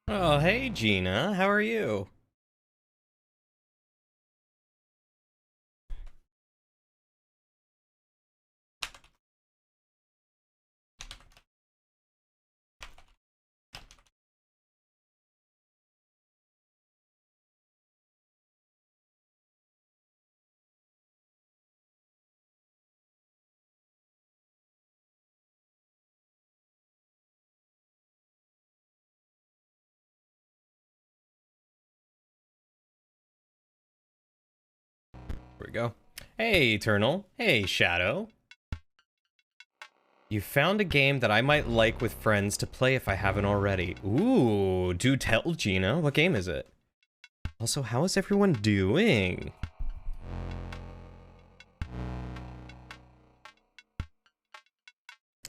Oh, hey Gina, how are you? Here we go. Hey Eternal, hey Shadow. You found a game that I might like with friends to play if I haven't already. Ooh, do tell Gina, what game is it? Also, how is everyone doing?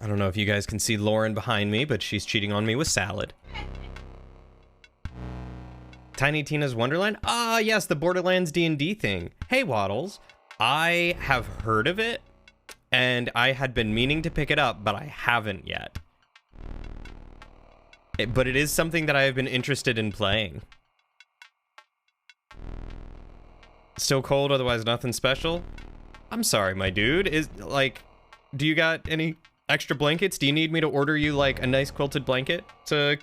I don't know if you guys can see Lauren behind me, but she's cheating on me with salad. Tiny Tina's Wonderland? Ah, yes, the Borderlands D&D thing. Hey Waddles, I have heard of it, and I had been meaning to pick it up, but I haven't yet. But it is something that I have been interested in playing. Still cold, otherwise nothing special? I'm sorry, my dude. Is, like, do you got any extra blankets? Do you need me to order you, like, a nice quilted blanket to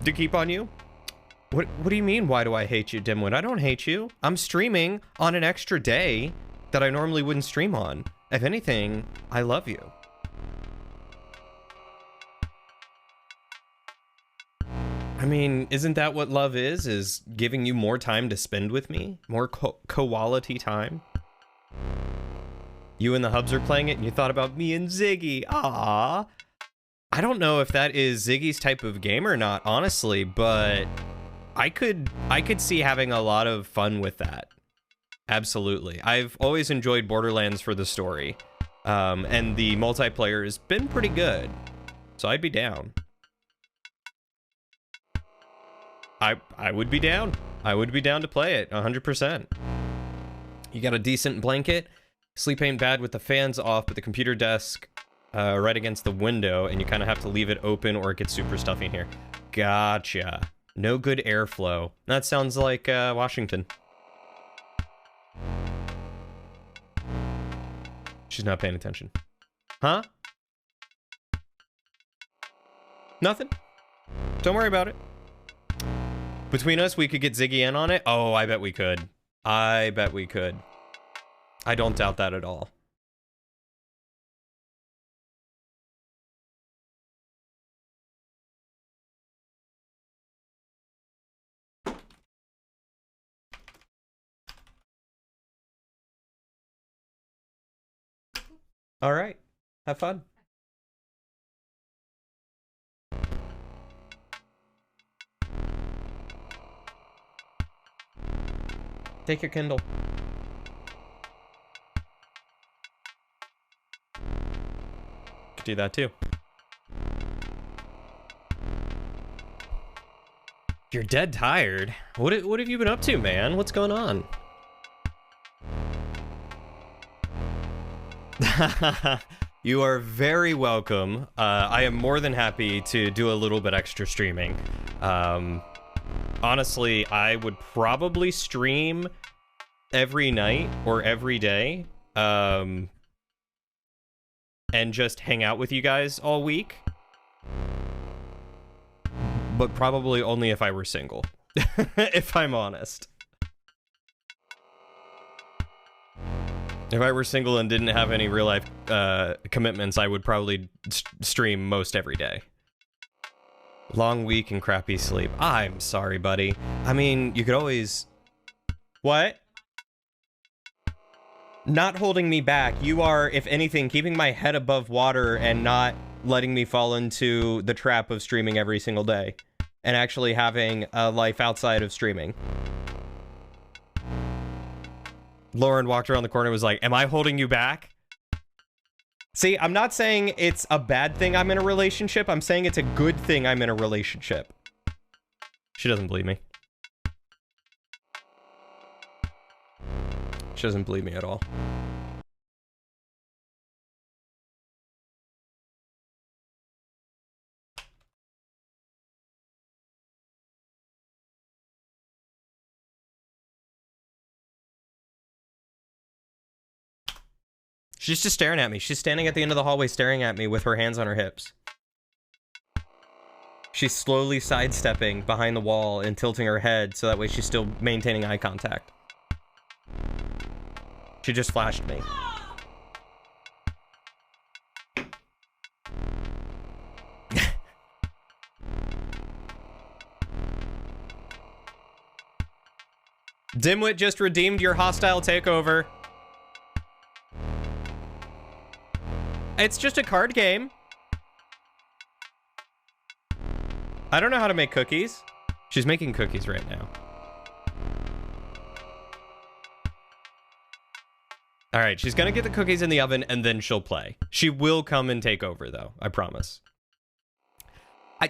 keep on you? What do you mean, why do I hate you, Dimwit? I don't hate you. I'm streaming on an extra day that I normally wouldn't stream on. If anything, I love you. I mean, isn't that what love is giving you more time to spend with me? More quality time? You and the Hubs are playing it and you thought about me and Ziggy. Ah, I don't know if that is Ziggy's type of game or not, honestly, but I could see having a lot of fun with that. Absolutely. I've always enjoyed Borderlands for the story. And the multiplayer has been pretty good. So I'd be down. I would be down. I would be down to play it 100%. You got a decent blanket. Sleep ain't bad with the fans off, but the computer desk right against the window, and you kind of have to leave it open or it gets super stuffy in here. Gotcha. No good airflow. That sounds like Washington. She's not paying attention. Huh? Nothing. Don't worry about it. Between us, we could get Ziggy in on it. Oh, I bet we could. I bet we could. I don't doubt that at all. All right. Have fun. Take your Kindle. Could do that too. You're dead tired. What have you been up to, man? What's going on? You are very welcome. I am more than happy to do a little bit extra streaming. Honestly, I would probably stream every night or every day, and just hang out with you guys all week. But probably only if I were single, if I'm honest. If I were single and didn't have any real life commitments, I would probably stream most every day. Long week and crappy sleep. I'm sorry, buddy. I mean, you could always... What? Not holding me back. You are, if anything, keeping my head above water and not letting me fall into the trap of streaming every single day. And actually having a life outside of streaming. Lauren walked around the corner and was like, am I holding you back? See, I'm not saying it's a bad thing I'm in a relationship. I'm saying it's a good thing I'm in a relationship. She doesn't believe me. She doesn't believe me at all. She's just staring at me. She's standing at the end of the hallway staring at me with her hands on her hips. She's slowly sidestepping behind the wall and tilting her head so that way she's still maintaining eye contact. She just flashed me. Dimwit just redeemed your hostile takeover. It's just a card game. I don't know how to make cookies. She's making cookies right now. All right, she's gonna get the cookies in the oven and then she'll play. She will come and take over though, I promise.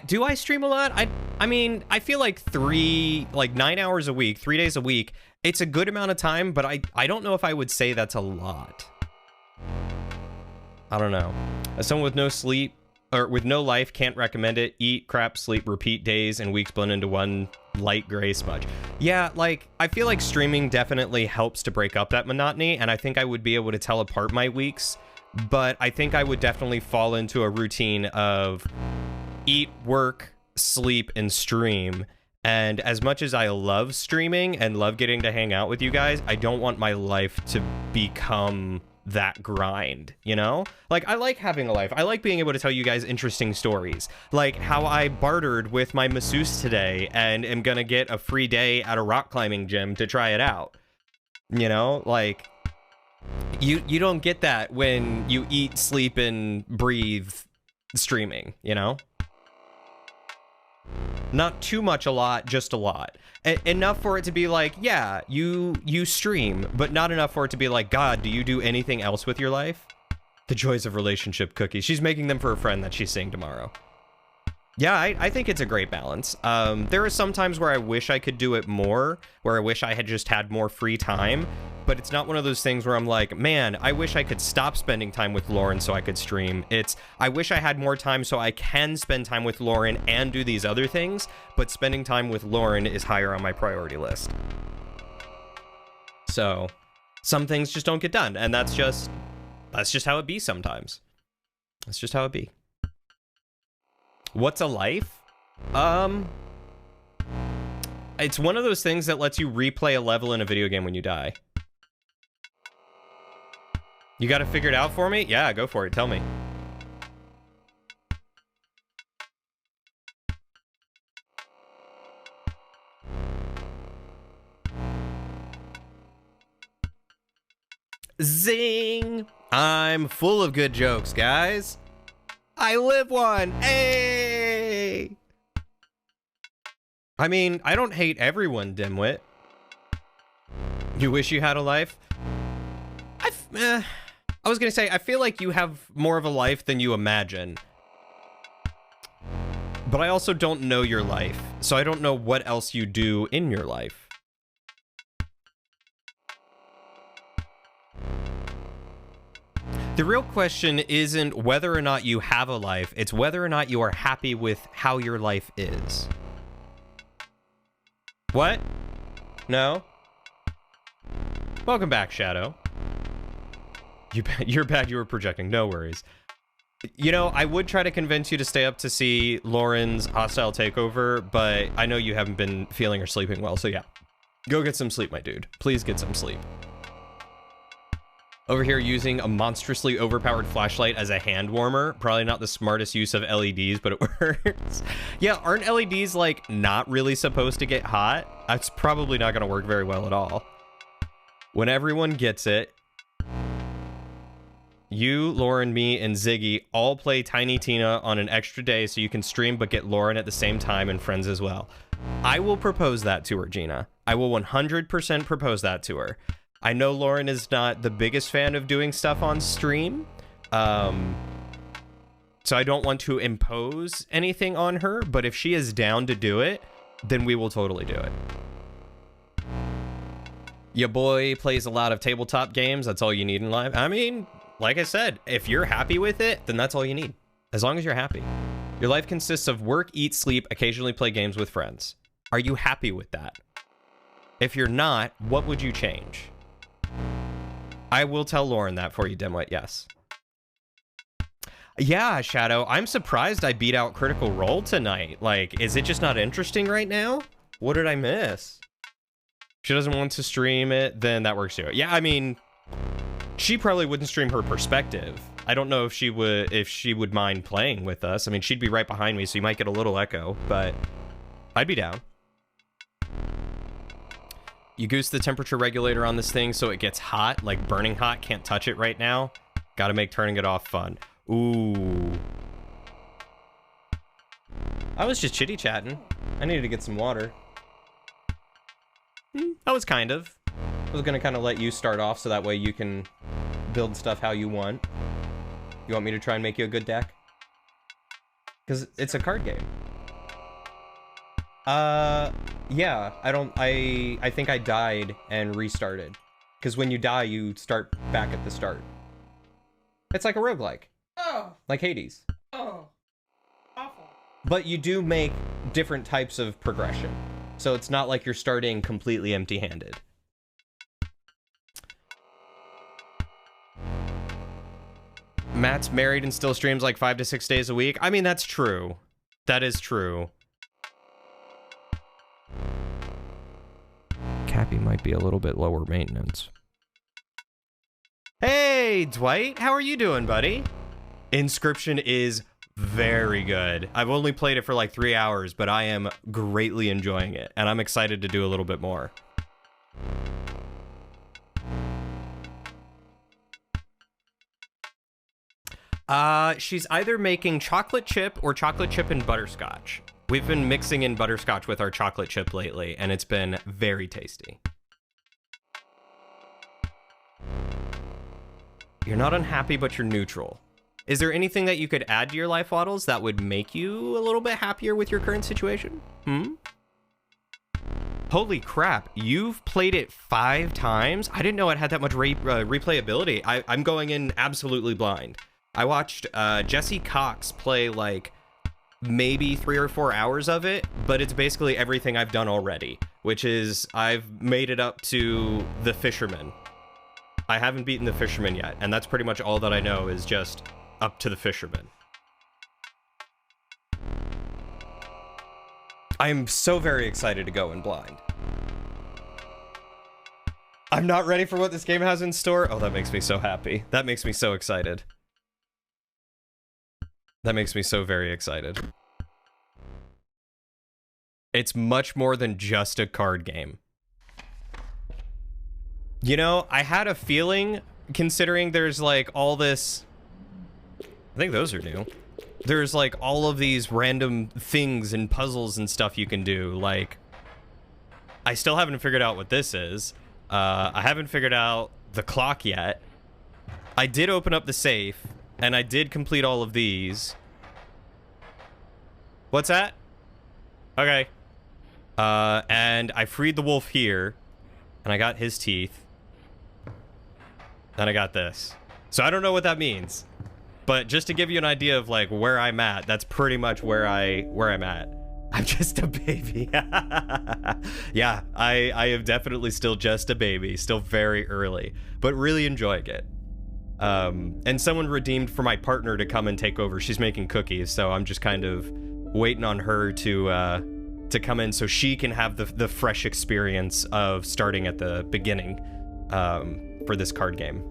Do I stream a lot? I mean, I feel like 9 hours a week, 3 days a week. It's a good amount of time, but I don't know if I would say that's a lot. I don't know. As someone with no sleep, or with no life, can't recommend it. Eat, crap, sleep, repeat days and weeks blend into one light gray smudge. Yeah, like, I feel like streaming definitely helps to break up that monotony, and I think I would be able to tell apart my weeks, but I think I would definitely fall into a routine of eat, work, sleep, and stream. And as much as I love streaming and love getting to hang out with you guys, I don't want my life to become that grind, you know? Like, I like having a life. I like being able to tell you guys interesting stories, like how I bartered with my masseuse today and am gonna get a free day at a rock climbing gym to try it out. You know, like, you don't get that when you eat, sleep, and breathe streaming, you know? Not too much a lot, just a lot. Enough for it to be like, yeah, you stream, but not enough for it to be like, God, do you do anything else with your life? The joys of relationship cookies. She's making them for a friend that she's seeing tomorrow. Yeah, I think it's a great balance. There are some times where I wish I could do it more, where I wish I had just had more free time, but it's not one of those things where I'm like, man, I wish I could stop spending time with Lauren so I could stream. It's, I wish I had more time so I can spend time with Lauren and do these other things, but spending time with Lauren is higher on my priority list. So, some things just don't get done, and that's just how it be sometimes. That's just how it be. What's a life? It's one of those things that lets you replay a level in a video game when you die. You got to figure it out for me? Yeah, go for it. Tell me. Zing! I'm full of good jokes, guys. I live one. Hey! I mean, I don't hate everyone, dimwit. You wish you had a life? I was gonna say, I feel like you have more of a life than you imagine. But I also don't know your life, so I don't know what else you do in your life. The real question isn't whether or not you have a life, it's whether or not you are happy with how your life is. What? No? Welcome back, Shadow. You're bad you were projecting, no worries. You know, I would try to convince you to stay up to see Lauren's hostile takeover, but I know you haven't been feeling or sleeping well, so yeah. Go get some sleep, my dude. Please get some sleep. Over here using a monstrously overpowered flashlight as a hand warmer. Probably not the smartest use of LEDs, but it works. Yeah, aren't LEDs, like, not really supposed to get hot? That's probably not going to work very well at all. When everyone gets it, you, Lauren, me, and Ziggy all play Tiny Tina on an extra day so you can stream but get Lauren at the same time and friends as well. I will propose that to her, Gina. I will 100% propose that to her. I know Lauren is not the biggest fan of doing stuff on stream, so I don't want to impose anything on her, but if she is down to do it, then we will totally do it. Your boy plays a lot of tabletop games, that's all you need in life. I mean, like I said, if you're happy with it, then that's all you need. As long as you're happy. Your life consists of work, eat, sleep, occasionally play games with friends. Are you happy with that? If you're not, what would you change? I will tell Lauren that for you, Dimwit, yes. Yeah, Shadow, I'm surprised I beat out Critical Role tonight. Like, is it just not interesting right now? What did I miss? She doesn't want to stream it, then that works too. Yeah, I mean, she probably wouldn't stream her perspective. I don't know if she would mind playing with us. I mean, she'd be right behind me, so you might get a little echo, but I'd be down. You goose the temperature regulator on this thing so it gets hot, like burning hot. Can't touch it right now. Gotta make turning it off fun. Ooh. I was just chitty-chatting. I needed to get some water. I was kind of. I was gonna kind of let you start off so that way you can build stuff how you want. You want me to try and make you a good deck? Because it's a card game. Yeah, I think I died and restarted. Because when you die, you start back at the start. It's like a roguelike. Oh. Like Hades. Oh. Awful. But you do make different types of progression. So it's not like you're starting completely empty-handed. Matt's married and still streams like 5 to 6 days a week. I mean, that's true. That is true. Cappy might be a little bit lower maintenance. Hey, Dwight, how are you doing, buddy? Inscryption is very good. I've only played it for like 3 hours, but I am greatly enjoying it, and I'm excited to do a little bit more. She's either making chocolate chip or chocolate chip and butterscotch. We've been mixing in butterscotch with our chocolate chip lately, and it's been very tasty. You're not unhappy, but you're neutral. Is there anything that you could add to your life waddles that would make you a little bit happier with your current situation? Holy crap, you've played it 5 times? I didn't know it had that much replayability. I'm going in absolutely blind. I watched Jesse Cox play like maybe 3 or 4 hours of it, but it's basically everything I've done already, which is I've made it up to the Fisherman. I haven't beaten the Fisherman yet, and that's pretty much all that I know is just up to the Fisherman. I am so very excited to go in blind. I'm not ready for what this game has in store. Oh, that makes me so happy. That makes me so excited. That makes me so very excited. It's much more than just a card game. You know, I had a feeling, considering there's like all this... I think those are new. There's like all of these random things and puzzles and stuff you can do. Like, I still haven't figured out what this is. I haven't figured out the clock yet. I did open up the safe, and I did complete all of these. What's that? Okay. And I freed the wolf here, and I got his teeth. And I got this. So I don't know what that means. But just to give you an idea of like where I'm at, that's pretty much where I'm at. I'm just a baby. Yeah, I am definitely still just a baby, still very early, but really enjoying it. And someone redeemed for my partner to come and take over. She's making cookies, so I'm just kind of waiting on her to come in so she can have the fresh experience of starting at the beginning for this card game.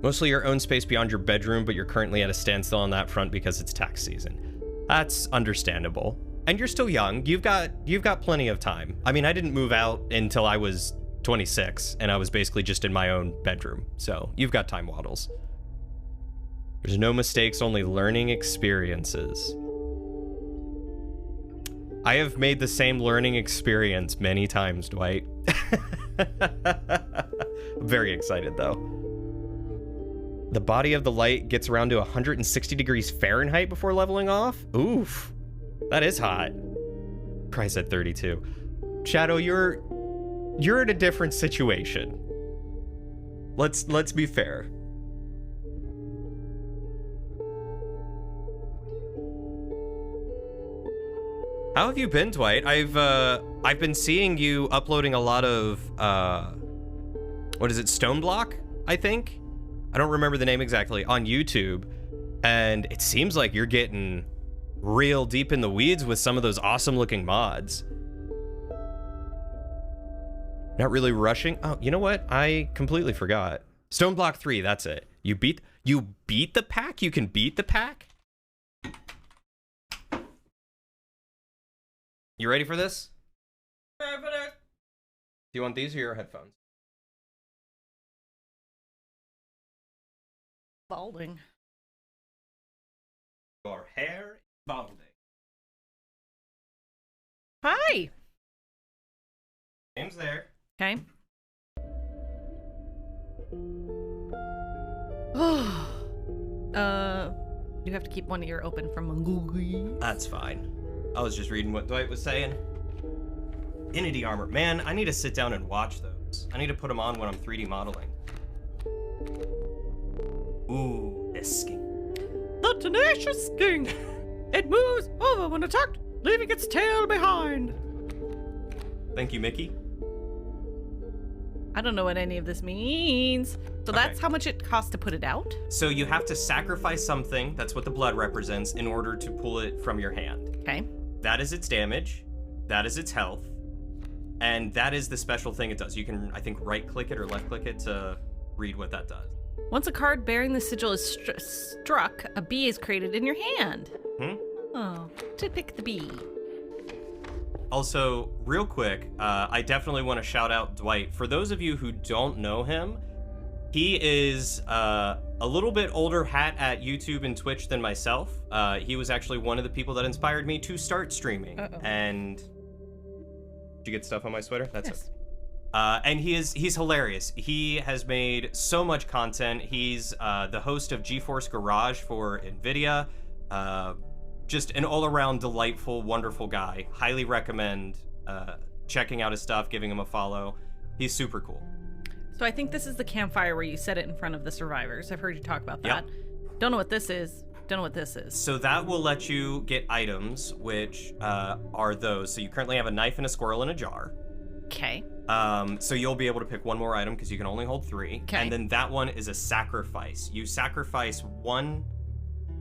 Mostly your own space beyond your bedroom, but you're currently at a standstill on that front because it's tax season. That's understandable. And you're still young. You've got plenty of time. I mean, I didn't move out until I was 26, and I was basically just in my own bedroom. So you've got time, Waddles. There's no mistakes, only learning experiences. I have made the same learning experience many times, Dwight. I'm very excited, though. The body of the light gets around to 160 degrees Fahrenheit before leveling off? Oof. That is hot. Price at 32. Shadow, you're in a different situation. Let's be fair. How have you been, Dwight? I've been seeing you uploading a lot of what is it, Stone Block, I think? I don't remember the name exactly, on YouTube. And it seems like you're getting real deep in the weeds with some of those awesome looking mods. Not really rushing. Oh, you know what? I completely forgot. Stone Block 3, that's it. You beat the pack? You can beat the pack? You ready for this? Do you want these or your headphones? Balding. Your hair is balding. Hi. Name's there. Okay. You have to keep one ear open from Google. That's fine. I was just reading what Dwight was saying. Infinity armor. Man, I need to sit down and watch those. I need to put them on when I'm 3D modeling. Ooh, this skink. The tenacious skink. It moves over when attacked, leaving its tail behind. Thank you, Mickey. I don't know what any of this means. So that's how much it costs to put it out? So you have to sacrifice something, that's what the blood represents, in order to pull it from your hand. Okay. That is its damage, that is its health, and that is the special thing it does. You can, I think, right-click it or left-click it to read what that does. Once a card bearing the sigil is struck, a bee is created in your hand. Oh, to pick the bee. Also, real quick, I definitely want to shout out Dwight. For those of you who don't know him, he is a little bit older hat at YouTube and Twitch than myself. He was actually one of the people that inspired me to start streaming. And did you get stuff on my sweater? That's it. And he's hilarious. He has made so much content. He's the host of GeForce Garage for NVIDIA. Just an all-around delightful, wonderful guy. Highly recommend checking out his stuff, giving him a follow. He's super cool. So I think this is the campfire where you set it in front of the survivors. I've heard you talk about that. Don't know what this is. Don't know what this is. So that will let you get items, which are those. So you currently have a knife and a squirrel in a jar. Okay. So you'll be able to pick one more item because you can only hold 3. Okay. And then that one is a sacrifice. You sacrifice one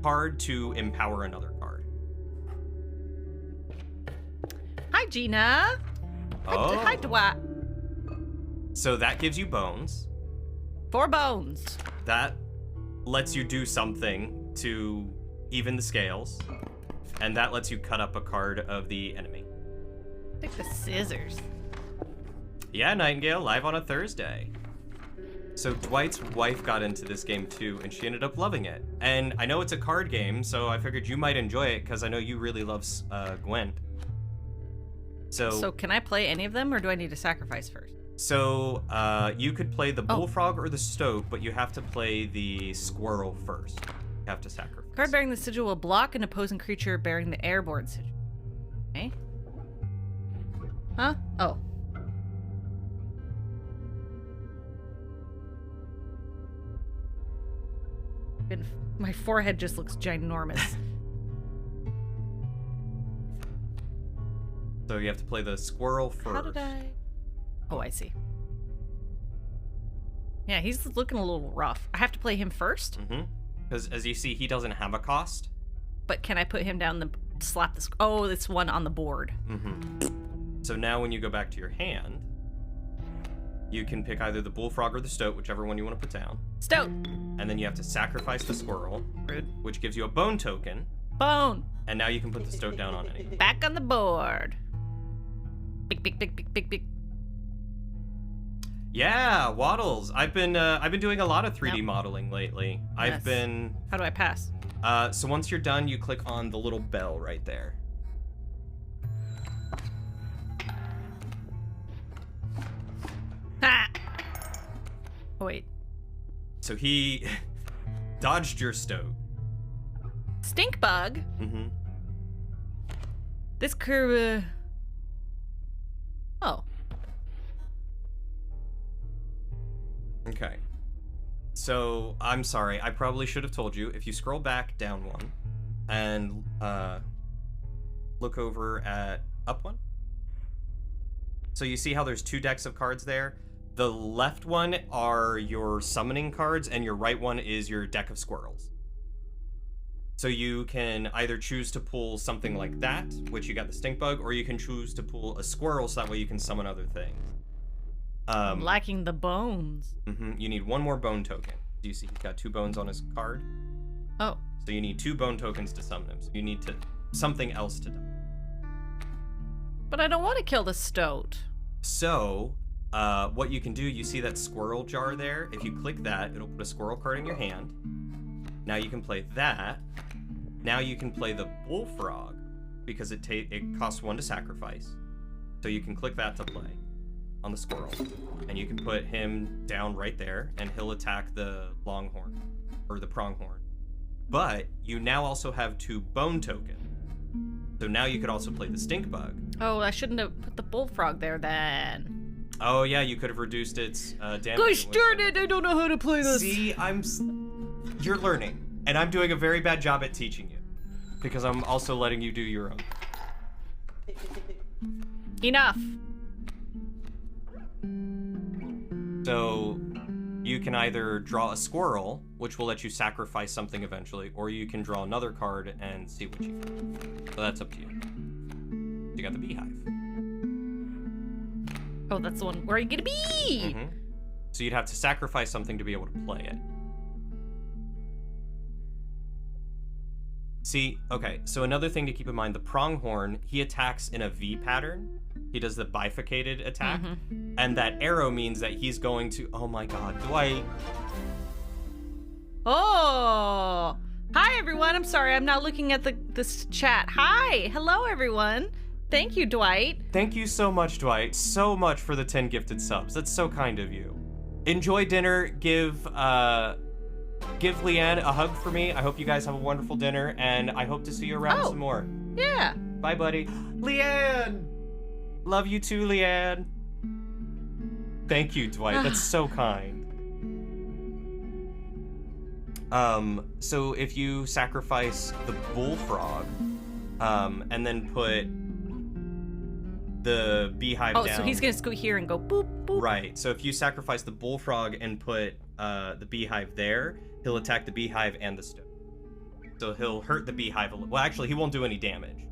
card to empower another card. Hi, Gina. Hi, Dwight. So that gives you bones. 4 bones. That lets you do something to even the scales. And that lets you cut up a card of the enemy. Take the scissors. Yeah, Nightingale, live on a Thursday. So Dwight's wife got into this game too, and she ended up loving it. And I know it's a card game, so I figured you might enjoy it, because I know you really love Gwent. So can I play any of them, or do I need to sacrifice first? So you could play the bullfrog or the stoat, but you have to play the squirrel first. You have to sacrifice. Card bearing the sigil will block an opposing creature bearing the airborne sigil. Okay. Huh? Oh. My forehead just looks ginormous. So you have to play the squirrel first. How did I? Oh, I see. Yeah, he's looking a little rough. I have to play him first? Mm-hmm. Because as you see, he doesn't have a cost. But can I put him down the slap the? Oh, it's one on the board. Mm-hmm. So now when you go back to your hand, you can pick either the bullfrog or the stoat, whichever one you want to put down. Stoat. And then you have to sacrifice the squirrel. Rude. Which gives you a bone token. Bone. And now you can put the stoat down on anything. Back on the board. Big, big, big, big, big, big. Yeah, Waddles. I've been doing a lot of 3D modeling lately. Yes. How do I pass? So once you're done, you click on the little bell right there. Ha! Oh, wait. So he dodged your stoat. Stink bug? Mm-hmm. This curve... Oh. Okay. So, I'm sorry, I probably should have told you. If you scroll back down one and look over at up one. So you see how there's 2 decks of cards there? The left one are your summoning cards, and your right one is your deck of squirrels. So you can either choose to pull something like that, which you got the stink bug, or you can choose to pull a squirrel so that way you can summon other things. I'm lacking the bones. You need one more bone token. Do you see he's got 2 bones on his card? Oh. So you need 2 bone tokens to summon him. So you need to something else to die. But I don't want to kill the stoat. So, what you can do, you see that squirrel jar there? If you click that, it'll put a squirrel card in your hand. Now you can play that. Now you can play the bullfrog, because it costs 1 to sacrifice. So you can click that to play on the squirrel. And you can put him down right there, and he'll attack the longhorn, or the pronghorn. But you now also have 2 bone tokens. So now you could also play the stink bug. Oh, I shouldn't have put the bullfrog there then. Oh yeah, you could have reduced its damage. Gosh darn it, I don't know how to play this. See, you're learning, and I'm doing a very bad job at teaching you, because I'm also letting you do your own. Enough. So you can either draw a squirrel, which will let you sacrifice something eventually, or you can draw another card and see what you get. So that's up to you. You got the beehive. Oh, that's the one where you get a bee! So you'd have to sacrifice something to be able to play it. See, okay, so another thing to keep in mind, the pronghorn, he attacks in a V pattern. He does the bifurcated attack. And that arrow means that he's going to, oh my god, Dwight. Oh! Hi, everyone. I'm sorry, I'm not looking at this chat. Hi! Hello, everyone. Thank you, Dwight. Thank you so much, Dwight. So much for the 10 gifted subs. That's so kind of you. Enjoy dinner. Give Leanne a hug for me. I hope you guys have a wonderful dinner, and I hope to see you around some more. Yeah. Bye, buddy. Leanne! Love you too, Leanne. Thank you, Dwight. That's so kind. So if you sacrifice the bullfrog, and then put the beehive down. Oh, so he's gonna go here and go boop, boop. Right. So if you sacrifice the bullfrog and put the beehive there, he'll attack the beehive and the stone. So he'll hurt the beehive a little. Well, actually, he won't do any damage.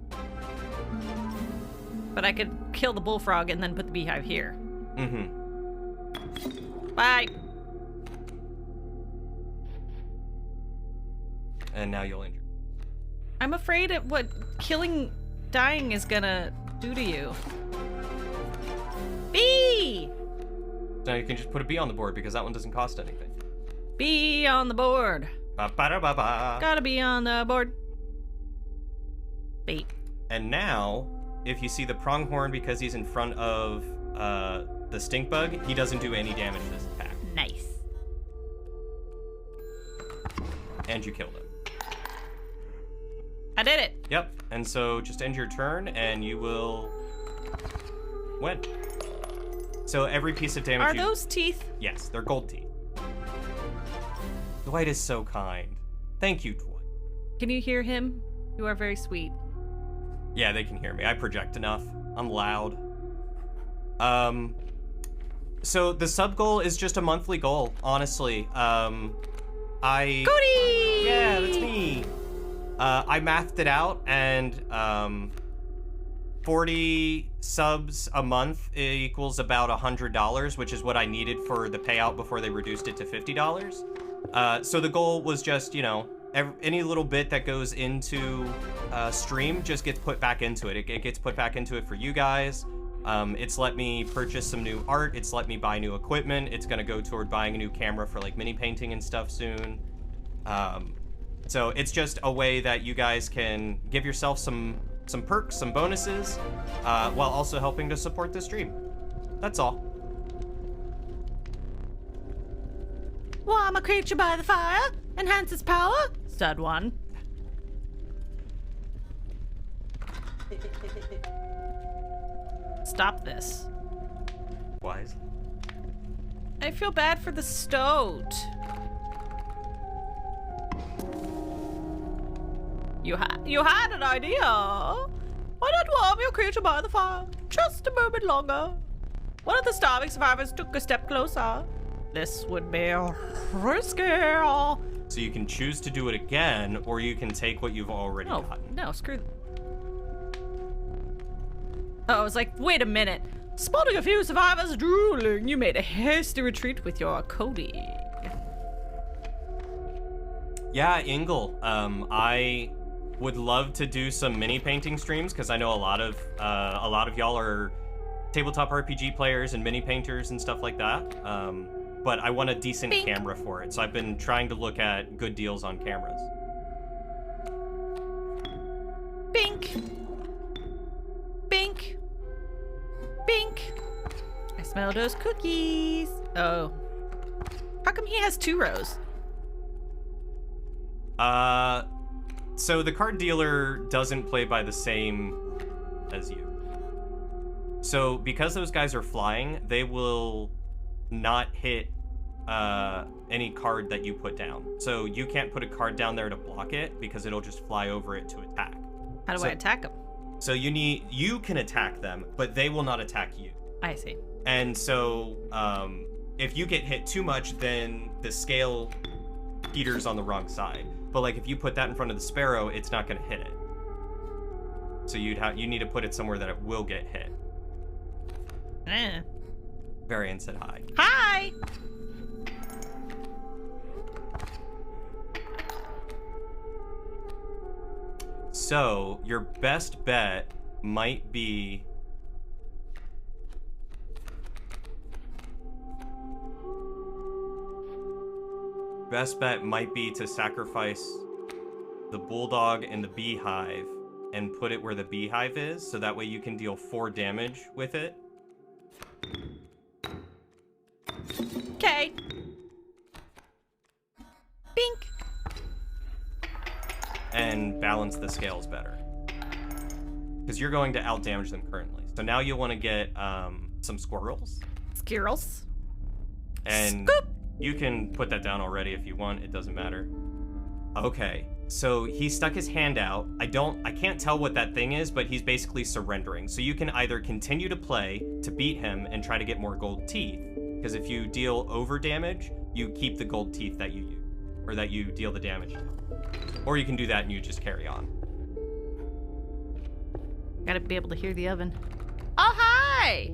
But I could kill the bullfrog and then put the beehive here. Bye. And now you'll injure. I'm afraid of what dying is gonna do to you. Bee! So now you can just put a bee on the board because that one doesn't cost anything. Bee on the board. Ba-ba-da-ba-ba. Gotta be on the board. Bee. And now, if you see the pronghorn, because he's in front of the stink bug, he doesn't do any damage to this attack. Nice. And you killed him. I did it. Yep. And so just end your turn, and you will win. So every piece of damage. Are those teeth? Yes, they're gold teeth. Dwight is so kind. Thank you, Dwight. Can you hear him? You are very sweet. Yeah, they can hear me. I project enough. I'm loud. So the sub goal is just a monthly goal, honestly. Cody! Yeah, that's me. I mathed it out, and 40 subs a month equals about $100, which is what I needed for the payout before they reduced it to $50. So the goal was just, you know, any little bit that goes into stream just gets put back into it. It gets put back into it for you guys. It's let me purchase some new art. It's let me buy new equipment. It's gonna go toward buying a new camera for like mini painting and stuff soon. So it's just a way that you guys can give yourself some perks, some bonuses, while also helping to support the stream. That's all. Well, I'm a creature by the fire. Enhance its power. Stud one. Stop this. Wise. I feel bad for the stoat. You had an idea. Why not warm your creature by the fire? Just a moment longer. One of the starving survivors took a step closer. This would be risky. So you can choose to do it again, or you can take what you've already gotten. No, screw. Oh, I was like, wait a minute. Spotting a few survivors drooling, you made a hasty retreat with your Cody. Yeah, Ingle. I would love to do some mini painting streams because I know a lot of y'all are tabletop RPG players and mini painters and stuff like that. But I want a decent camera for it, so I've been trying to look at good deals on cameras. Bink. Bink. Bink. I smell those cookies. Oh. How come he has 2 rows? So the card dealer doesn't play by the same as you. So because those guys are flying, they will not hit any card that you put down. So you can't put a card down there to block it because it'll just fly over it to attack. How do I attack them? So you can attack them, but they will not attack you. I see. And so if you get hit too much, then the scale peters on the wrong side. But like if you put that in front of the sparrow, it's not going to hit it. So you need to put it somewhere that it will get hit. Varian said hi. Hi. So your best bet might be to sacrifice the bulldog and the beehive and put it where the beehive is, so that way you can deal 4 damage with it. Okay. Bink. And balance the scales better. Because you're going to outdamage them currently. So now you'll want to get some squirrels. Skirrels. And Scoop. You can put that down already if you want, it doesn't matter. Okay, so he stuck his hand out. I can't tell what that thing is, but he's basically surrendering. So you can either continue to play to beat him and try to get more gold teeth, because if you deal over damage, you keep the gold teeth that you use, or that you deal the damage to. Or you can do that and you just carry on. Gotta be able to hear the oven. Oh, hi!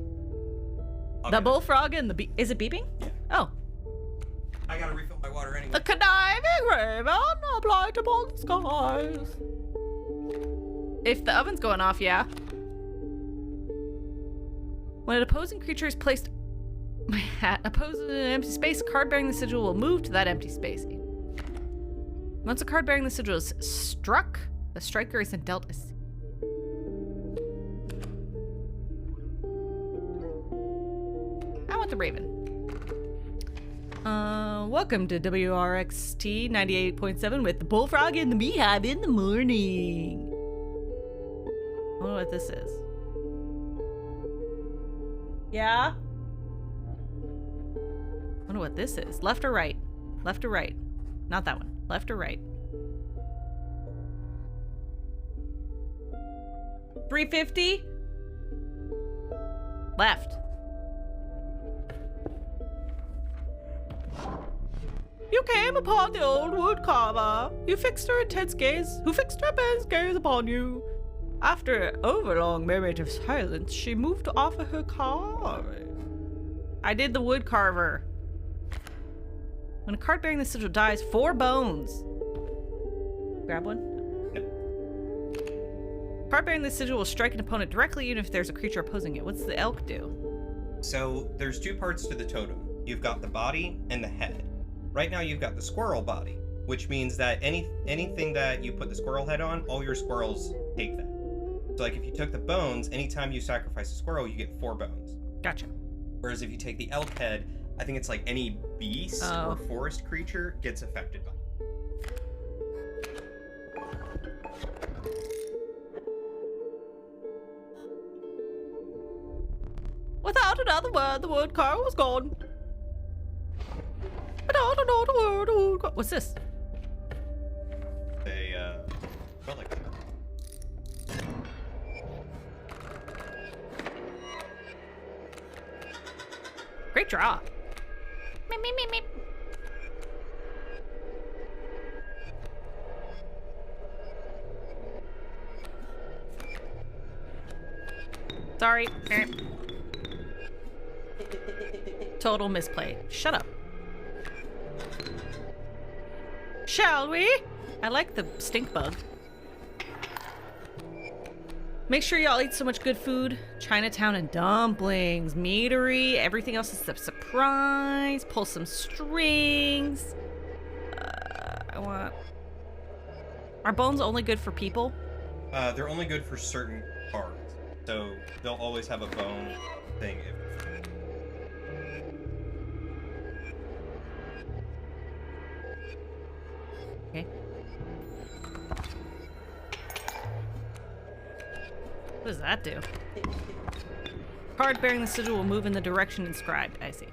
Okay. The bullfrog and the bee. Is it beeping? Yeah. Oh. I gotta refill my water anyway. The conniving raven applied upon the skies. If the oven's going off, yeah. When an opposing creature is placed opposing an empty space, a card bearing the sigil will move to that empty space. Once a card bearing the sigil is struck, the striker isn't dealt a... I want the raven. Welcome to WRXT 98.7 with the bullfrog and the beehive in the morning. I wonder what this is. Yeah? I wonder what this is. Left or right? Left or right? Not that one. Left or right? 350? Left. You came upon the old wood carver. You fixed her intense gaze, who fixed her intense gaze upon you. After an overlong moment of silence, she moved to offer her carving. I did the wood carver. When a card bearing the sigil dies, 4 bones. Grab one. Card bearing the sigil will strike an opponent directly, even if there's a creature opposing it. What's the elk do? So there's 2 parts to the totem. You've got the body and the head. Right now you've got the squirrel body, which means that anything that you put the squirrel head on, all your squirrels take that. So like if you took the bones, anytime you sacrifice a squirrel, you get 4 bones. Gotcha. Whereas if you take the elk head, I think it's like any beast or forest creature gets affected by it. Without another word, the wood carver was gone. Without another word, the wood carver... What's this? They, felt like that. Great draw. Meep, meep, meep, meep. Sorry. Total misplay. Shut up. Shall we? I like the stink bug. Make sure y'all eat so much good food. Chinatown and dumplings, meadery, everything else is a surprise. Pull some strings. I want... Are bones only good for people? They're only good for certain cards. So they'll always have a bone thing. Okay. What does that do? Card bearing the sigil will move in the direction inscribed. I see.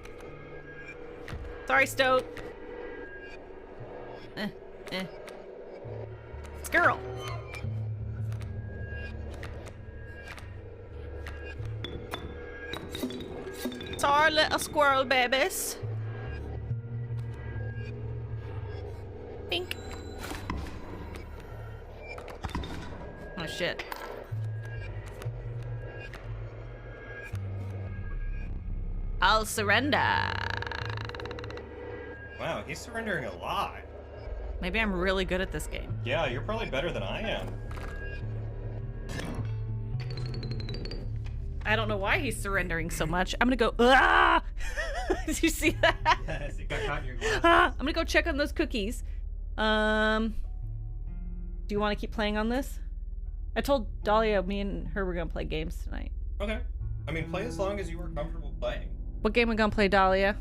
Sorry, Stoat. Squirrel. It's our little squirrel babies. Pink. Oh shit. I'll surrender. Wow, he's surrendering a lot. Maybe I'm really good at this game. Yeah, you're probably better than I am. I don't know why he's surrendering so much. I'm gonna go, ah! Did you see that? Yes, it got caught in your glass. I'm gonna go check on those cookies. Do you want to keep playing on this? I told Dahlia me and her were gonna play games tonight. Okay. I mean, play as long as you are comfortable playing. What game we gonna play, Dahlia?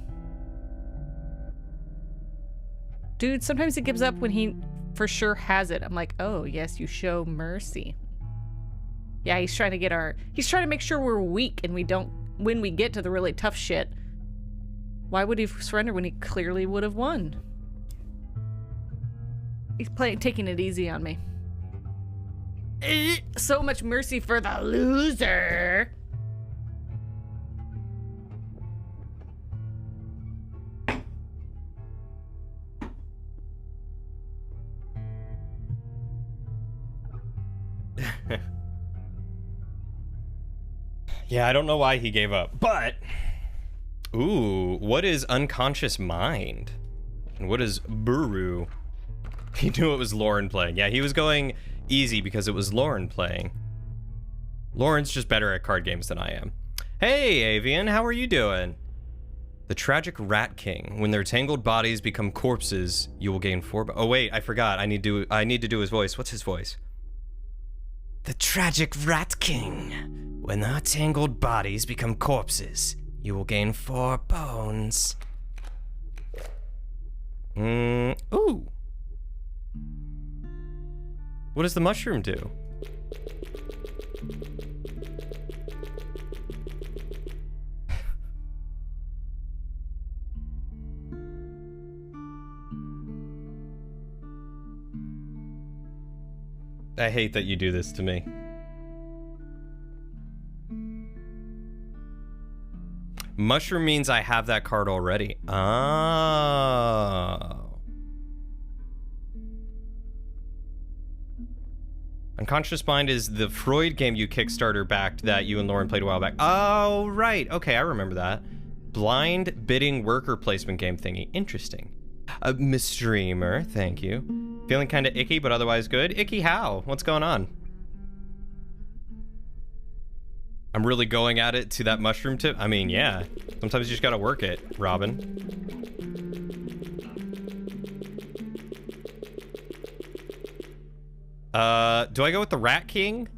Dude, sometimes he gives up when he for sure has it. I'm like, oh, yes, you show mercy. Yeah, he's trying to make sure we're weak and we don't, when we get to the really tough shit. Why would he surrender when he clearly would have won? He's taking it easy on me. So much mercy for the loser. Yeah, I don't know why he gave up, but... Ooh, what is Unconscious Mind? And what is Buru? He knew it was Lauren playing. Yeah, he was going easy because it was Lauren playing. Lauren's just better at card games than I am. Hey, Avian, how are you doing? The Tragic Rat King. When their tangled bodies become corpses, you will gain 4... Oh, wait, I forgot. I need to do his voice. What's his voice? The Tragic Rat King. When their tangled bodies become corpses, you will gain 4 bones. Ooh. What does the mushroom do? I hate that you do this to me. Mushroom means I have that card already. Oh. Unconscious Mind is the Freud game you Kickstarter backed that you and Lauren played a while back. Oh, right. Okay, I remember that. Blind bidding worker placement game thingy. Interesting. Miss Streamer, thank you. Feeling kind of icky, but otherwise good. Icky how? What's going on? I'm really going at it to that mushroom tip. I mean, yeah. Sometimes you just gotta work it, Robin. Do I go with the Rat King,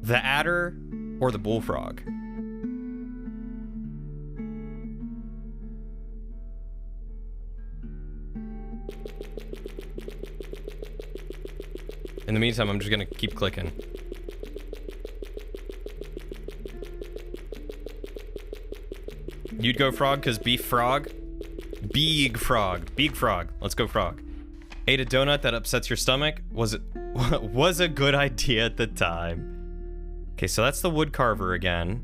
the Adder, or the Bullfrog? In the meantime, I'm just gonna keep clicking. You'd go frog because beef frog? Big frog. Big frog. Let's go frog. Ate a donut that upsets your stomach? Was a good idea at the time. Okay, so that's the wood carver again.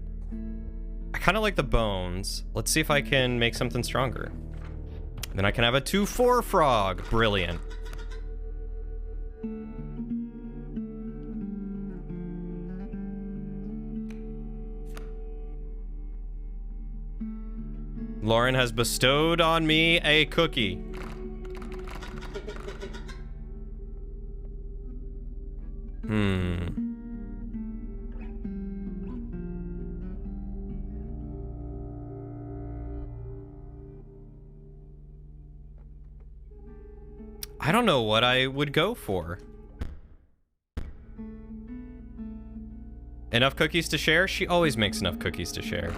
I kind of like the bones. Let's see if I can make something stronger. Then I can have a 2-4 frog. Brilliant. Lauren has bestowed on me a cookie. I don't know what I would go for. Enough cookies to share? She always makes enough cookies to share.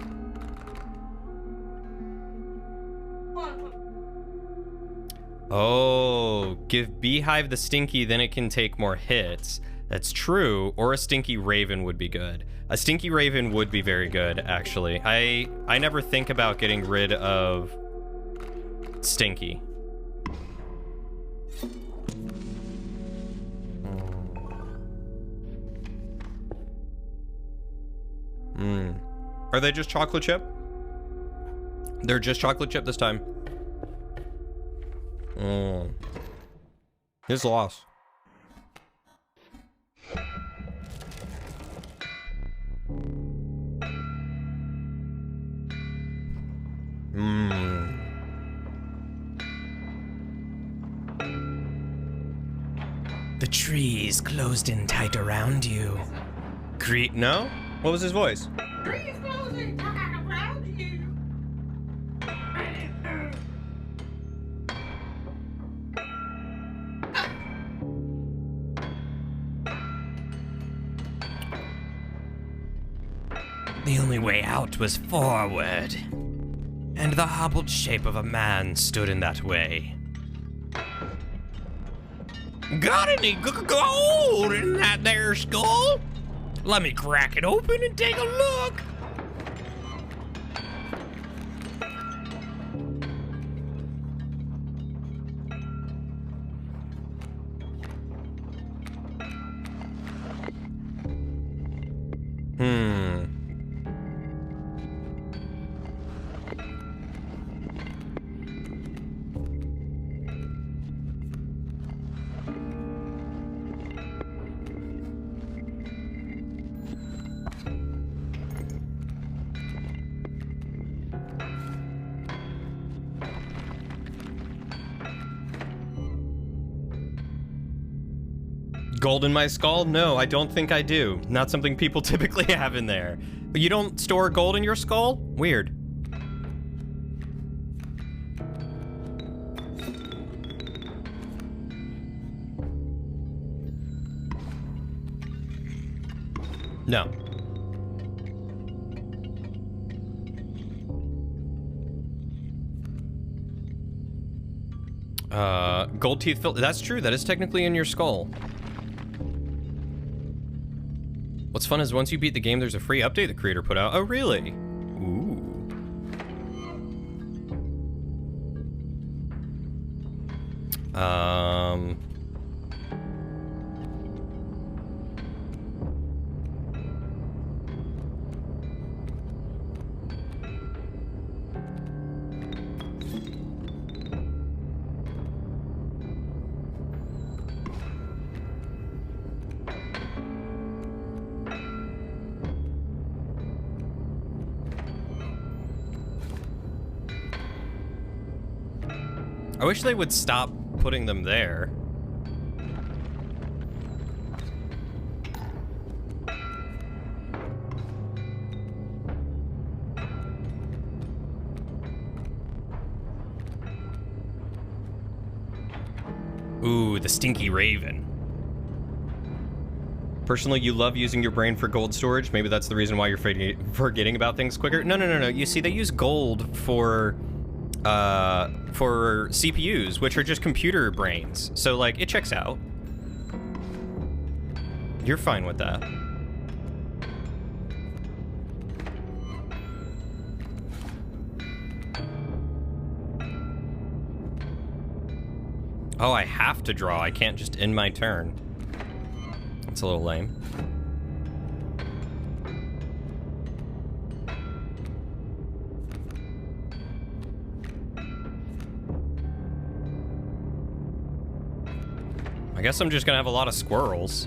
Oh, give Beehive the Stinky, then it can take more hits. That's true, or a Stinky Raven would be good. A Stinky Raven would be very good, actually. I never think about getting rid of Stinky. Are they just chocolate chip? They're just chocolate chip this time. His loss. The trees closed in tight around you. No? What was his voice? Trees closing tight around you. The only way out was forward, and the hobbled shape of a man stood in that way. Got any gold in that there skull? Let me crack it open and take a look. Gold in my skull? No, I don't think I do. Not something people typically have in there. But you don't store gold in your skull? Weird. No. Gold teeth filter. That's true. That is technically in your skull. What's fun is once you beat the game, there's a free update the creator put out. Oh, really? Ooh. I wish they would stop putting them there. Ooh, the Stinky Raven. Personally, you love using your brain for gold storage. Maybe that's the reason why you're forgetting about things quicker. No. You see, they use gold for CPUs, which are just computer brains. So, like, it checks out. You're fine with that. Oh, I have to draw. I can't just end my turn. That's a little lame. I guess I'm just gonna have a lot of squirrels.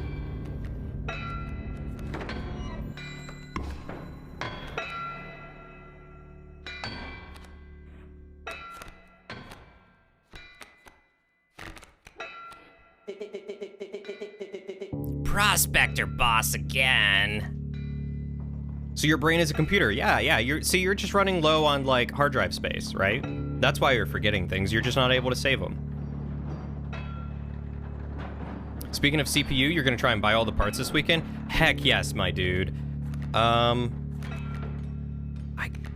Prospector boss again. So your brain is a computer. Yeah. You're just running low on like hard drive space, right? That's why you're forgetting things. You're just not able to save them. Speaking of CPU, you're gonna try and buy all the parts this weekend? Heck yes, my dude. I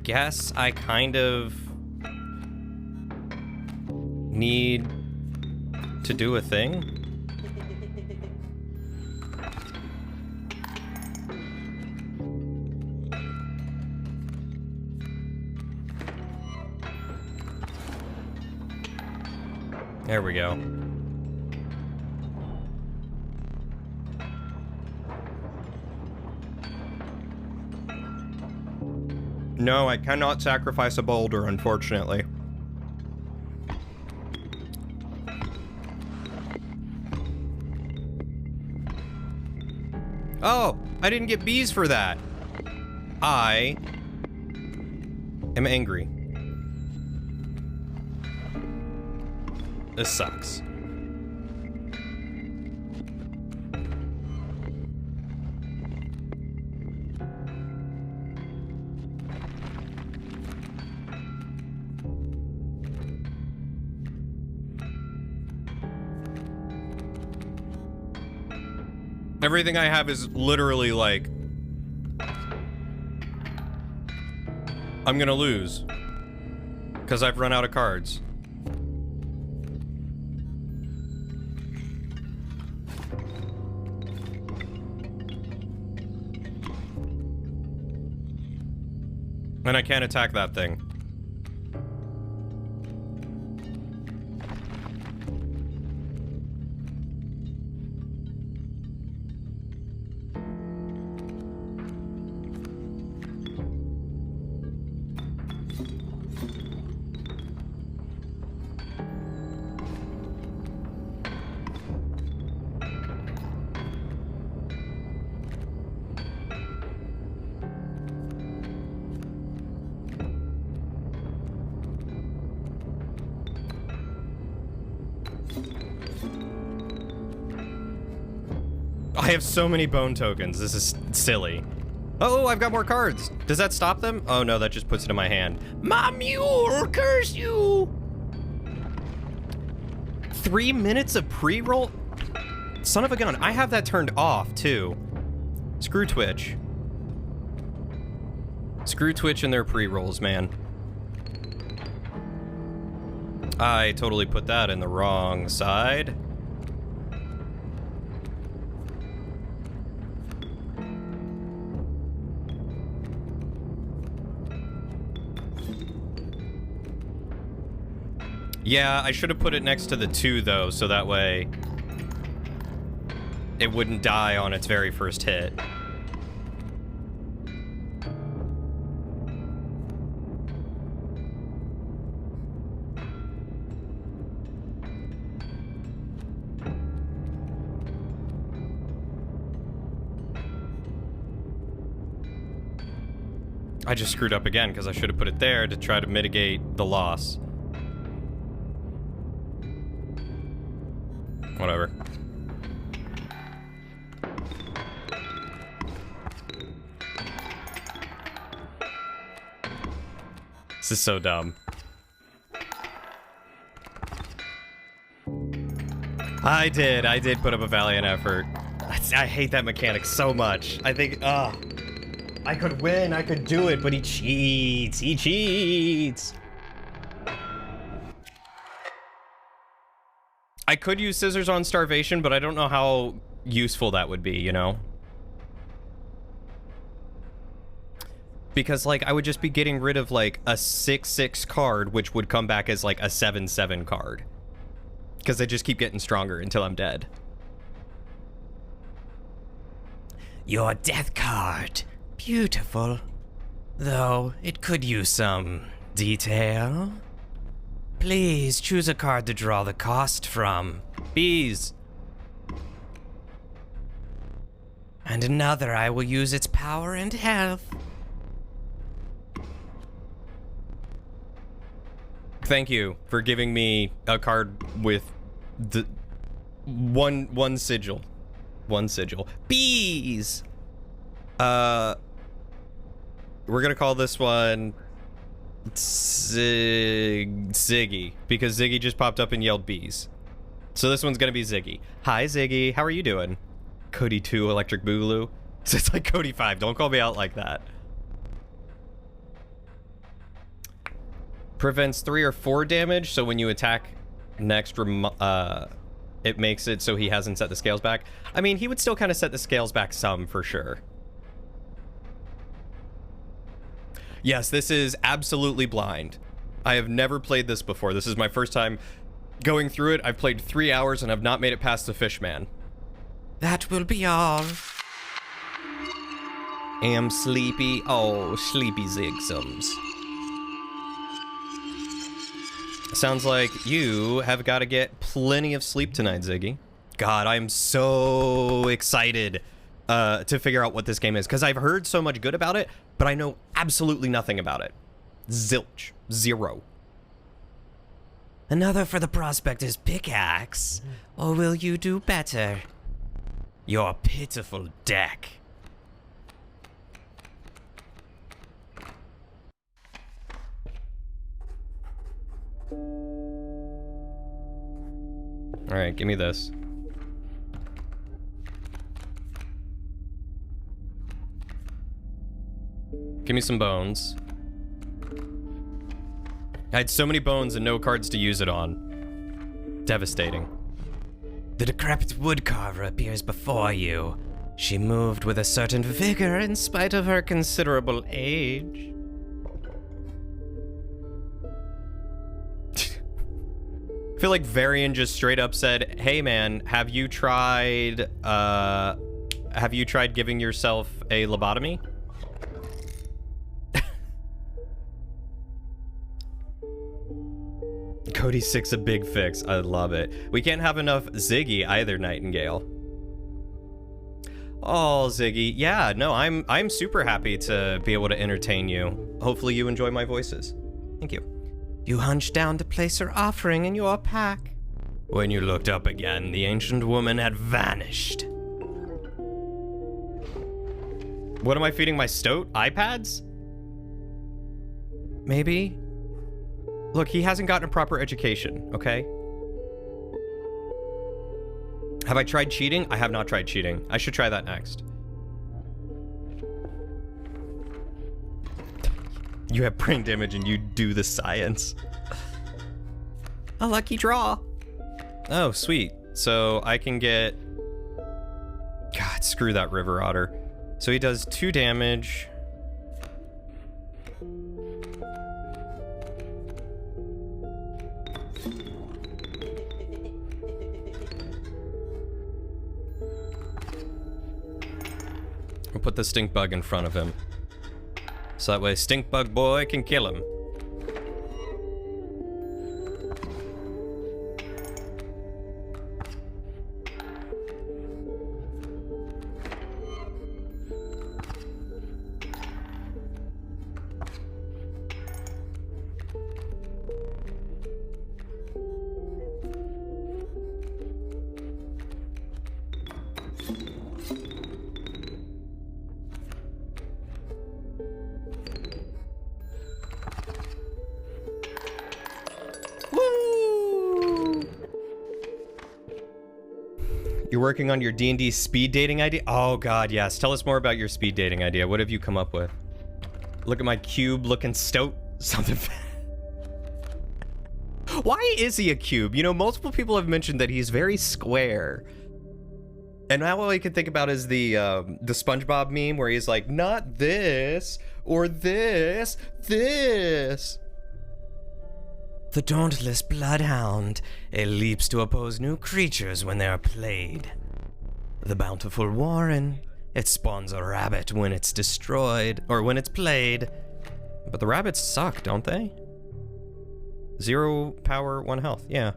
guess I kind of need to do a thing. There we go. No, I cannot sacrifice a boulder, unfortunately. Oh, I didn't get bees for that. I am angry. This sucks. Everything I have is literally like, I'm gonna lose because I've run out of cards. And I can't attack that thing. I have so many bone tokens. This is silly. Oh, I've got more cards. Does that stop them? Oh no, that just puts it in my hand. My mule, curse you! 3 minutes of pre-roll? Son of a gun, I have that turned off too. Screw Twitch. Screw Twitch and their pre-rolls, man. I totally put that in the wrong side. Yeah, I should have put it next to the 2 though, so that way it wouldn't die on its very first hit. I just screwed up again because I should have put it there to try to mitigate the loss. Whatever. This is so dumb. I did put up a valiant effort. I hate that mechanic so much. I think, I could win, I could do it, but he cheats. I could use scissors on starvation, but I don't know how useful that would be, you know? Because, like, I would just be getting rid of, like, a 6/6 card, which would come back as, like, a 7/7 card. Because they just keep getting stronger until I'm dead. Your death card. Beautiful. Though, it could use some detail. Please choose a card to draw the cost from. Bees. And another I will use its power and health. Thank you for giving me a card with the one sigil. One sigil. Bees! We're gonna call this one Ziggy, because Ziggy just popped up and yelled bees. So this one's gonna be Ziggy. Hi Ziggy, how are you doing? Cody 2 Electric Boogaloo. So it's like Cody 5, don't call me out like that. Prevents 3 or 4 damage, so when you attack next, it makes it so he hasn't set the scales back. I mean, he would still kind of set the scales back some, for sure. Yes, this is absolutely blind. I have never played this before. This is my first time going through it. I've played 3 hours and I've not made it past the Fishman. That will be all. Am sleepy. Oh, sleepy Zigsums. Sounds like you have got to get plenty of sleep tonight, Ziggy. God, I'm so excited to figure out what this game is, because I've heard so much good about it, but I know absolutely nothing about it. Zilch. Zero. Another for the prospector's pickaxe, or will you do better? Your pitiful deck. All right, give me this. Give me some bones. I had so many bones and no cards to use it on. Devastating. The decrepit woodcarver appears before you. She moved with a certain vigor in spite of her considerable age. I feel like Varian just straight up said, "Hey man, have you tried giving yourself a lobotomy?" Cody 6 a big fix. I love it. We can't have enough Ziggy either, Nightingale. Oh, Ziggy. Yeah, no, I'm super happy to be able to entertain you. Hopefully you enjoy my voices. Thank you. You hunched down to place her offering in your pack. When you looked up again, the ancient woman had vanished. What am I feeding my stoat? iPads? Maybe? Look, he hasn't gotten a proper education, okay? Have I tried cheating? I have not tried cheating. I should try that next. You have brain damage and you do the science. A lucky draw. Oh, sweet. So I can get... God, screw that river otter. So he does 2 damage. We'll put the stink bug in front of him. So that way stink bug boy can kill him. You're working on your D&D speed dating idea? Oh god, yes. Tell us more about your speed dating idea. What have you come up with? Look at my cube looking stoat. Something. Why is he a cube? You know, multiple people have mentioned that he's very square. And now all I can think about is the SpongeBob meme where he's like, not this, or this, this. The dauntless bloodhound, it leaps to oppose new creatures when they are played. The bountiful warren, it spawns a rabbit when it's destroyed, or when it's played. But the rabbits suck, don't they? 0 power, 1 health, yeah.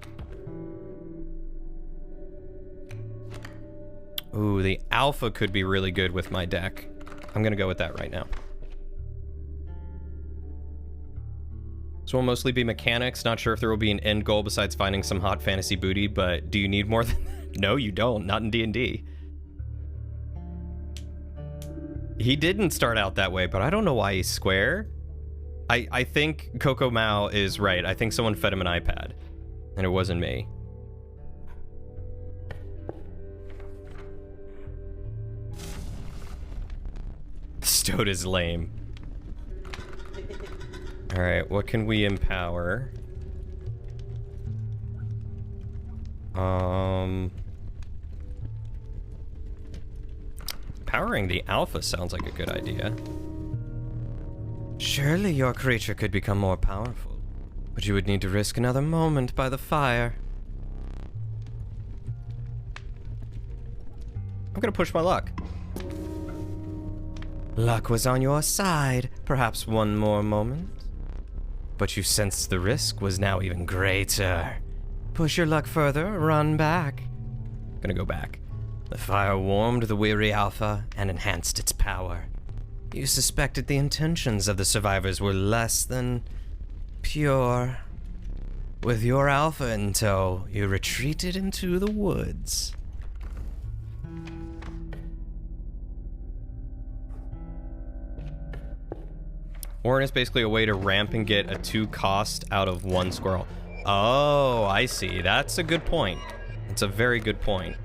Ooh, the alpha could be really good with my deck. I'm gonna go with that right now. So will mostly be mechanics. Not sure if there will be an end goal besides finding some hot fantasy booty, but do you need more than that? No, you don't. Not in D&D. He didn't start out that way, but I don't know why he's square. I think Coco Mao is right. I think someone fed him an iPad, and it wasn't me. Stoat is lame. Alright, what can we empower? Powering the alpha sounds like a good idea. Surely your creature could become more powerful, but you would need to risk another moment by the fire. I'm gonna push my luck. Luck was on your side, perhaps one more moment. But you sensed the risk was now even greater. Push your luck further, run back. Gonna go back. The fire warmed the weary alpha and enhanced its power. You suspected the intentions of the survivors were less than pure. With your alpha in tow, you retreated into the woods. Warren is basically a way to ramp and get a 2 cost out of 1 squirrel. Oh, I see. That's a good point. It's a very good point.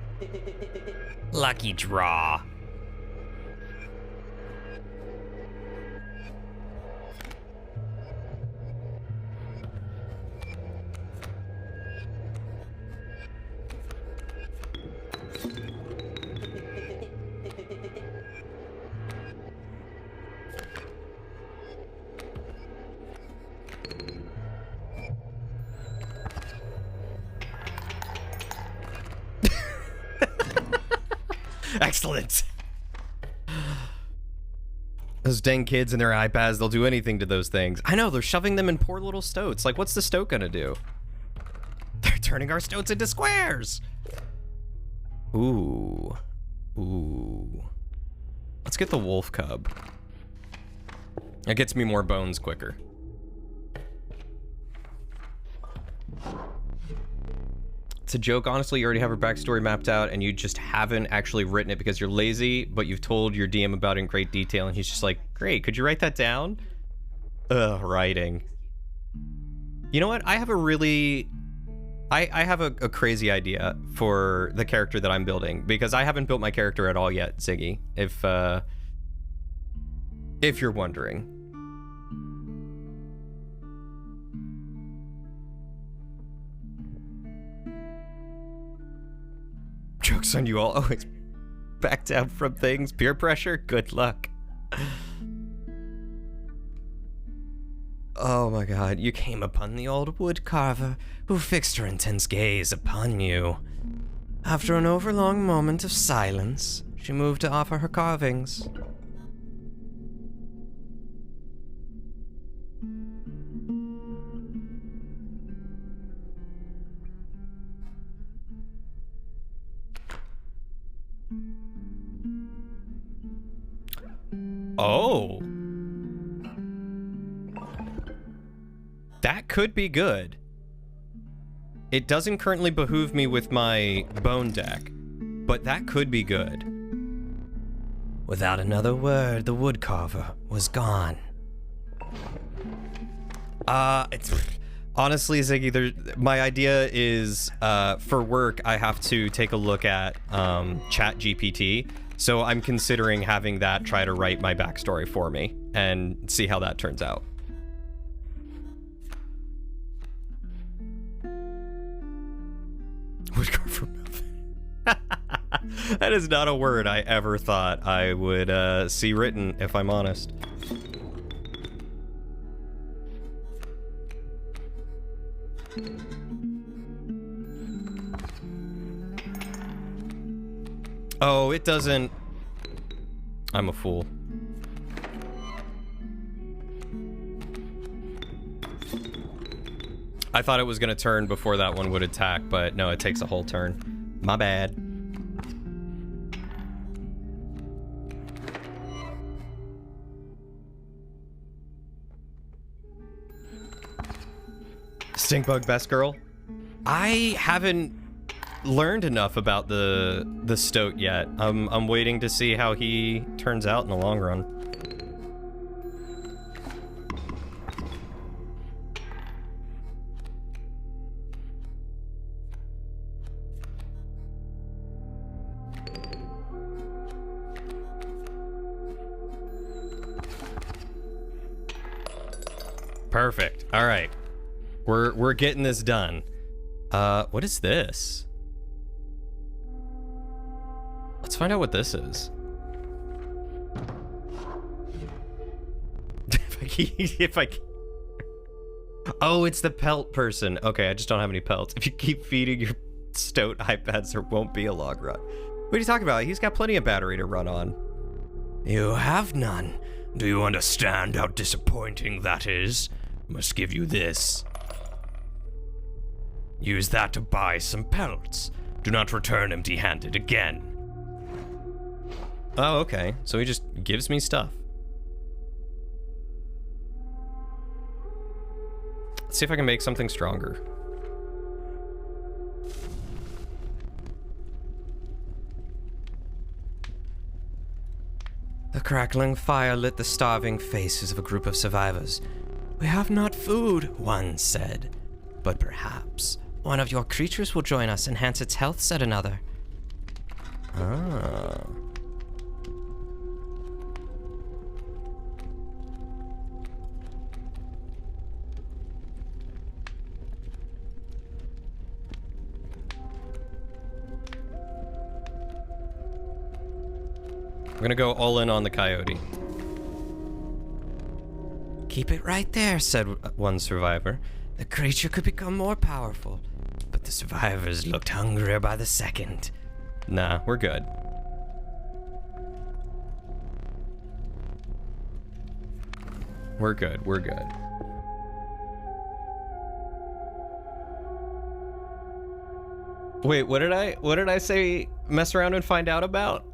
Lucky draw. Excellent. Those dang kids and their iPads, they'll do anything to those things. I know, they're shoving them in poor little stoats. Like, what's the stoat gonna do? They're turning our stoats into squares. Ooh. Ooh. Let's get the wolf cub. That gets me more bones quicker. It's a joke. Honestly, you already have her backstory mapped out and you just haven't actually written it because you're lazy, but you've told your DM about it in great detail and he's just like, great, could you write that down? Ugh, writing. You know what? I have a really... I have a crazy idea for the character that I'm building because I haven't built my character at all yet, Ziggy, if you're wondering. Joke's on you all. Always back down from things. Peer pressure? Good luck. Oh my god, you came upon the old woodcarver who fixed her intense gaze upon you. After an overlong moment of silence, she moved to offer her carvings. Oh. That could be good. It doesn't currently behoove me with my bone deck, but that could be good. Without another word, the woodcarver was gone. It's honestly, Ziggy, my idea is for work I have to take a look at Chat GPT. So I'm considering having that try to write my backstory for me and see how that turns out. Woodcarver That is not a word I ever thought I would see written, if I'm honest. Oh, it doesn't... I'm a fool. I thought it was gonna turn before that one would attack, but no, it takes a whole turn. My bad. Stinkbug best girl. I haven't learned enough about the stoat yet. I'm waiting to see how he turns out in the long run. Perfect. All right. We're getting this done. What is this? Let's find out what this is. if I Oh, it's the pelt person. Okay, I just don't have any pelts. If you keep feeding your stoat iPads, there won't be a log run. What are you talking about? He's got plenty of battery to run on. You have none. Do you understand how disappointing that is? Must give you this. Use that to buy some pelts. Do not return empty-handed again. Oh, okay. So he just gives me stuff. Let's see if I can make something stronger. The crackling fire lit the starving faces of a group of survivors. We have not food, one said. But perhaps one of your creatures will join us, enhance its health, said another. Ah. I'm gonna go all in on the coyote. Keep it right there, said one survivor. The creature could become more powerful. But the survivors looked hungrier by the second. Nah, we're good. We're good, we're good. Wait, what did I say mess around and find out about?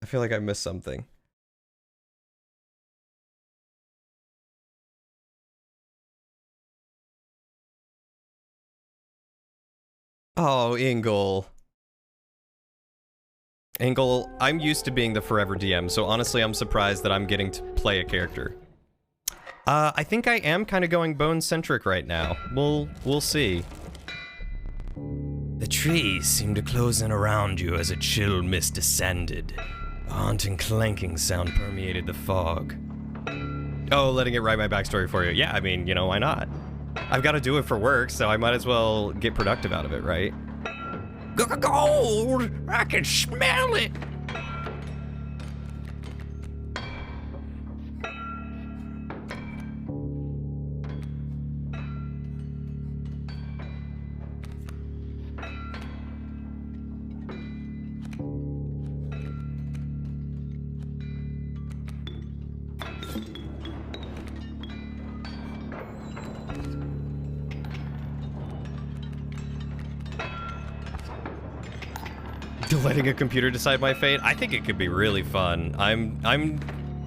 I feel like I missed something. Oh, Ingle. Ingle, I'm used to being the forever DM, so honestly I'm surprised that I'm getting to play a character. I think I am kind of going bone-centric right now. We'll see. The trees seemed to close in around you as a chill mist descended. A haunting clanking sound permeated the fog. Oh, letting it write my backstory for you. Yeah, I mean, you know, why not? I've got to do it for work, so I might as well get productive out of it, right? Gold! I can smell it! Letting a computer decide my fate? I think it could be really fun.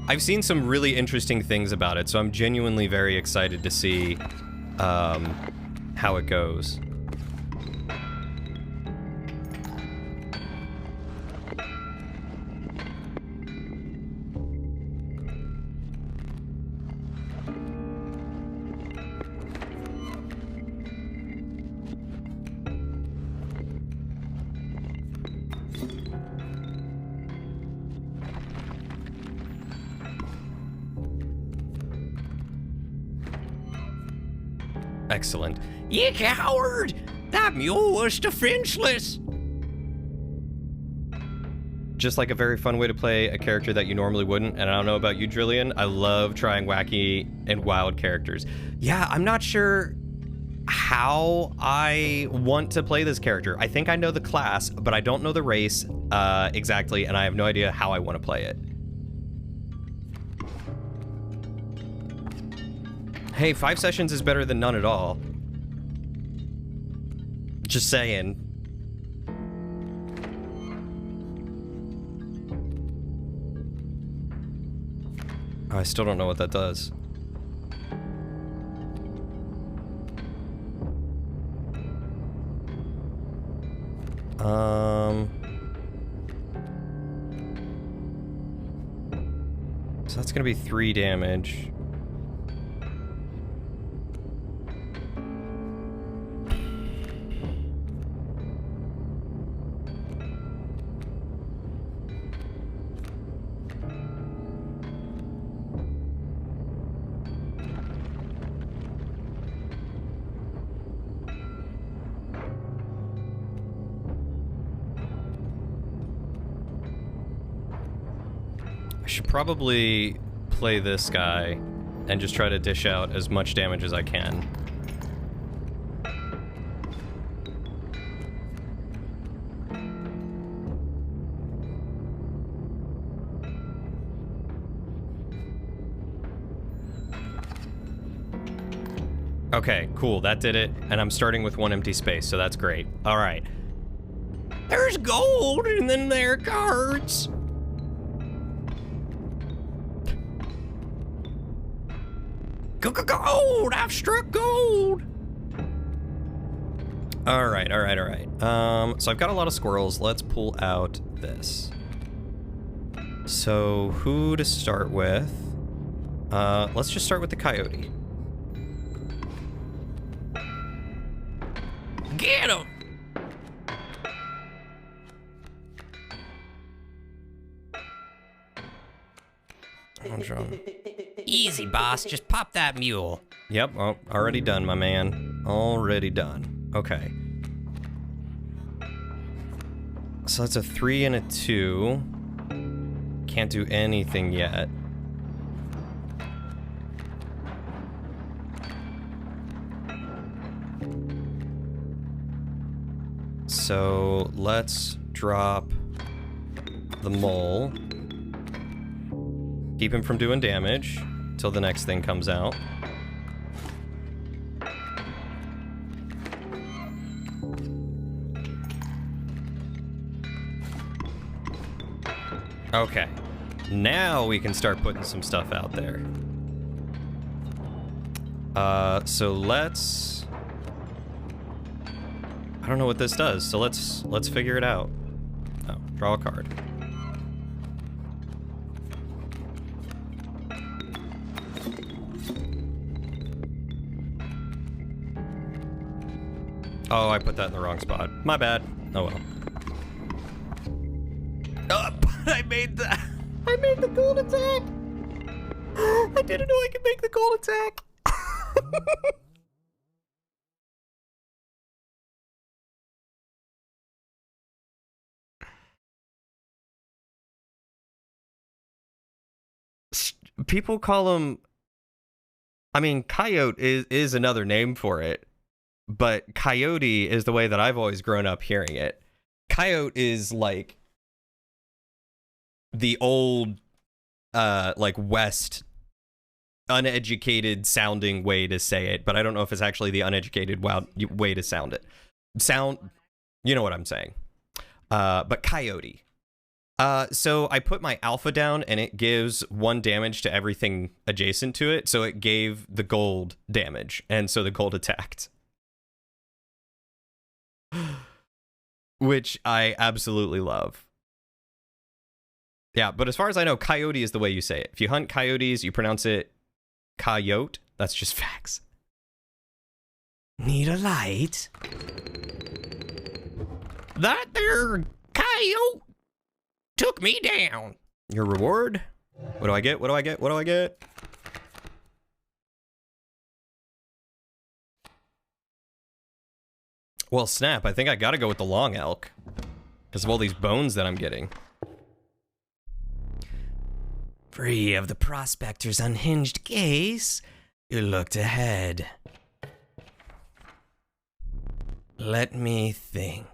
I've seen some really interesting things about it, so I'm genuinely very excited to see how it goes. Excellent. You coward! That mule was defenseless! Just like a very fun way to play a character that you normally wouldn't, and I don't know about you, Drillian, I love trying wacky and wild characters. Yeah, I'm not sure how I want to play this character. I think I know the class, but I don't know the race exactly, and I have no idea how I want to play it. Hey, 5 sessions is better than none at all. Just saying. Oh, I still don't know what that does. So that's gonna be 3 damage. I should probably play this guy and just try to dish out as much damage as I can. Okay, cool, that did it, and I'm starting with 1 empty space, so that's great. All right. There's gold, and then there are cards. Gold! I've struck gold! Alright. So I've got a lot of squirrels. Let's pull out this. So, who to start with? Let's just start with the coyote. Get him! Easy, boss. Just pop that mule. Yep, oh, already done, my man. Already done. Okay. So that's a 3 and a 2. Can't do anything yet. So let's drop the mole. Keep him from doing damage till the next thing comes out. Okay. Now we can start putting some stuff out there. So let's... I don't know what this does, so let's figure it out. Oh, draw a card. Oh, I put that in the wrong spot. My bad. Oh well. I made the gold attack! I didn't know I could make the gold attack! People call him... I mean, coyote is another name for it. But coyote is the way that I've always grown up hearing it. Coyote is like the old, like West, uneducated sounding way to say it, but I don't know if it's actually the uneducated way to sound it. You know what I'm saying. But coyote. So I put my alpha down and it gives 1 damage to everything adjacent to it. So it gave the gold damage, and so the gold attacked. Which I absolutely love. Yeah, but as far as I know, coyote is the way you say it. If you hunt coyotes, you pronounce it coyote. That's just facts. Need a light? That there coyote took me down. Your reward? What do I get? What do I get? What do I get? Well, snap, I think I gotta go with the long elk. Because of all these bones that I'm getting. Free of the prospector's unhinged gaze, you looked ahead. Let me think.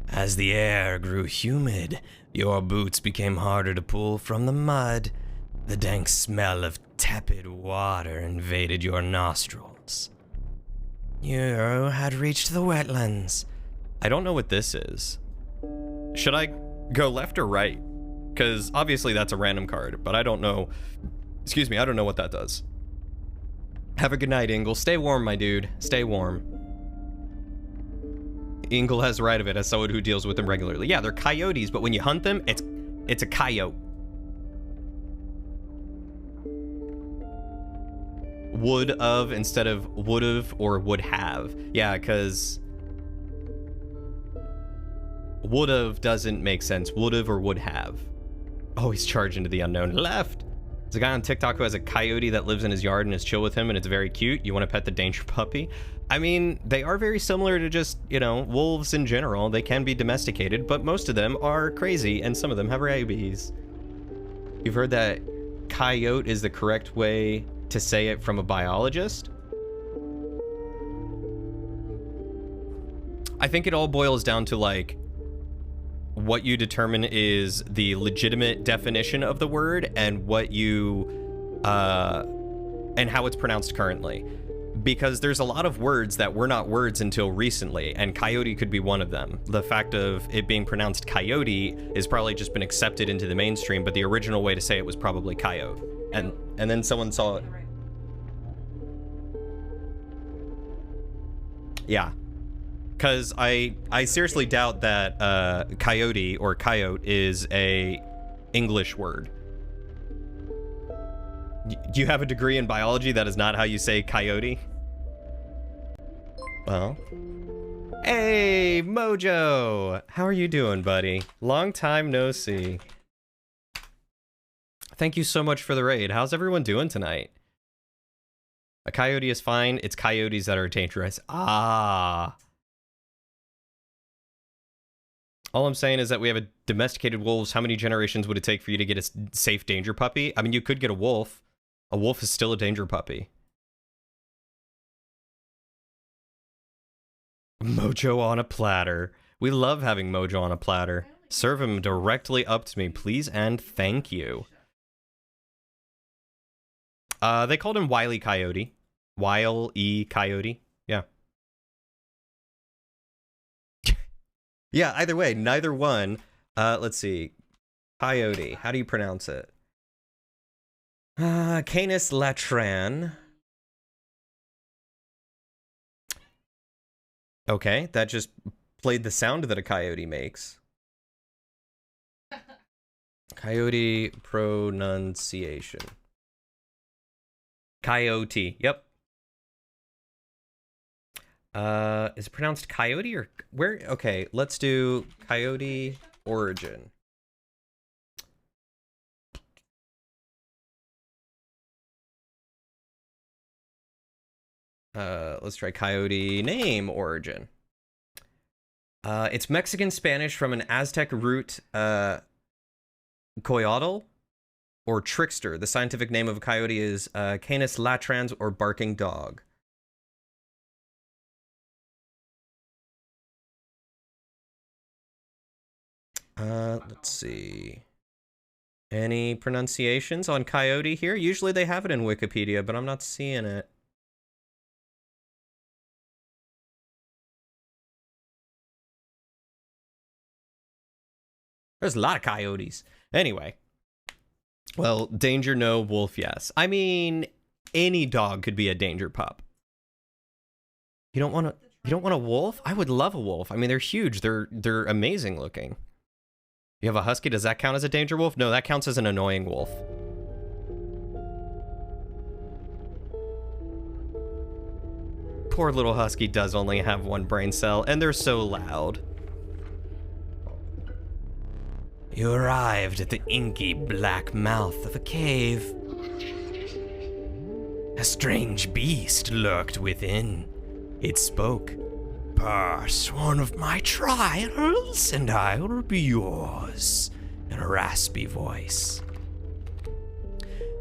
As the air grew humid, your boots became harder to pull from the mud. The dank smell of tepid water invaded your nostrils. You had reached the wetlands. I don't know what this is. Should I go left or right? Because obviously that's a random card, but I don't know. Excuse me, I don't know what that does. Have a good night, Ingle. Stay warm, my dude. Stay warm. Ingle has right of it as someone who deals with them regularly. Yeah, they're coyotes, but when you hunt them, it's a coyote. Would of instead of would've or would have. Yeah, because would've doesn't make sense. Would've or would have. Oh, he's charged into the unknown. Left. There's a guy on TikTok who has a coyote that lives in his yard and is chill with him, and it's very cute. You want to pet the danger puppy? I mean, they are very similar to just, you know, wolves in general. They can be domesticated, but most of them are crazy, and some of them have rabies. You've heard that coyote is the correct way to say it from a biologist? I think it all boils down to, like, what you determine is the legitimate definition of the word and what you, and how it's pronounced currently. Because there's a lot of words that were not words until recently, and coyote could be one of them. The fact of it being pronounced coyote has probably just been accepted into the mainstream, but the original way to say it was probably coyote. And then someone saw it. Yeah. Because I seriously doubt that coyote or coyote is a English word. Do you have a degree in biology? That is not how you say coyote? Well. Hey, Mojo! How are you doing, buddy? Long time no see. Thank you so much for the raid. How's everyone doing tonight? A coyote is fine. It's coyotes that are dangerous. Ah. All I'm saying is that we have a domesticated wolves. How many generations would it take for you to get a safe danger puppy? I mean, you could get a wolf. A wolf is still a danger puppy. Mojo on a platter. We love having Mojo on a platter. Serve him directly up to me, please and thank you. They called him Wile E. Coyote. Wile E. Coyote. Yeah. Yeah, either way, neither one. Let's see. Coyote. How do you pronounce it? Canis latran. Okay, that just played the sound that a coyote makes. Coyote pronunciation. Coyote. Yep. Is it pronounced coyote or where? Okay, let's do coyote origin. Let's try coyote name origin. It's Mexican Spanish from an Aztec root, coyotl, or trickster. The scientific name of a coyote is Canis latrans, or barking dog. Let's see. Any pronunciations on coyote here? Usually they have it in Wikipedia, but I'm not seeing it. There's a lot of coyotes. Anyway. Well, danger no, wolf yes. I mean, any dog could be a danger pup. You don't want a wolf? I would love a wolf. I mean, they're huge. They're amazing looking. You have a husky, does that count as a danger wolf? No, that counts as an annoying wolf. Poor little husky does only have one brain cell, and they're so loud. You arrived at the inky black mouth of a cave. A strange beast lurked within. It spoke. Pass one of my trials, and I will be yours, in a raspy voice.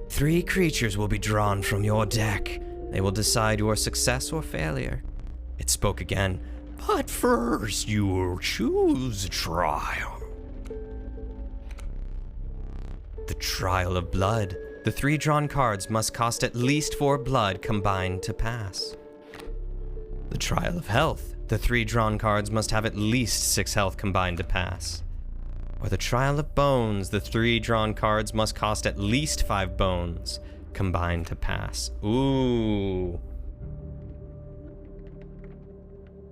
3 creatures will be drawn from your deck. They will decide your success or failure. It spoke again. But first, you will choose a trial. The trial of blood. The 3 drawn cards must cost at least 4 blood combined to pass. The trial of health. The 3 drawn cards must have at least 6 health combined to pass. Or the trial of bones. The 3 drawn cards must cost at least 5 bones combined to pass. Ooh.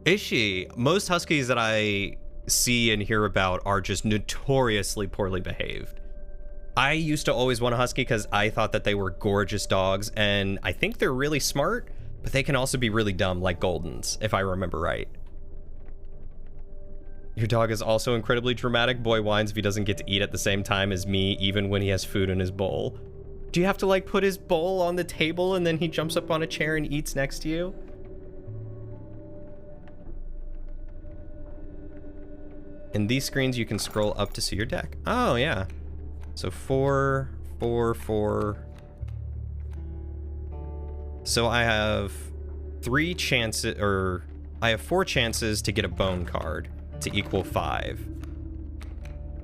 Is she? Most huskies that I see and hear about are just notoriously poorly behaved. I used to always want a husky because I thought that they were gorgeous dogs, and I think they're really smart, but they can also be really dumb, like Goldens, if I remember right. Your dog is also incredibly dramatic. Boy whines if he doesn't get to eat at the same time as me, even when he has food in his bowl. Do you have to like put his bowl on the table and then he jumps up on a chair and eats next to you? In these screens, you can scroll up to see your deck. Oh, yeah. So 4, 4, 4. So I have 3 chances, or I have 4 chances to get a bone card to equal 5,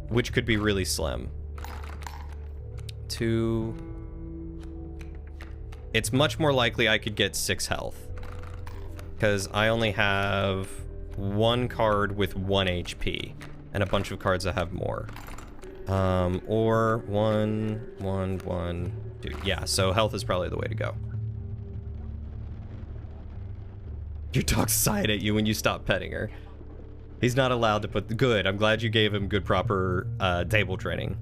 which could be really slim. 2. It's much more likely I could get 6 health, because I only have 1 card with 1 HP, and a bunch of cards that have more. Or 1, 1, 1, 2. Yeah, so health is probably the way to go. Your dog sighed at you when you stopped petting her. He's not allowed to put... Good, I'm glad you gave him good, proper table training.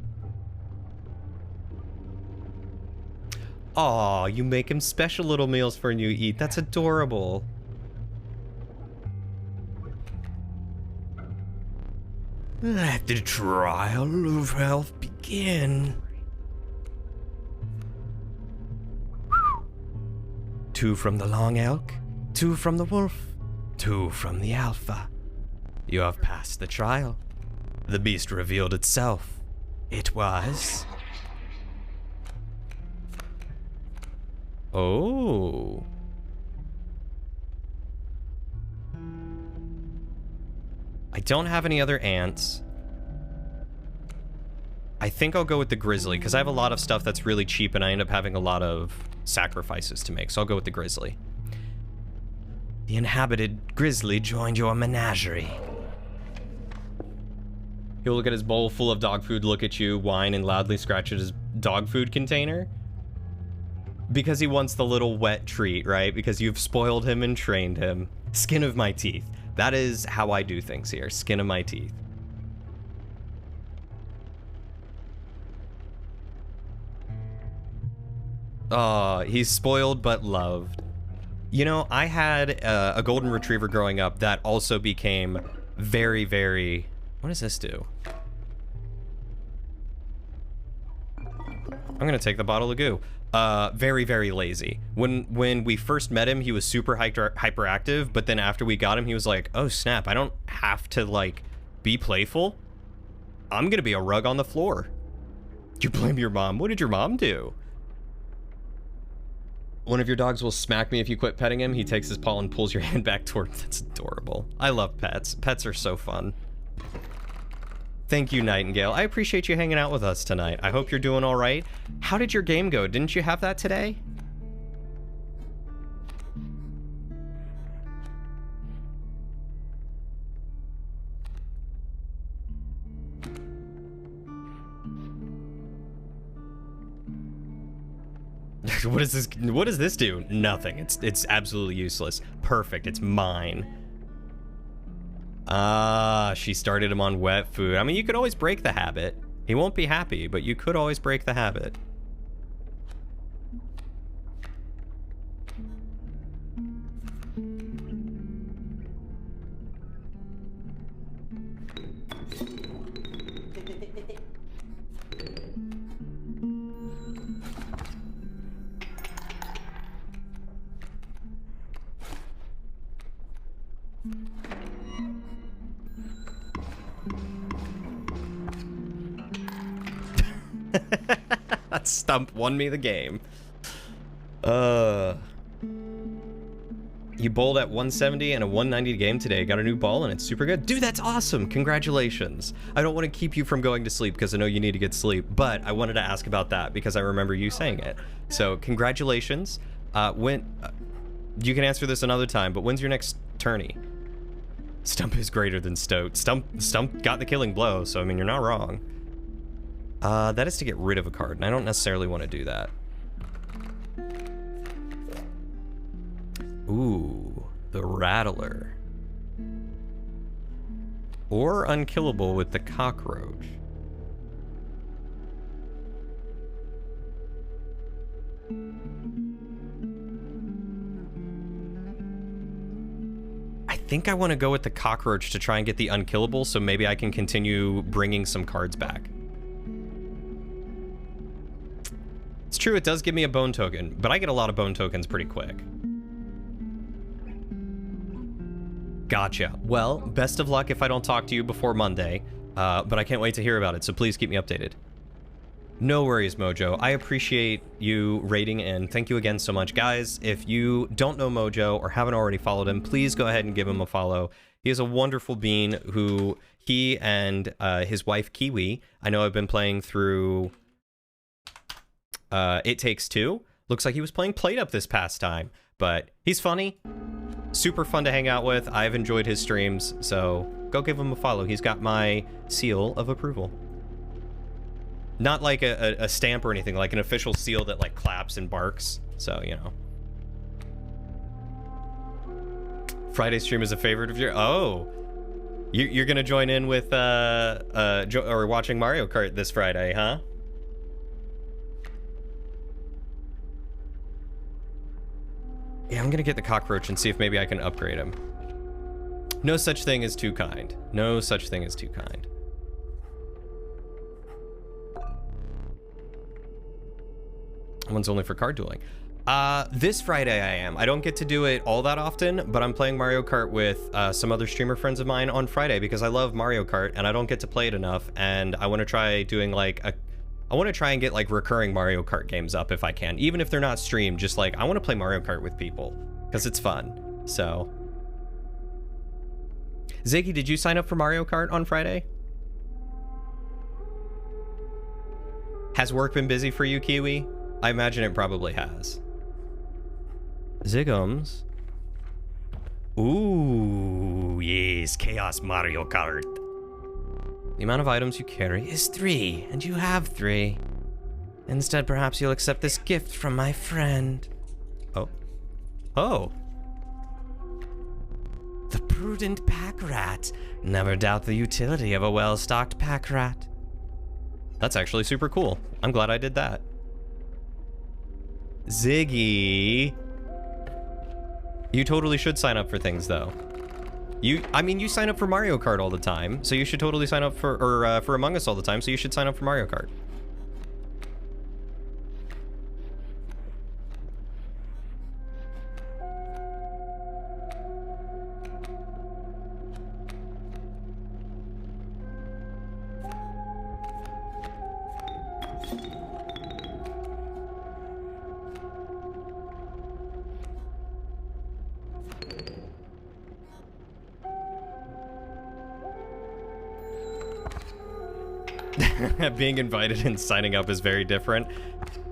Aw, you make him special little meals for when you eat. That's adorable. Let the trial of health begin. 2 from the long elk, 2 from the wolf, 2 from the alpha. You have passed the trial. The beast revealed itself. It was... Oh. I don't have any other ants. I think I'll go with the grizzly, because I have a lot of stuff that's really cheap and I end up having a lot of sacrifices to make, so I'll go with the grizzly. The inhabited grizzly joined your menagerie. He'll look at his bowl full of dog food, look at you, whine, and loudly scratch at his dog food container. Because he wants the little wet treat, right? Because you've spoiled him and trained him. Skin of my teeth. That is how I do things here. Skin of my teeth. Oh, he's spoiled but loved. You know, I had a golden retriever growing up that also became very, very... What does this do? I'm gonna take the bottle of goo. Very, very lazy. When we first met him, he was super hyperactive, but then after we got him, he was like, oh snap, I don't have to like be playful. I'm gonna be a rug on the floor. You blame your mom. What did your mom do? One of your dogs will smack me if you quit petting him. He takes his paw and pulls your hand back toward... That's adorable. I love pets. Pets are so fun. Thank you, Nightingale. I appreciate you hanging out with us tonight. I hope you're doing all right. How did your game go? Didn't you have that today? What does this do? Nothing. It's absolutely useless. Perfect. It's mine. Ah, she started him on wet food. I mean, you could always break the habit. He won't be happy, but you could always break the habit. Stump won me the game. You bowled at 170 and a 190 game today. Got a new ball and it's super good. Dude, that's awesome. Congratulations. I don't want to keep you from going to sleep because I know you need to get sleep, but I wanted to ask about that because I remember you saying it. So congratulations. You can answer this another time, but when's your next tourney? Stump is greater than Stoat. Stump got the killing blow, so I mean, you're not wrong. That is to get rid of a card, and I don't necessarily want to do that. Ooh, the Rattler. or unkillable with the cockroach. I think I want to go with the cockroach to try and get the unkillable, so maybe I can continue bringing some cards back. It's true, it does give me a bone token, but I get a lot of bone tokens pretty quick. Gotcha. Well, best of luck if I don't talk to you before Monday, but I can't wait to hear about it, so please keep me updated. No worries, Mojo. I appreciate you rating, and thank you again so much. Guys, if you don't know Mojo or haven't already followed him, please go ahead and give him a follow. He is a wonderful bean who he and his wife, Kiwi, I know I've been playing through It Takes Two. Looks like he was playing Plate Up this past time, but he's funny. Super fun to hang out with. I've enjoyed his streams, so go give him a follow. He's got my seal of approval. Not like a stamp or anything, like an official seal that like claps and barks. So, you know. Friday stream is a favorite of your... Oh! You're gonna join in with, or watching Mario Kart this Friday, huh? Yeah, I'm gonna get the cockroach and see if maybe I can upgrade him. No such thing as too kind. No such thing as too kind. One's only for card dueling. This Friday I am. I don't get to do it all that often, but I'm playing Mario Kart with some other streamer friends of mine on Friday because I love Mario Kart and I don't get to play it enough, and I want to try doing like I want to try and get like recurring Mario Kart games up if I can, even if they're not streamed. Just like I want to play Mario Kart with people because it's fun. So, Ziggy, did you sign up for Mario Kart on Friday? Has work been busy for you, Kiwi? I imagine it probably has. Zigums. Ooh, yes, Chaos Mario Kart. The amount of items you carry is 3, and you have 3. Instead, perhaps you'll accept this gift from my friend. Oh. Oh. The prudent pack rat. Never doubt the utility of a well-stocked pack rat. That's actually super cool. I'm glad I did that. Ziggy. You totally should sign up for things, though. I mean, you sign up for Mario Kart all the time, so you should totally sign up for Among Us all the time, so you should sign up for Mario Kart. Being invited and signing up is very different.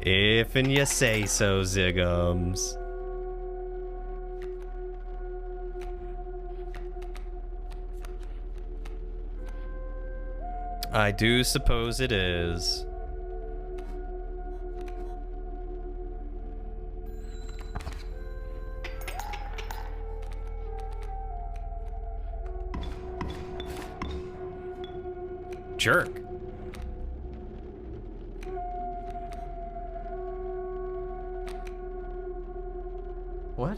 If and you say so, Zigums. I do suppose it is. Jerk. What?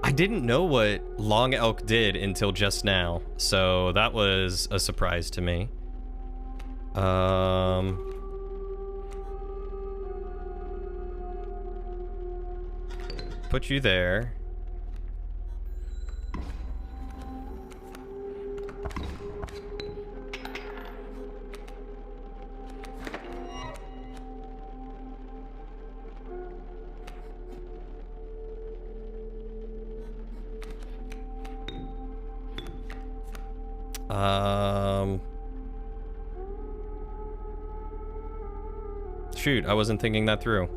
I didn't know what Long Elk did until just now, so that was a surprise to me. Put you there. Shoot, I wasn't thinking that through.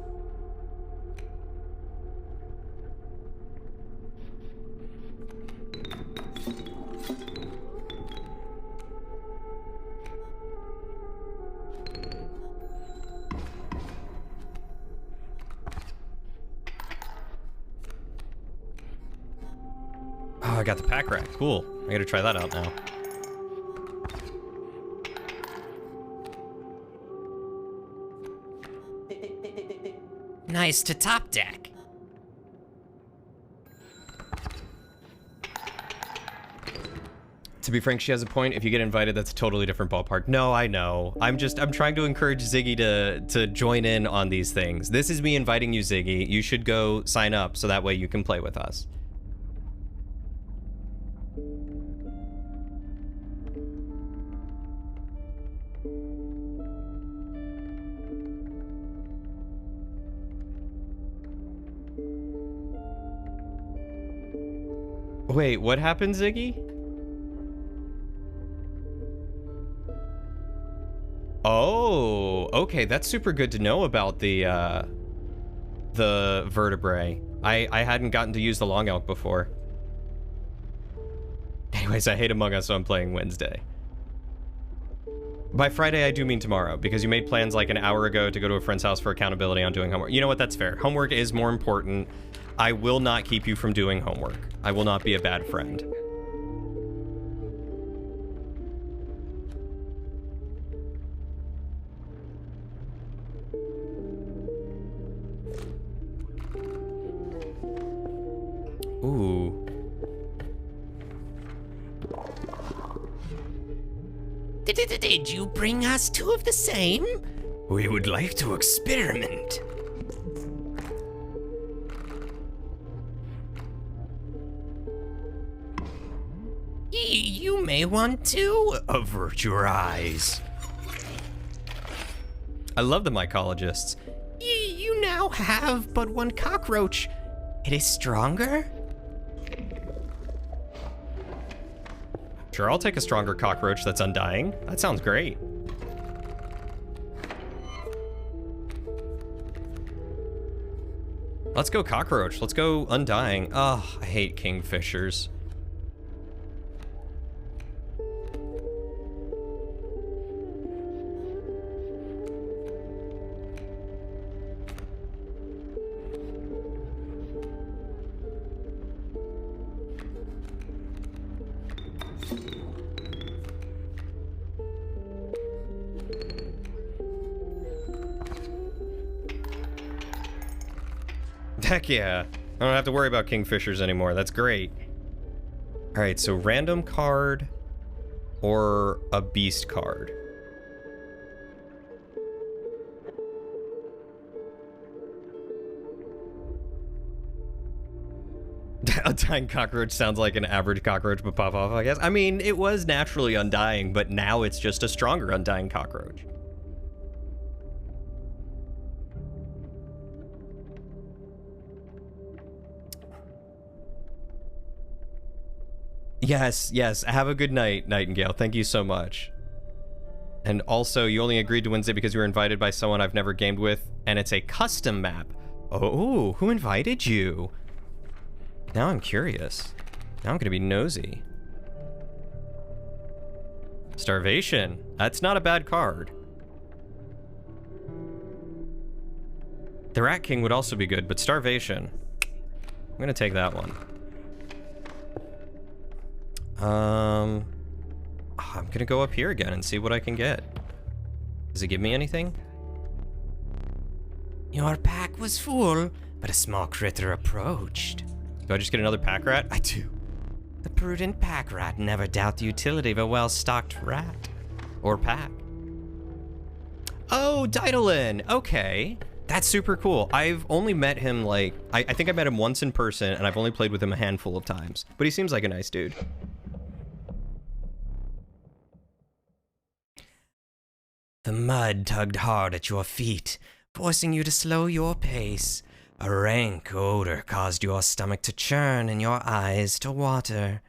Oh, I got the pack rat. Cool. I gotta try that out now. Nice to top deck. To be frank, she has a point. If you get invited, that's a totally different ballpark. No, I know. I'm trying to encourage Ziggy to join in on these things. This is me inviting you, Ziggy. You should go sign up so that way you can play with us. Wait, what happened, Ziggy? Oh, okay, that's super good to know about the vertebrae. I hadn't gotten to use the long elk before. Anyways, I hate Among Us, so I'm playing Wednesday. By Friday, I do mean tomorrow, because you made plans like an hour ago to go to a friend's house for accountability on doing homework. You know what, that's fair. Homework is more important. I will not keep you from doing homework. I will not be a bad friend. Ooh. Did you bring us two of the same? We would like to experiment. You may want to avert your eyes. I love the mycologists. You now have but one cockroach. It is stronger? Sure, I'll take a stronger cockroach that's undying. That sounds great. Let's go cockroach. Let's go undying. Oh, I hate kingfishers. Heck yeah. I don't have to worry about kingfishers anymore. That's great. All right, so random card or a beast card. A dying cockroach sounds like an average cockroach would pop off, I guess. I mean, it was naturally undying, but now it's just a stronger undying cockroach. Yes, yes. Have a good night, Nightingale. Thank you so much. And also, you only agreed to Wednesday because you were invited by someone I've never gamed with, and it's a custom map. Oh, who invited you? Now I'm curious. Now I'm gonna be nosy. Starvation. That's not a bad card. The Rat King would also be good, but Starvation. I'm gonna take that one. I'm gonna go up here again and see what I can get. Does it give me anything? Your pack was full, but a small critter approached. Do I just get another pack rat? I do. The prudent pack rat never doubt the utility of a well-stocked rat. Or pack. Oh, Didolin! Okay. That's super cool. I've only met him like... I think I met him once in person, and I've only played with him a handful of times. But he seems like a nice dude. The mud tugged hard at your feet, forcing you to slow your pace. A rank odor caused your stomach to churn and your eyes to water.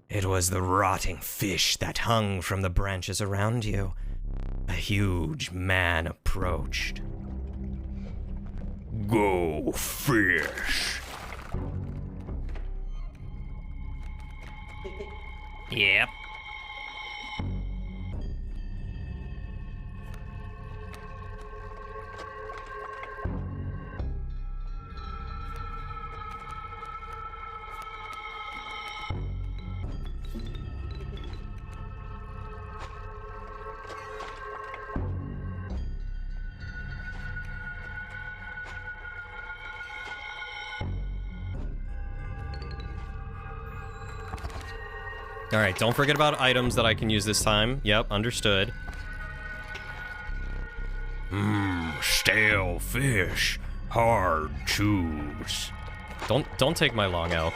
It was the rotting fish that hung from the branches around you. A huge man approached. Go, fish. Yep. All right, don't forget about items that I can use this time. Yep, understood. Stale fish. Hard chews. Don't take my long elk.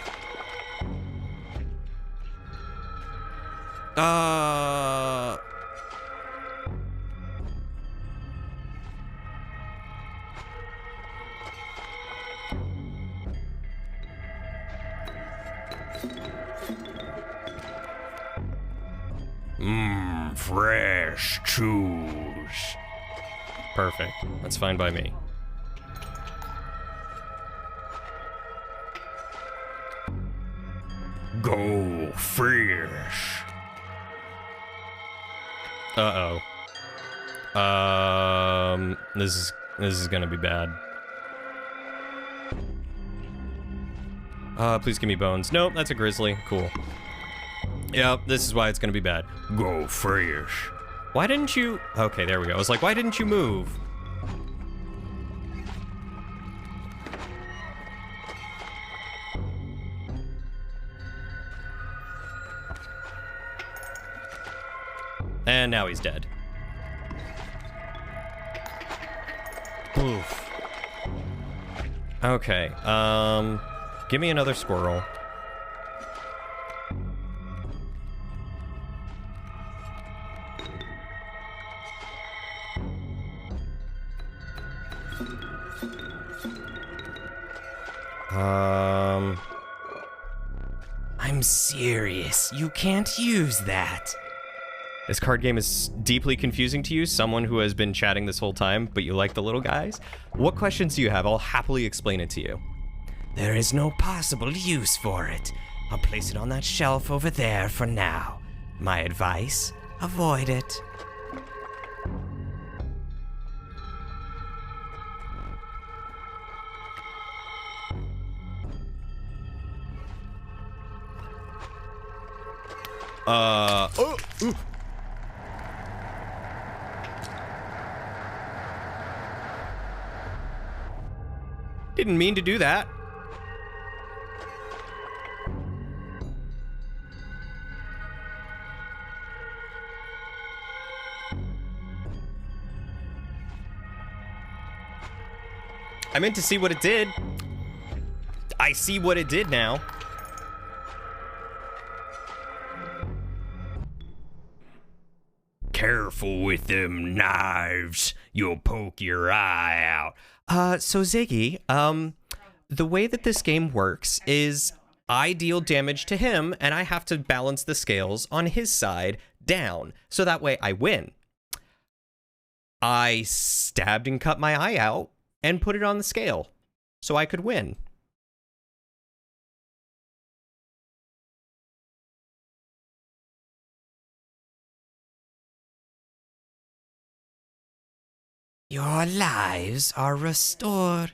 Fresh chews. Perfect. That's fine by me. Go fish. Uh-oh. This is gonna be bad. Please give me bones. Nope, that's a grizzly. Cool. Yep, this is why it's gonna be bad. Go fish. Why didn't you... Okay, there we go. I was like, why didn't you move? And now he's dead. Oof. Okay, give me another squirrel. I'm serious. You can't use that. This card game is deeply confusing to you, someone who has been chatting this whole time, but you like the little guys? What questions do you have? I'll happily explain it to you. There is no possible use for it. I'll place it on that shelf over there for now. My advice, avoid it. Ooh. Didn't mean to do that. I meant to see what it did. I see what it did now. Careful with them knives. You'll poke your eye out. So Ziggy, the way that this game works is I deal damage to him and I have to balance the scales on his side down. So that way I win. I stabbed and cut my eye out and put it on the scale so I could win. Your lives are restored.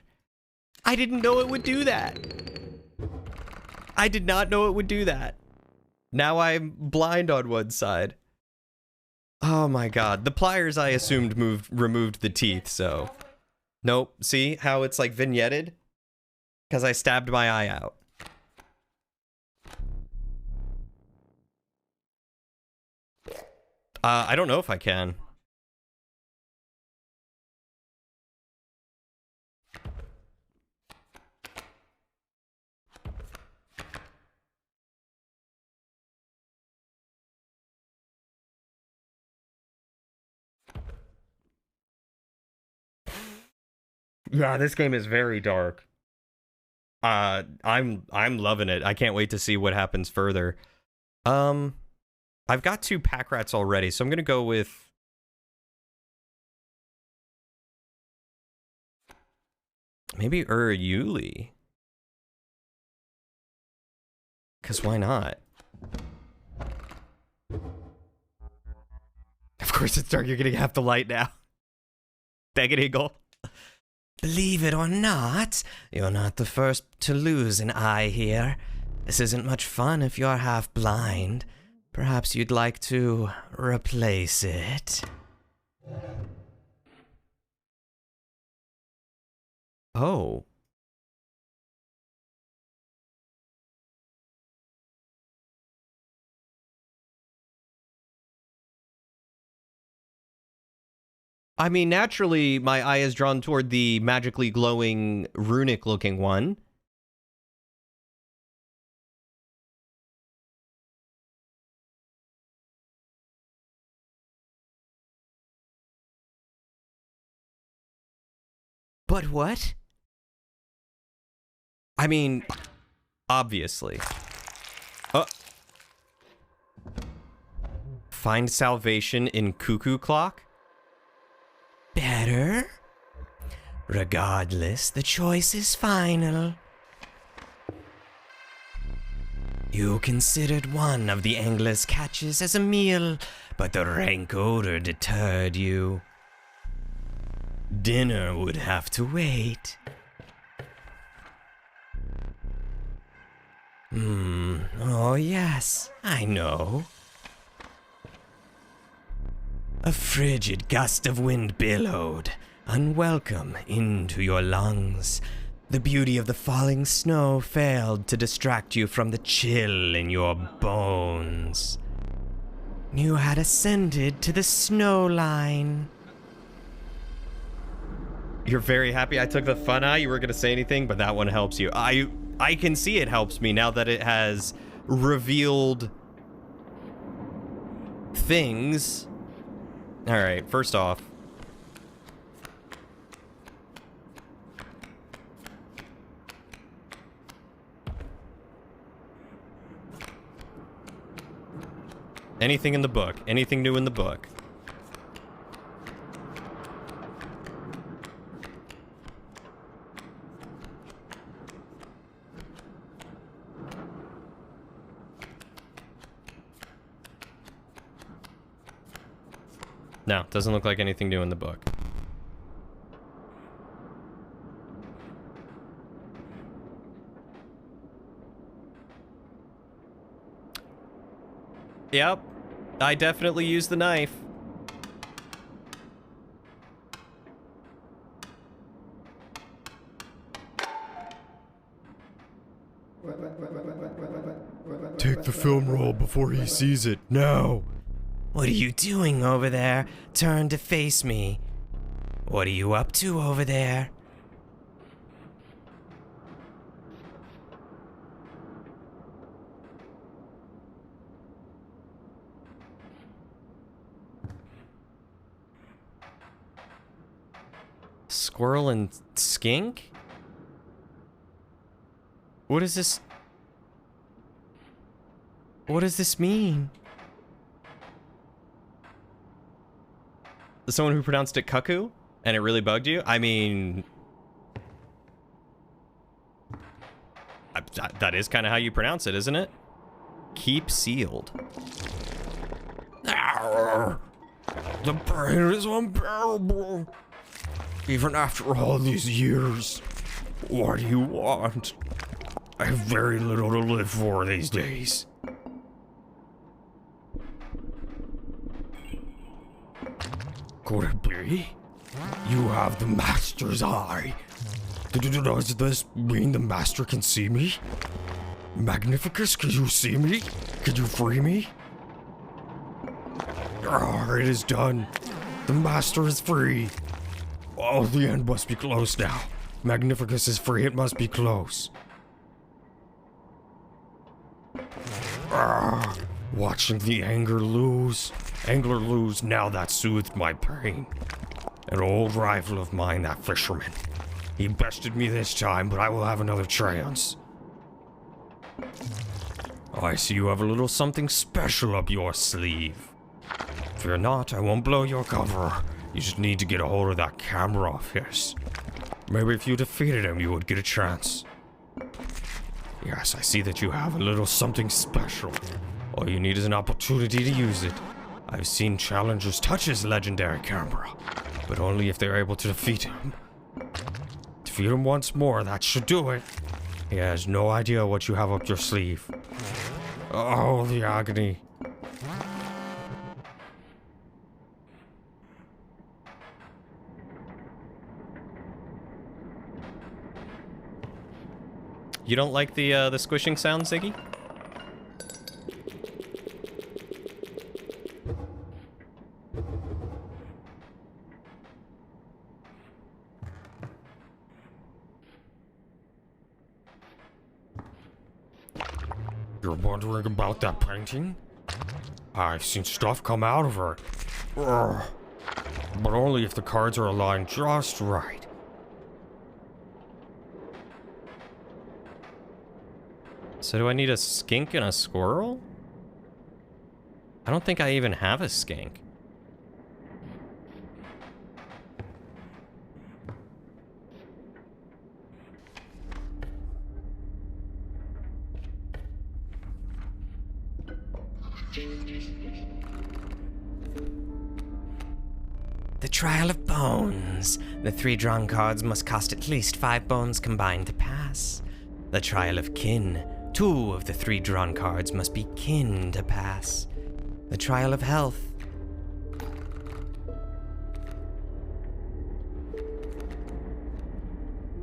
I didn't know it would do that. I did not know it would do that. Now I'm blind on one side. Oh my god. The pliers I assumed removed the teeth, so... Nope. See how it's like vignetted? Because I stabbed my eye out. I don't know if I can. Yeah, this game is very dark. I'm loving it. I can't wait to see what happens further. I've got 2 pack rats already, so I'm gonna go with... maybe Yuli. Because why not? Of course it's dark, you're gonna have the light now. Dang it, Eagle. Believe it or not, you're not the first to lose an eye here. This isn't much fun if you're half blind. Perhaps you'd like to replace it. Oh. I mean, naturally, my eye is drawn toward the magically glowing, runic-looking one. But what? I mean, obviously. Find salvation in Cuckoo Clock? Better? Regardless, the choice is final. You considered one of the angler's catches as a meal, but the rank odor deterred you. Dinner would have to wait. Oh yes, I know. A frigid gust of wind billowed, unwelcome, into your lungs. The beauty of the falling snow failed to distract you from the chill in your bones. You had ascended to the snow line. You're very happy I took the fun eye? You weren't going to say anything, but that one helps you. I can see it helps me now that it has revealed things. All right, first off, anything in the book? Anything new in the book? No, doesn't look like anything new in the book. Yep, I definitely used the knife. Take the film roll before he sees it, now! What are you doing over there? Turn to face me. What are you up to over there? Squirrel and skink? What is this? What does this mean? Someone who pronounced it cuckoo and it really bugged you? I mean, that is kind of how you pronounce it, isn't it? Keep sealed. The pain is unbearable. Even after all these years, what do you want? I have very little to live for these days. Could it be? You have the Master's eye. Does this mean the Master can see me? Magnificus, can you see me? Can you free me? Ah, it is done. The Master is free. Oh, the end must be close now. Magnificus is free, it must be close. Ah, watching the angler lose, now that soothed my pain. An old rival of mine, that Fisherman. He bested me this time, but I will have another chance. Oh, I see you have a little something special up your sleeve. Fear not, I won't blow your cover. You just need to get a hold of that camera of his. Maybe if you defeated him, you would get a chance. Yes, I see that you have a little something special. All you need is an opportunity to use it. I've seen challengers touch his legendary camera, but only if they're able to defeat him. Defeat him once more, that should do it. He has no idea what you have up your sleeve. Oh, the agony. You don't like the squishing sound, Ziggy? You're wondering about that painting? I've seen stuff come out of her. Ugh. But only if the cards are aligned just right. So do I need a skink and a squirrel? I don't think I even have a skink. The Trial of Bones. The 3 drawn cards must cost at least 5 bones combined to pass. The Trial of Kin. 2 of the 3 drawn cards must be kin to pass. The Trial of Health.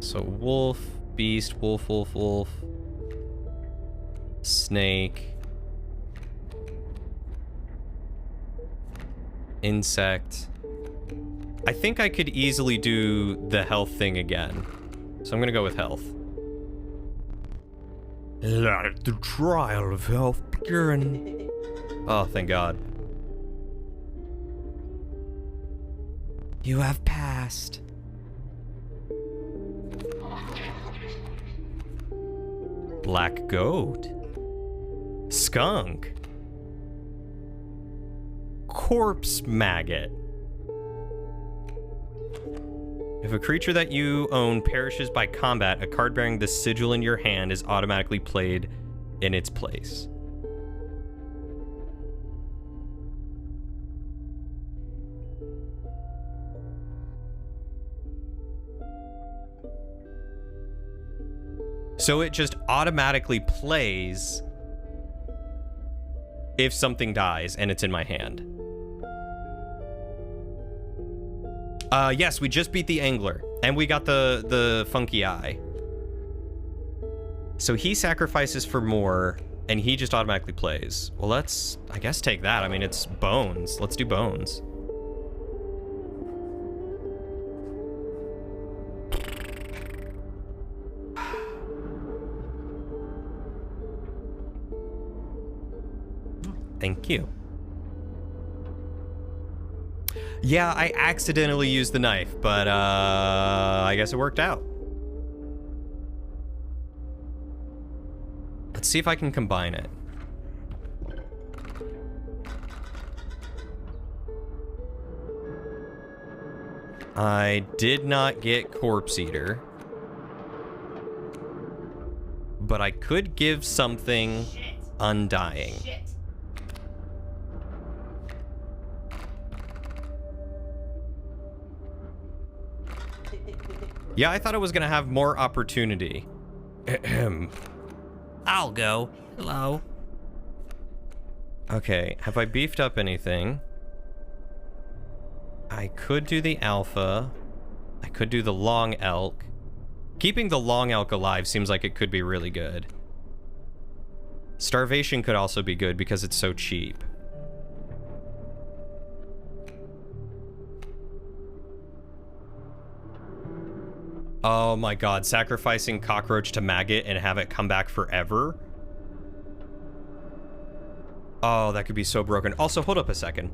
So wolf, beast, wolf, wolf, wolf. Snake. Insect. I think I could easily do the health thing again. So I'm gonna go with health. Let the trial of health begin. Oh, thank God. You have passed. Black goat. Skunk. Corpse maggot. If a creature that you own perishes by combat, a card bearing the sigil in your hand is automatically played in its place. So it just automatically plays if something dies and it's in my hand. Yes, we just beat the angler, and we got the funky eye. So he sacrifices for more, and he just automatically plays. Well, let's, I guess, take that. I mean, it's bones. Let's do bones. Thank you. Yeah, I accidentally used the knife, but I guess it worked out. Let's see if I can combine it. I did not get Corpse Eater, but I could give something Undying. Yeah, I thought it was gonna have more opportunity. I'll go. Hello. Okay, have I beefed up anything? I could do the alpha. I could do the long elk. Keeping the long elk alive seems like it could be really good. Starvation could also be good because it's so cheap. Oh my god, sacrificing cockroach to maggot and have it come back forever? Oh, that could be so broken. Also, hold up a second.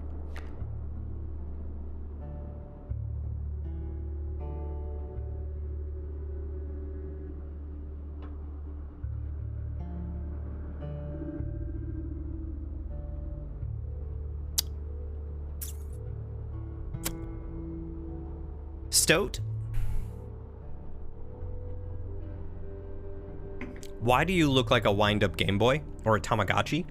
Stoat? Why do you look like a wind-up Game Boy or a Tamagotchi?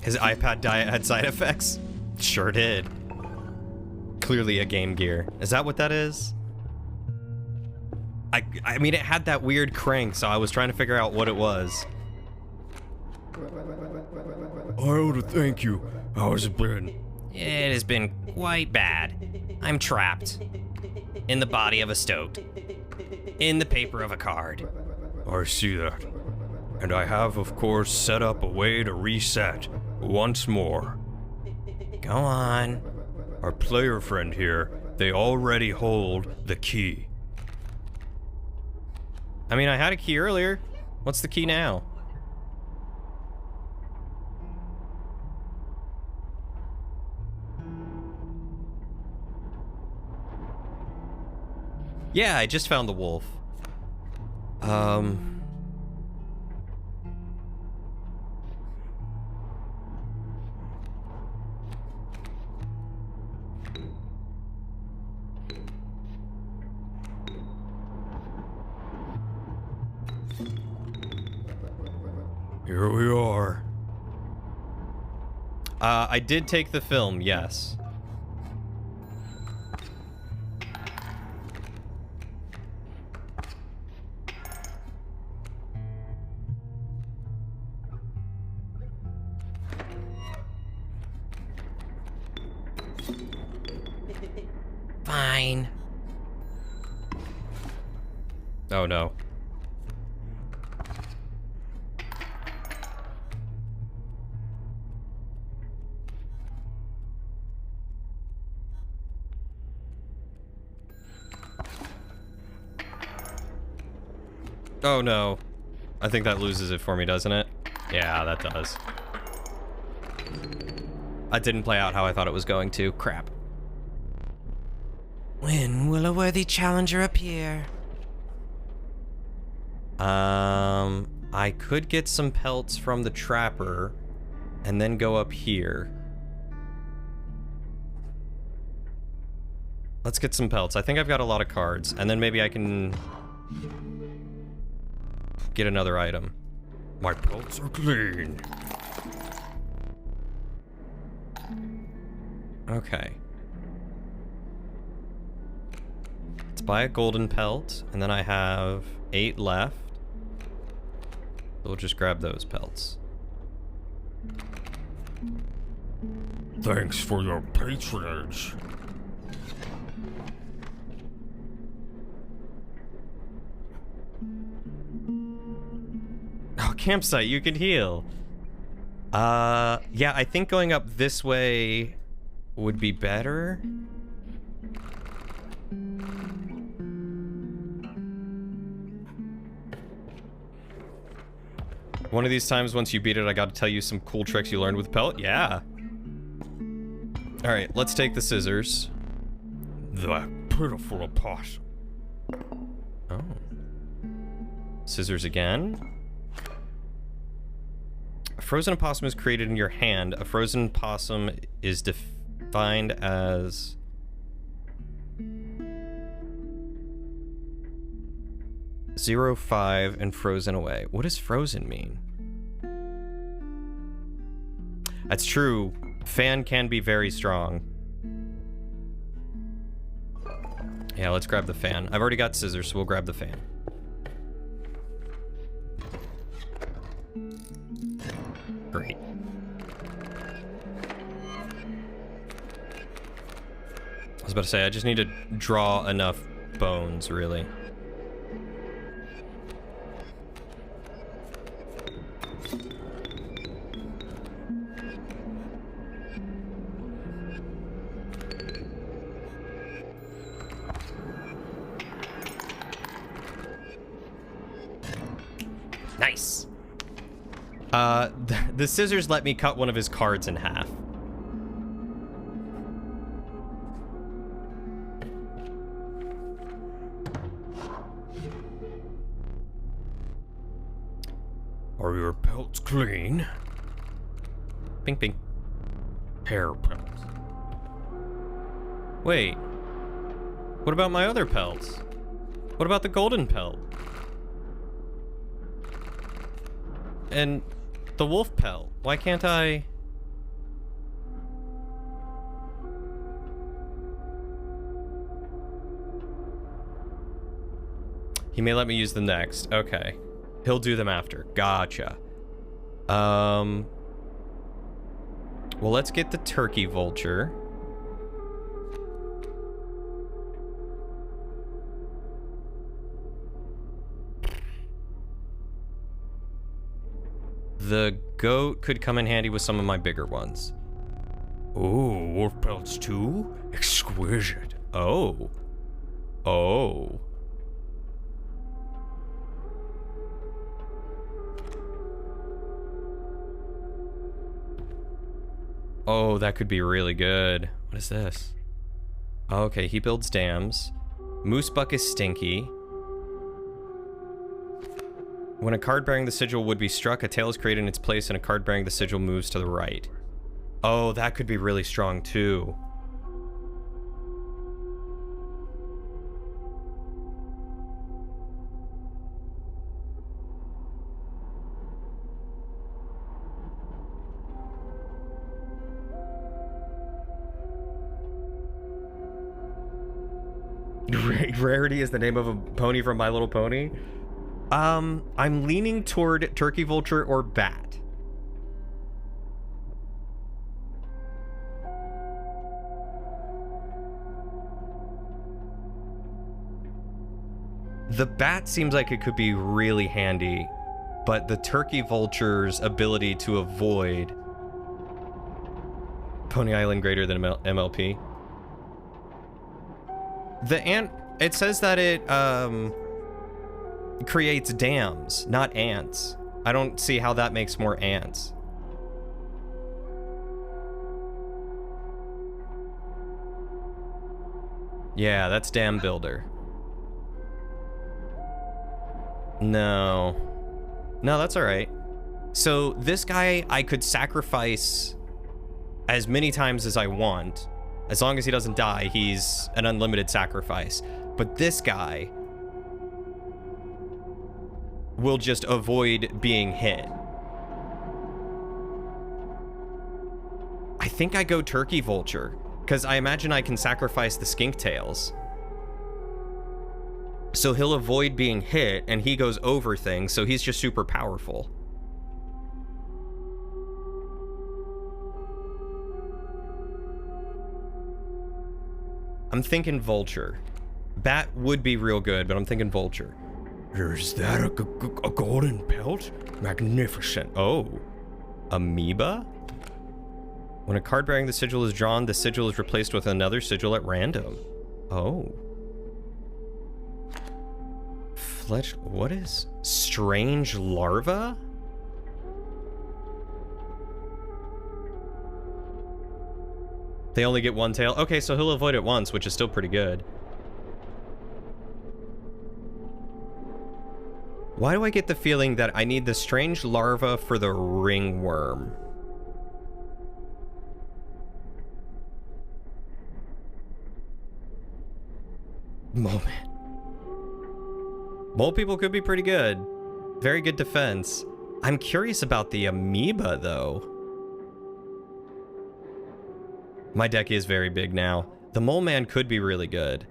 His iPad diet had side effects? Sure did. Clearly a Game Gear. Is that what that is? I mean, it had that weird crank, so I was trying to figure out what it was. I owe to thank you. How's it been? It has been quite bad. I'm trapped. In the body of a stoat. In the paper of a card. I see that. And I have, of course, set up a way to reset once more. Go on. Our player friend here They already hold the key. I mean, I had a key earlier. What's the key now? Yeah, I just found the wolf. Here we are. I did take the film, yes. Fine. Oh no. Oh no. I think that loses it for me, doesn't it? Yeah, that does. That didn't play out how I thought it was going to. Crap. When will a worthy challenger appear? I could get some pelts from the trapper and then go up here. Let's get some pelts. I think I've got a lot of cards, and then maybe I can get another item. My pelts are clean. Okay. Let's buy a golden pelt, and then I have 8 left. We'll just grab those pelts. Thanks for your patronage. Oh, campsite, you can heal. Yeah, I think going up this way would be better. One of these times, once you beat it, I got to tell you some cool tricks you learned with pelt. Yeah. All right, let's take the scissors. That pitiful opossum. Oh. Scissors again. A frozen opossum is created in your hand. A frozen possum is defined as... (0.5) and frozen away. What does frozen mean? That's true. Fan can be very strong. Yeah, let's grab the fan. I've already got scissors, so we'll grab the fan. Great. I was about to say, I just need to draw enough bones, really. Nice. The scissors let me cut one of his cards in half. Are your pelts clean? Bing, bing. Hair pelts. Wait. What about my other pelts? What about the golden pelt? And the wolf pelt? Why can't I... He may let me use them next. Okay. He'll do them after. Gotcha. Well, let's get the turkey vulture. The goat could come in handy with some of my bigger ones. Ooh, wolf pelts too? Exquisite. Oh. Oh. Oh, that could be really good. What is this? Oh, okay, he builds dams. Moosebuck is stinky. When a card bearing the sigil would be struck, a tail is created in its place and a card bearing the sigil moves to the right. Oh, that could be really strong too. Rarity is the name of a pony from My Little Pony. I'm leaning toward Turkey Vulture or Bat. The Bat seems like it could be really handy, but the Turkey Vulture's ability to avoid Pony Island greater than MLP. The ant, it says that it creates dams, not ants. I don't see how that makes more ants. Yeah, that's dam builder. No. No, that's all right. So this guy, I could sacrifice as many times as I want. As long as he doesn't die, he's an unlimited sacrifice. But this guy will just avoid being hit. I think I go Turkey Vulture, because I imagine I can sacrifice the skink tails. So he'll avoid being hit, and he goes over things, so he's just super powerful. I'm thinking Vulture. Bat would be real good, but I'm thinking Vulture. Is that a golden pelt? Magnificent. Oh. Amoeba? When a card bearing the sigil is drawn, the sigil is replaced with another sigil at random. Oh. Fletch, what is? Strange larva? They only get one tail? Okay, so he'll avoid it once, which is still pretty good. Why do I get the feeling that I need the strange larva for the ringworm? Mole man. Mole people could be pretty good. Very good defense. I'm curious about the amoeba, though. My deck is very big now. The mole man could be really good.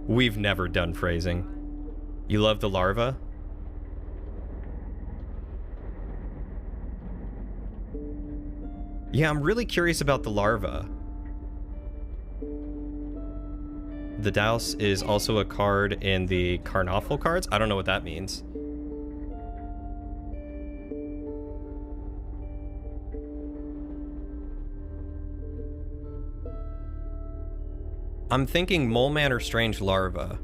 We've never done phrasing. You love the larva? Yeah, I'm really curious about the larva. The Douse is also a card in the Carnoffle cards. I don't know what that means. I'm thinking Mole Man or Strange Larva.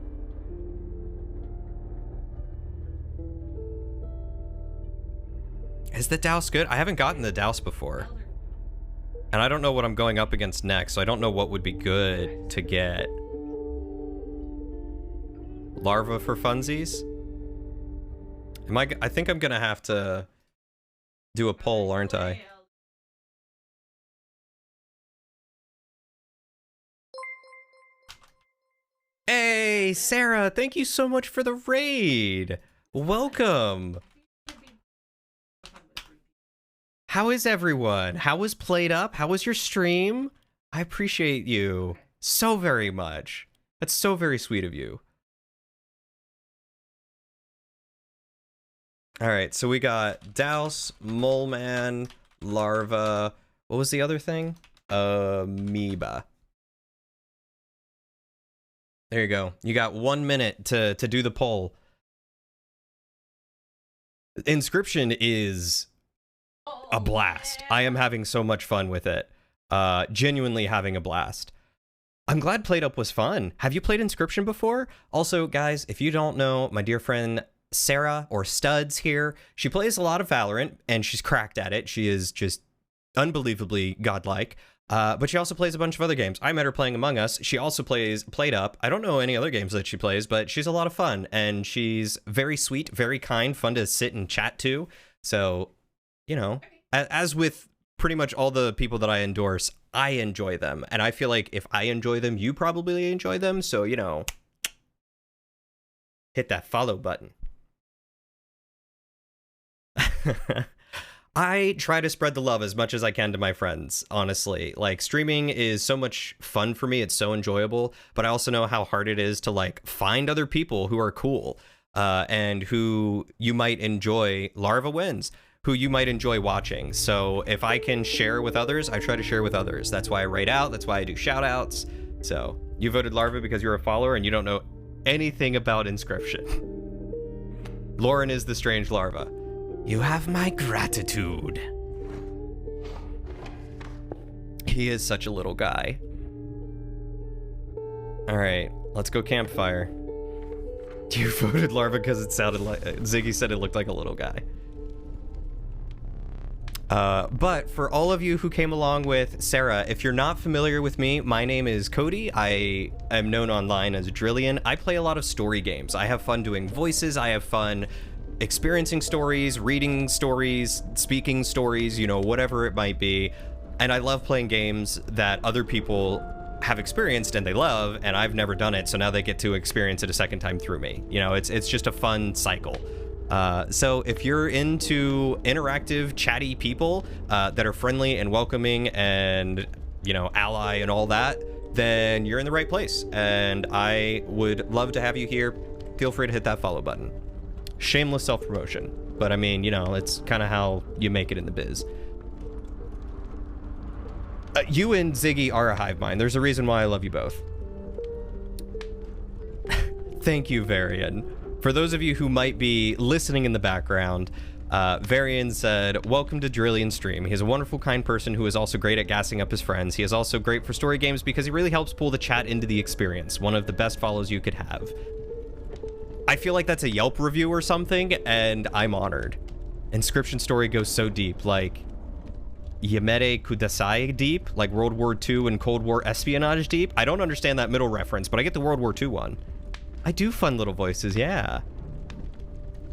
Is the Douse good? I haven't gotten the Douse before. And I don't know what I'm going up against next, so I don't know what would be good to get. Larva for funsies? I think I'm gonna have to do a poll, aren't I? Hey, Sarah, thank you so much for the raid. Welcome. How is everyone? How was Played Up? How was your stream? I appreciate you so very much. That's so very sweet of you. All right, so we got Douse, Mole Man, Larva. What was the other thing? Amoeba. There you go. You got 1 minute to do the poll. Inscryption is a blast. I am having so much fun with it. Genuinely having a blast. I'm glad Played Up was fun. Have you played Inscryption before? Also, guys, if you don't know, my dear friend Sarah, or Studs here, she plays a lot of Valorant, and she's cracked at it. She is just unbelievably godlike. But she also plays a bunch of other games. I met her playing Among Us. She also plays Played Up. I don't know any other games that she plays, but she's a lot of fun, and she's very sweet, very kind, fun to sit and chat to. So, you know, as with pretty much all the people that I endorse, I enjoy them. And I feel like if I enjoy them, you probably enjoy them. So, you know, hit that follow button. I try to spread the love as much as I can to my friends, honestly. Like, streaming is so much fun for me. It's so enjoyable. But I also know how hard it is to, like, find other people who are cool and who you might enjoy. Larva wins. Who you might enjoy watching. So if I can share with others, I try to share with others. That's why I write out. That's why I do shout outs. So you voted Larva because you're a follower and you don't know anything about Inscryption. Lauren is the strange larva. You have my gratitude. He is such a little guy. All right, let's go campfire. You voted Larva because it sounded like Ziggy said it looked like a little guy. But for all of you who came along with Sarah, if you're not familiar with me, my name is Cody. I am known online as Drillian. I play a lot of story games. I have fun doing voices. I have fun experiencing stories, reading stories, speaking stories, you know, whatever it might be. And I love playing games that other people have experienced and they love, and I've never done it, so now they get to experience it a second time through me. You know, it's just a fun cycle. So if you're into interactive, chatty people that are friendly and welcoming and, you know, ally and all that, then you're in the right place. And I would love to have you here. Feel free to hit that follow button. Shameless self-promotion. But I mean, you know, it's kind of how you make it in the biz. You and Ziggy are a hive mind. There's a reason why I love you both. Thank you, Varian. For those of you who might be listening in the background, Varian said, welcome to Drillian Stream. He's a wonderful, kind person who is also great at gassing up his friends. He is also great for story games because he really helps pull the chat into the experience. One of the best follows you could have. I feel like that's a Yelp review or something, and I'm honored. Inscryption story goes so deep, like Yamete Kudasai deep, like World War II and Cold War espionage deep. I don't understand that middle reference, but I get the World War II one. I do fun little voices, yeah.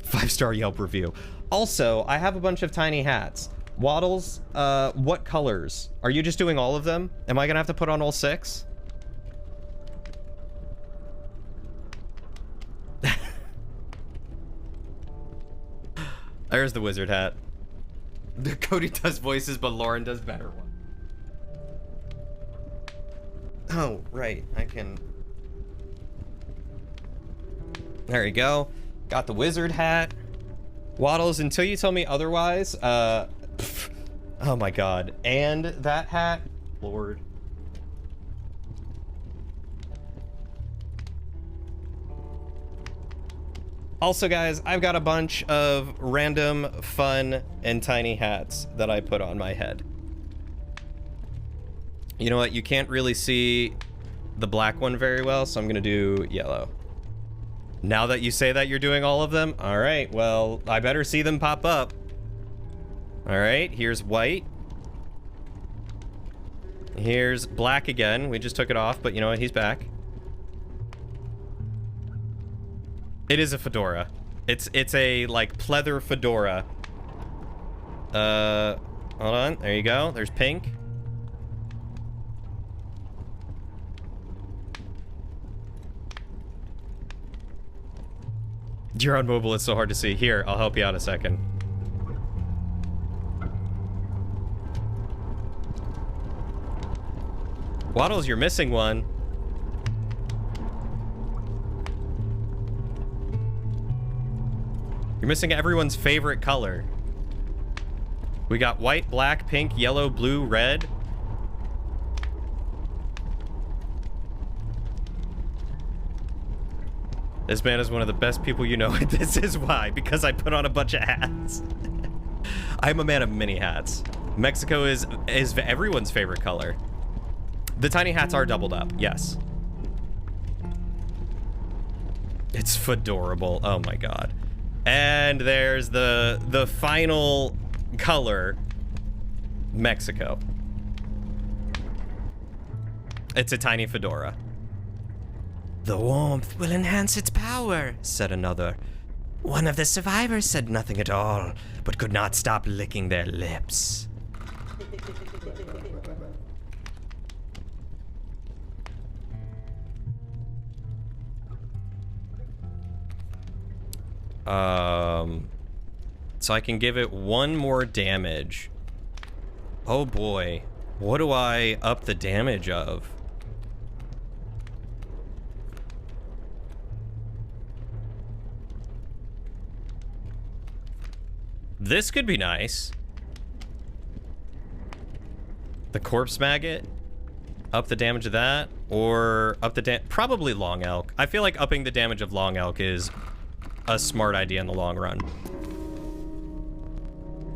5-star Yelp review. Also, I have a bunch of tiny hats. Waddles, what colors? Are you just doing all of them? Am I gonna have to put on all 6? There's the wizard hat. Cody does voices, but Lauren does better one. Oh, right, I can... There you go. Got the wizard hat. Waddles, until you tell me otherwise, oh my god. And that hat? Lord. Also, guys, I've got a bunch of random, fun, and tiny hats that I put on my head. You know what? You can't really see the black one very well, so I'm gonna do yellow. Now that you say that you're doing all of them, all right, well, I better see them pop up. All right, here's white. Here's black again. We just took it off, but you know what? He's back. It is a fedora. It's a, like, pleather fedora. Hold on. There you go. There's pink. You're on mobile, it's so hard to see. Here, I'll help you out a second. Waddles, you're missing one. You're missing everyone's favorite color. We got white, black, pink, yellow, blue, red. This man is one of the best people you know, and this is why, because I put on a bunch of hats. I'm a man of many hats. Mexico is everyone's favorite color. The tiny hats are doubled up, yes. It's fedorable. Oh my god. And there's the final color, Mexico. It's a tiny fedora. The warmth will enhance its power, said another. One of the survivors said nothing at all, but could not stop licking their lips. So I can give it one more damage. Oh boy. What do I up the damage of? This could be nice. The corpse maggot. Up the damage of that. Or up the probably long elk. I feel like upping the damage of long elk is a smart idea in the long run.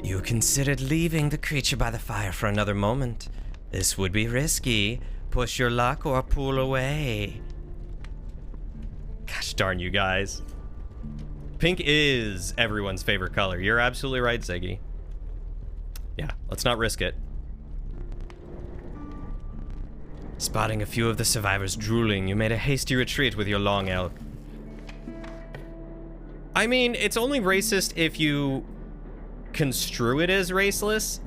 You considered leaving the creature by the fire for another moment. This would be risky. Push your luck or pull away. Gosh darn you guys. Pink is everyone's favorite color. You're absolutely right, Ziggy. Yeah, let's not risk it. Spotting a few of the survivors drooling, you made a hasty retreat with your long elk. I mean, it's only racist if you construe it as racist.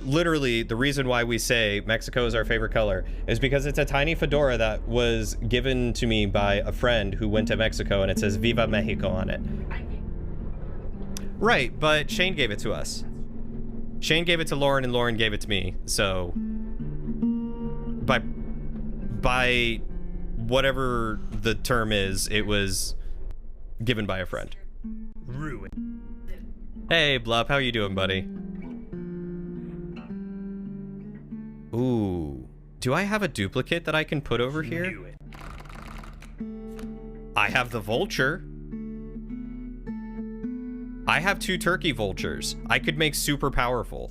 Literally, the reason why we say Mexico is our favorite color is because it's a tiny fedora that was given to me by a friend who went to Mexico, and it says Viva Mexico on it. Right, but Shane gave it to us. Shane gave it to Lauren, and Lauren gave it to me. So, by whatever the term is, it was given by a friend. Ruin. Hey, Blup, how you doing, buddy? Ooh. Do I have a duplicate that I can put over here? I have the vulture. I have 2 turkey vultures. I could make super powerful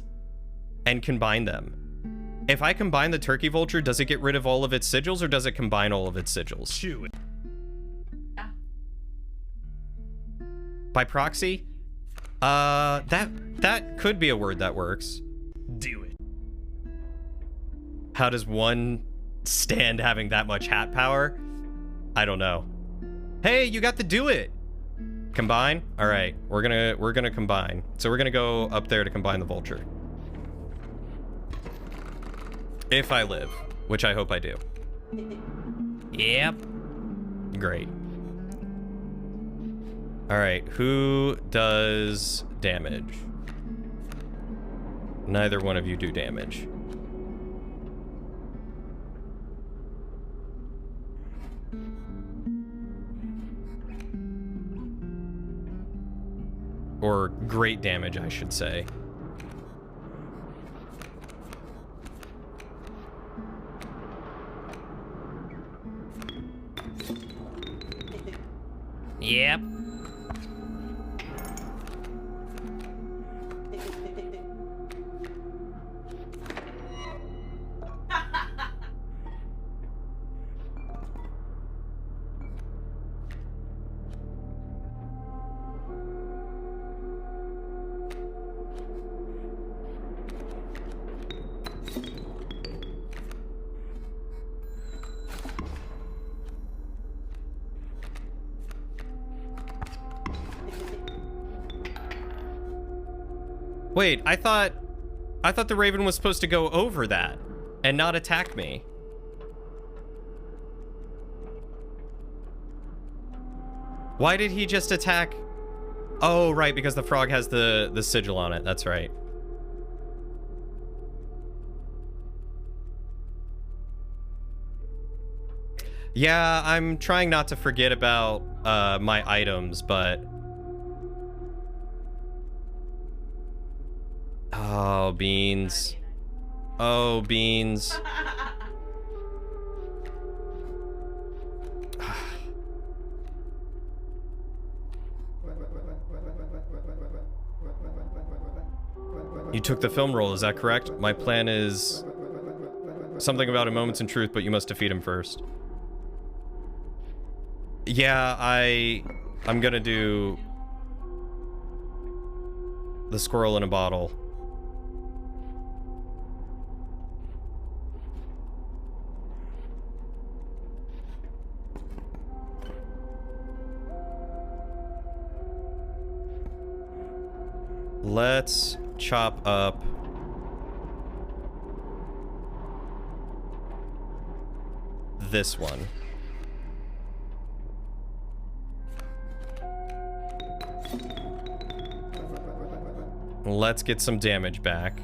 and combine them. If I combine the turkey vulture, does it get rid of all of its sigils, or does it combine all of its sigils? Shoot. By proxy? That could be a word that works. Do it. How does one stand having that much hat power? I don't know. Hey, you got to do it. Combine? All right, we're gonna combine. So we're gonna go up there to combine the vulture. If I live, which I hope I do. Yep. Great. All right, who does damage? Neither one of you do damage. Or great damage, I should say. Yep. Wait, I thought the Raven was supposed to go over that and not attack me. Why did he just attack? Oh, right, because the frog has the sigil on it. That's right. Yeah, I'm trying not to forget about my items, but... Oh, beans. Oh, beans. You took the film roll, is that correct? My plan is something about a moment's in truth, but you must defeat him first. Yeah, I'm gonna do the squirrel in a bottle. Let's chop up this one. Let's get some damage back.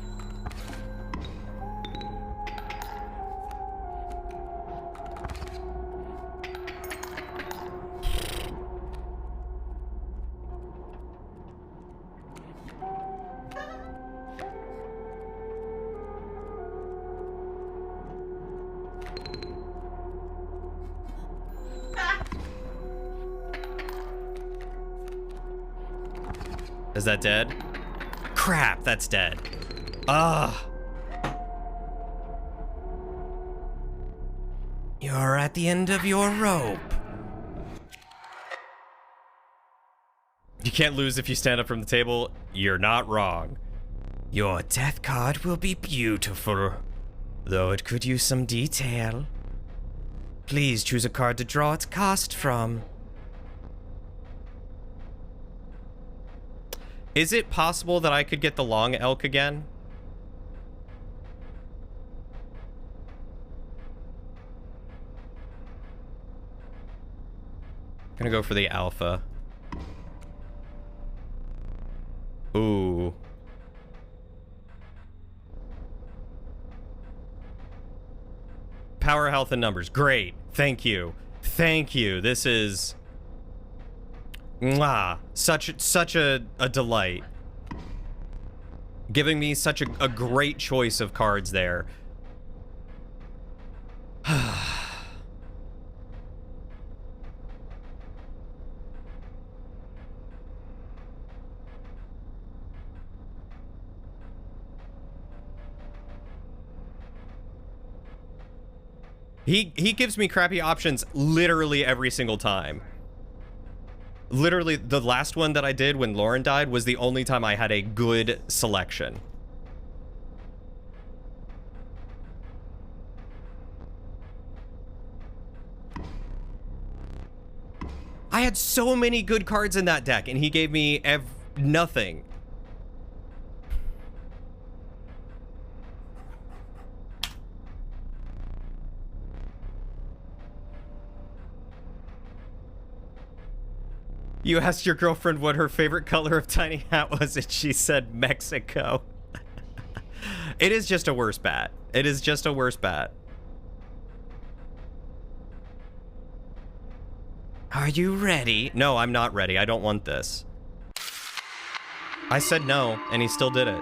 Is that dead? Crap, that's dead. Ah. You're at the end of your rope. You can't lose if you stand up from the table. You're not wrong. Your death card will be beautiful, though it could use some detail. Please choose a card to draw its cost from. Is it possible that I could get the long elk again? I'm gonna go for the alpha. Ooh. Power, health, and numbers. Great. Thank you. Thank you. This is... Mwah. Such a delight. Giving me such a great choice of cards there. He gives me crappy options literally every single time. Literally, the last one that I did when Lauren died was the only time I had a good selection. I had so many good cards in that deck, and he gave me nothing. You asked your girlfriend what her favorite color of tiny hat was, and she said Mexico. It is just a worse bat. It is just a worse bat. Are you ready? No, I'm not ready. I don't want this. I said no, and he still did it.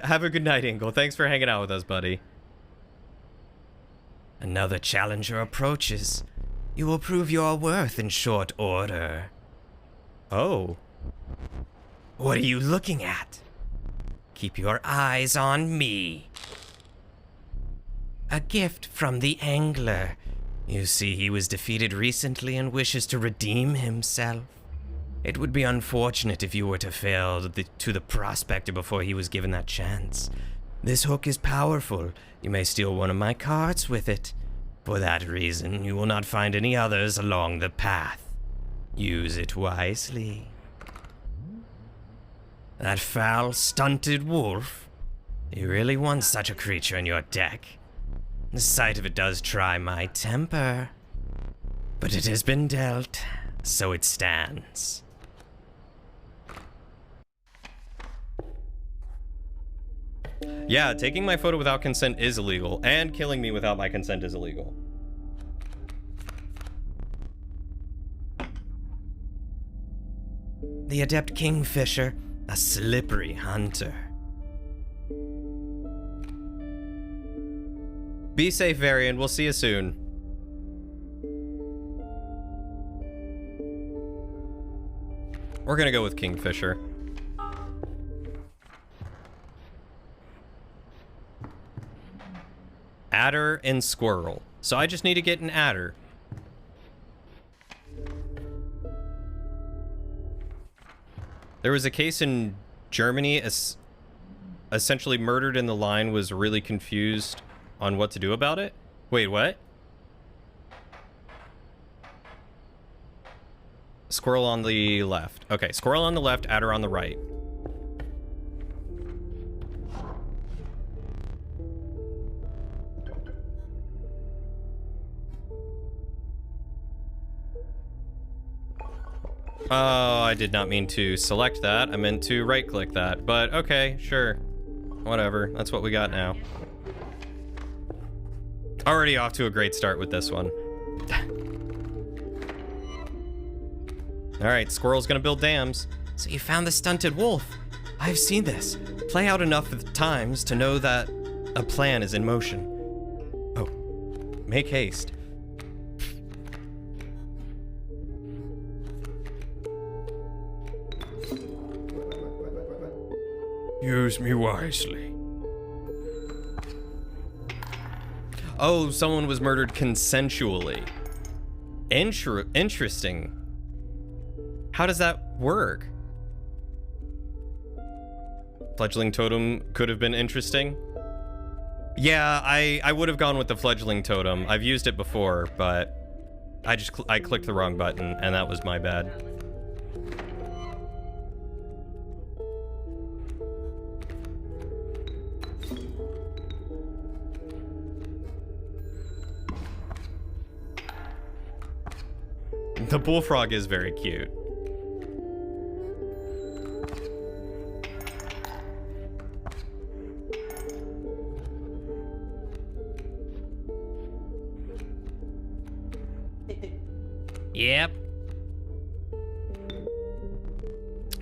Have a good night, Ingle. Thanks for hanging out with us, buddy. Another challenger approaches. You will prove your worth in short order. Oh. What are you looking at? Keep your eyes on me. A gift from the angler. You see, he was defeated recently and wishes to redeem himself. It would be unfortunate if you were to fail to the prospector before he was given that chance. This hook is powerful. You may steal one of my cards with it. For that reason, you will not find any others along the path. Use it wisely. That foul, stunted wolf. You really want such a creature in your deck. The sight of it does try my temper. But it has been dealt, so it stands. Yeah, taking my photo without consent is illegal, and killing me without my consent is illegal. The adept kingfisher, a slippery hunter. Be safe, Varian. We'll see you soon. We're gonna go with Kingfisher. Adder and squirrel. So I just need to get an adder. There was a case in Germany, essentially murdered in the line, was really confused on what to do about it. Wait, what? Squirrel on the left. Okay, squirrel on the left, adder on the right. Oh, I did not mean to select that. I meant to right-click that. But okay, sure. Whatever. That's what we got now. Already off to a great start with this one. Alright, squirrel's gonna build dams. So you found the stunted wolf. I've seen this. Play out enough times to know that a plan is in motion. Oh, make haste. Use me wisely. Oh, someone was murdered consensually. Interesting. How does that work? Fledgling totem could have been interesting. Yeah, I would have gone with the fledgling totem. I've used it before, but I clicked the wrong button, and that was my bad. The bullfrog is very cute. Yep.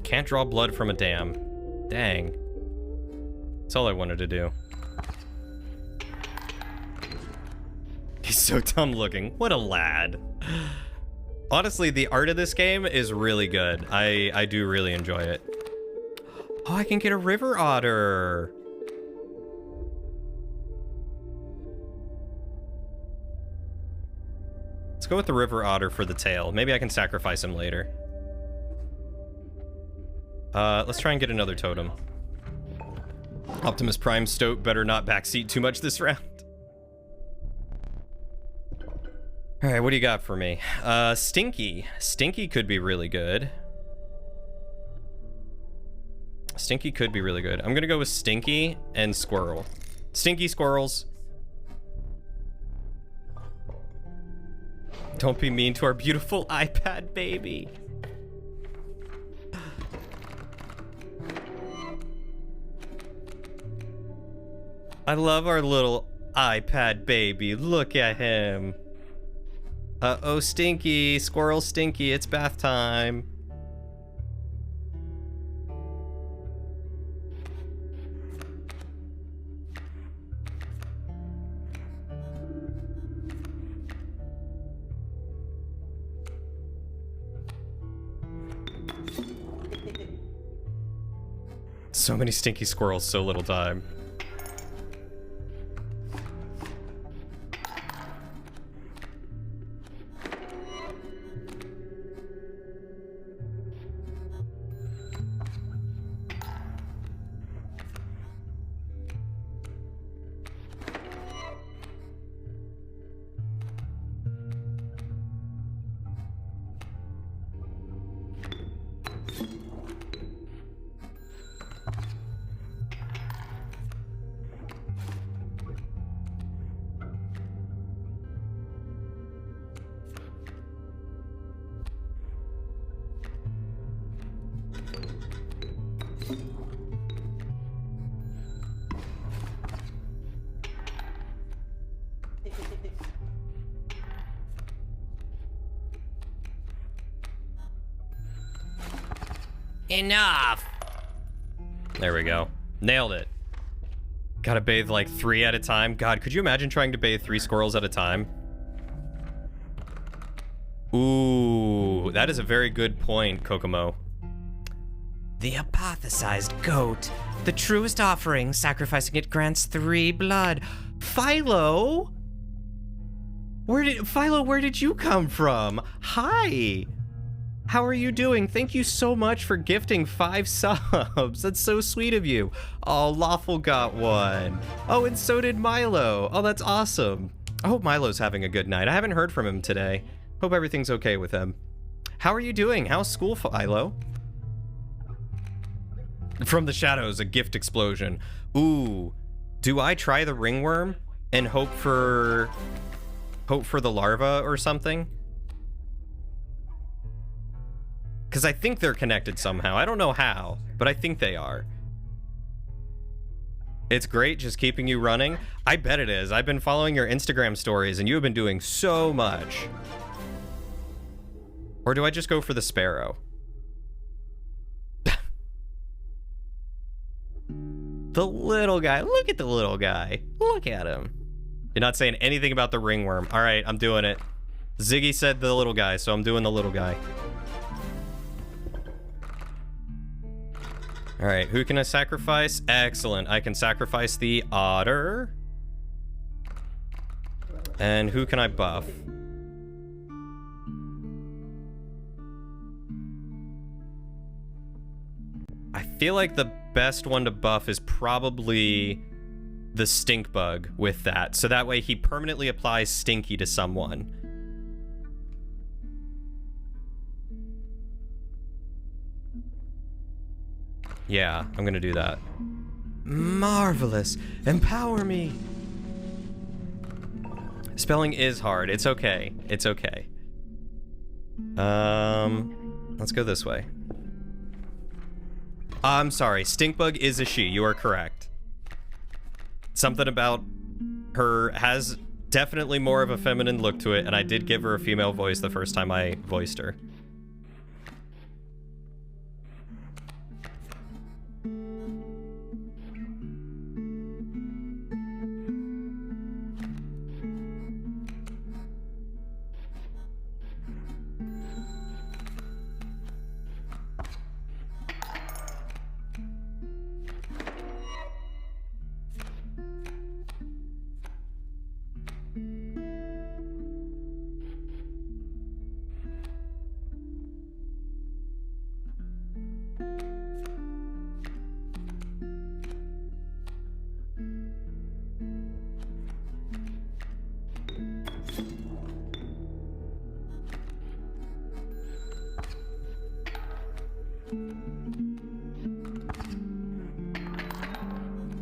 Can't draw blood from a dam. Dang. That's all I wanted to do. He's so dumb looking. What a lad. Honestly, the art of this game is really good. I do really enjoy it. Oh, I can get a river otter. Let's go with the river otter for the tail. Maybe I can sacrifice him later. Let's try and get another totem. Optimus Prime Stoat better not backseat too much this round. Alright, what do you got for me? Stinky. Stinky could be really good. Stinky could be really good. I'm gonna go with Stinky and Squirrel. Stinky squirrels. Don't be mean to our beautiful iPad baby. I love our little iPad baby. Look at him. Uh-oh, Stinky. Squirrel Stinky. It's bath time. So many stinky squirrels, so little time. Enough! There we go. Nailed it. Gotta bathe like 3 at a time. God, could you imagine trying to bathe 3 squirrels at a time? Ooh, that is a very good point, Kokomo. The apothesized goat. The truest offering, sacrificing it grants 3 blood. Philo? Where did you come from? Hi. How are you doing? Thank you so much for gifting 5 subs. That's so sweet of you. Oh, Lawful got 1. Oh, and so did Milo. Oh, that's awesome. I hope Milo's having a good night. I haven't heard from him today. Hope everything's okay with him. How are you doing? How's school, Philo? From the shadows, a gift explosion. Ooh, do I try the ringworm and hope for the larva or something? Because I think they're connected somehow. I don't know how, but I think they are. It's great just keeping you running. I bet it is. I've been following your Instagram stories and you have been doing so much. Or do I just go for the sparrow? The little guy. Look at the little guy. Look at him. You're not saying anything about the ringworm. All right, I'm doing it. Ziggy said the little guy, so I'm doing the little guy. All right, who can I sacrifice? Excellent. I can sacrifice the otter. And who can I buff? I feel like the best one to buff is probably the stink bug with that. So that way he permanently applies stinky to someone. Yeah, I'm gonna do that. Marvelous. Empower me. Spelling is hard. It's okay. It's okay. Let's go this way. I'm sorry. Stinkbug is a she. You are correct. Something about her has definitely more of a feminine look to it, and I did give her a female voice the first time I voiced her.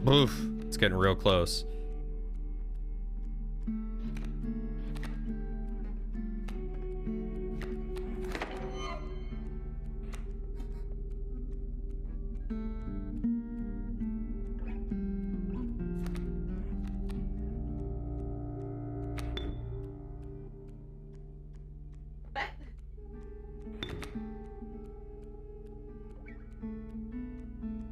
Oof, it's getting real close.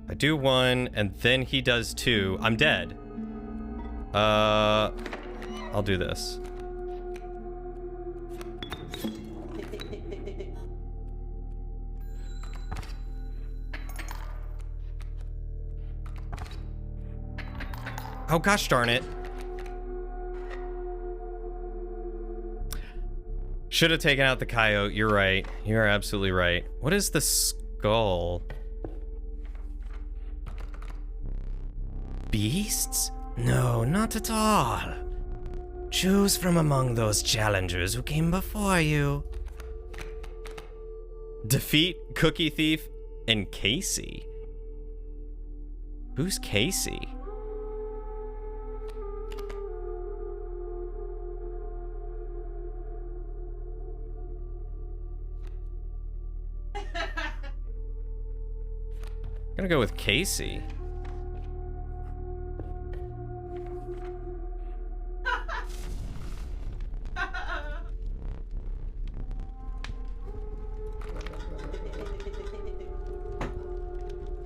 I do 1, and then he does 2. I'm dead. I'll do this. Oh, gosh darn it. Should have taken out the coyote. You're right. You're absolutely right. What is the skull? Beasts? No, not at all. Choose from among those challengers who came before you. Defeat Cookie Thief and Casey. Who's Casey? I'm gonna go with Casey.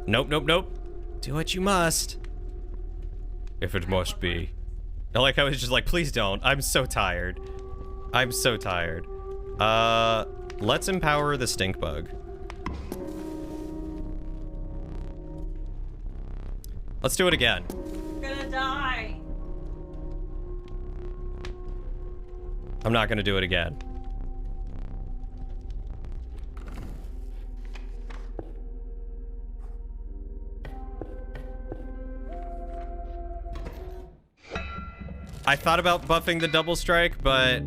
Nope, nope, nope. Do what you must. if it must be. I like how it's just like, please don't. I'm so tired. I'm so tired. Let's empower the stink bug. Let's do it again. I'm gonna die. I'm not gonna do it again. I thought about buffing the double strike, but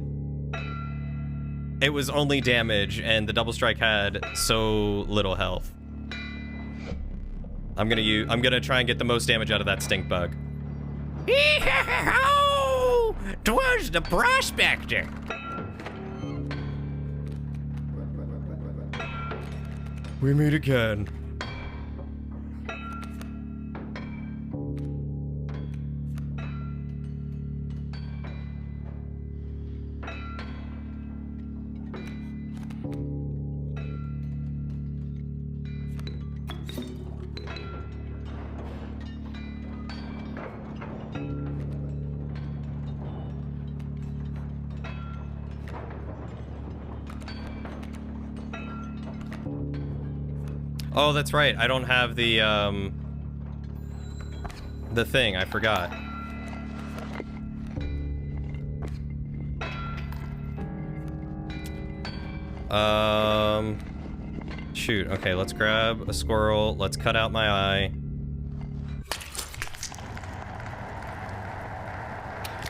it was only damage, and the double strike had so little health. I'm gonna try and get the most damage out of that stink bug. Oh, 'twas the prospector. We meet again. Oh, that's right. I don't have the thing. I forgot. Shoot. Okay, let's grab a squirrel. Let's cut out my eye.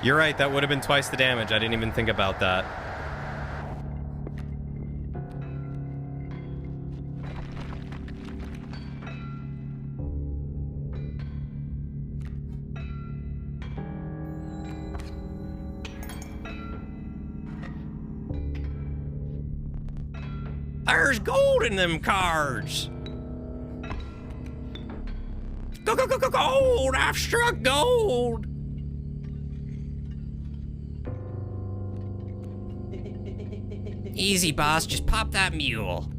You're right. That would have been twice the damage. I didn't even think about that. There's gold in them cards. Gold! I've struck gold. Easy, boss. Just pop that mule.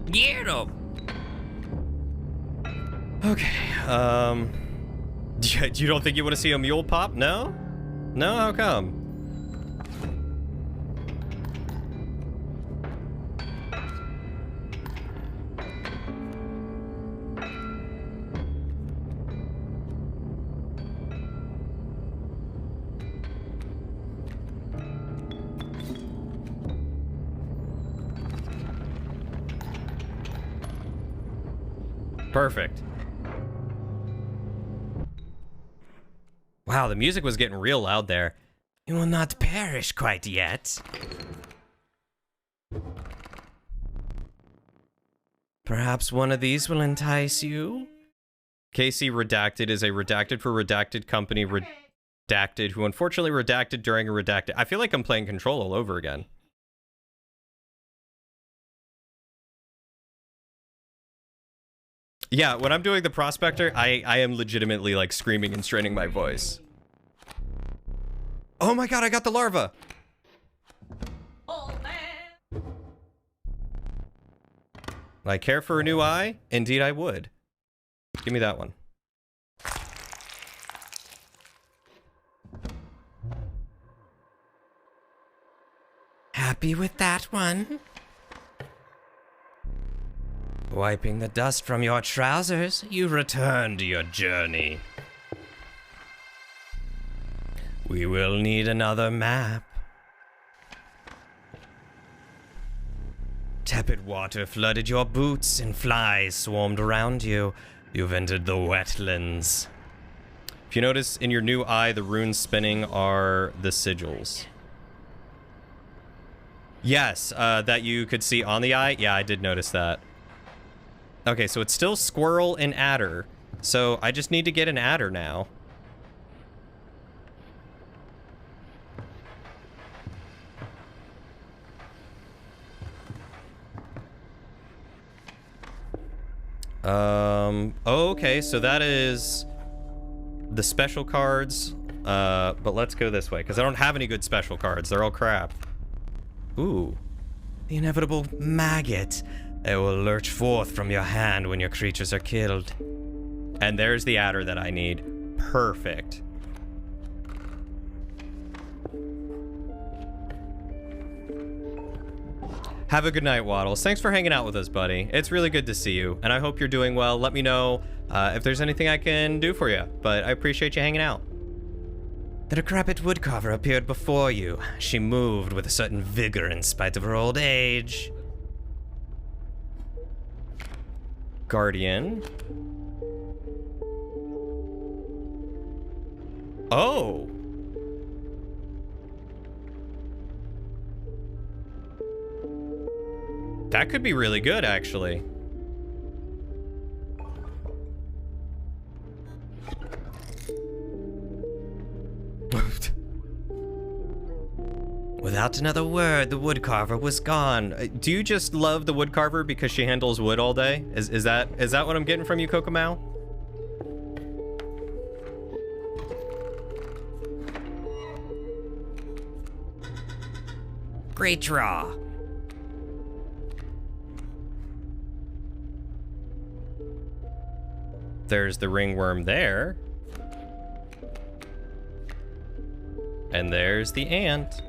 Get him. Okay, you don't think you want to see a mule pop? No? No? How come? Perfect. Wow, the music was getting real loud there. You will not perish quite yet. Perhaps one of these will entice you? KC Redacted is a redacted for redacted company redacted who unfortunately redacted during a redacted. I feel like I'm playing Control all over again. Yeah, when I'm doing the Prospector, I am legitimately like screaming and straining my voice. Oh my god, I got the larva! Oh man. Would I care for a new eye? Indeed I would. Give me that one. Happy with that one? Wiping the dust from your trousers, you return to your journey. We will need another map. Tepid water flooded your boots and flies swarmed around you. You've entered the wetlands. If you notice in your new eye, the runes spinning are the sigils. Yes, that you could see on the eye. Yeah, I did notice that. Okay, so it's still squirrel and adder. So I just need to get an adder now. Okay, so that is the special cards. But let's go this way, because I don't have any good special cards. They're all crap. Ooh. The inevitable maggot. It will lurch forth from your hand when your creatures are killed. And there's the adder that I need. Perfect. Have a good night, Waddles. Thanks for hanging out with us, buddy. It's really good to see you, and I hope you're doing well. Let me know if there's anything I can do for you, but I appreciate you hanging out. The decrepit woodcarver appeared before you. She moved with a certain vigor in spite of her old age. Guardian. Oh. That could be really good, actually. Without another word, the woodcarver was gone. Do you just love the woodcarver because she handles wood all day? Is that what I'm getting from you, Kokomau? Great draw. There's the ringworm there. And there's the ant.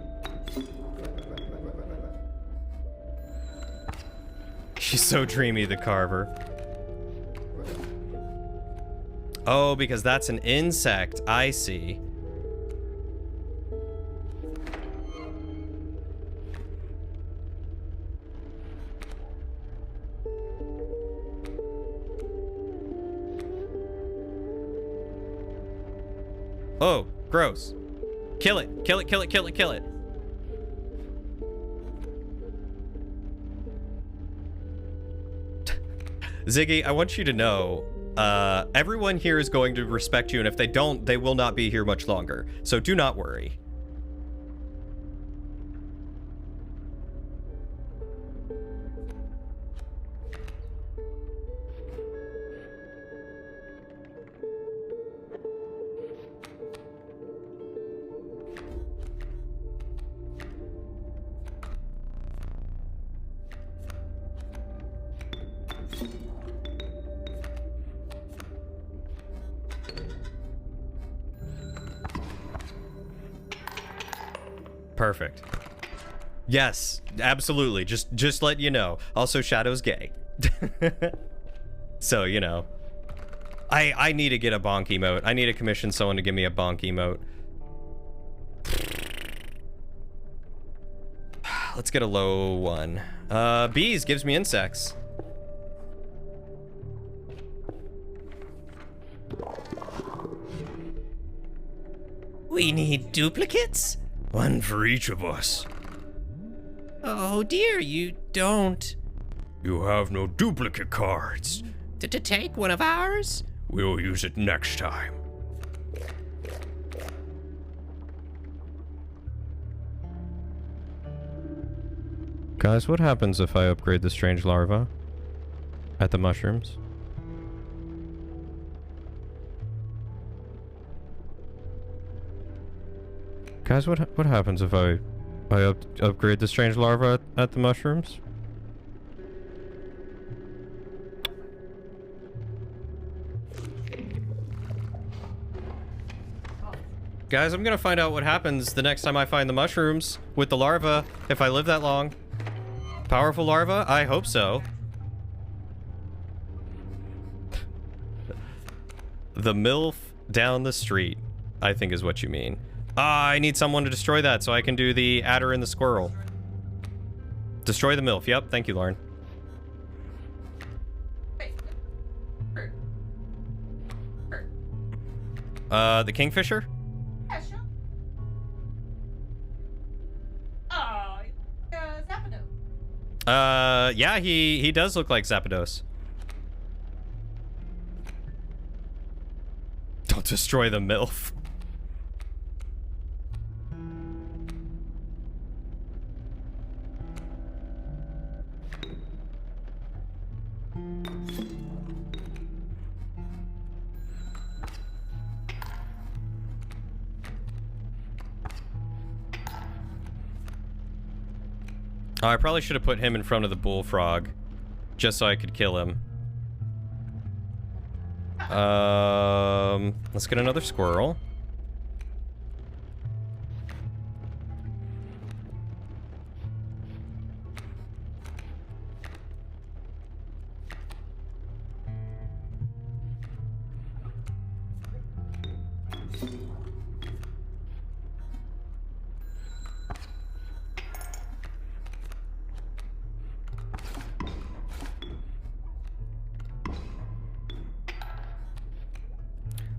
She's so dreamy, the carver. Oh, because that's an insect. I see. Oh, gross. Kill it. Kill it, kill it, kill it, kill it. Ziggy, I want you to know, everyone here is going to respect you, and if they don't, they will not be here much longer. So do not worry. Perfect. Yes, absolutely. Just let you know. Also, Shadow's gay. So, you know. I need to get a bonk emote. I need to commission someone to give me a bonk emote. Let's get a low one. Bees gives me insects. We need duplicates? One for each of us. Oh dear, you don't. You have no duplicate cards. To take one of ours? We'll use it next time. Guys, what happens if I upgrade the strange larva at the mushrooms? Guys, what happens if I upgrade the strange larva at the mushrooms? Guys, I'm gonna find out what happens the next time I find the mushrooms with the larva, if I live that long. Powerful larva? I hope so. The MILF down the street, I think is what you mean. I need someone to destroy that so I can do the adder and the squirrel. Destroy the MILF. Yep, thank you, Lauren. The kingfisher? Yeah, sure. Oh, Zapdos. Yeah, he does look like Zapdos. Don't destroy the MILF. Oh, I probably should have put him in front of the bullfrog, just so I could kill him. Let's get another squirrel.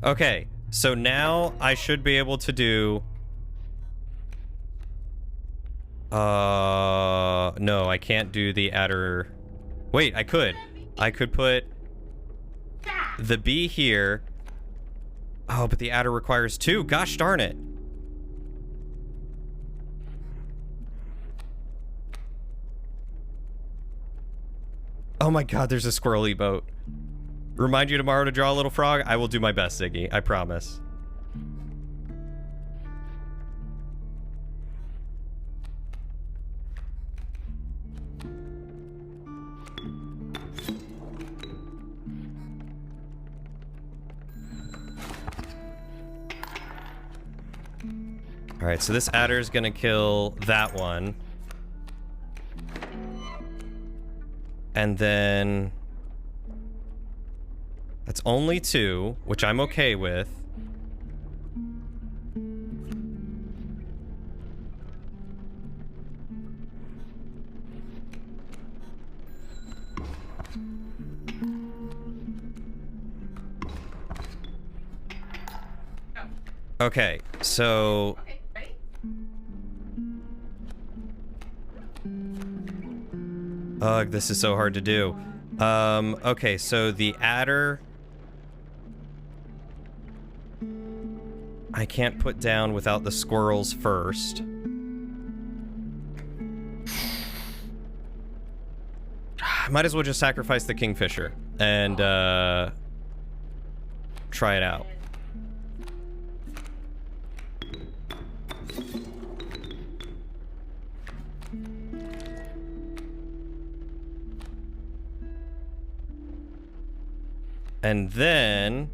Okay, so now I should be able to do... no, I can't do the adder... Wait, I could. I could put the bee here. Oh, but the adder requires 2. Gosh darn it. Oh my god, there's a squirrely boat. Remind you tomorrow to draw a little frog? I will do my best, Ziggy. I promise. Alright, so this adder is gonna kill that one. And then... That's only 2, which I'm okay with. Okay, so... Okay, ready? Ugh, this is so hard to do. Okay, so the adder... I can't put down without the squirrels first. I might as well just sacrifice the kingfisher and try it out. And then...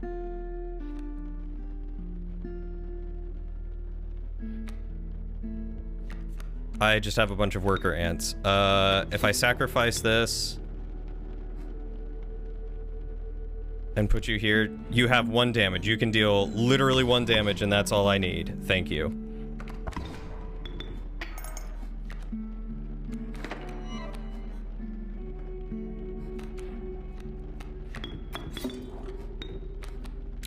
I just have a bunch of worker ants. If I sacrifice this and put you here, you have 1 damage. You can deal literally 1 damage, and that's all I need. Thank you.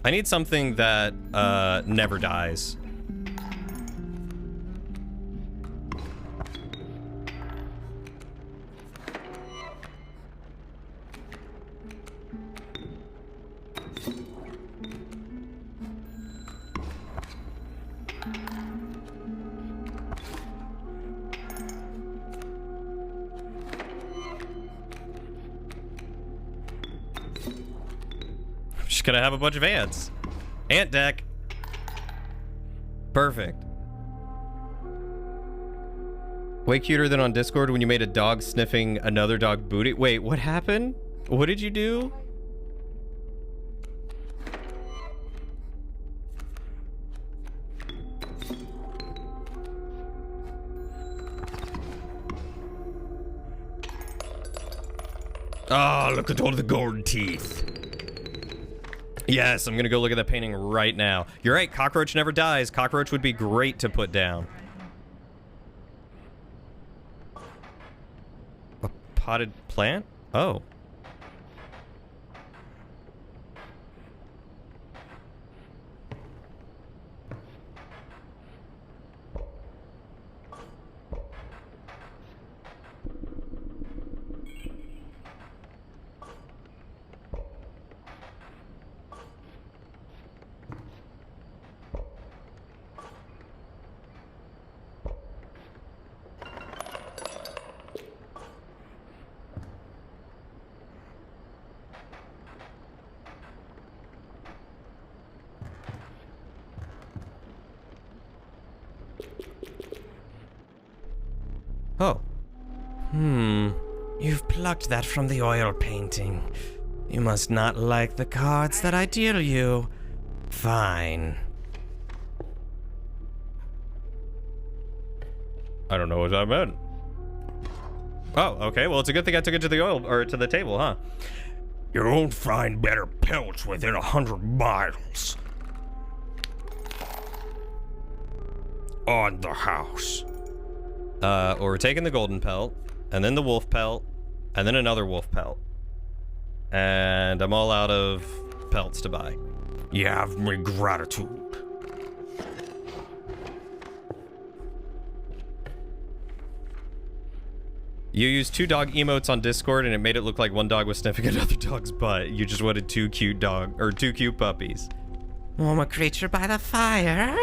I need something that never dies. Just gonna have a bunch of ants. Ant deck. Perfect. Way cuter than on Discord when you made a dog sniffing another dog booty. Wait, what happened? What did you do? Ah, look at all the gold teeth. Yes, I'm gonna go look at that painting right now. You're right, cockroach never dies. Cockroach would be great to put down. A potted plant? Oh. Oh. You've plucked that from the oil painting. You must not like the cards that I deal you. Fine. I don't know what that meant. Oh, okay. Well, it's a good thing I took it to the oil or to the table, huh? You won't find better pelts within 100 miles. On the house. Or we're taking the golden pelt, and then the wolf pelt, and then another wolf pelt. And I'm all out of pelts to buy. You have my gratitude. You used 2 dog emotes on Discord, and it made it look like one dog was sniffing another dog's butt. You just wanted 2 cute puppies. Warm a creature by the fire?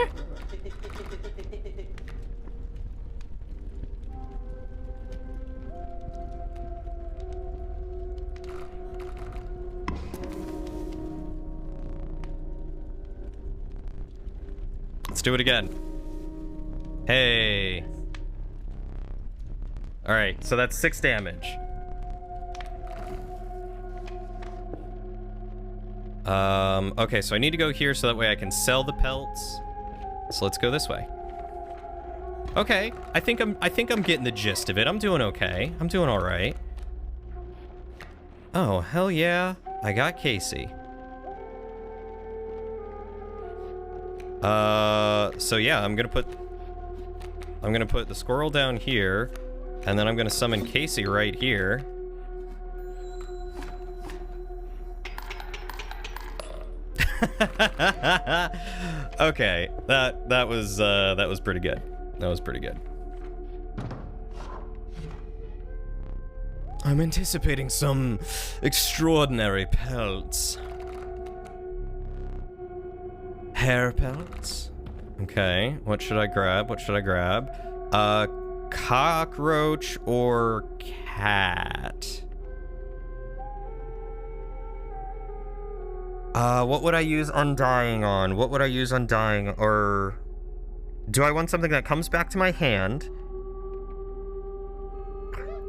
Let's do it again. Hey. Alright, so that's 6 damage. Okay, so I need to go here so that way I can sell the pelts. So let's go this way. Okay, I think I'm getting the gist of it. I'm doing okay. I'm doing alright. Oh, hell yeah. I got Casey. So yeah, I'm gonna put the squirrel down here, and then I'm gonna summon Casey right here. Okay, that was pretty good. That was pretty good. I'm anticipating some extraordinary pelts. Hair pelts? Okay, what should I grab? What should I grab? Cockroach or cat? What would I use Undying on? What would I use Undying? Or do I want something that comes back to my hand?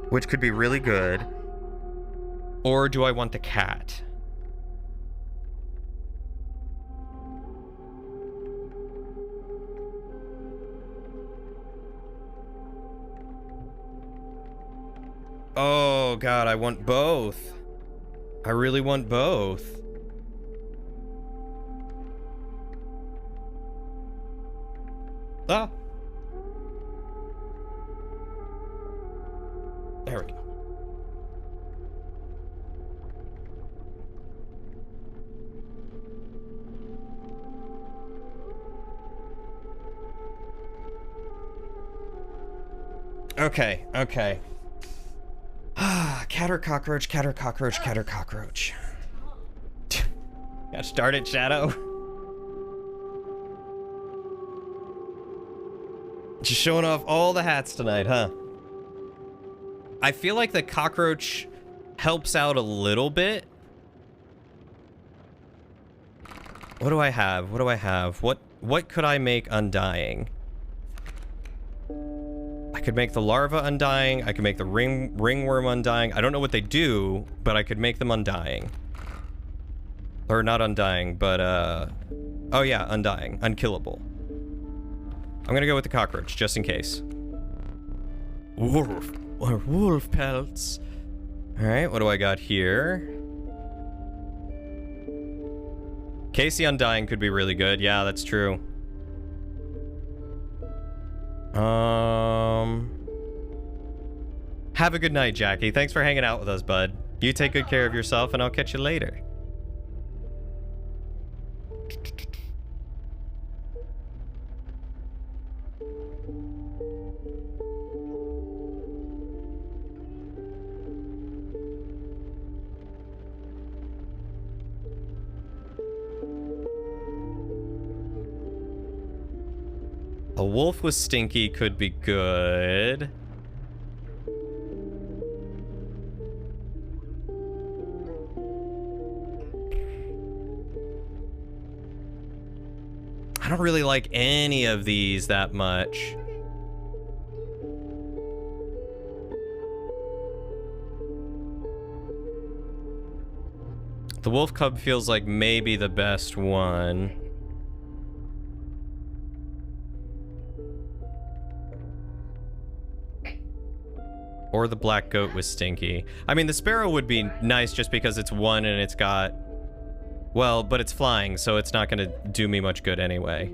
Which could be really good. Or do I want the cat? Oh god, I want both. I really want both. Ah. There we go. Okay, okay. Cat or cockroach, cat or cockroach, cat or cockroach. Gosh darn it, Shadow. Just showing off all the hats tonight, huh? I feel like the cockroach helps out a little bit. What do I have? What do I have? What could I make undying? I could make the larva undying. I could make the ringworm undying. I don't know what they do, but I could make them undying. Or not undying, but oh yeah, undying, unkillable. I'm gonna go with the cockroach, just in case. Wolf. Or wolf pelts. Alright, what do I got here? Casey Undying could be really good. Yeah, that's true. Have a good night, Jackie. Thanks for hanging out with us, bud. You take good care of yourself, and I'll catch you later. A wolf with Stinky could be good. I don't really like any of these that much. The wolf cub feels like maybe the best one. Or the black goat was stinky. I mean, the sparrow would be nice just because it's one and it's got... Well, but it's flying, so it's not gonna do me much good anyway.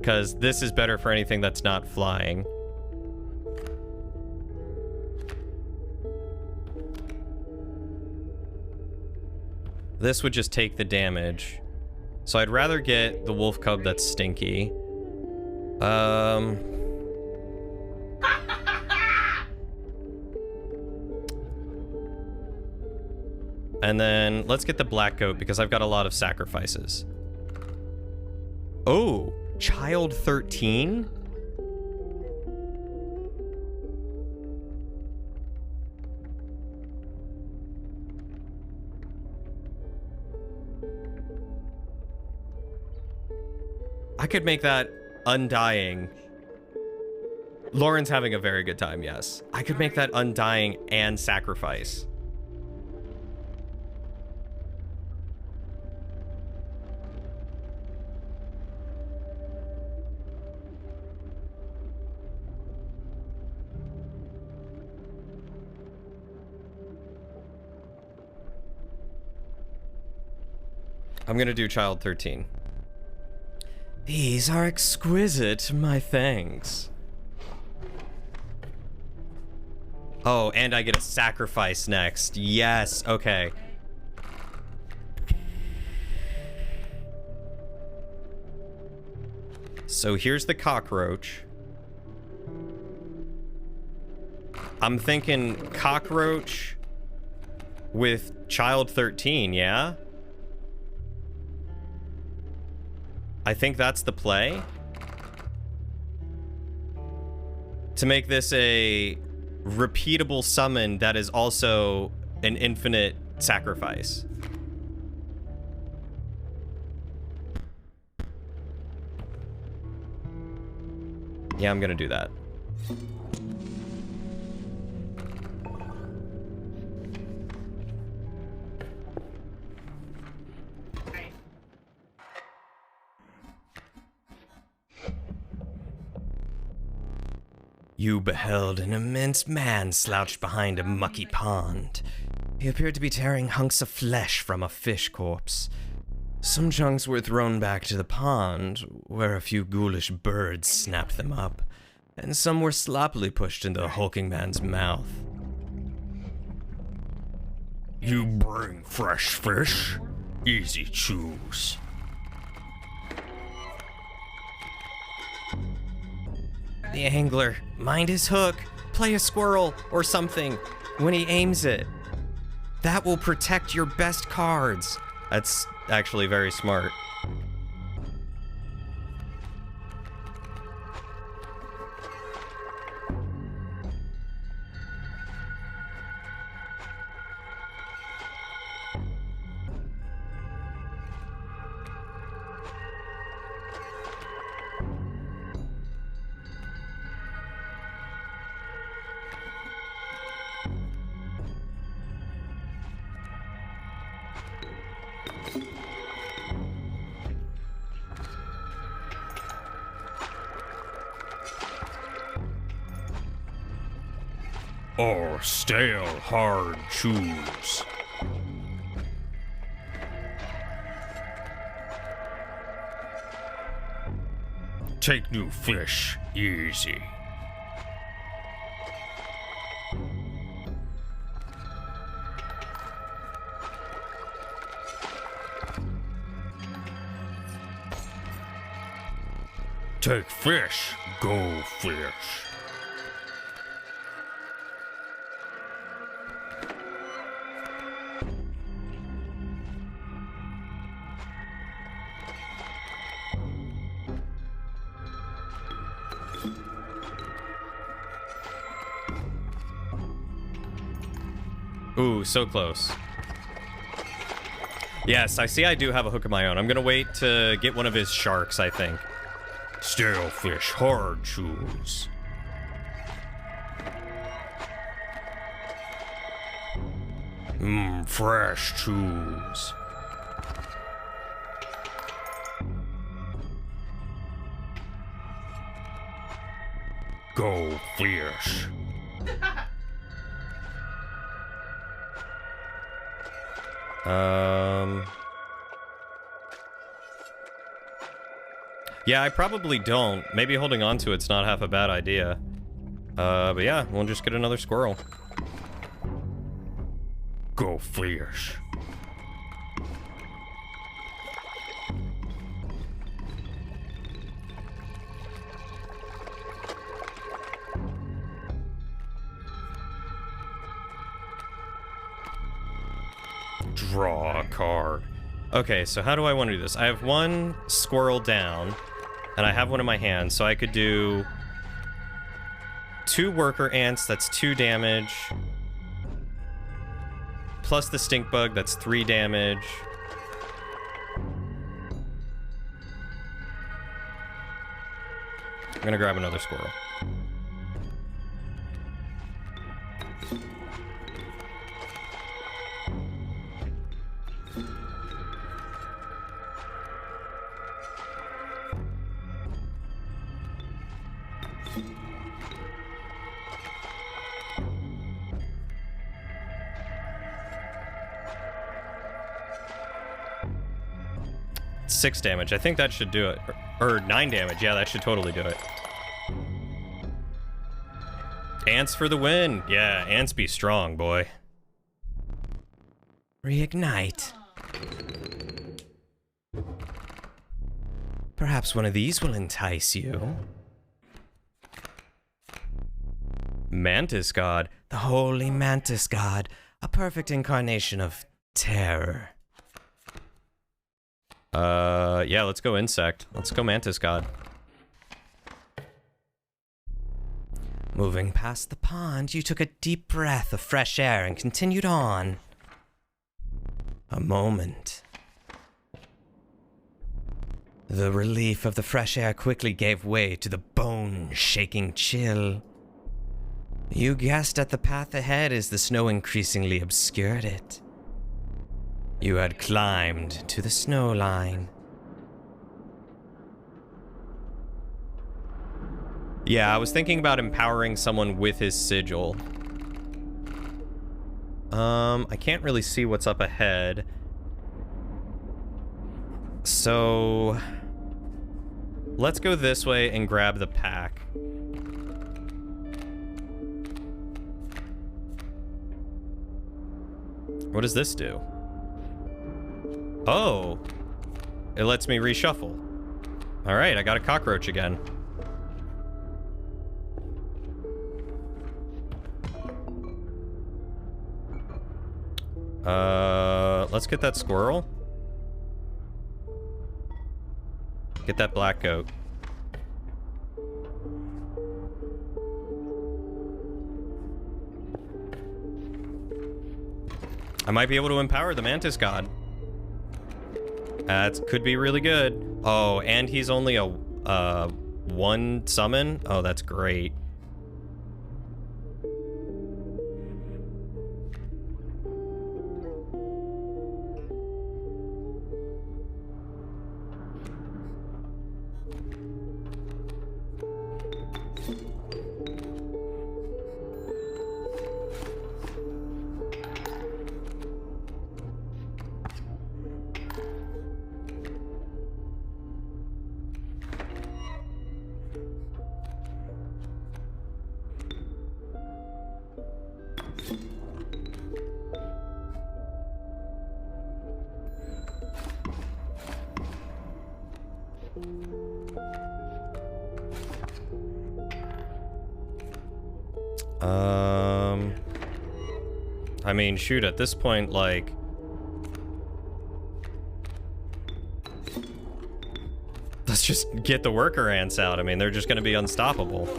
Because this is better for anything that's not flying. This would just take the damage. So I'd rather get the wolf cub that's stinky. And then let's get the black goat because I've got a lot of sacrifices. Oh, child 13? I could make that undying. Lauren's having a very good time, yes. I could make that undying and sacrifice. I'm gonna do child 13. These are exquisite, my thanks. Oh, and I get a sacrifice next. Yes, okay. So here's the cockroach. I'm thinking cockroach with child 13, yeah? I think that's the play. To make this a repeatable summon that is also an infinite sacrifice. Yeah, I'm gonna do that. You beheld an immense man slouched behind a mucky pond. He appeared to be tearing hunks of flesh from a fish corpse. Some chunks were thrown back to the pond, where a few ghoulish birds snapped them up, and some were sloppily pushed into the hulking man's mouth. You bring fresh fish? Easy choose. The angler, mind his hook, play a squirrel or something when he aims it. That will protect your best cards. That's actually very smart. Or stale hard chews. Take new fish easy. Take fish, go fish. Ooh, so close. Yes, I see I do have a hook of my own. I'm gonna wait to get one of his sharks, I think. Stale fish, hard chews. Fresh chews. Go fish. Yeah, I probably don't. Maybe holding on to it's not half a bad idea. But yeah, we'll just get another squirrel. Go fish. Draw a card. Okay, so how do I want to do this? I have one squirrel down, and I have one in my hand, so I could do 2 worker ants, that's 2 damage. Plus the stink bug, that's 3 damage. I'm gonna grab another squirrel. Six damage. I think that should do it. Or 9 damage. Yeah, that should totally do it. Ants for the win. Yeah, ants be strong, boy. Reignite. Perhaps one of these will entice you. Mantis God. The holy mantis god, a perfect incarnation of terror. Yeah, let's go insect. Let's go mantis god. Moving past the pond, you took a deep breath of fresh air and continued on. A moment. The relief of the fresh air quickly gave way to the bone-shaking chill. You guessed at the path ahead as the snow increasingly obscured it. You had climbed to the snow line. Yeah, I was thinking about empowering someone with his sigil. I can't really see what's up ahead. So let's go this way and grab the pack. What does this do? Oh, it lets me reshuffle. All right, I got a cockroach again. Let's get that squirrel. Get that black goat. I might be able to empower the mantis god. That could be really good. Oh, and he's only a 1 summon? Oh, that's great. I mean, shoot, at this point, like... let's just get the worker ants out. I mean, they're just gonna be unstoppable.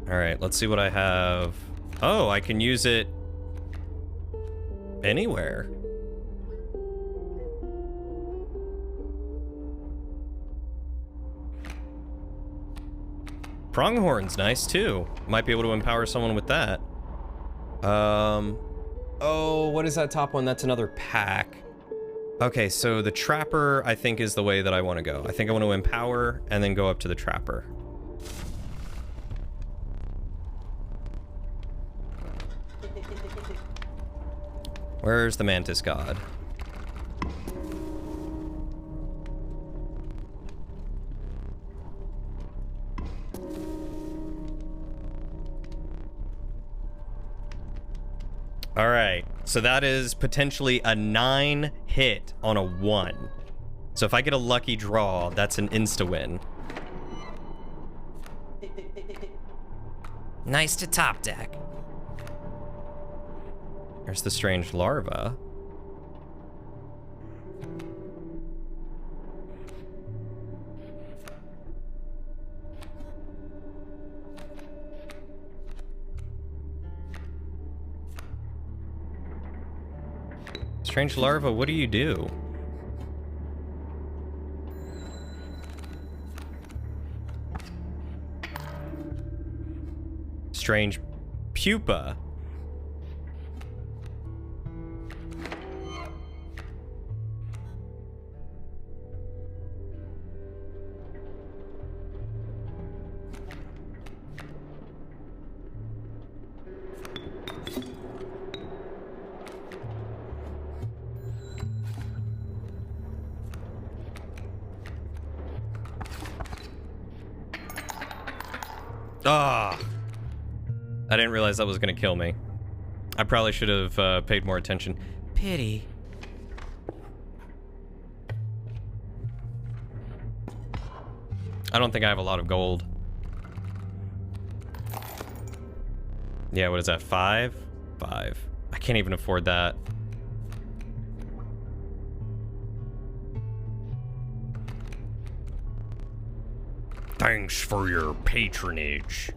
Alright, let's see what I have. Oh, I can use it anywhere. Pronghorn's nice too. Might be able to empower someone with that. Oh, what is that top one? That's another pack. Okay, so the Trapper, I think, is the way that I want to go. I think I want to empower and then go up to the Trapper. Where's the Mantis God? All right, so that is potentially a 9 hit on a 1. So if I get a lucky draw, that's an insta-win. Nice to top deck. There's the strange larva. Strange larva, what do you do? Strange pupa. Ah, I didn't realize that was gonna kill me. I probably should have paid more attention. Pity. I don't think I have a lot of gold. Yeah, what is that, 5? 5. I can't even afford that. Thanks for your patronage.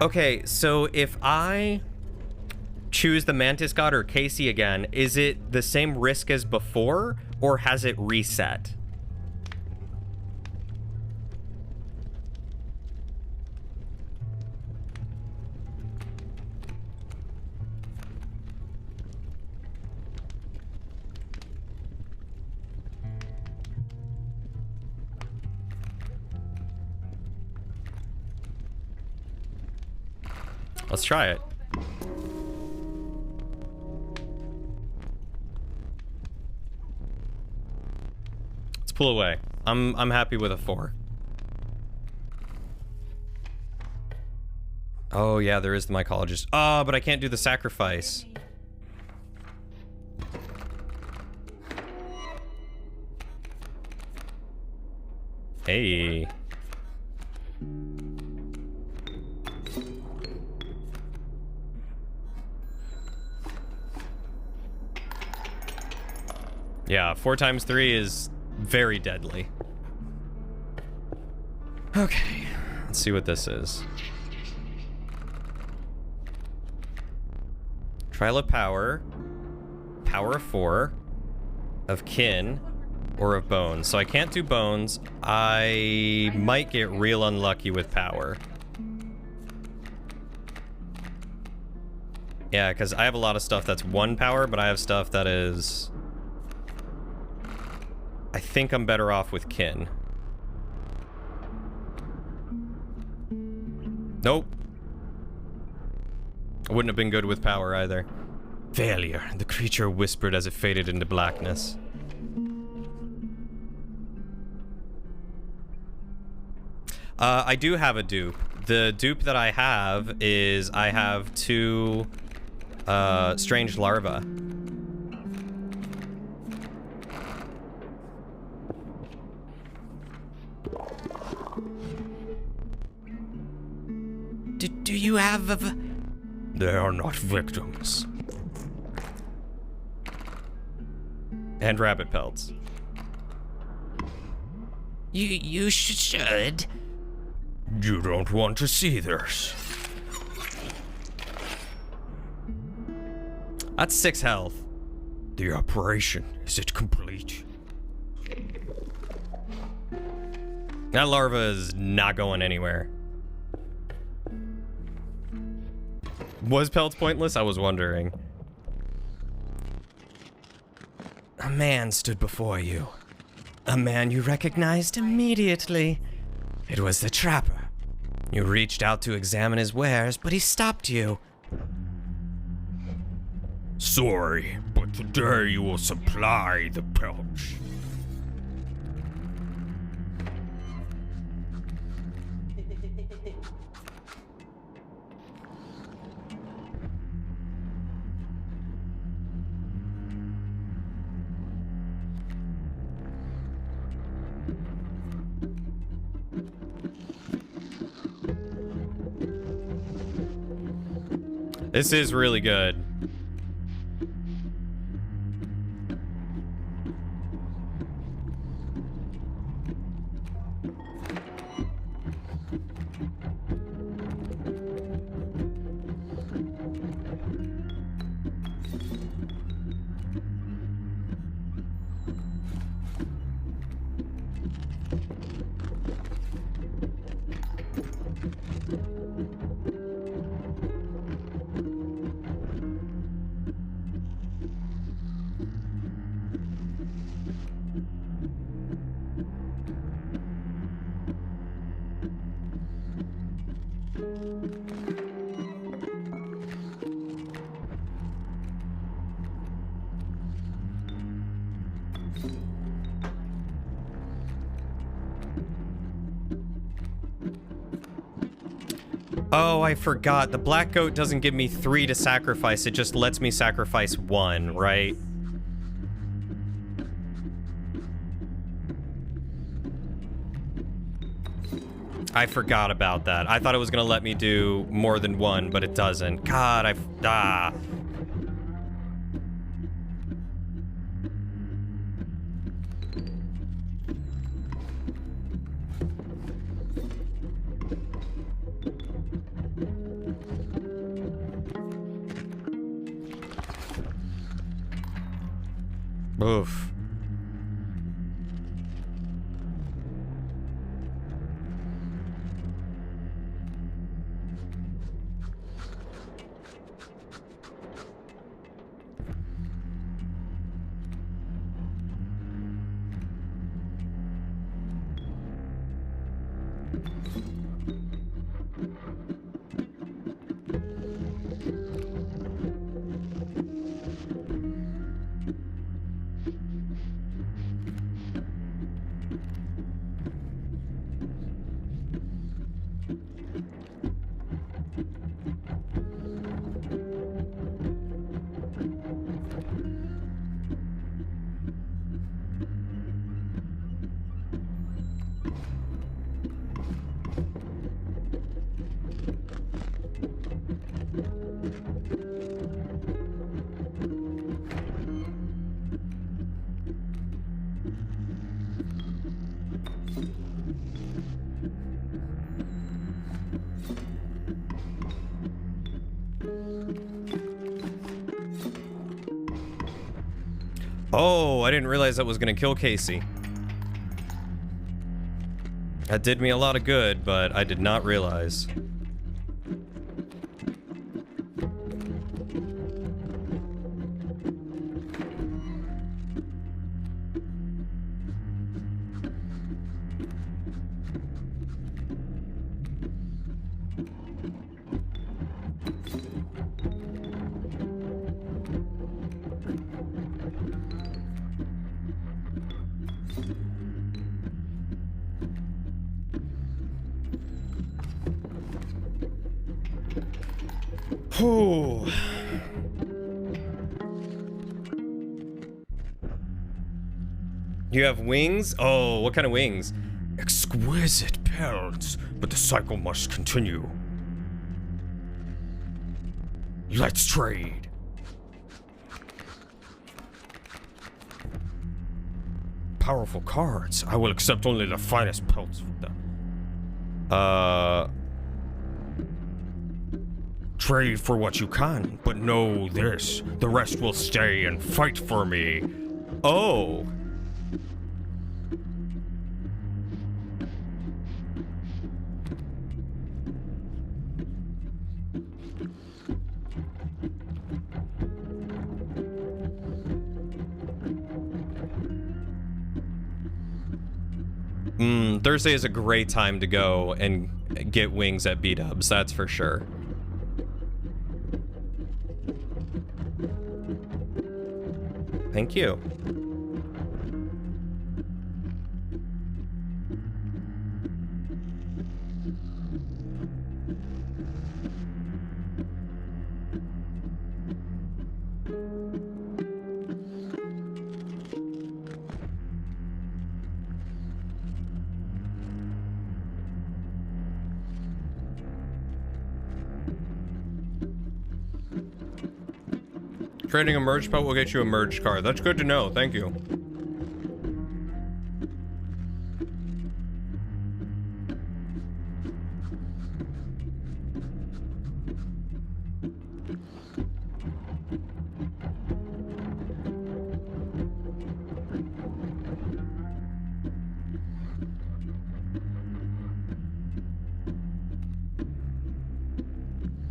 Okay, so if I choose the Mantis God or Casey again, is it the same risk as before, or has it reset? Let's try it. Let's pull away. I'm happy with a 4. Oh yeah, there is the mycologist. Oh, but I can't do the sacrifice. Hey. Yeah, 4 times 3 is very deadly. Okay, let's see what this is. Trial of power, power of 4, of kin, or of bones. So I can't do bones. I might get real unlucky with power. Yeah, because I have a lot of stuff that's 1 power, but I have stuff that is... I think I'm better off with kin. Nope. I wouldn't have been good with power either. Failure, the creature whispered as it faded into blackness. I do have a dupe. The dupe that I have is I have 2 strange larvae. Do you have They are not victims. And rabbit pelts. You should. You don't want to see this. That's 6 health. The operation, is it complete? That larva is not going anywhere. Was pelts pointless? I was wondering. A man stood before you. A man you recognized immediately. It was the trapper. You reached out to examine his wares, but he stopped you. Sorry, but today you will supply the pelts. This is really good. Oh, I forgot. The black goat doesn't give me 3 to sacrifice. It just lets me sacrifice 1, right? I forgot about that. I thought it was gonna let me do more than 1, but it doesn't. God, Oof. Oh, I didn't realize that was gonna kill Casey. That did me a lot of good, but I did not realize. Whew. You have wings? Oh, what kind of wings? Exquisite pelts, but the cycle must continue. Let's trade. Powerful cards. I will accept only the finest pelts with them. Trade for what you can, but know this. The rest will stay and fight for me. Oh. Thursday is a great time to go and get wings at B-dubs, that's for sure. Thank you. Trading a merge pelt will get you a merge card. That's good to know. Thank you.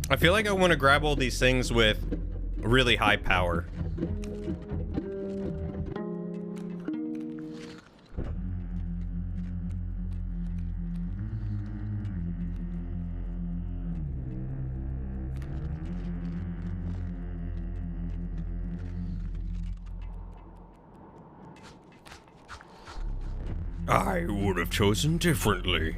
I feel like I want to grab all these things with really high power. I would have chosen differently.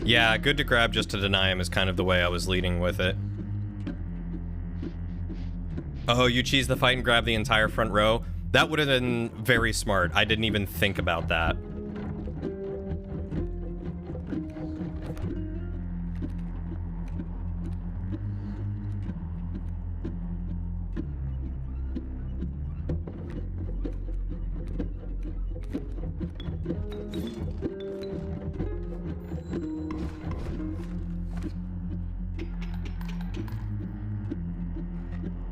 Yeah, good to grab just to deny him is kind of the way I was leading with it. Oh, you cheese the fight and grab the entire front row? That would have been very smart. I didn't even think about that.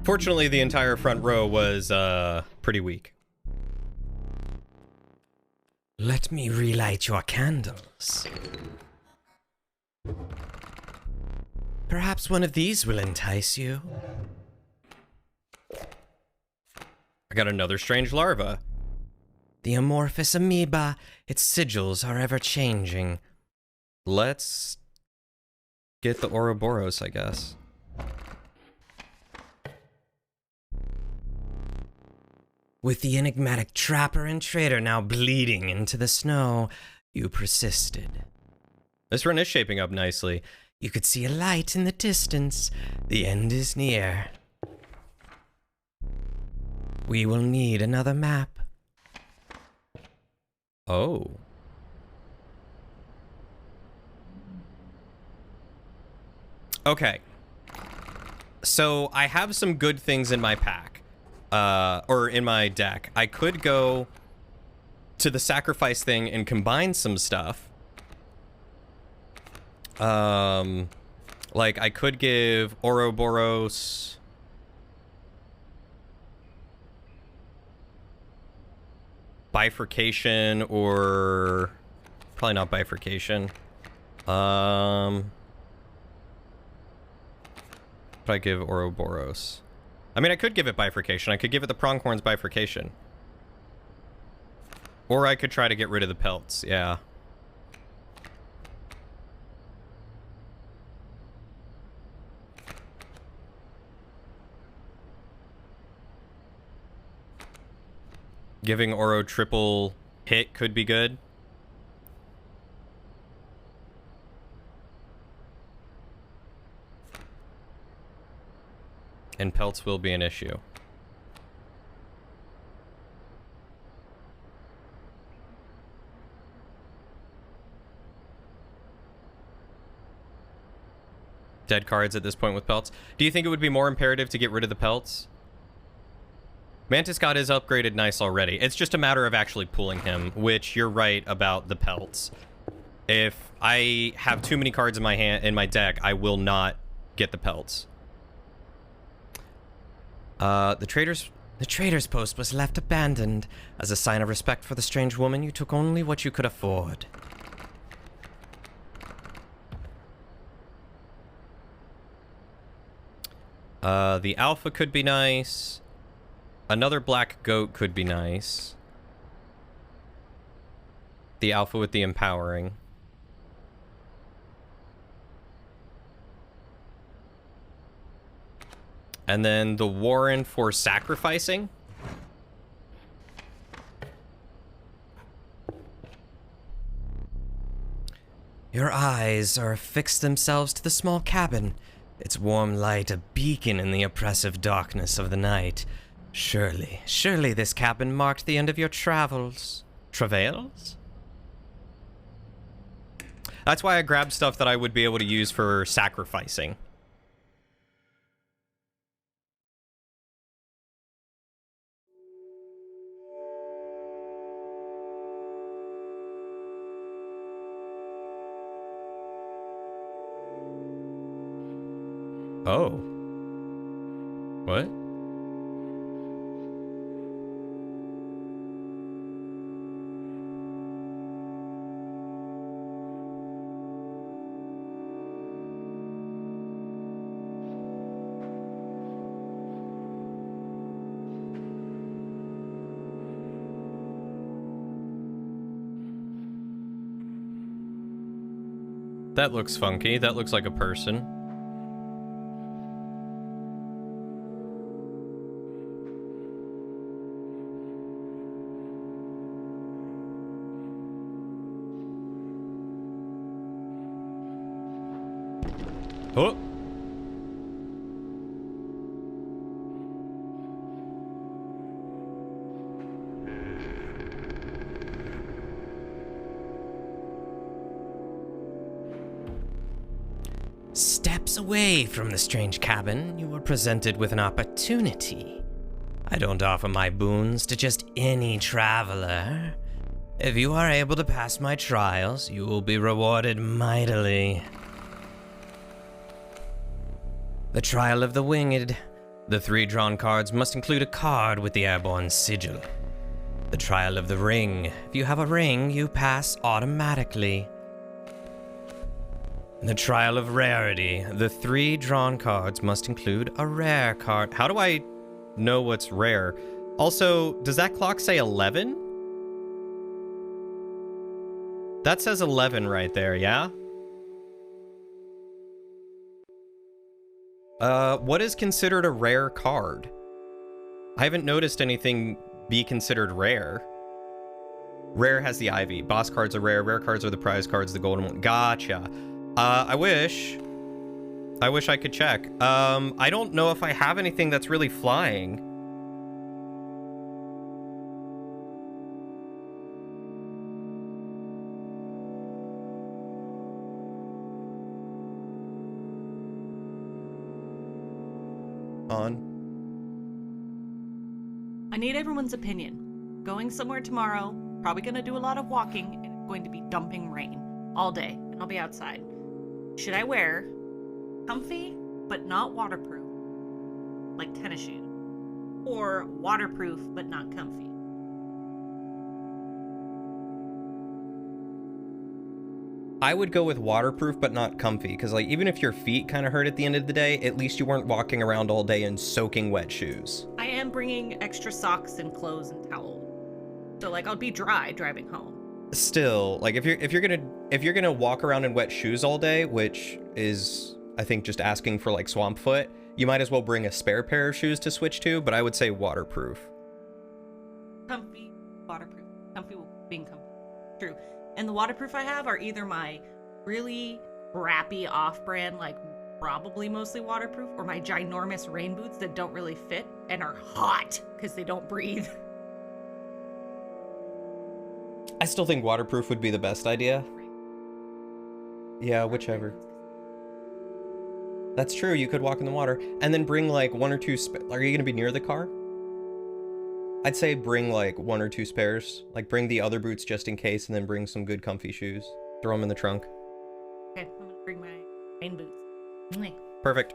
Fortunately, the entire front row was, pretty weak. Let me relight your candles. Perhaps one of these will entice you. I got another strange larva. The amorphous amoeba, its sigils are ever changing. Let's get the Ouroboros, I guess. With the enigmatic trapper and trader now bleeding into the snow, you persisted. This run is shaping up nicely. You could see a light in the distance. The end is near. We will need another map. Oh. Okay. So I have some good things in my pack. Or in my deck. I could go to the sacrifice thing and combine some stuff. Like I could give Ouroboros bifurcation, or probably not bifurcation. But I give Ouroboros. I mean, I could give it bifurcation. I could give it the pronghorns bifurcation. Or I could try to get rid of the pelts, yeah. Giving Oro triple hit could be good. And pelts will be an issue. dead cards at this point with pelts. Do you think it would be more imperative to get rid of the pelts? Mantis God is upgraded nice already. It's just a matter of actually pulling him, which you're right about the pelts. If I have too many cards in my deck, I will not get the pelts. The trader's post was left abandoned. As a sign of respect for the strange woman, you took only what you could afford. The alpha could be nice. Another black goat could be nice. The alpha with the empowering. And then the Warren for sacrificing. Your eyes are affixed themselves to the small cabin, its warm light a beacon in the oppressive darkness of the night. Surely this cabin marked the end of your travels. Travails? That's why I grabbed stuff that I would be able to use for sacrificing. Oh. What? That looks funky. That looks like a person. Oh! Steps away from the strange cabin, you were presented with an opportunity. I don't offer my boons to just any traveler. If you are able to pass my trials, you will be rewarded mightily. The Trial of the Winged. The 3 drawn cards must include a card with the airborne sigil. The Trial of the Ring. If you have a ring, you pass automatically. The Trial of Rarity. The 3 drawn cards must include a rare card. How do I know what's rare? Also, does that clock say 11? That says 11 right there, yeah? What is considered a rare card? I haven't noticed anything be considered rare. Rare has the Ivy. Boss cards are rare. Rare cards are the prize cards, the golden one. Gotcha. I wish I could check. I don't know if I have anything that's really flying. I need everyone's opinion. Going somewhere tomorrow, probably gonna do a lot of walking, and it's going to be dumping rain all day, and I'll be outside. Should I wear comfy but not waterproof, like tennis shoes, or waterproof but not comfy? I would go with waterproof but not comfy, because like even if your feet kind of hurt at the end of the day, at least you weren't walking around all day in soaking wet shoes. I am bringing extra socks and clothes and towels, so like I'll be dry driving home. Still, like if you're gonna walk around in wet shoes all day, which is I think just asking for like swamp foot, you might as well bring a spare pair of shoes to switch to, but I would say waterproof. Comfy, waterproof. Comfy being comfy. True. And the waterproof I have are either my really crappy off-brand, like probably mostly waterproof, or my ginormous rain boots that don't really fit and are hot because they don't breathe. I still think waterproof would be the best idea. Yeah, whichever. That's true, you could walk in the water. And then bring like 1 or 2 are you gonna be near the car? I'd say bring like 1 or 2 spares. Like bring the other boots just in case, and then bring some good comfy shoes. Throw them in the trunk. Okay, I'm gonna bring my rain boots. Mwah. Perfect.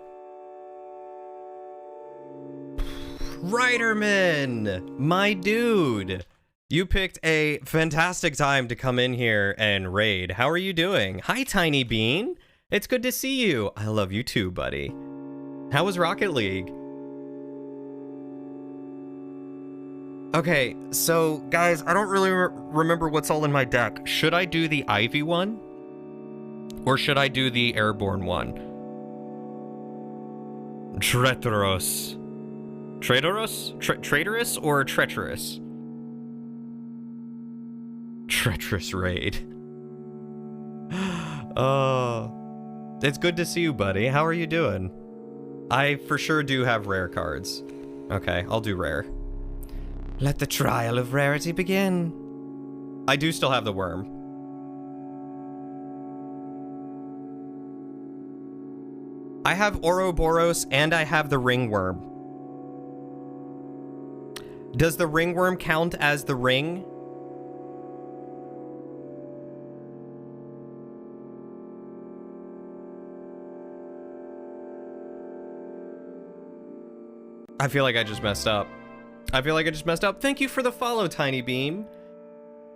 Riderman, my dude. You picked a fantastic time to come in here and raid. How are you doing? Hi, Tiny Bean. It's good to see you. I love you too, buddy. How was Rocket League? Okay, so guys, I don't really remember what's all in my deck. Should I do the Ivy one? Or should I do the Airborne one? Traitorous. Traitorous? Traitorous or treacherous? Treacherous raid. It's good to see you, buddy. How are you doing? I for sure do have rare cards. Okay, I'll do rare. Let the trial of rarity begin. I do still have the worm. I have Ouroboros and I have the ringworm. Does the ringworm count as the ring? I feel like I just messed up. Thank you for the follow, Tiny Beam.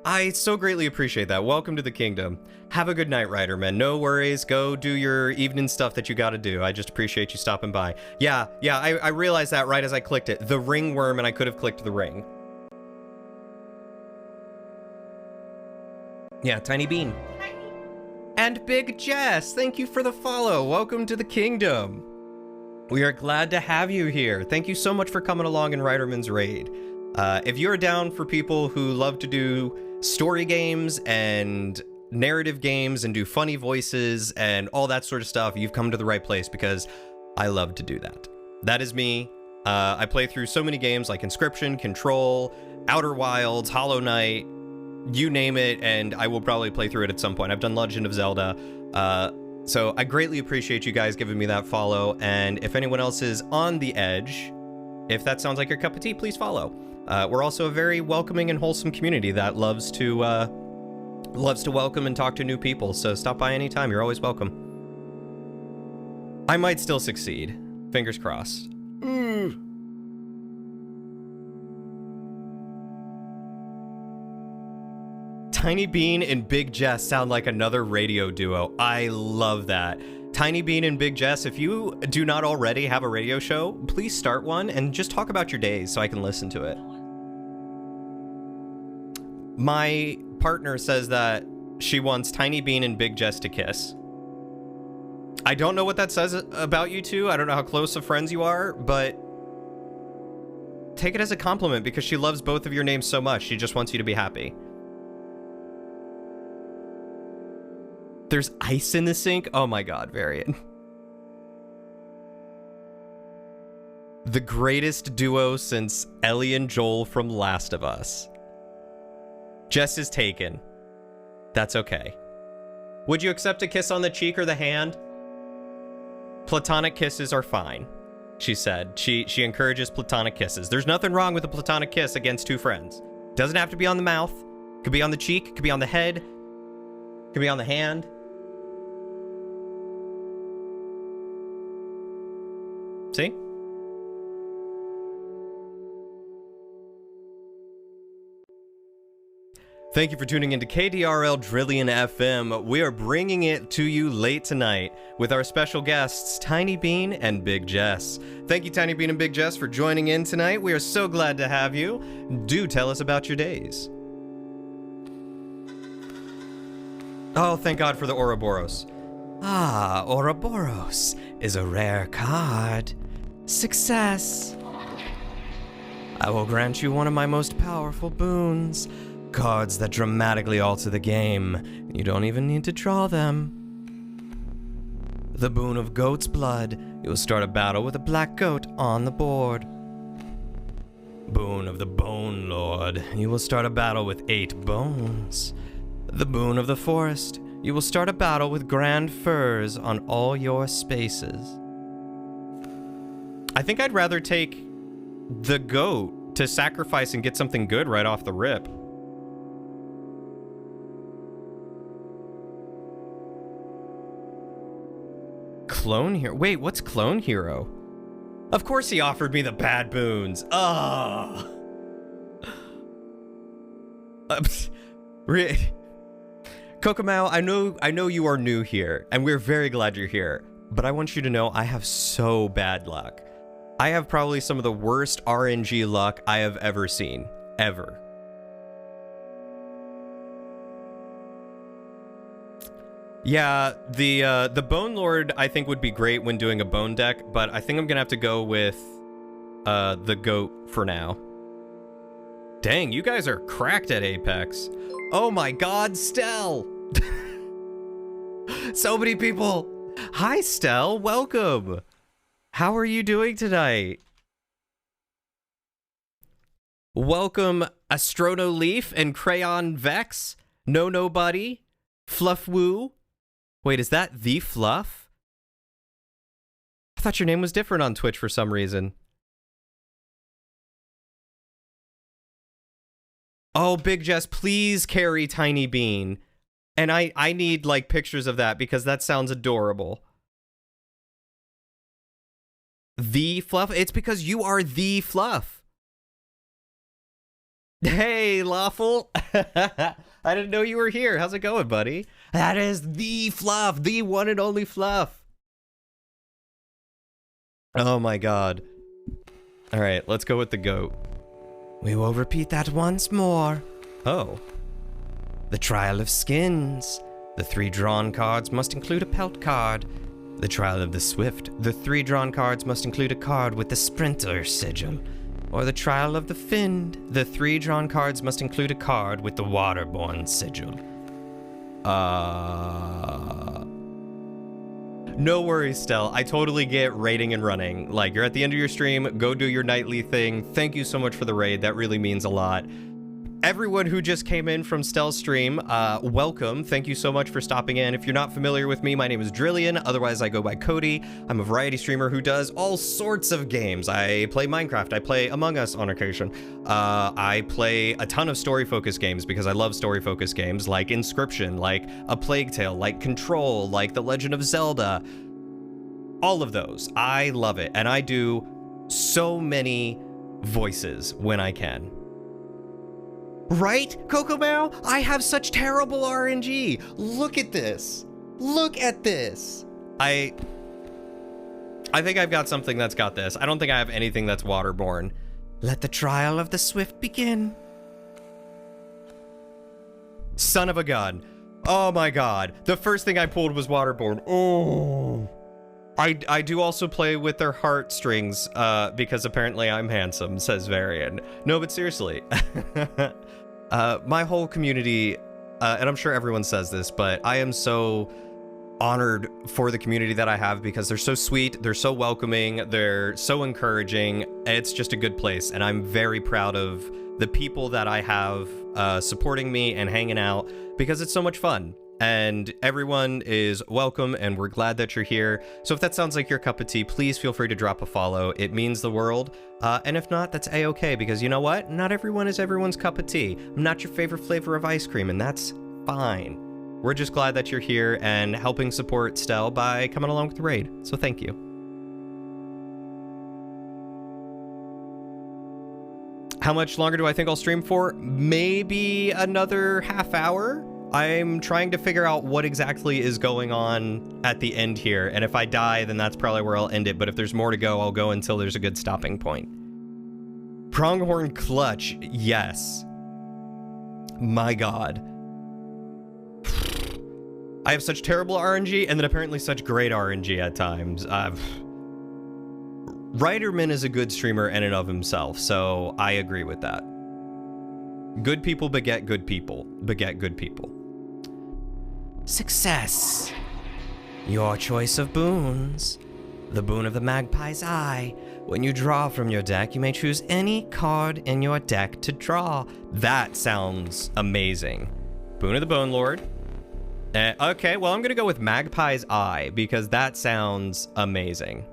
I so greatly appreciate that. Welcome to the kingdom. Have a good night, Riderman. No worries. Go do your evening stuff that you gotta do. I just appreciate you stopping by. Yeah, I realized that right as I clicked it. The ringworm, and I could have clicked the ring. Yeah, Tiny Bean. And Big Jess, thank you for the follow. Welcome to the kingdom. We are glad to have you here. Thank you so much for coming along in Riderman's raid. If you're down for people who love to do story games and narrative games and do funny voices and all that sort of stuff, you've come to the right place because I love to do that. That is me. I play through so many games like Inscryption, Control, Outer Wilds, Hollow Knight, you name it, and I will probably play through it at some point. I've done Legend of Zelda. So I greatly appreciate you guys giving me that follow, and if anyone else is on the edge, if that sounds like your cup of tea, please follow. We're also a very welcoming and wholesome community that loves to welcome and talk to new people, so stop by anytime. You're always welcome. I might still succeed. Fingers crossed. Tiny Bean and Big Jess sound like another radio duo. I love that. Tiny Bean and Big Jess, if you do not already have a radio show, please start one and just talk about your days so I can listen to it. My partner says that she wants Tiny Bean and Big Jess to kiss. I don't know what that says about you two. I don't know how close of friends you are, but take it as a compliment because she loves both of your names so much. She just wants you to be happy. There's ice in the sink? Oh my god, Varian. The greatest duo since Ellie and Joel from Last of Us. Jess is taken. That's okay. Would you accept a kiss on the cheek or the hand? Platonic kisses are fine, she said. She encourages platonic kisses. There's nothing wrong with a platonic kiss against two friends. Doesn't have to be on the mouth. Could be on the cheek, could be on the head, could be on the hand. See? Thank you for tuning into KDRL Drillion FM. We are bringing it to you late tonight with our special guests, Tiny Bean and Big Jess. Thank you, Tiny Bean and Big Jess, for joining in tonight. We are so glad to have you. Do tell us about your days. Oh, thank God for the Ouroboros. Ah, Ouroboros is a rare card. Success. I will grant you one of my most powerful boons. Cards that dramatically alter the game. You don't even need to draw them. The boon of Goat's Blood. You will start a battle with a black goat on the board. Boon of the Bone Lord. You will start a battle with 8 bones. The boon of the Forest. You will start a battle with grand furs on all your spaces. I think I'd rather take the goat to sacrifice and get something good right off the rip. Clone Hero? Wait, what's Clone Hero? Of course he offered me the bad boons. Oh. Kokomau, I know you are new here, and we're very glad you're here, but I want you to know I have so bad luck. I have probably some of the worst RNG luck I have ever seen. Ever. Yeah, the Bone Lord I think would be great when doing a bone deck, but I think I'm gonna have to go with the goat for now. Dang, you guys are cracked at Apex. Oh my god, Stell! So many people! Hi, Stell, welcome! How are you doing tonight? Welcome, Astrono Leaf and Crayon Vex, No Nobody, Fluff Woo. Wait, is that the Fluff? I thought your name was different on Twitch for some reason. Oh, Big Jess, please carry Tiny Bean. And I need, like, pictures of that because that sounds adorable. The Fluff? It's because you are the Fluff. Hey, Lawful. I didn't know you were here. How's it going, buddy? That is the Fluff, the one and only Fluff. Oh my god. All right, let's go with the goat. We will repeat that once more. Oh. The Trial of Skins. The 3 drawn cards must include a pelt card. The Trial of the Swift. The 3 drawn cards must include a card with the Sprinter sigil. Or the Trial of the Finned. The 3 drawn cards must include a card with the Waterborne sigil. No worries, Stell. I totally get raiding and running. Like, you're at the end of your stream, go do your nightly thing. Thank you so much for the raid. That really means a lot. Everyone who just came in from Stell's stream, welcome. Thank you so much for stopping in. If you're not familiar with me, my name is Drillian. Otherwise, I go by Cody. I'm a variety streamer who does all sorts of games. I play Minecraft. I play Among Us on occasion. I play a ton of story-focused games because I love story-focused games like Inscryption, like A Plague Tale, like Control, like The Legend of Zelda. All of those. I love it. And I do so many voices when I can. Right, Kokomau? I have such terrible RNG. Look at this. Look at this. I think I've got something that's got this. I don't think I have anything that's waterborne. Let the Trial of the Swift begin. Son of a gun. Oh my god. The first thing I pulled was waterborne. Oh. I do also play with their heartstrings, because apparently I'm handsome, says Varian. No, but seriously. My whole community, and I'm sure everyone says this, but I am so honored for the community that I have because they're so sweet, they're so welcoming, they're so encouraging. It's just a good place, and I'm very proud of the people that I have supporting me and hanging out because it's so much fun. And everyone is welcome, and we're glad that you're here. So if that sounds like your cup of tea, please feel free to drop a follow. It means the world. And if not, that's a-okay, because you know what? Not everyone is everyone's cup of tea. I'm not your favorite flavor of ice cream, and that's fine. We're just glad that you're here and helping support Stell by coming along with the raid. So thank you. How much longer do I think I'll stream for? Maybe another half hour? I'm trying to figure out what exactly is going on at the end here, and if I die, then that's probably where I'll end it, but if there's more to go, I'll go until there's a good stopping point. Pronghorn Clutch, yes. My god. I have such terrible RNG, and then apparently such great RNG at times. Riderman is a good streamer in and of himself, so I agree with that. Good people beget good people. Beget good people. Success. Your choice of boons. The boon of the Magpie's Eye. When you draw from your deck, you may choose any card in your deck to draw. That sounds amazing. Boon of the Bone Lord. Okay, well, I'm gonna go with Magpie's Eye because that sounds amazing.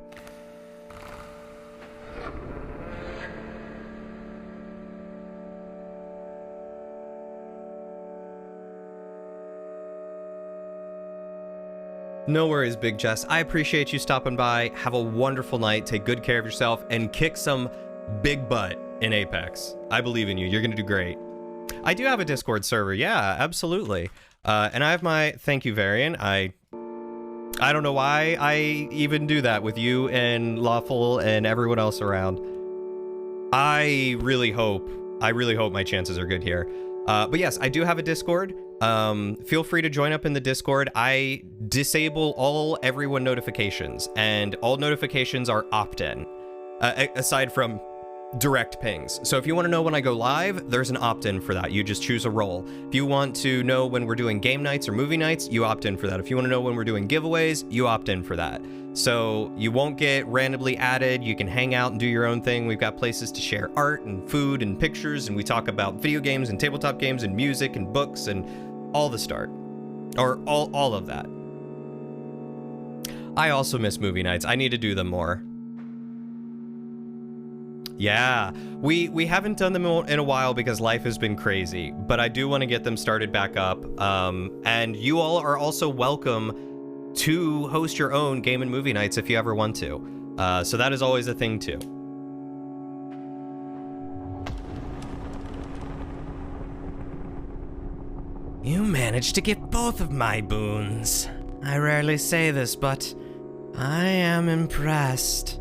No worries, Big Jess. I appreciate you stopping by. Have a wonderful night. Take good care of yourself and kick some big butt in Apex. I believe in you. You're going to do great. I do have a Discord server. Yeah, absolutely. And I have my... Thank you, Varian. I don't know why I even do that with you and Lawful and everyone else around. I really hope my chances are good here. But yes, I do have a Discord. Feel free to join up in the Discord. I disable everyone notifications, and all notifications are opt-in, aside from direct pings. So if you want to know when I go live, there's an opt-in for that. You just choose a role. If you want to know when we're doing game nights or movie nights, you opt in for that. If you want to know when we're doing giveaways, you opt in for that. So you won't get randomly added. You can hang out and do your own thing. We've got places to share art and food and pictures, and we talk about video games and tabletop games and music and books and all the start, or all of that. I also miss movie nights. I need to do them more. Yeah, we haven't done them in a while because life has been crazy, but I do want to get them started back up. And you all are also welcome to host your own game and movie nights if you ever want to. So that is always a thing too. You managed to get both of my boons. I rarely say this, but I am impressed.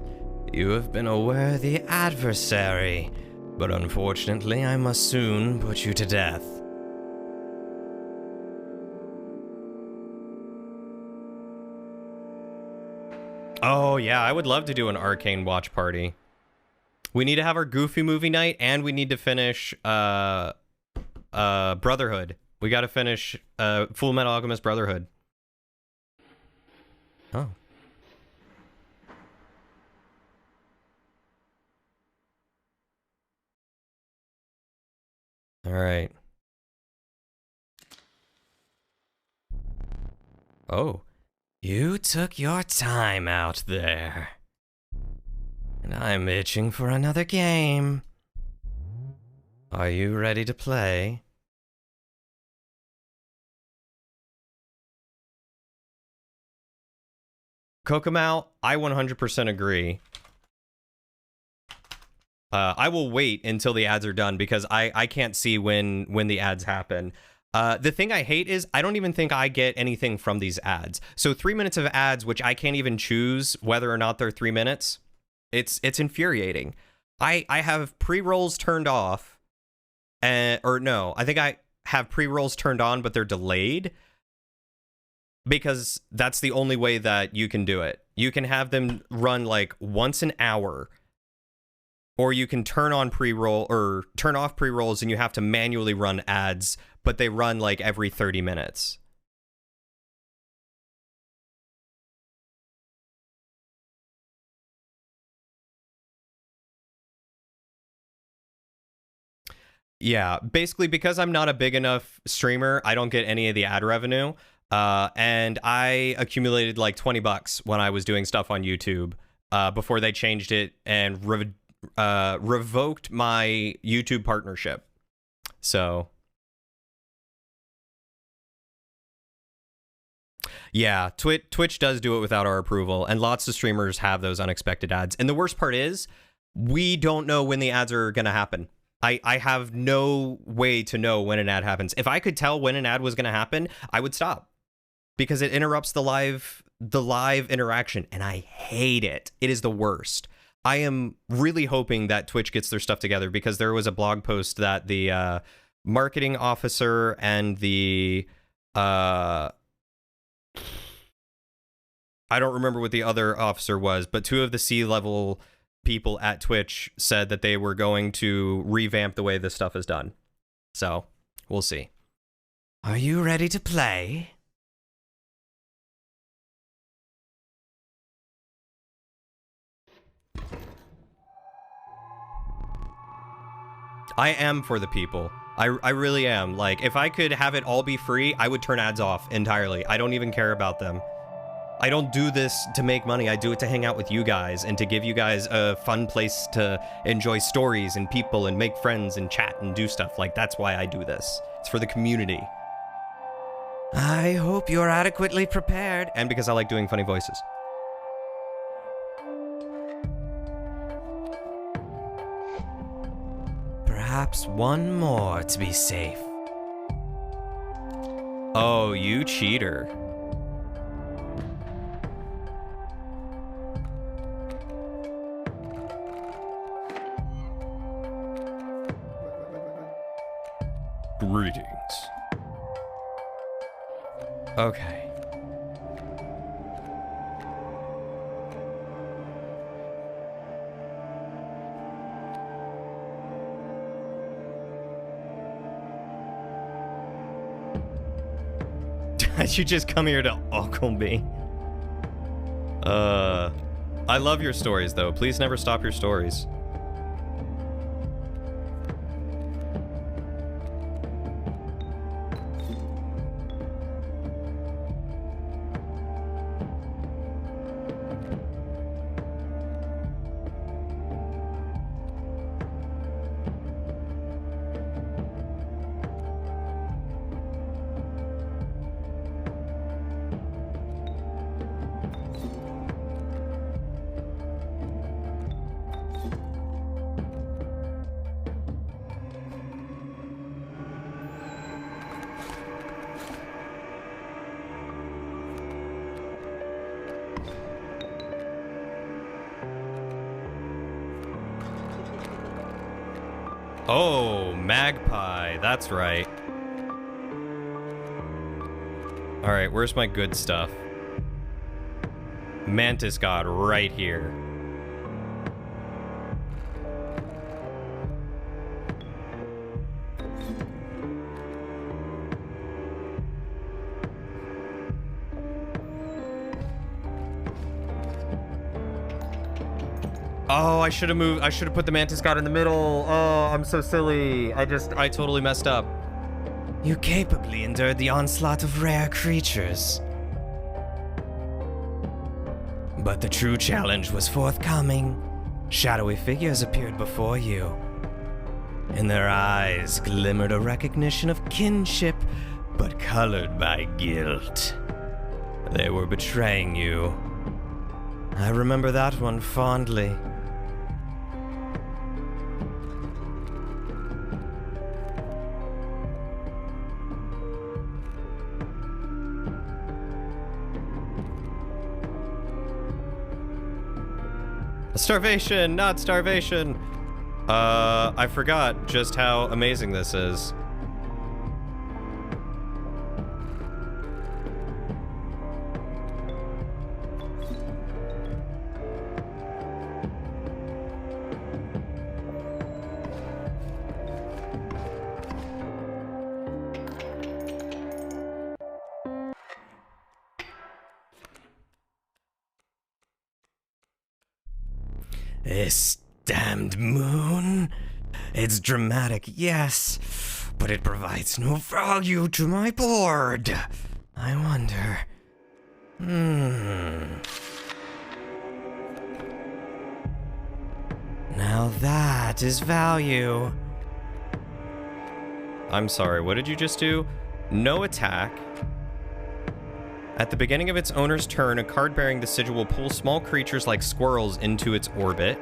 You have been a worthy adversary, but unfortunately I must soon put you to death. Oh yeah, I would love to do an Arcane watch party. We need to have our Goofy movie night, and we need to finish Brotherhood. We got to finish Full Metal Alchemist Brotherhood. Oh. All right. Oh, you took your time out there. And I'm itching for another game. Are you ready to play? Kokomau, I 100% agree. I will wait until the ads are done because I can't see when the ads happen. The thing I hate is I don't even think I get anything from these ads. So 3 minutes of ads, which I can't even choose whether or not they're 3 minutes. It's infuriating. I have pre-rolls turned off, or no, I think I have pre-rolls turned on, but they're delayed because that's the only way that you can do it. You can have them run like once an hour, or you can turn on pre-roll or turn off pre-rolls and you have to manually run ads, but they run like every 30 minutes. Yeah, basically because I'm not a big enough streamer, I don't get any of the ad revenue. And I accumulated like $20 when I was doing stuff on YouTube before they changed it and revoked my YouTube partnership. So yeah, Twitch does do it without our approval, and lots of streamers have those unexpected ads. And the worst part is we don't know when the ads are gonna happen. I have no way to know when an ad happens. If I could tell when an ad was gonna happen, I would stop, because it interrupts the live interaction, and I hate it. It is the worst. I am really hoping that Twitch gets their stuff together, because there was a blog post that the marketing officer and the I don't remember what the other officer was, but two of the C-level people at Twitch said that they were going to revamp the way this stuff is done. So, we'll see. Are you ready to play? I am for the people. I really am. Like, if I could have it all be free, I would turn ads off entirely. I don't even care about them. I don't do this to make money. I do it to hang out with you guys and to give you guys a fun place to enjoy stories and people and make friends and chat and do stuff. Like, that's why I do this. It's for the community. I hope you're adequately prepared. And because I like doing funny voices. Perhaps one more to be safe. Oh, you cheater. Greetings. Okay. Did you just come here to ogle me? I love your stories, though. Please never stop your stories. Oh, magpie. That's right. Alright, where's my good stuff? Mantis God right here. Oh, I should have moved. I should have put the Mantis God in the middle. Oh, I'm so silly. I totally messed up. You capably endured the onslaught of rare creatures. But the true challenge was forthcoming. Shadowy figures appeared before you. In their eyes glimmered a recognition of kinship, but colored by guilt. They were betraying you. I remember that one fondly. Starvation, not starvation. I forgot just how amazing this is. This damned moon. It's dramatic, yes, but it provides no value to my board. I wonder. Now that is value. I'm sorry, what did you just do? No attack. At the beginning of its owner's turn, a card bearing the sigil will pull small creatures like squirrels into its orbit.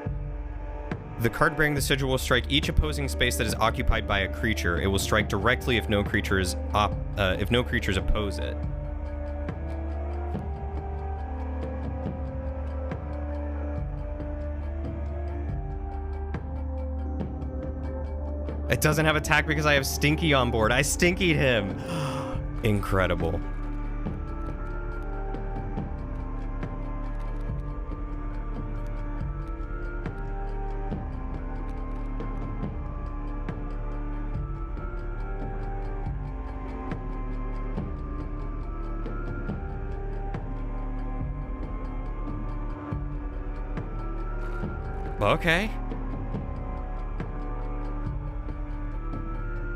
The card bearing the sigil will strike each opposing space that is occupied by a creature. It will strike directly if no creatures oppose it. It doesn't have attack because I have Stinky on board. I stinkied him. Incredible. Okay.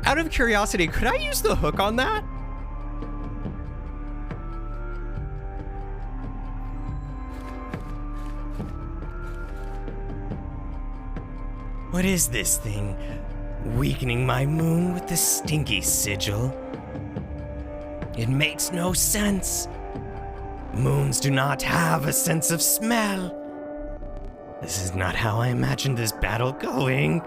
Out of curiosity, could I use the hook on that? What is this thing? Weakening my moon with the stinky sigil? It makes no sense. Moons do not have a sense of smell. This is not how I imagined this battle going.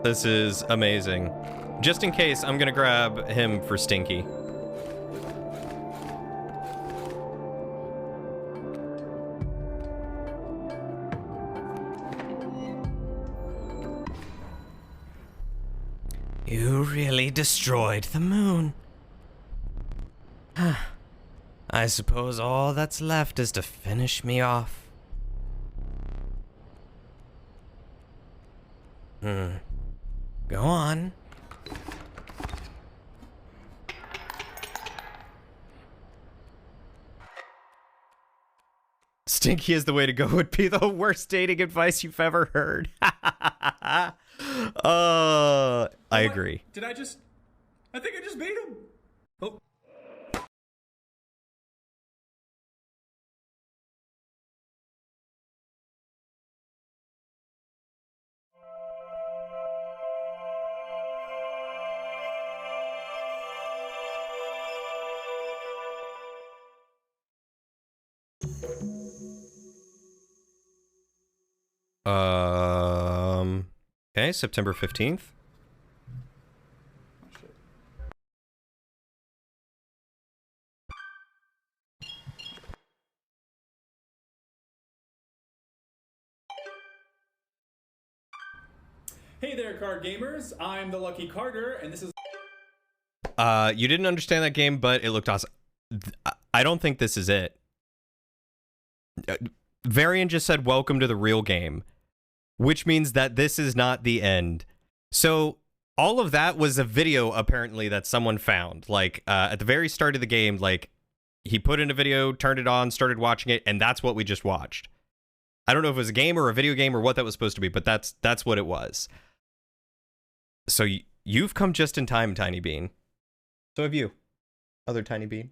This is amazing. Just in case, I'm gonna grab him for Stinky. You really destroyed the moon. I suppose all that's left is to finish me off. Go on. Stinky is the way to go would be the worst dating advice you've ever heard. I agree. I think I just beat him. Oh. Okay, September 15th. Hey there, card gamers. I'm the Lucky Carter, and this is... You didn't understand that game, but it looked awesome. I don't think this is it. Varian just said, welcome to the real game, which means that this is not the end. So all of that was a video, apparently, that someone found. Like, at the very start of the game, like, he put in a video, turned it on, started watching it, and that's what we just watched. I don't know if it was a game or a video game or what that was supposed to be, but that's what it was. So you've come just in time, Tiny Bean. So have you, other Tiny Bean.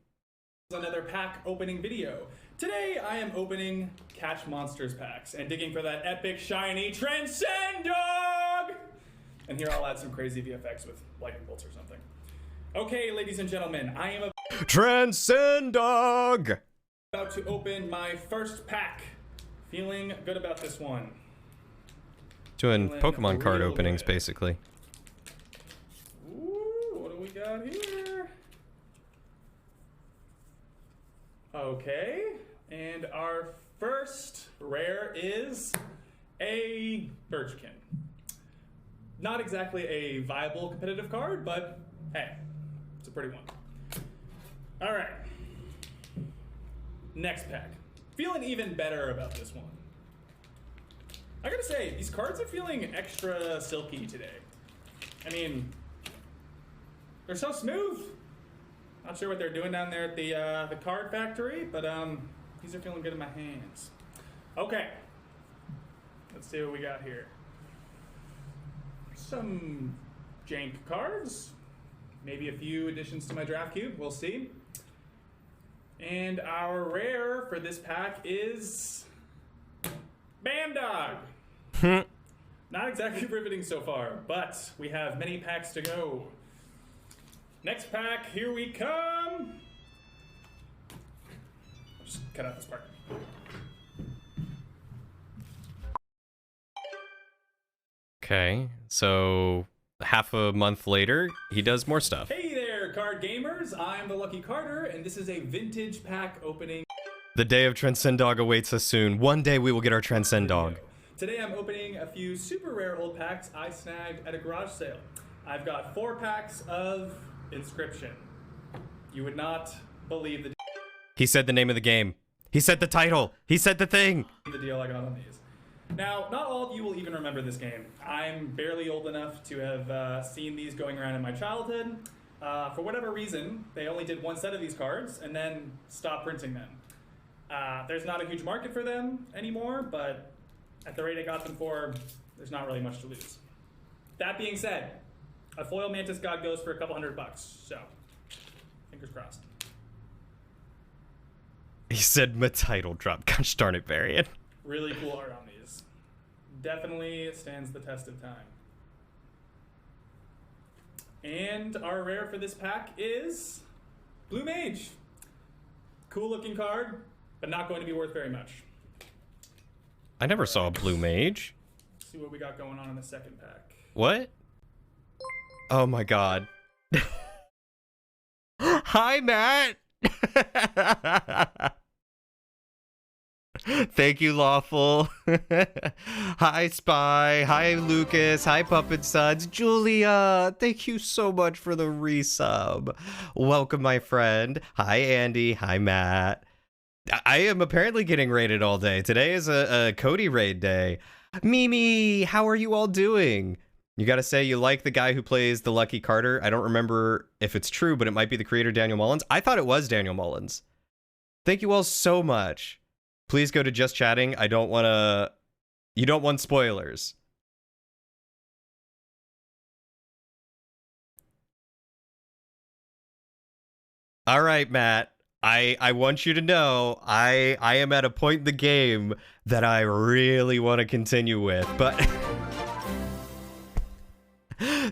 Another pack opening video. Today I am opening Catch Monsters packs and digging for that epic shiny Transcend Dog! And here I'll add some crazy VFX with lightning bolts or something. Okay, ladies and gentlemen, I am Transcend Dog! about to open my first pack. Feeling good about this one. Doing Feeling Pokemon card real openings, good. basically. Ooh, what do we got here? Okay, and our first rare is a Birchkin. Not exactly a viable competitive card, but hey, it's a pretty one. All right, next pack. Feeling even better about this one. I gotta say, these cards are feeling extra silky today. I mean, they're so smooth. Not sure what they're doing down there at the card factory, but these are feeling good in my hands. Okay, let's see what we got here. Some jank cards, maybe a few additions to my draft cube. We'll see. And our rare for this pack is Bandog. Not exactly riveting so far, but we have many packs to go. Next pack, here we come. I'll just cut out this part. Okay, so half a month later, he does more stuff. Hey there, card gamers. I'm the Lucky Carter, and this is a vintage pack opening. The day of Transcend Dog awaits us soon. One day we will get our Transcend Dog. Today I'm opening a few super rare old packs I snagged at a garage sale. I've got 4 packs of Inscryption. You would not believe the He said the name of the game. He said the title. He said the thing. deal I got on these. Now, not all of you will even remember this game. I'm barely old enough to have seen these going around in my childhood. For whatever reason, they only did 1 set of these cards and then stopped printing them. There's not a huge market for them anymore, but at the rate I got them for, there's not really much to lose. That being said, A foil Mantis God goes for a couple $100, so fingers crossed. He said my title drop. Gosh darn it, Varian. Really cool art on these. Definitely stands the test of time. And our rare for this pack is Blue Mage. Cool looking card, but not going to be worth very much. I never saw a blue mage. Let's see what we got going on in the second pack. What? Oh my god. Hi, Matt! Thank you, Lawful. Hi, Spy. Hi, Lucas. Hi, Puppet Suds. Julia, thank you so much for the resub. Welcome, my friend. Hi, Andy. Hi, Matt. I am apparently getting raided all day. Today is a Cody raid day. Mimi, how are you all doing? You gotta say you like the guy who plays the Lucky Carter. I don't remember if it's true, but it might be the creator Daniel Mullins. I thought it was Daniel Mullins. Thank you all so much. Please go to Just Chatting. I don't want to... You don't want spoilers. All right, Matt. I want you to know I am at a point in the game that I really want to continue with, but...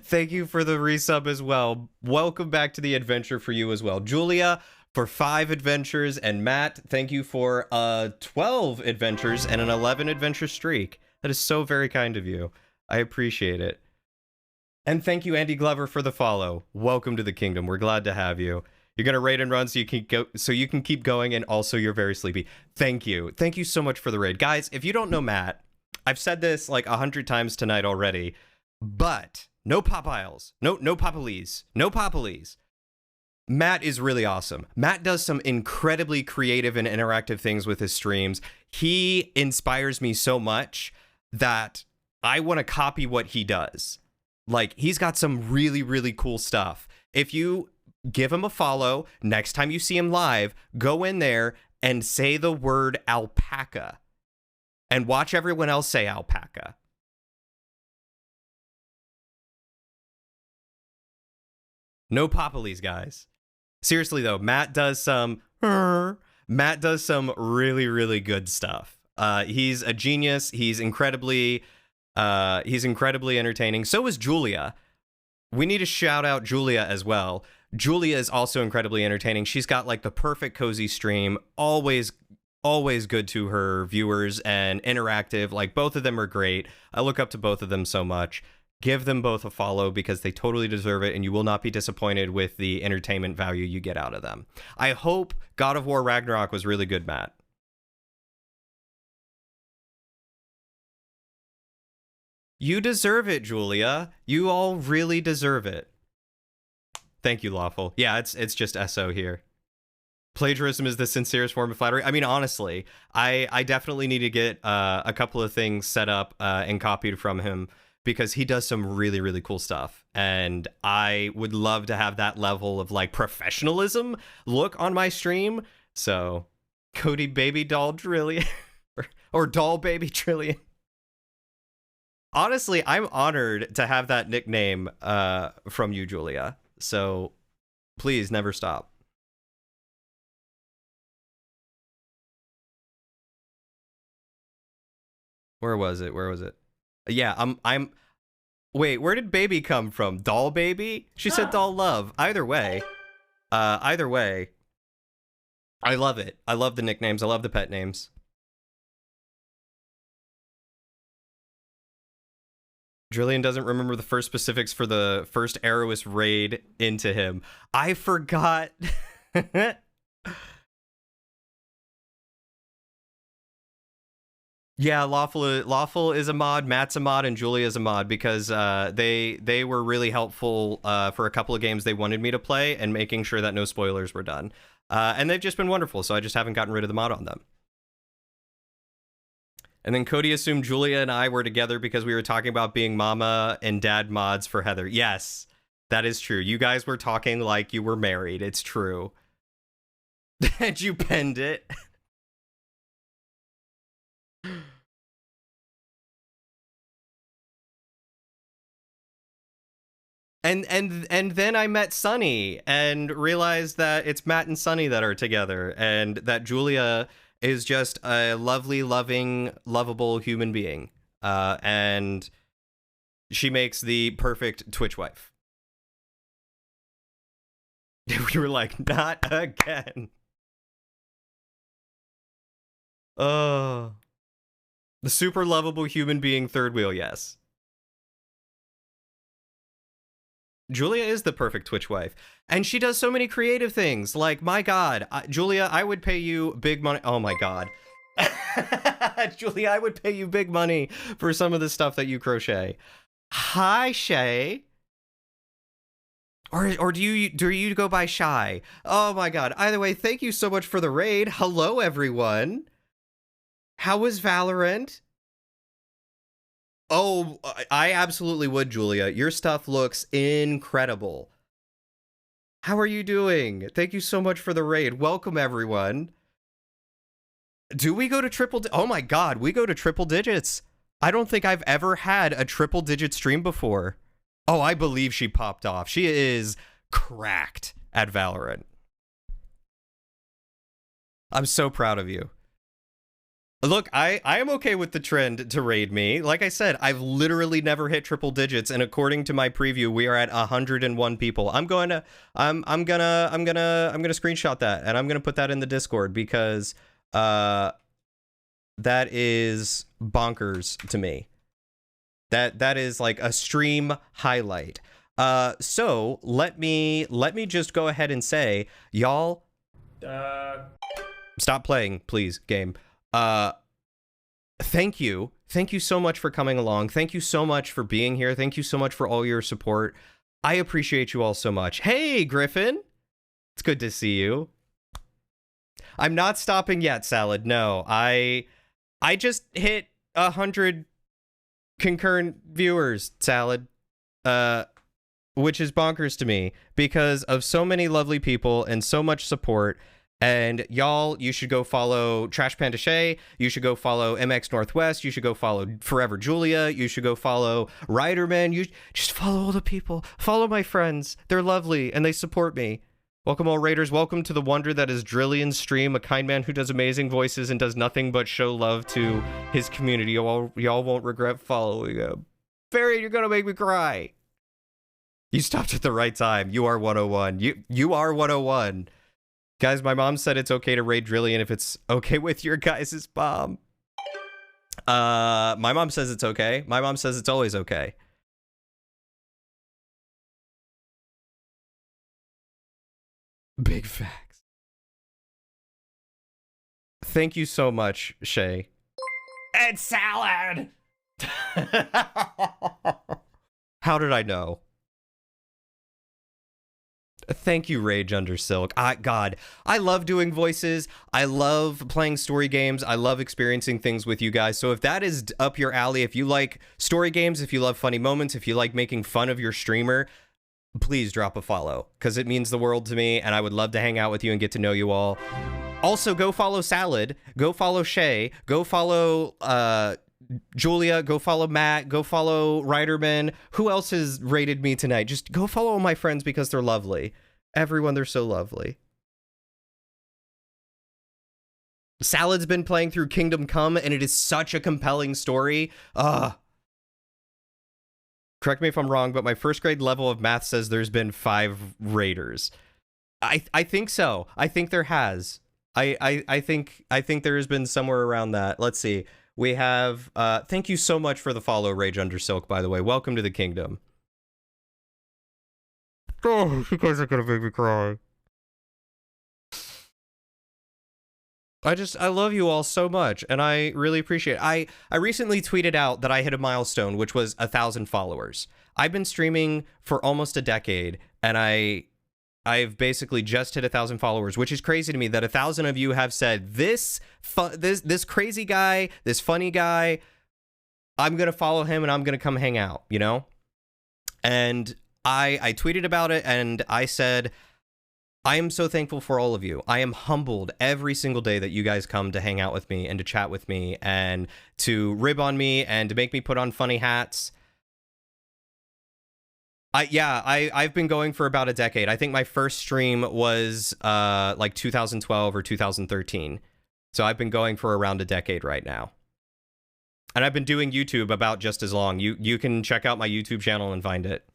Thank you for the resub as well. Welcome back to the adventure for you as well. Julia, for 5 adventures, and Matt, thank you for 12 adventures and an 11 adventure streak. That is so very kind of you. I appreciate it. And thank you, Andy Glover, for the follow. Welcome to the kingdom. We're glad to have you. You're gonna raid and run so you can keep going, and also you're very sleepy. Thank you. Thank you so much for the raid. Guys, if you don't know Matt, I've said this like 100 times tonight already, but no Popeye's, no Popalees, no Popalees. Matt is really awesome. Matt does some incredibly creative and interactive things with his streams. He inspires me so much that I want to copy what he does. Like, he's got some really, really cool stuff. If you give him a follow, next time you see him live, go in there and say the word alpaca. And watch everyone else say alpaca. No Popalees, guys. Seriously though, Matt does some really, really good stuff. He's a genius. He's incredibly entertaining. So is Julia. We need to shout out Julia as well. Julia is also incredibly entertaining. She's got like the perfect cozy stream, always good to her viewers and interactive. Like, both of them are great. I look up to both of them so much. Give them both a follow because they totally deserve it, and you will not be disappointed with the entertainment value you get out of them. I hope God of War Ragnarok was really good, Matt. You deserve it, Julia. You all really deserve it. Thank you, Lawful. Yeah, it's just SO here. Plagiarism is the sincerest form of flattery. I mean, honestly, I definitely need to get a couple of things set up and copied from him, because he does some really, really cool stuff. And I would love to have that level of like professionalism look on my stream. So Cody Baby Doll Trillion or Doll Baby Trillion. Honestly, I'm honored to have that nickname from you, Julia. So please never stop. Where was it? Yeah, I'm wait, where did baby come from? Doll baby? She said doll love. Either way. I love it. I love the nicknames. I love the pet names. Drillian doesn't remember the first specifics for the first Arrowist raid into him. I forgot. Yeah, Lawful is a mod, Matt's a mod, and Julia is a mod, because they were really helpful for a couple of games they wanted me to play, and making sure that no spoilers were done. And they've just been wonderful, so I just haven't gotten rid of the mod on them. And then Cody assumed Julia and I were together because we were talking about being mama and dad mods for Heather. Yes, that is true. You guys were talking like you were married. It's true. And you penned it. and then I met Sunny and realized that it's Matt and Sunny that are together, and that Julia is just a lovely, loving, lovable human being. And she makes the perfect Twitch wife. We were like, not again. Oh. The super lovable human being third wheel, yes. Julia is the perfect Twitch wife. And she does so many creative things. Like, my God, Julia, I would pay you big money. Oh my God. Julia, I would pay you big money for some of the stuff that you crochet. Hi, Shay. Or do you go by Shy? Oh my God. Either way, thank you so much for the raid. Hello, everyone. How was Valorant? Oh, I absolutely would, Julia. Your stuff looks incredible. How are you doing? Thank you so much for the raid. Welcome, everyone. Do we go to triple? Oh my God, we go to triple digits. I don't think I've ever had a triple digit stream before. Oh, I believe she popped off. She is cracked at Valorant. I'm so proud of you. Look, I am okay with the trend to raid me. Like I said, I've literally never hit triple digits, and according to my preview, we are at 101 people. I'm gonna screenshot that, and I'm gonna put that in the Discord because that is bonkers to me. That is like a stream highlight. So let me just go ahead and say, y'all, stop playing, please, game. Thank you so much for coming along. Thank you so much for being here. Thank you so much for all your support. I appreciate you all so much. Hey, Griffin, it's good to see you. I'm not stopping yet, Salad. No, I just hit 100 concurrent viewers, Salad, which is bonkers to me because of so many lovely people and so much support. And y'all, you should go follow Trash Panda Shay. You should go follow MX Northwest. You should go follow Forever Julia. You should go follow Riderman. You just follow all the people. Follow my friends. They're lovely and they support me. Welcome all raiders. Welcome to the wonder that is Drillion's stream, a kind man who does amazing voices and does nothing but show love to his community. Y'all won't regret following him. Fairy, you're gonna make me cry. You stopped at the right time. You are 101. You are 101. Guys, my mom said it's okay to raid Drillion if it's okay with your guys' mom. My mom says it's okay. My mom says it's always okay. Big facts. Thank you so much, Shay. And Salad! How did I know? Thank you, Rage Under Silk. God, I love doing voices. I love playing story games. I love experiencing things with you guys. So if that is up your alley, if you like story games, if you love funny moments, if you like making fun of your streamer, please drop a follow because it means the world to me and I would love to hang out with you and get to know you all. Also, go follow Salad. Go follow Shay. Go follow Julia, go follow Matt, go follow Riderman. Who else has rated me tonight? Just go follow all my friends because they're lovely. Everyone, they're so lovely. Salad's been playing through Kingdom Come, and it is such a compelling story. Correct me if I'm wrong, but my first grade level of math says there's been 5 raiders. I think so. I think there has. I think there has been somewhere around that. Let's see. We have, thank you so much for the follow, Rage Under Silk, by the way. Welcome to the kingdom. Oh, you guys are gonna make me cry. I love you all so much, and I really appreciate it. I recently tweeted out that I hit a milestone, which was 1,000 followers. I've been streaming for almost a decade, and I've basically just hit 1,000 followers, which is crazy to me that 1,000 of you have said this crazy guy, this funny guy, I'm gonna follow him and I'm gonna come hang out, you know? And I tweeted about it and I said, I am so thankful for all of you. I am humbled every single day that you guys come to hang out with me and to chat with me and to rib on me and to make me put on funny hats. I've been going for about a decade. I think my first stream was like 2012 or 2013. So I've been going for around a decade right now. And I've been doing YouTube about just as long. You can check out my YouTube channel and find it.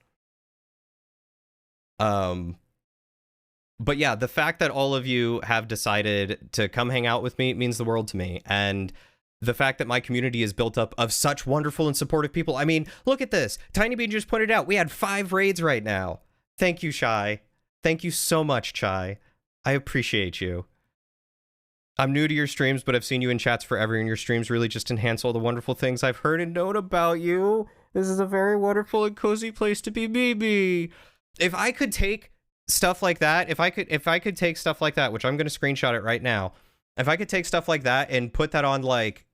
But yeah, the fact that all of you have decided to come hang out with me means the world to me. And the fact that my community is built up of such wonderful and supportive people. I mean, look at this. Tiny Bean just pointed out we had 5 raids right now. Thank you, Chai. Thank you so much, Chai. I appreciate you. I'm new to your streams, but I've seen you in chats forever, and your streams really just enhance all the wonderful things I've heard and known about you. This is a very wonderful and cozy place to be, baby. If I could take stuff like that, if I could take stuff like that, which I'm going to screenshot it right now, if I could take stuff like that and put that on like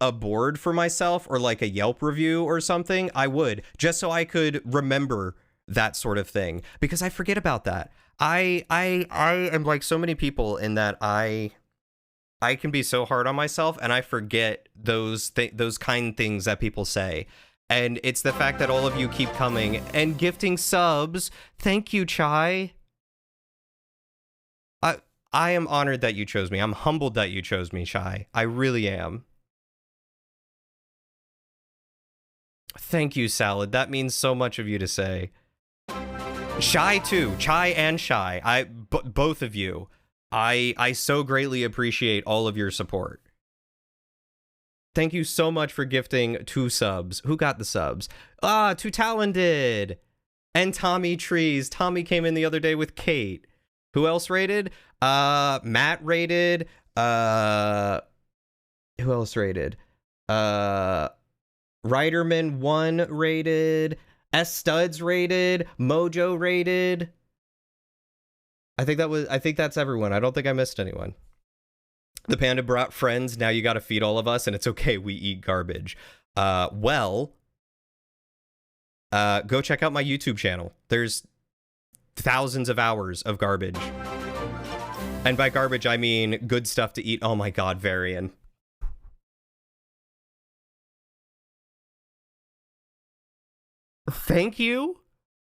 a board for myself or like a Yelp review or something, I would, just so I could remember that sort of thing, because I forget about that. I am like so many people in that I can be so hard on myself and I forget those kind things that people say. And it's the fact that all of you keep coming and gifting subs. Thank you, Chai. I am honored that you chose me. I'm humbled that you chose me, Chai. I really am. Thank you, Salad. That means so much of you to say. Shy too. Chai and Shy. Both of you. I so greatly appreciate all of your support. Thank you so much for gifting 2 subs. Who got the subs? Too Talented. And Tommy Trees. Tommy came in the other day with Kate. Who else rated? Matt rated. Who else rated? Riderman1 rated. S Studs rated. Mojo rated. I think that's everyone. I don't think I missed anyone. The panda brought friends. Now you got to feed all of us, and it's okay. We eat garbage. Go check out my YouTube channel. There's thousands of hours of garbage. And by garbage, I mean good stuff to eat. Oh my God, Varian. Thank you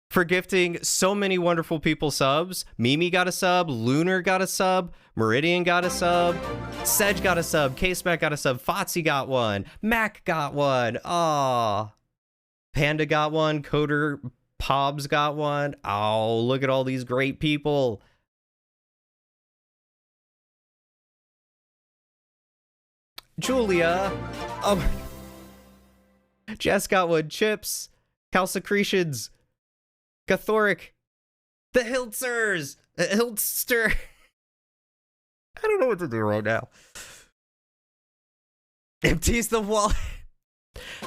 for gifting so many wonderful people subs. Mimi got a sub, Lunar got a sub, Meridian got a sub, Sedge got a sub, K-Smack got a sub, Fotsy got one, Mac got one, aw. Panda got one, Coder Pobs got one. Oh, look at all these great people. Julia. Oh my God. Jess got one, Chips, Calsecretions, Gathoric, the Hiltzers, Hiltster. I don't know what to do right now. Empties the wallet.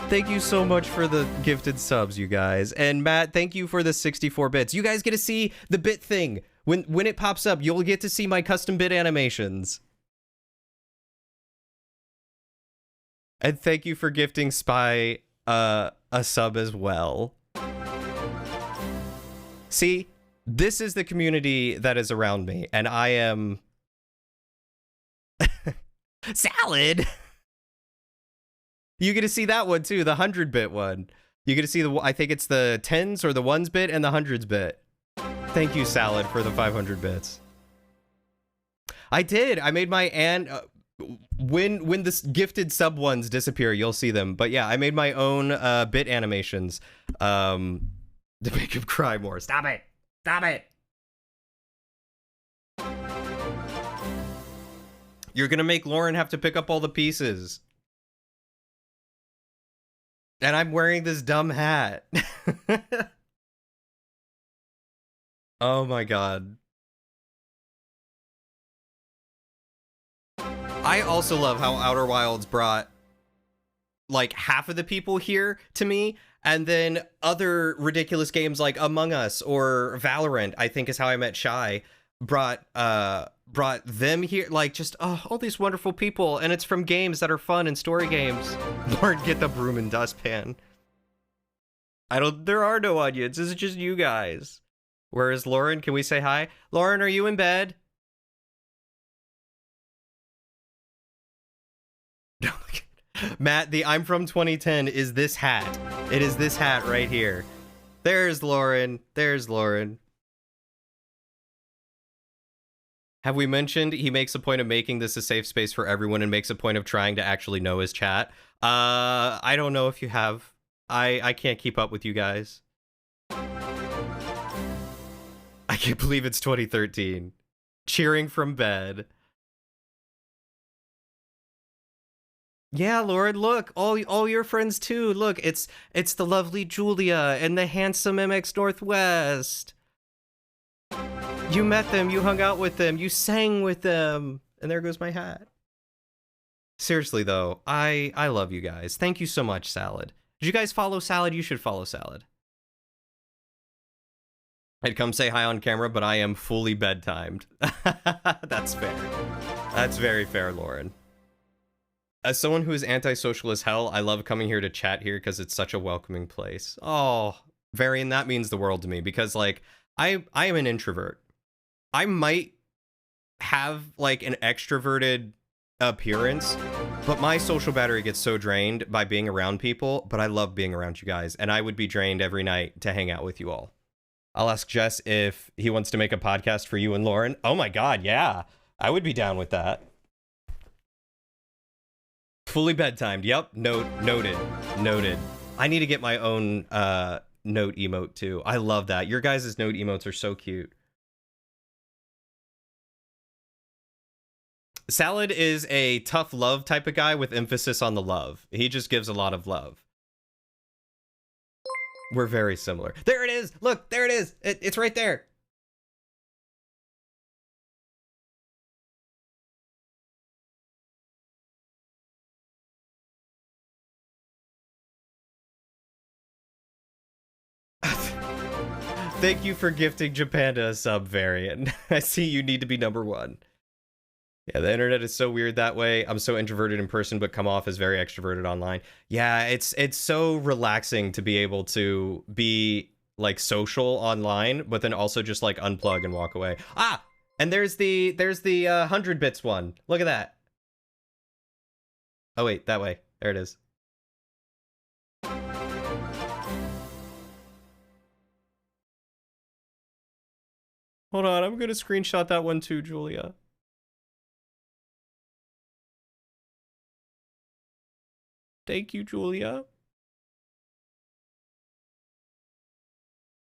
Thank you so much for the gifted subs, you guys. And Matt, thank you for the 64 bits. You guys get to see the bit thing. When it pops up, you'll get to see my custom bit animations. And thank you for gifting Spy a sub as well. See, this is the community that is around me, and I am... Salad! You get to see that one, too, the 100-bit one. You get to see the... I think it's the 10s or the 1s bit and the 100s bit. Thank you, Salad, for the 500 bits. I did! I made my... when the gifted sub ones disappear, you'll see them. But yeah, I made my own bit animations. To make him cry more. Stop it! Stop it! You're gonna make Lauren have to pick up all the pieces. And I'm wearing this dumb hat. Oh my God. I also love how Outer Wilds brought like half of the people here to me, and then other ridiculous games like Among Us or Valorant, I think is how I met Shy, brought them here, like just all these wonderful people, and it's from games that are fun and story games. Lord, get the broom and dustpan. There are no onions, this is just you guys. Where is Lauren? Can we say hi? Lauren, are you in bed? Matt, the I'm from 2010 is this hat. It is this hat right here. There's Lauren. There's Lauren. Have we mentioned he makes a point of making this a safe space for everyone and makes a point of trying to actually know his chat? I don't know if you have. I can't keep up with you guys. I can't believe it's 2013. Cheering from bed. Yeah, Lauren, look, all your friends too. Look, it's the lovely Julia and the handsome MX Northwest. You met them, you hung out with them, you sang with them, and there goes my hat. Seriously though, I love you guys. Thank you so much, Salad. Did you guys follow Salad? You should follow Salad. I'd come say hi on camera, but I am fully bedtimed. That's fair. That's very fair, Lauren. As someone who is antisocial as hell, I love coming here to chat here because it's such a welcoming place. Oh, Varian, that means the world to me because, like, I am an introvert. I might have, like, an extroverted appearance, but my social battery gets so drained by being around people, but I love being around you guys, and I would be drained every night to hang out with you all. I'll ask Jess if he wants to make a podcast for you and Lauren. Oh my god, yeah. I would be down with that. Fully bedtimed. Yep. Noted. I need to get my own note emote too. I love that. Your guys' note emotes are so cute. Salad is a tough love type of guy with emphasis on the love. He just gives a lot of love. We're very similar. There it is. Look, there it is. It's right there. Thank you for gifting Japanda a sub, Variant. I see you need to be #1. Yeah, the internet is so weird that way. I'm so introverted in person, but come off as very extroverted online. Yeah, it's so relaxing to be able to be like social online, but then also just like unplug and walk away. Ah, and there's the 100 bits one. Look at that. Oh wait, that way. There it is. Hold on, I'm gonna screenshot that one too, Julia. Thank you, Julia.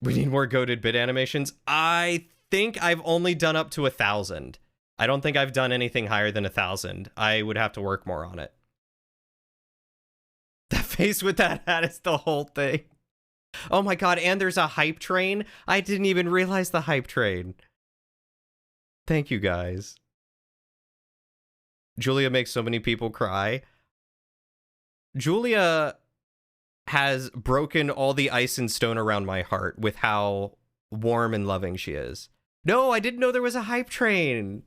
We need more goated bit animations. I think I've only done up to 1,000. I don't think I've done anything higher than 1,000. I would have to work more on it. The face with that hat is the whole thing. Oh my god, and there's a hype train. I didn't even realize the hype train. Thank you, guys. Julia makes so many people cry. Julia has broken all the ice and stone around my heart with how warm and loving she is. No, I didn't know there was a hype train.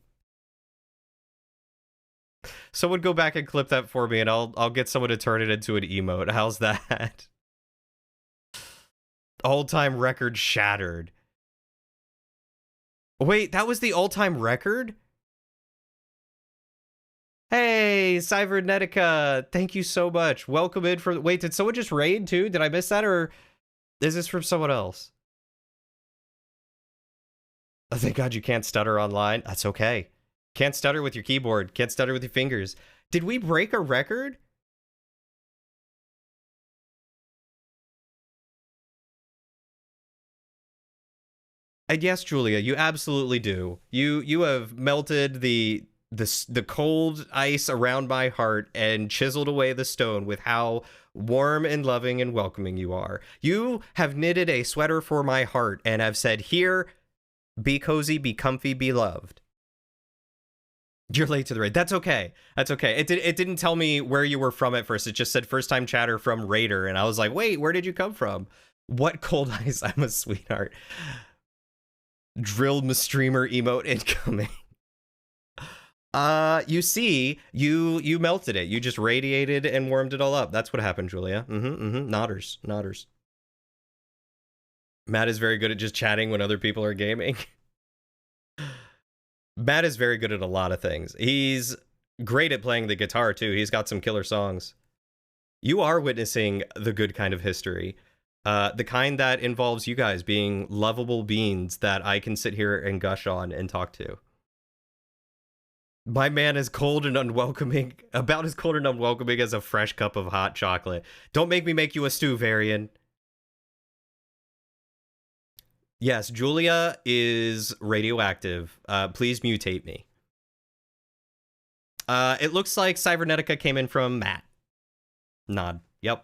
Someone go back and clip that for me and I'll get someone to turn it into an emote. How's that? All-time record shattered. Wait, that was the all-time record? Hey, Cybernetica, thank you so much. Welcome in from... Wait, did someone just raid too? Did I miss that, or is this from someone else? Oh, thank God you can't stutter online. That's okay. Can't stutter with your keyboard. Can't stutter with your fingers. Did we break a record? And yes, Julia, you absolutely do. You have melted the cold ice around my heart and chiseled away the stone with how warm and loving and welcoming you are. You have knitted a sweater for my heart and have said, here, be cozy, be comfy, be loved. You're late to the raid. That's okay. That's okay. It didn't tell me where you were from at first. It just said first time chatter from Raider. And I was like, wait, where did you come from? What cold ice? I'm a sweetheart. Drilled my streamer emote incoming. You see, you melted it. You just radiated and warmed it all up. That's what happened, Julia. Nodders. Matt is very good at just chatting when other people are gaming. Matt is very good at a lot of things. He's great at playing the guitar, too. He's got some killer songs. You are witnessing the good kind of history. The kind that involves you guys being lovable beings that I can sit here and gush on and talk to. My man is cold and unwelcoming, about as cold and unwelcoming as a fresh cup of hot chocolate. Don't make me make you a stew, Varian. Yes, Julia is radioactive. Please mutate me. It looks like Cybernetica came in from Matt. Nod. Yep.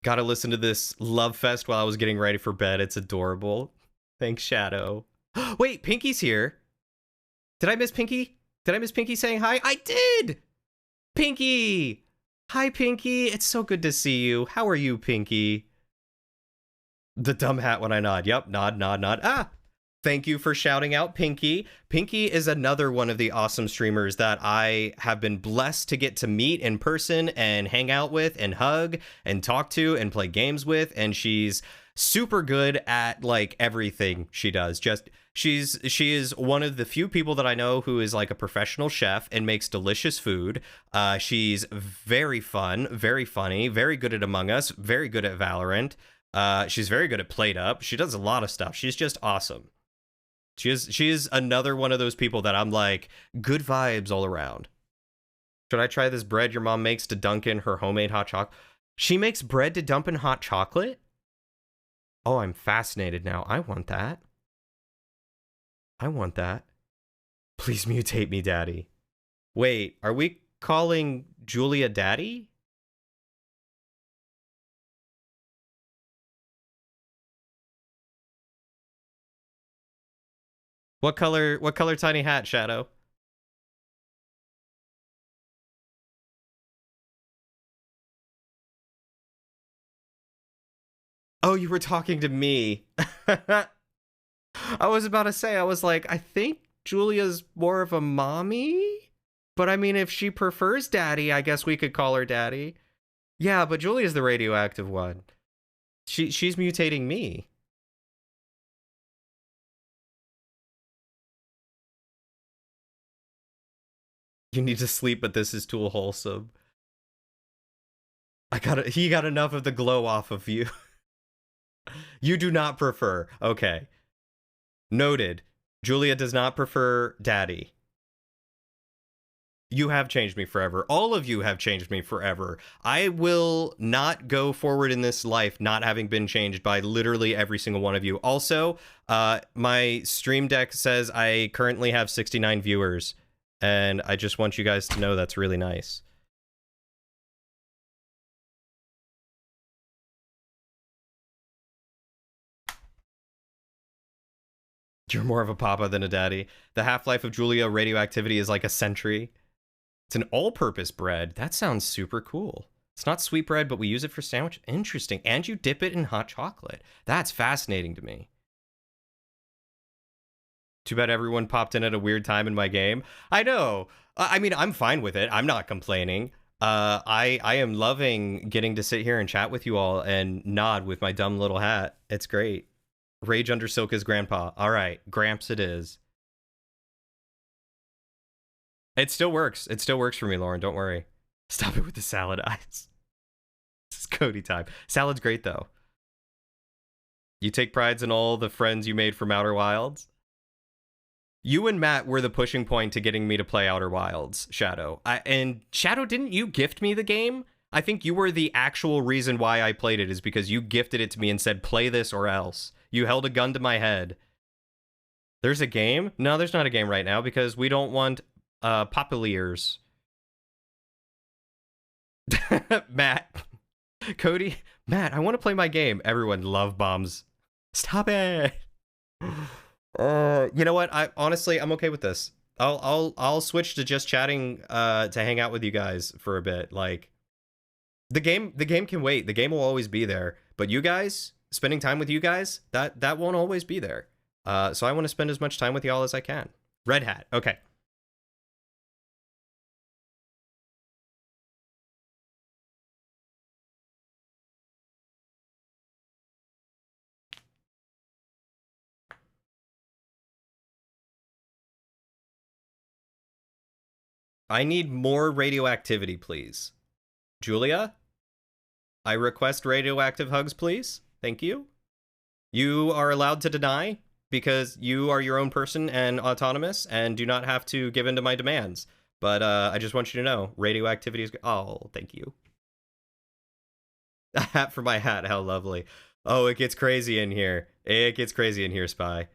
Gotta listen to this love fest while I was getting ready for bed. It's adorable. Thanks, Shadow. Wait, Pinky's here. Did I miss Pinky? Did I miss Pinky saying hi? I did! Pinky! Hi, Pinky. It's so good to see you. How are you, Pinky? The dumb hat when I nod. Yep, nod, nod, nod. Ah! Thank you for shouting out Pinky. Pinky is another one of the awesome streamers that I have been blessed to get to meet in person and hang out with and hug and talk to and play games with. And she's super good at like everything she does. She is one of the few people that I know who is like a professional chef and makes delicious food. She's very fun, very funny, very good at Among Us, very good at Valorant. She's very good at Plate Up. She does a lot of stuff. She's just awesome. She is another one of those people that I'm like, good vibes all around. Should I try this bread your mom makes to dunk in her homemade hot chocolate? She makes bread to dump in hot chocolate? Oh, I'm fascinated now. I want that. I want that. Please mutate me, Daddy. Wait, are we calling Julia Daddy? What color tiny hat, Shadow? Oh, you were talking to me. I was about to say, I was like, I think Julia's more of a mommy? But I mean, if she prefers daddy, I guess we could call her daddy. Yeah, but Julia's the radioactive one. She's mutating me. You need to sleep, but this is too wholesome. He got enough of the glow off of you. You do not prefer. Okay. Noted. Julia does not prefer daddy. You have changed me forever. All of you have changed me forever. I will not go forward in this life not having been changed by literally every single one of you. Also, my stream deck says I currently have 69 viewers. And I just want you guys to know that's really nice. You're more of a papa than a daddy. The half-life of Julia radioactivity is like a century. It's an all-purpose bread. That sounds super cool. It's not sweet bread, but we use it for sandwich. Interesting. And you dip it in hot chocolate. That's fascinating to me. Too bad everyone popped in at a weird time in my game. I know. I mean, I'm fine with it. I'm not complaining. I am loving getting to sit here and chat with you all and nod with my dumb little hat. It's great. Rage under Silka's grandpa. All right, Gramps it is. It still works. It still works for me, Lauren. Don't worry. Stop it with the salad eyes. This is Cody time. Salad's great, though. You take prides in all the friends you made from Outer Wilds? You and Matt were the pushing point to getting me to play Outer Wilds, Shadow. And Shadow, didn't you gift me the game? I think you were the actual reason why I played it, is because you gifted it to me and said, play this or else. You held a gun to my head. There's a game? No, there's not a game right now because we don't want populiers. Matt. Cody. Matt, I want to play my game. Everyone love bombs. Stop it. You know what? Honestly, I'm okay with this. I'll switch to just chatting to hang out with you guys for a bit. Like the game can wait. The game will always be there. But you guys, spending time with you guys, that won't always be there. So I want to spend as much time with y'all as I can. Red hat. Okay. I need more radioactivity, please. Julia? I request radioactive hugs, please. Thank you. You are allowed to deny because you are your own person and autonomous and do not have to give in to my demands. But I just want you to know, radioactivity is... Oh, thank you. A hat for my hat, how lovely. Oh, it gets crazy in here. It gets crazy in here, Spy.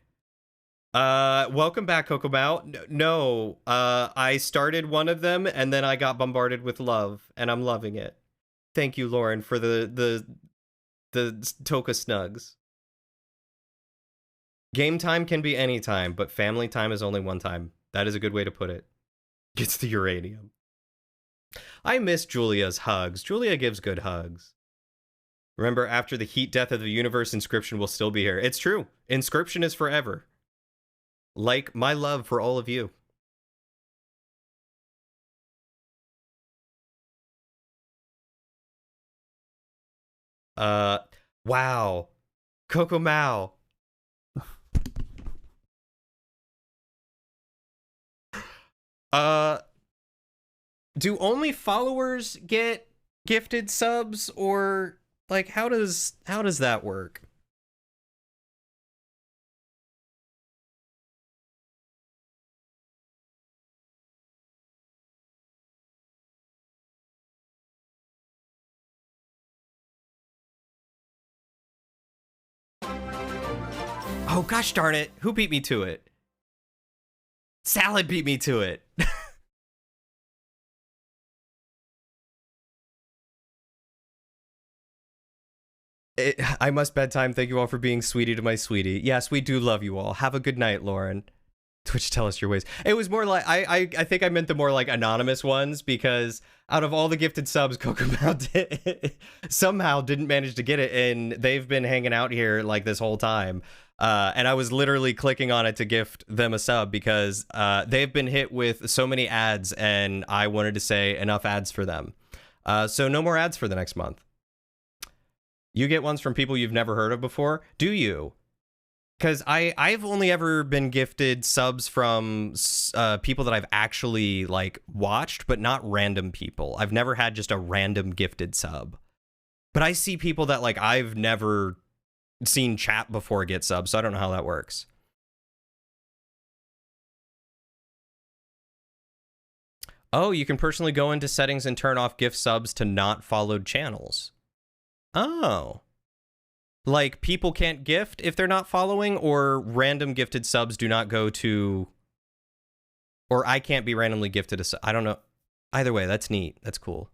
Welcome back, Kokomao. No, I started one of them and then I got bombarded with love, and I'm loving it. Thank you, Lauren, for the Toka Snugs. Game time can be any time, but family time is only one time. That is a good way to put it. Gets the uranium. I miss Julia's hugs. Julia gives good hugs. Remember, after the heat death of the universe, Inscryption will still be here. It's true. Inscryption is forever. Like my love for all of you. Wow. Kokomao. Do only followers get gifted subs, or like how does that work? Oh gosh darn it, who beat me to it? Salad beat me to it. I must bedtime. Thank you all for being sweetie to my sweetie. Yes, we do love you all. Have a good night, Lauren. Twitch, tell us your ways. It was more like, I think I meant the more like anonymous ones, because out of all the gifted subs, Kokomao somehow didn't manage to get it, and they've been hanging out here like this whole time. And I was literally clicking on it to gift them a sub because they've been hit with so many ads, and I wanted to say enough ads for them. So no more ads for the next month. You get ones from people you've never heard of before? Do you? Because I've only ever been gifted subs from people that I've actually like watched, but not random people. I've never had just a random gifted sub. But I see people that like I've never seen chat before get subs, so I don't know how that works. Oh, you can personally go into settings and turn off gift subs to not followed channels. Oh. Like, people can't gift if they're not following, or random gifted subs do not go to... Or I can't be randomly gifted a sub. I don't know. Either way, that's neat. That's cool.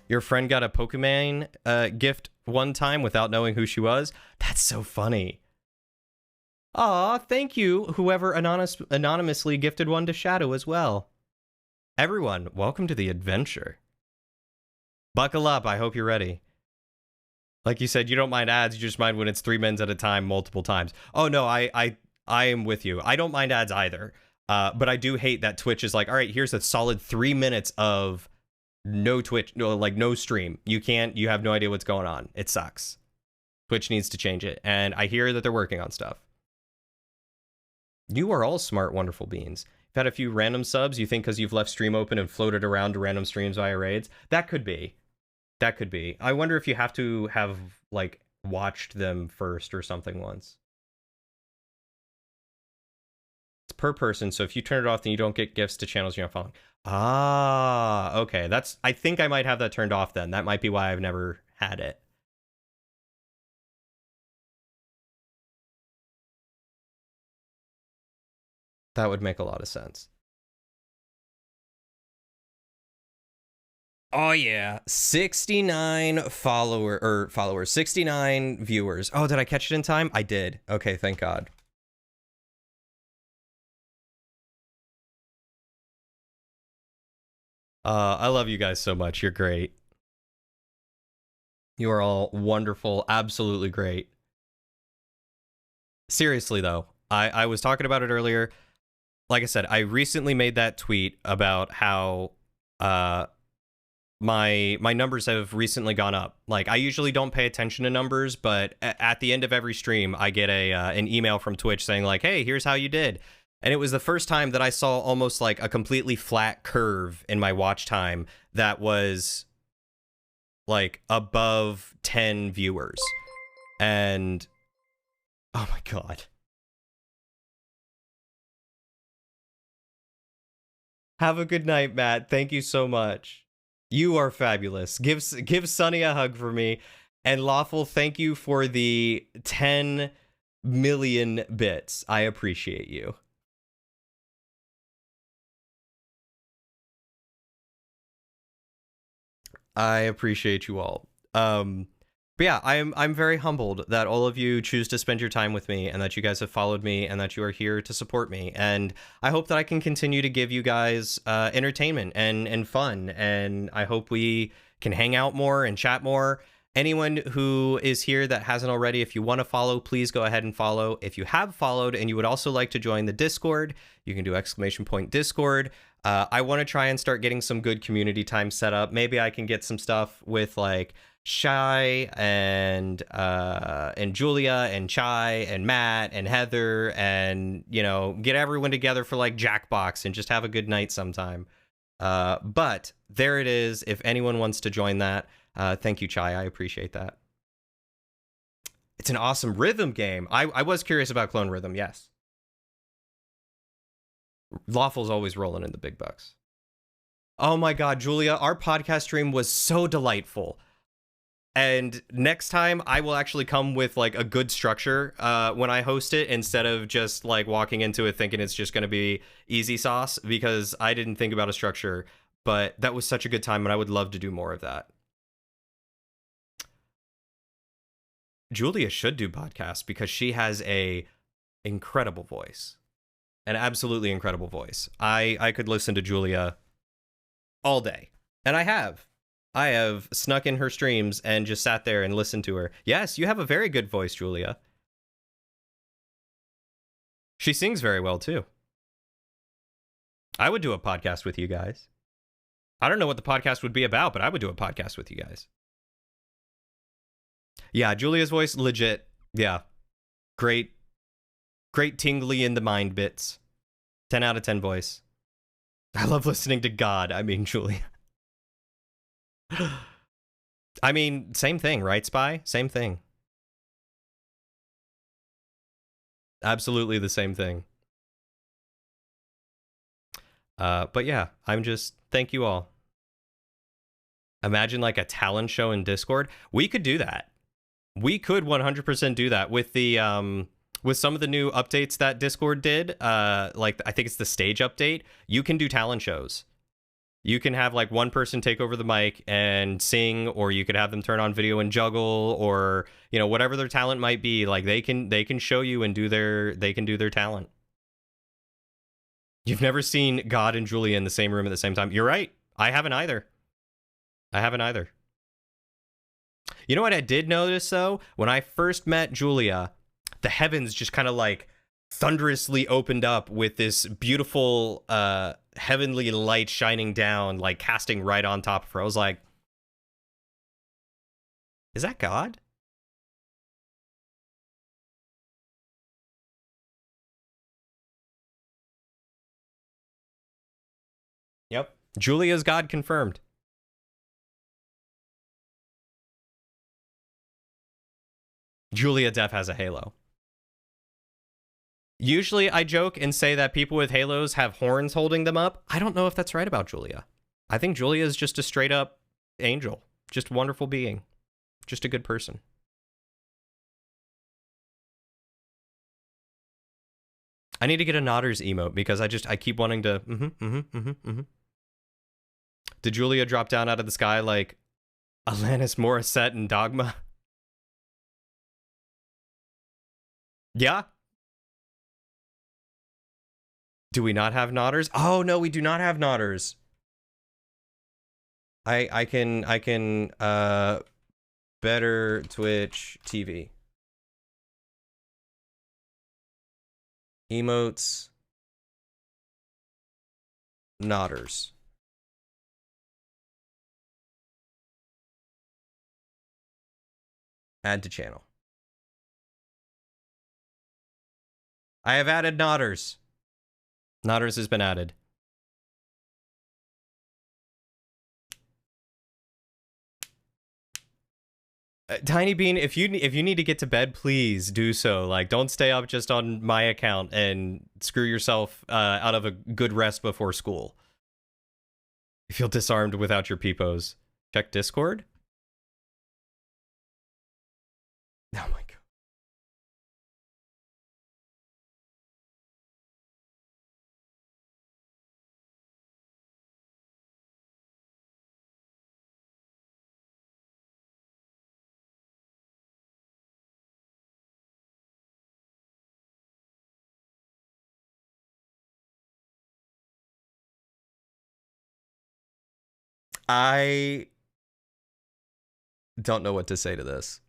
Your friend got a Pokemon gift one time without knowing who she was? That's so funny. Aw, thank you, whoever anonymously gifted one to Shadow as well. Everyone, welcome to the adventure. Buckle up, I hope you're ready. Like you said, you don't mind ads, you just mind when it's 3 minutes at a time, multiple times. Oh no, I am with you. I don't mind ads either. But I do hate that Twitch is like, all right, here's a solid 3 minutes of no Twitch, no stream. You have no idea what's going on. It sucks. Twitch needs to change it. And I hear that they're working on stuff. You are all smart, wonderful beings. You've had a few random subs, you think because you've left stream open and floated around to random streams via raids? That could be. That could be. I wonder if you have to have, like, watched them first or something once. It's per person, so if you turn it off, then you don't get gifts to channels you're not following. Ah, okay. I think I might have that turned off then. That might be why I've never had it. That would make a lot of sense. Oh yeah, 69 followers, 69 viewers. Oh, did I catch it in time? I did. Okay, thank God. I love you guys so much. You're great. You are all wonderful, absolutely great. Seriously though, I was talking about it earlier. Like I said, I recently made that tweet about how my numbers have recently gone up. Like, I usually don't pay attention to numbers, but at the end of every stream, I get an email from Twitch saying like, hey, here's how you did. And it was the first time that I saw almost like a completely flat curve in my watch time that was like above 10 viewers. And oh my God. Have a good night, Matt. Thank you so much. You are fabulous. Give Sunny a hug for me. And Lawful, thank you for the 10 million bits. I appreciate you. I appreciate you all. But yeah, I'm very humbled that all of you choose to spend your time with me and that you guys have followed me and that you are here to support me. And I hope that I can continue to give you guys entertainment and fun. And I hope we can hang out more and chat more. Anyone who is here that hasn't already, if you want to follow, please go ahead and follow. If you have followed and you would also like to join the Discord, you can do !Discord. I want to try and start getting some good community time set up. Maybe I can get some stuff with like Shy and Julia and Chai and Matt and Heather and, you know, get everyone together for like Jackbox and just have a good night sometime. But there it is. If anyone wants to join that, thank you, Chai. I appreciate that. It's an awesome rhythm game. I was curious about Clone Rhythm, yes. Lawful's always rolling in the big bucks. Oh my God, Julia, our podcast stream was so delightful. And next time I will actually come with like a good structure when I host it instead of just like walking into it thinking it's just going to be easy sauce, because I didn't think about a structure, but that was such a good time and I would love to do more of that. Julia should do podcasts because she has a incredible voice. An absolutely incredible voice. I could listen to Julia all day. And I have. I have snuck in her streams and just sat there and listened to her. Yes, you have a very good voice, Julia. She sings very well, too. I would do a podcast with you guys. I don't know what the podcast would be about, but I would do a podcast with you guys. Yeah, Julia's voice, legit. Yeah. Great tingly in the mind bits. 10 out of 10 voice. I love listening to God. I mean, Julia. I mean, same thing, right, Spy? Same thing. Absolutely the same thing. But yeah, thank you all. Imagine like a talent show in Discord. We could do that. We could 100% do that with the with some of the new updates that Discord did. Like I think it's the stage update. You can do talent shows. You can have like one person take over the mic and sing, or you could have them turn on video and juggle, or you know, whatever their talent might be. Like they can show you and do their talent. You've never seen God and Julia in the same room at the same time. You're right. I haven't either. You know what I did notice though? When I first met Julia, the heavens just kind of like thunderously opened up with this beautiful heavenly light shining down, like casting right on top of her. I was like, is that God? Yep. Julia's God confirmed. Julia Def has a halo. Usually I joke and say that people with halos have horns holding them up. I don't know if that's right about Julia. I think Julia is just a straight up angel. Just a wonderful being. Just a good person. I need to get a Nodders emote because I keep wanting to Did Julia drop down out of the sky like Alanis Morissette in Dogma? Yeah. Do we not have Nodders? Oh no, we do not have Nodders. I can better Twitch TV. Emotes. Nodders. Add to channel. I have added Nodders. Nodders has been added. Tiny Bean, if you need to get to bed, please do so. Like, don't stay up just on my account and screw yourself out of a good rest before school. You feel disarmed without your peepos. Check Discord. Oh my god. I don't know what to say to this.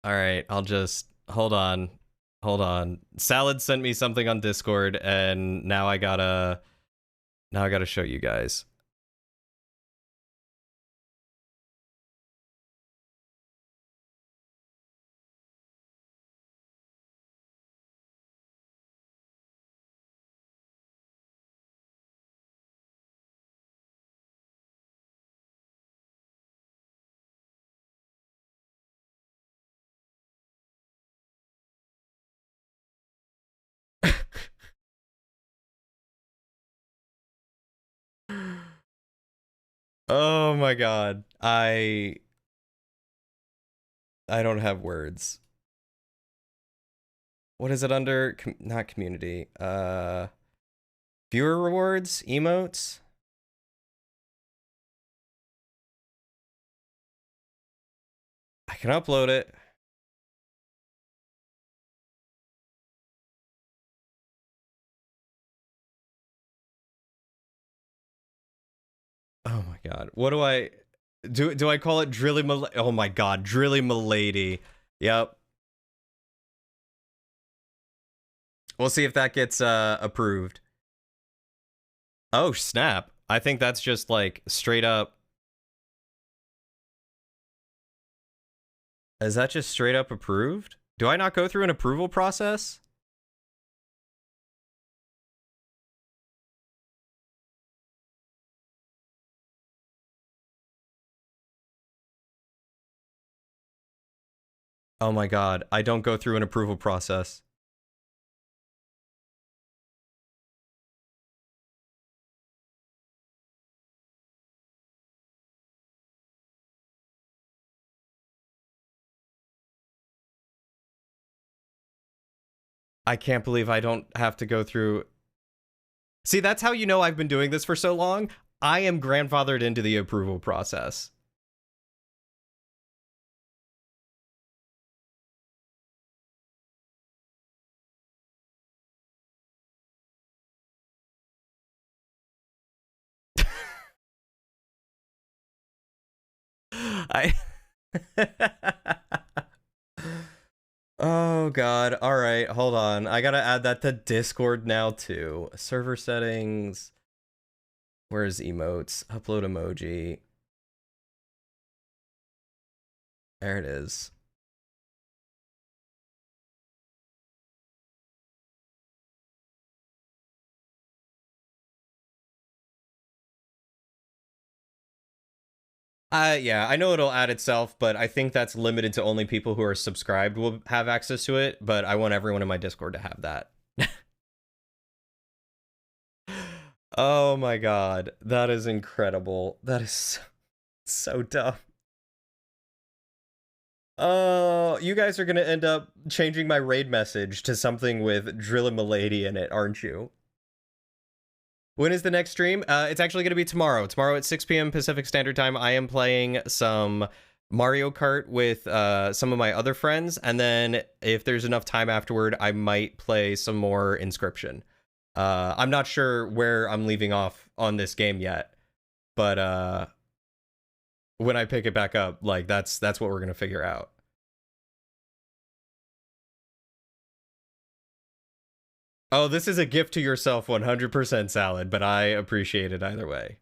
All right, I'll just hold on. Hold on. Salad sent me something on Discord and now I gotta show you guys. Oh my god. I don't have words. What is it under? Not community. Viewer rewards? Emotes? I can upload it. Oh my god. What do I do I call it Drilly Oh my god, Drilly Milady. Yep. We'll see if that gets approved. Oh, snap. I think that's just like straight up. Is that just straight up approved? Do I not go through an approval process? Oh my god, I don't go through an approval process. I can't believe I don't have to go through... See, that's how you know I've been doing this for so long. I am grandfathered into the approval process. I... Oh god, alright, hold on. I gotta add that to Discord now too. Server settings. Where's emotes? Upload emoji. There it is. Yeah, I know it'll add itself, but I think that's limited to only people who are subscribed will have access to it, but I want everyone in my Discord to have that. Oh my god, that is incredible. That is so dumb. Oh, you guys are gonna end up changing my raid message to something with Drilla Milady in it, aren't you? When is the next stream? It's actually going to be tomorrow. Tomorrow at 6 p.m. Pacific Standard Time, I am playing some Mario Kart with some of my other friends. And then if there's enough time afterward, I might play some more Inscryption. I'm not sure where I'm leaving off on this game yet. But when I pick it back up, like, that's what we're going to figure out. Oh, this is a gift to yourself, 100% Salad, but I appreciate it either way.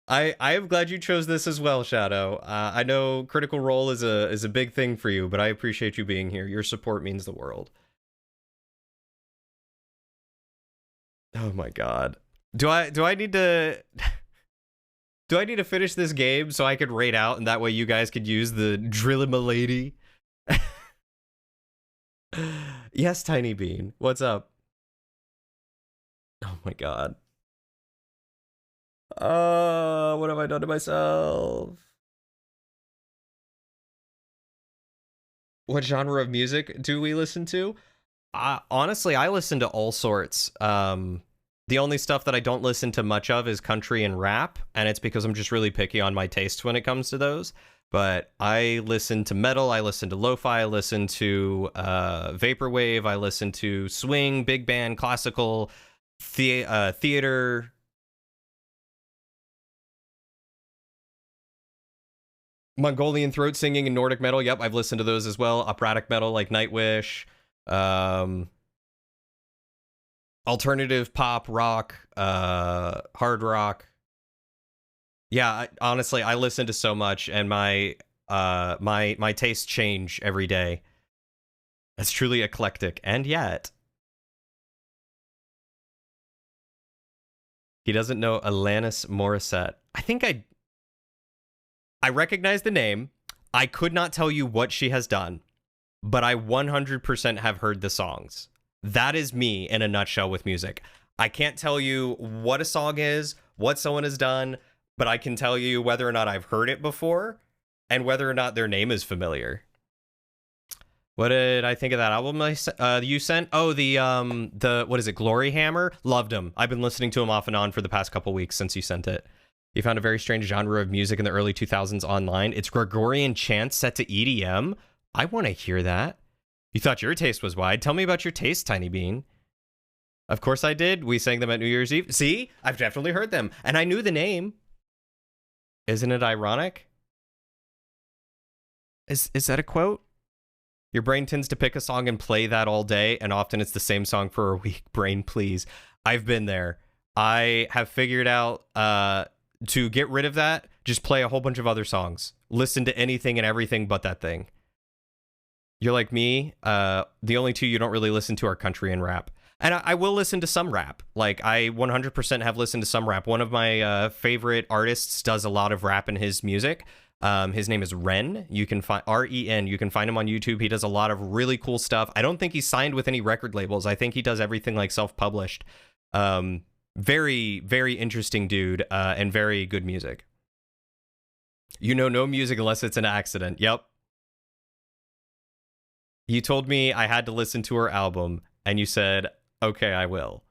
I am glad you chose this as well, Shadow. I know Critical Role is a big thing for you, but I appreciate you being here. Your support means the world. Oh my god. Do I need to do I need to finish this game so I could raid out and that way you guys could use the Drillimalady? Yes, Tiny Bean. What's up? Oh my god. What have I done to myself? What genre of music do we listen to? Honestly, I listen to all sorts. The only stuff that I don't listen to much of is country and rap, and it's because I'm just really picky on my tastes when it comes to those. But I listen to metal, I listen to lo-fi, I listen to vaporwave, I listen to swing, big band, classical, theater. Mongolian throat singing and Nordic metal. Yep, I've listened to those as well. Operatic metal like Nightwish. Alternative pop, rock, hard rock. Yeah, honestly, I listen to so much, and my tastes change every day. It's truly eclectic, and yet he doesn't know Alanis Morissette. I think I recognize the name. I could not tell you what she has done, but I 100% have heard the songs. That is me in a nutshell with music. I can't tell you what a song is, what someone has done, but I can tell you whether or not I've heard it before and whether or not their name is familiar. What did I think of that album you sent? Oh, the what is it, Glory Hammer? Loved him. I've been listening to him off and on for the past couple weeks since you sent it. You found a very strange genre of music in the early 2000s online. It's Gregorian chants set to EDM. I want to hear that. You thought your taste was wide. Tell me about your taste, Tiny Bean. Of course I did. We sang them at New Year's Eve. See? I've definitely heard them. And I knew the name. Isn't it ironic? Is that a quote? Your brain tends to pick a song and play that all day, and often it's the same song for a week. Brain, please. I've been there. I have figured out to get rid of that, just play a whole bunch of other songs. Listen to anything and everything but that thing. You're like me. The only two you don't really listen to are country and rap. And I will listen to some rap. Like, I 100% have listened to some rap. One of my favorite artists does a lot of rap in his music. His name is Ren. You can find REN. You can find him on YouTube. He does a lot of really cool stuff. I don't think he's signed with any record labels. I think he does everything like self-published. Very, very interesting dude, and very good music. You know no music unless it's an accident. Yep. You told me I had to listen to her album, and you said, okay, I will.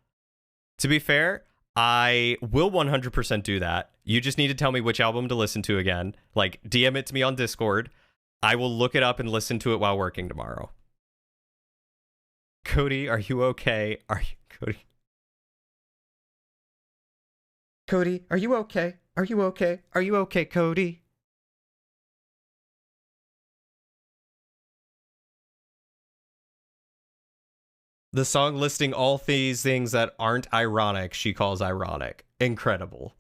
To be fair, I will 100% do that. You just need to tell me which album to listen to again. Like, DM it to me on Discord. I will look it up and listen to it while working tomorrow. Cody, are you okay? Are you, Cody? Cody, are you okay? Are you okay? Are you okay, Cody? The song listing all these things that aren't ironic, she calls ironic. Incredible.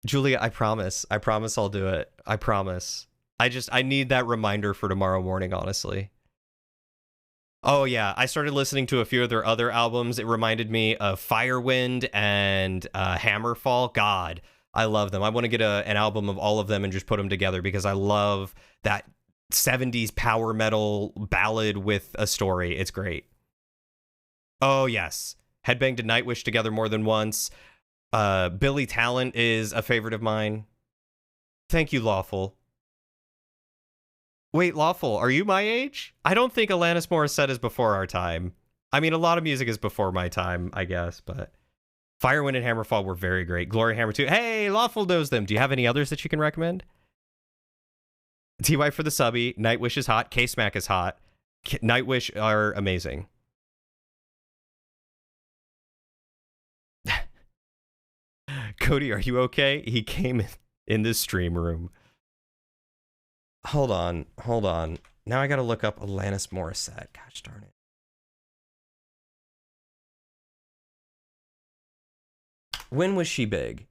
Julia, I promise. I promise I'll do it. I promise. I need that reminder for tomorrow morning, honestly. Oh yeah, I started listening to a few of their other albums. It reminded me of Firewind and Hammerfall. God, I love them. I want to get an album of all of them and just put them together because I love that 70s power metal ballad with a story. It's great. Oh yes, Headbang to Nightwish together more than once. Billy Talent is a favorite of mine. Thank you, Lawful. Wait, Lawful, are you my age? I don't think Alanis Morissette is before our time. I mean, a lot of music is before my time, I guess, but Fire, Wind, and Hammerfall were very great. Glory Hammer 2. Hey, Lawful knows them. Do you have any others that you can recommend? TY for the subby. Nightwish is hot. K-Smack is hot. Nightwish are amazing. Cody, are you okay? He came in this stream room. Hold on. Now I gotta look up Alanis Morissette. Gosh darn it. When was she big?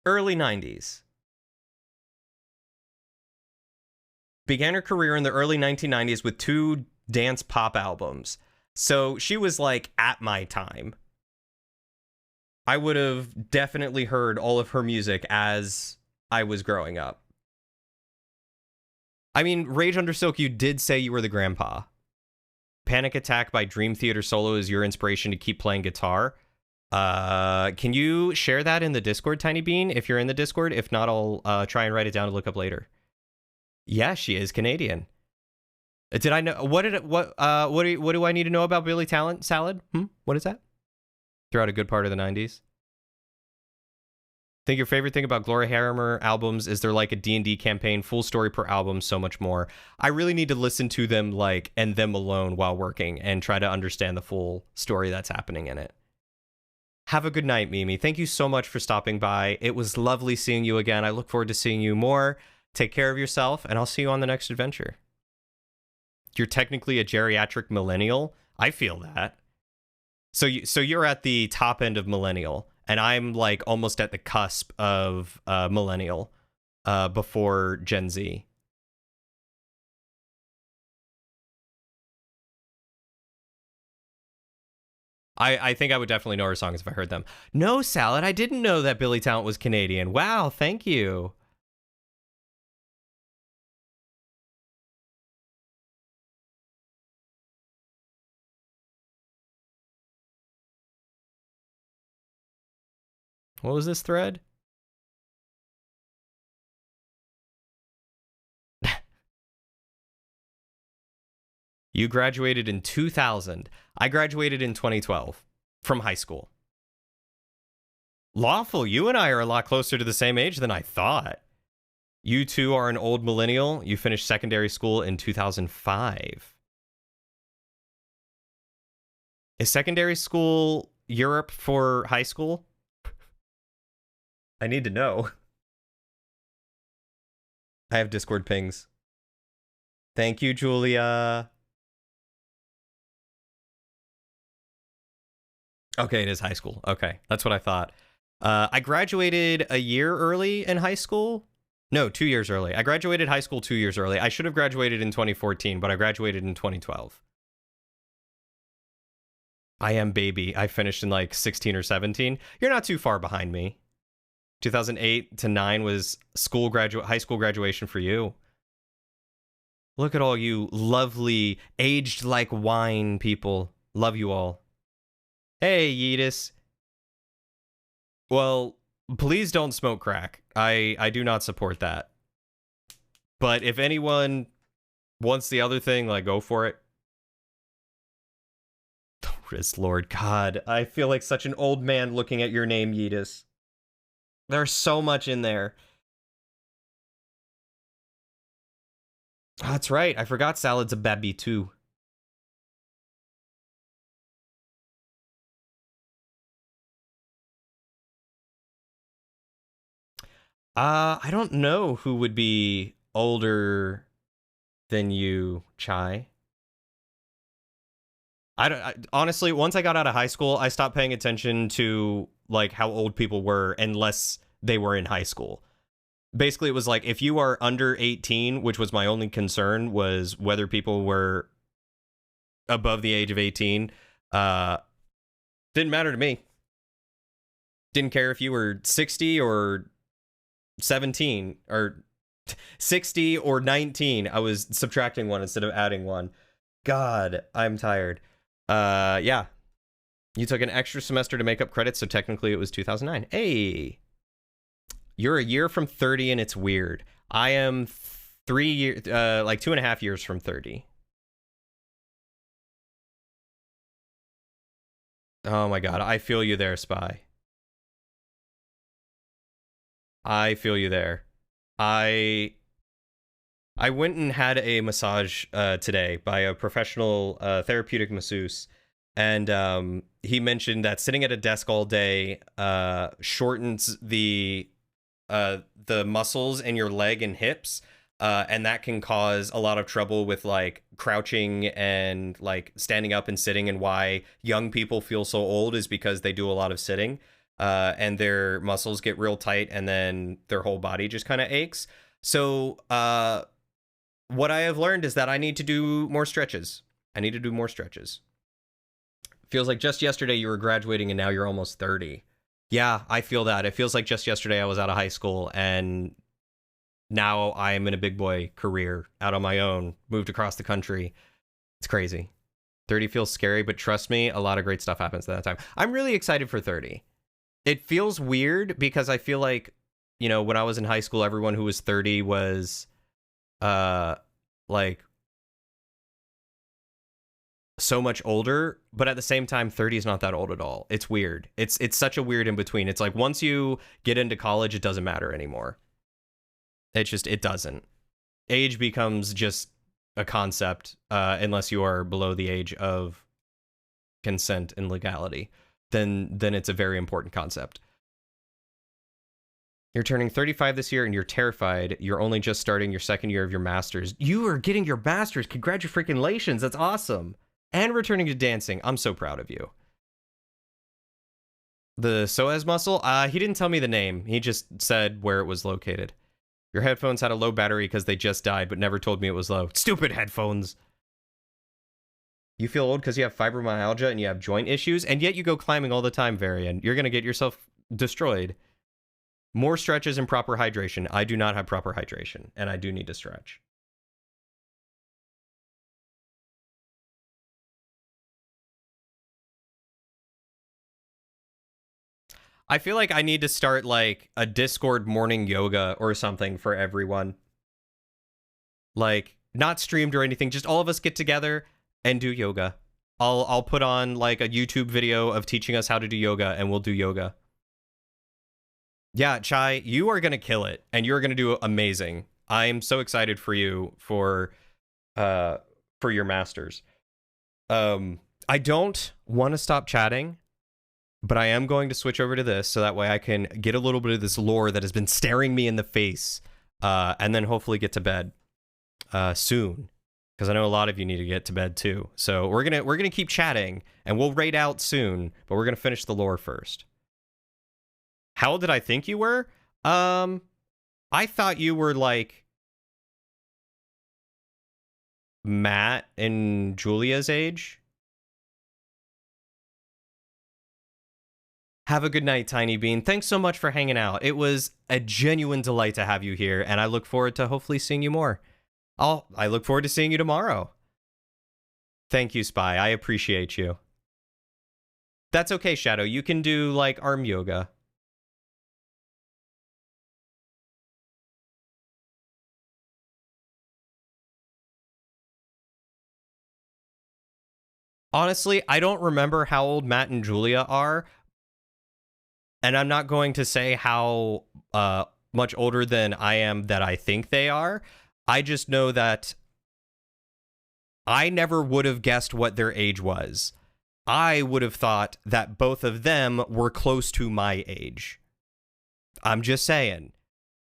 Early 90s. Began her career in the early 1990s with 2 dance pop albums. So she was like at my time. I would have definitely heard all of her music as I was growing up. I mean, Rage Under Silk, you did say you were the grandpa. Panic Attack by Dream Theater Solo is your inspiration to keep playing guitar. Can you share that in the Discord, Tiny Bean, if you're in the Discord? If not, I'll try and write it down to look up later. Yeah, she is Canadian. Did I know what do I need to know about Billy Talent Salad? What is that? Throughout a good part of the 90s. Think your favorite thing about Glory Hammer albums is they're like a D&D campaign, full story per album, so much more. I really need to listen to them and them alone while working and try to understand the full story that's happening in it. Have a good night, Mimi. Thank you so much for stopping by. It was lovely seeing you again. I look forward to seeing you more. Take care of yourself, and I'll see you on the next adventure. You're technically a geriatric millennial. I feel that. So you're at the top end of millennial, and I'm like almost at the cusp of millennial, before Gen Z. I think I would definitely know her songs if I heard them. No, Salad, I didn't know that Billy Talent was Canadian. Wow, thank you. What was this thread? You graduated in 2000. I graduated in 2012 from high school. Lawful, you and I are a lot closer to the same age than I thought. You two are an old millennial. You finished secondary school in 2005. Is secondary school Europe for high school? I need to know. I have Discord pings. Thank you, Julia. Okay, it is high school. Okay, that's what I thought. I graduated a year early in high school. No, 2 years early. I graduated high school 2 years early. I should have graduated in 2014, but I graduated in 2012. I am baby. I finished in like 16 or 17. You're not too far behind me. 2008 to 9 was high school graduation for you. Look at all you lovely, aged like wine people. Love you all. Hey, Yeetus. Well, please don't smoke crack. I do not support that. But if anyone wants the other thing, like, go for it. Wrist Lord, God, I feel like such an old man looking at your name, Yeetus. There's so much in there. Oh, that's right. I forgot Salad's a baby too. I don't know who would be older than you, Chai. Honestly, once I got out of high school, I stopped paying attention to like how old people were unless they were in high school. Basically, it was like if you are under 18, which was my only concern, was whether people were above the age of 18. Didn't matter to me. Didn't care if you were 60 or 17 or 60 or 19. I was subtracting one instead of adding one. God, I'm tired. Yeah. You took an extra semester to make up credits, so technically it was 2009. Hey, you're a year from 30 and it's weird. I am 3 years, like 2.5 years from 30. Oh my god, I feel you there, Spy. I feel you there. I went and had a massage today by a professional therapeutic masseuse, and he mentioned that sitting at a desk all day shortens the muscles in your leg and hips, and that can cause a lot of trouble with like crouching and like standing up and sitting. And why young people feel so old is because they do a lot of sitting, and their muscles get real tight, and then their whole body just kind of aches. So what I have learned is that I need to do more stretches. I need to do more stretches. Feels like just yesterday you were graduating and now you're almost 30. Yeah, I feel that. It feels like just yesterday I was out of high school and now I am in a big boy career out on my own, moved across the country. It's crazy. 30 feels scary, but trust me, a lot of great stuff happens at that time. I'm really excited for 30. It feels weird because I feel like, you know, when I was in high school, everyone who was 30 was like so much older, but at the same time 30 is not that old at all. It's weird. It's such a weird in between. It's like once you get into college, it doesn't matter anymore. It doesn't. Age becomes just a concept unless you are below the age of consent and legality. Then it's a very important concept. You're turning 35 this year and you're terrified. You're only just starting your second year of your master's. You are getting your master's. Congratulations. That's awesome. And returning to dancing. I'm so proud of you. The psoas muscle? He didn't tell me the name. He just said where it was located. Your headphones had a low battery because they just died, but never told me it was low. Stupid headphones. You feel old because you have fibromyalgia and you have joint issues, and yet you go climbing all the time, Varian. You're going to get yourself destroyed. More stretches and proper hydration. I do not have proper hydration, and I do need to stretch. I feel like I need to start like a Discord morning yoga or something for everyone. Like, not streamed or anything, just all of us get together and do yoga. I'll put on like a YouTube video of teaching us how to do yoga, and we'll do yoga. Yeah, Chai, you are gonna kill it, and you're gonna do amazing. I'm so excited for you for your masters. I don't want to stop chatting, but I am going to switch over to this so that way I can get a little bit of this lore that has been staring me in the face, and then hopefully get to bed soon, because I know a lot of you need to get to bed too. So we're gonna keep chatting, and we'll raid out soon, but we're gonna finish the lore first. How old did I think you were? I thought you were like Matt and Julia's age. Have a good night, Tiny Bean. Thanks so much for hanging out. It was a genuine delight to have you here, and I look forward to hopefully seeing you more. I look forward to seeing you tomorrow. Thank you, Spy. I appreciate you. That's okay, Shadow. You can do, like, arm yoga. Honestly, I don't remember how old Matt and Julia are, and I'm not going to say how much older than I am that I think they are. I just know that I never would have guessed what their age was. I would have thought that both of them were close to my age. I'm just saying.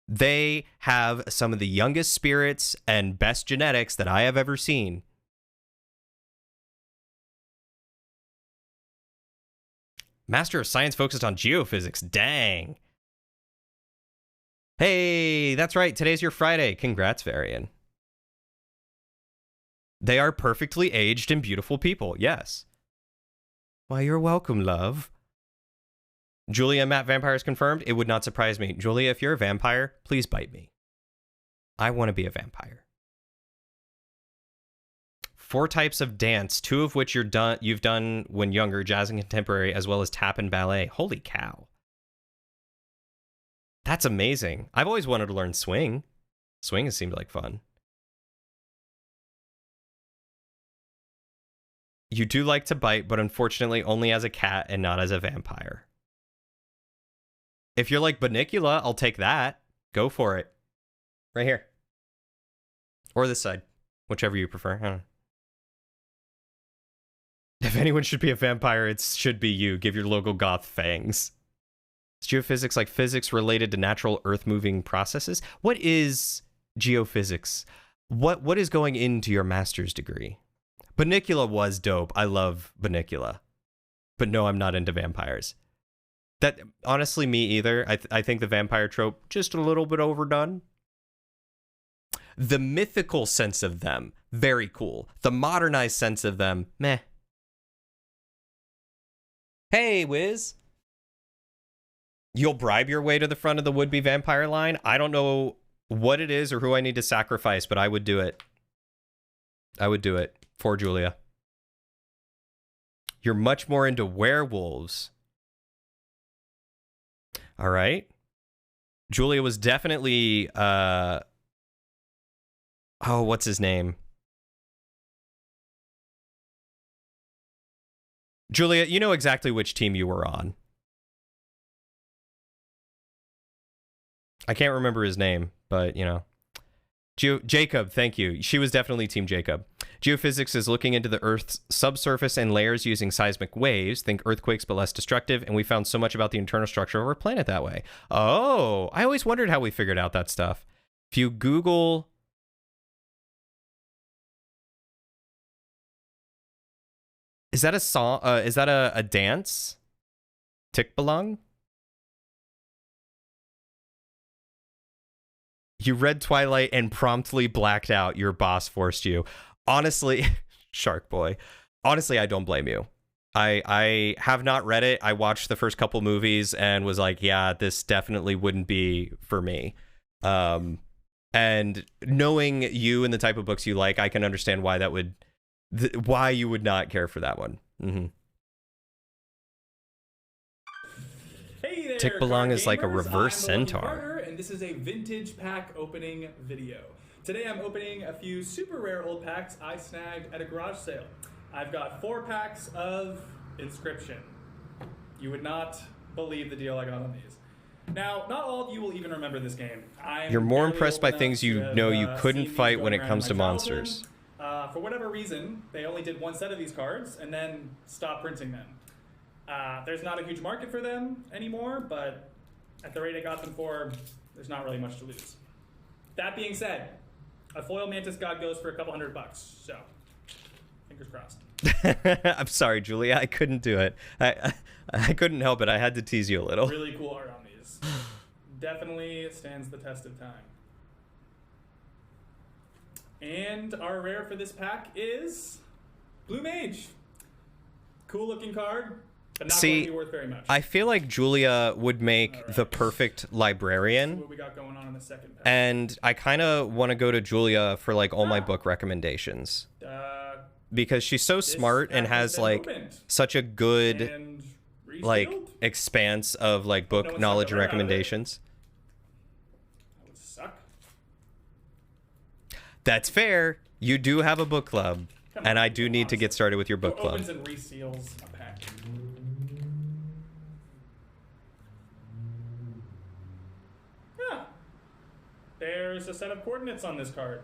They have some of the youngest spirits and best genetics that I have ever seen. Master of Science focused on geophysics. Dang. Hey, that's right. Today's your Friday. Congrats, Varian. They are perfectly aged and beautiful people. Yes. Why, you're welcome, love. Julia and Matt vampires confirmed. It would not surprise me. Julia, if you're a vampire, please bite me. I want to be a vampire. 4 types of dance, 2 of which you've done when younger, jazz and contemporary, as well as tap and ballet. Holy cow. That's amazing. I've always wanted to learn swing. Swing has seemed like fun. You do like to bite, but unfortunately only as a cat and not as a vampire. If you're like Banicula, I'll take that. Go for it. Right here. Or this side. Whichever you prefer. I don't know. If anyone should be a vampire, it should be you. Give your local goth fangs. Is geophysics like physics related to natural earth-moving processes? What is geophysics? What is going into your master's degree? Banicula was dope. I love Banicula. But no, I'm not into vampires. That, honestly, me either. I think the vampire trope, just a little bit overdone. The mythical sense of them, very cool. The modernized sense of them, meh. Hey, Wiz. You'll bribe your way to the front of the would-be vampire line? I don't know what it is or who I need to sacrifice, but I would do it. I would do it for Julia. You're much more into werewolves. All right. Julia was definitely, oh, what's his name? Julia, you know exactly which team you were on. I can't remember his name, but, you know. Jacob, thank you. She was definitely Team Jacob. Geophysics is looking into the Earth's subsurface and layers using seismic waves. Think earthquakes, but less destructive. And we found so much about the internal structure of our planet that way. Oh, I always wondered how we figured out that stuff. If you Google... Is that a song? Is that a dance? Tikbalong? You read Twilight and promptly blacked out. Your boss forced you. Honestly, Shark Boy. Honestly, I don't blame you. I have not read it. I watched the first couple movies and was like, yeah, this definitely wouldn't be for me. And knowing you and the type of books you like, I can understand why that would... why you would not care for that one. Mm-hmm. Hey there, Tikbalong is like a gamers. reverse I'm the Lucky centaur. Carter, and this is a vintage pack opening video. Today I'm opening a few super rare old packs I snagged at a garage sale. I've got 4 packs of Inscryption. You would not believe the deal I got on these. Now, not all of you will even remember this game. You're more impressed by things you know you couldn't fight when it comes to monsters. For whatever reason, they only did 1 set of these cards and then stopped printing them. There's not a huge market for them anymore, but at the rate I got them for, there's not really much to lose. That being said, a foil Mantis God goes for a couple $100, so fingers crossed. I'm sorry, Julia. I couldn't do it. I couldn't help it. I had to tease you a little. Really cool art on these. Definitely stands the test of time. And our rare for this pack is Blue Mage. Cool looking card, but not going to be worth very much. I feel like Julia would make the perfect librarian. What we got going on in the second pack. And I kind of want to go to Julia for like all my book recommendations. Because she's so smart and has like such a good like expanse of like book knowledge and recommendations. That would suck. That's fair. You do have a book club, and I do need to get started with your book club. Opens and reseals a pack. Yeah. There's a set of coordinates on this card.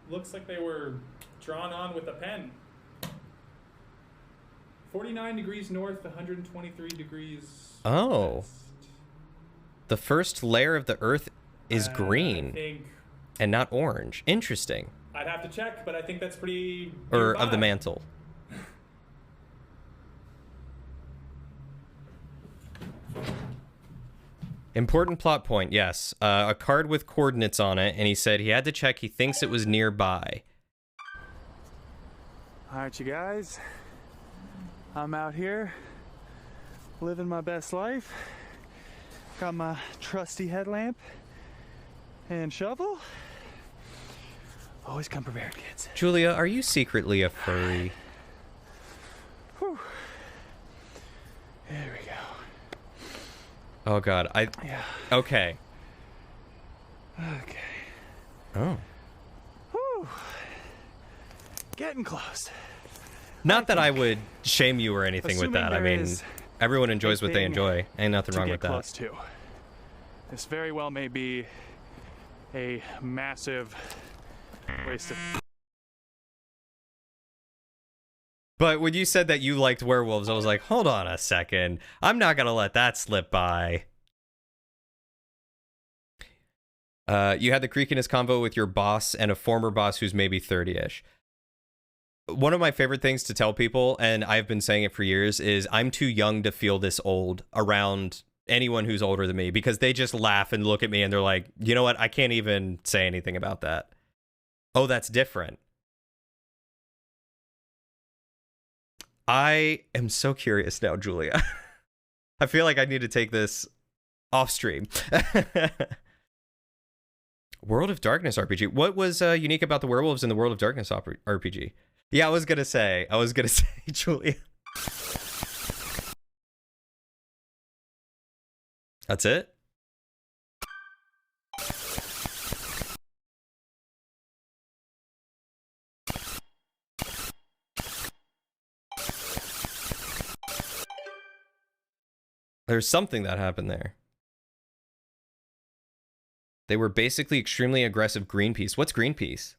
Looks like they were drawn on with a pen. 49 degrees north, 123 degrees Oh. west. The first layer of the Earth is I green think and not orange. Interesting. I'd have to check, but I think that's pretty Or of the nearby. mantle. Important plot point, yes. A card with coordinates on it, and he said he had to check. He thinks it was nearby. All right, you guys. I'm out here living my best life. Got my trusty headlamp and shovel. Always come prepared, kids. Julia, are you secretly a furry? Whew. There we go. Oh god, Yeah. Okay. Okay. Oh. Whew. Getting close. Not that I would shame you or anything with Assuming that. I there mean, is everyone enjoys what they anything enjoy. Ain't nothing to wrong get with that. close to. This very well may be a massive waste of. But when you said that you liked werewolves, I was like, hold on a second. I'm not going to let that slip by. You had the creakiness convo with your boss and a former boss who's maybe 30-ish. One of my favorite things to tell people, and I've been saying it for years, is I'm too young to feel this old around anyone who's older than me, because they just laugh and look at me and they're like, you know what? I can't even say anything about that. Oh, that's different. I am so curious now, Julia. I feel like I need to take this off stream. World of Darkness RPG. What was unique about the werewolves in the World of Darkness RPG? Yeah, I was gonna say, Julia. That's it? There's something that happened there. They were basically extremely aggressive Greenpeace. What's Greenpeace?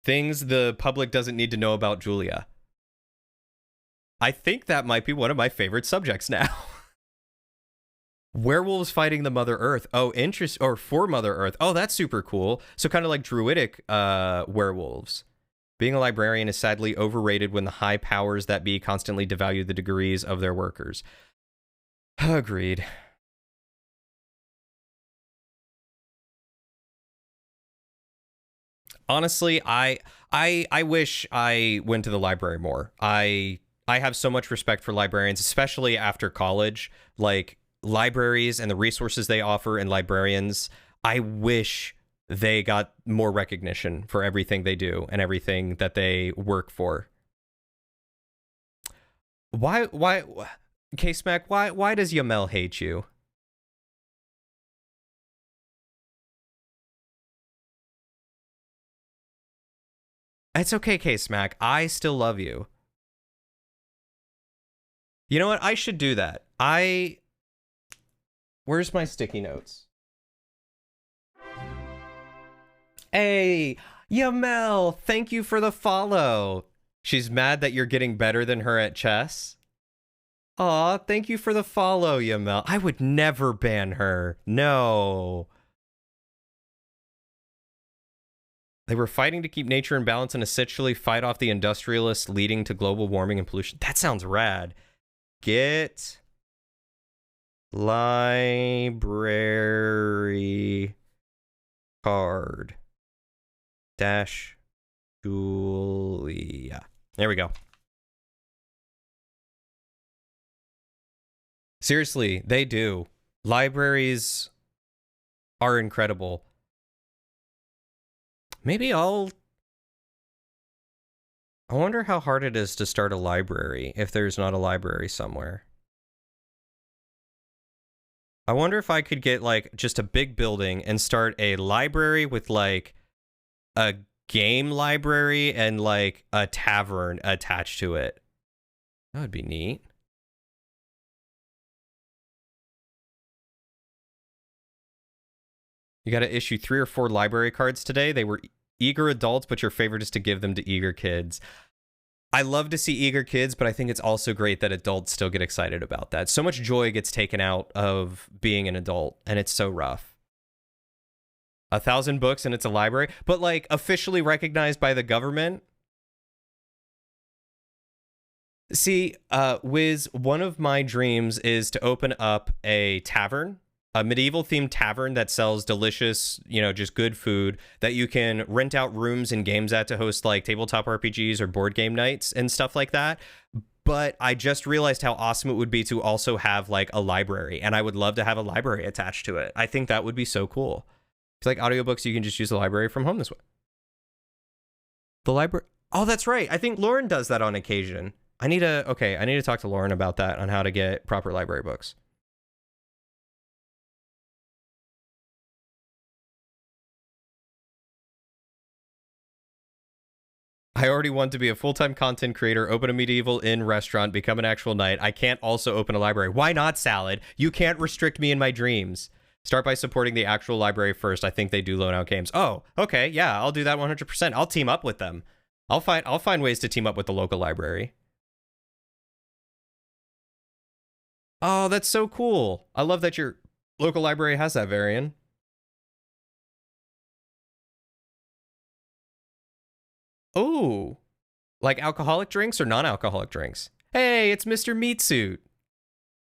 Things the public doesn't need to know about Julia. I think that might be one of my favorite subjects now. Werewolves fighting the Mother Earth. Oh, or for Mother Earth. Oh, that's super cool. So kind of like druidic werewolves. Being a librarian is sadly overrated when the high powers that be constantly devalue the degrees of their workers. Agreed. Honestly, I wish I went to the library more. I have so much respect for librarians, especially after college. Like, libraries and the resources they offer, and librarians, I wish they got more recognition for everything they do and everything that they work for. Why K-Smack, why does Yamel hate you? It's okay, K-Smack. I still love you. You know what? I should do that. Where's my sticky notes? Hey, Yamel, thank you for the follow. She's mad that you're getting better than her at chess. Aw, thank you for the follow, Yamel. I would never ban her. No. They were fighting to keep nature in balance and essentially fight off the industrialists, leading to global warming and pollution. That sounds rad. Get library card dash Julia. There we go. Seriously, they do. Libraries are incredible. Maybe I wonder how hard it is to start a library if there's not a library somewhere. I wonder if I could get like just a big building and start a library with like a game library and like a tavern attached to it. That would be neat. You got to issue 3 or 4 library cards today. They were eager adults, but your favorite is to give them to eager kids. I love to see eager kids, but I think it's also great that adults still get excited about that. So much joy gets taken out of being an adult, and it's so rough. 1,000 books and it's a library, but like officially recognized by the government. See, Wiz, one of my dreams is to open up a tavern, a medieval themed tavern that sells delicious, you know, just good food that you can rent out rooms and games at to host like tabletop RPGs or board game nights and stuff like that. But I just realized how awesome it would be to also have like a library, and I would love to have a library attached to it. I think that would be so cool. It's like audiobooks, you can just use the library from home this way. The library. Oh, that's right. I think Lauren does that on occasion. I need to talk to Lauren about that, on how to get proper library books. I already want to be a full-time content creator, open a medieval inn restaurant, become an actual knight. I can't also open a library. Why not, Salad? You can't restrict me in my dreams. Start by supporting the actual library first. I think they do loan out games. Oh, okay. Yeah, I'll do that 100%. I'll team up with them. I'll find ways to team up with the local library. Oh, that's so cool. I love that your local library has that, Varian. Oh, like alcoholic drinks or non-alcoholic drinks? Hey, it's Mr. Meat Suit.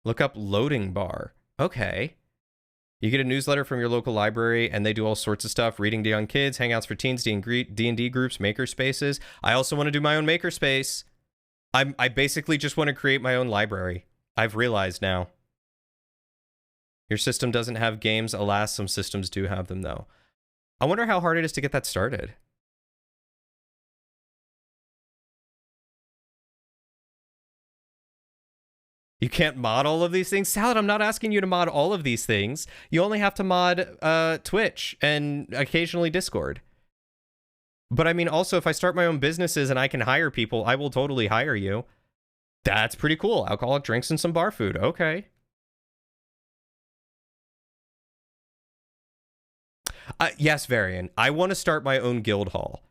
Look up loading bar. Okay. You get a newsletter from your local library, and they do all sorts of stuff. Reading to young kids, hangouts for teens, D&D groups, maker spaces. I also want to do my own maker space. I basically just want to create my own library. I've realized now. Your system doesn't have games. Alas, some systems do have them, though. I wonder how hard it is to get that started. You can't mod all of these things? Salad, I'm not asking you to mod all of these things. You only have to mod Twitch and occasionally Discord. But I mean, also, if I start my own businesses and I can hire people, I will totally hire you. That's pretty cool. Alcoholic drinks and some bar food. Okay. Yes, Varian. I want to start my own guild hall.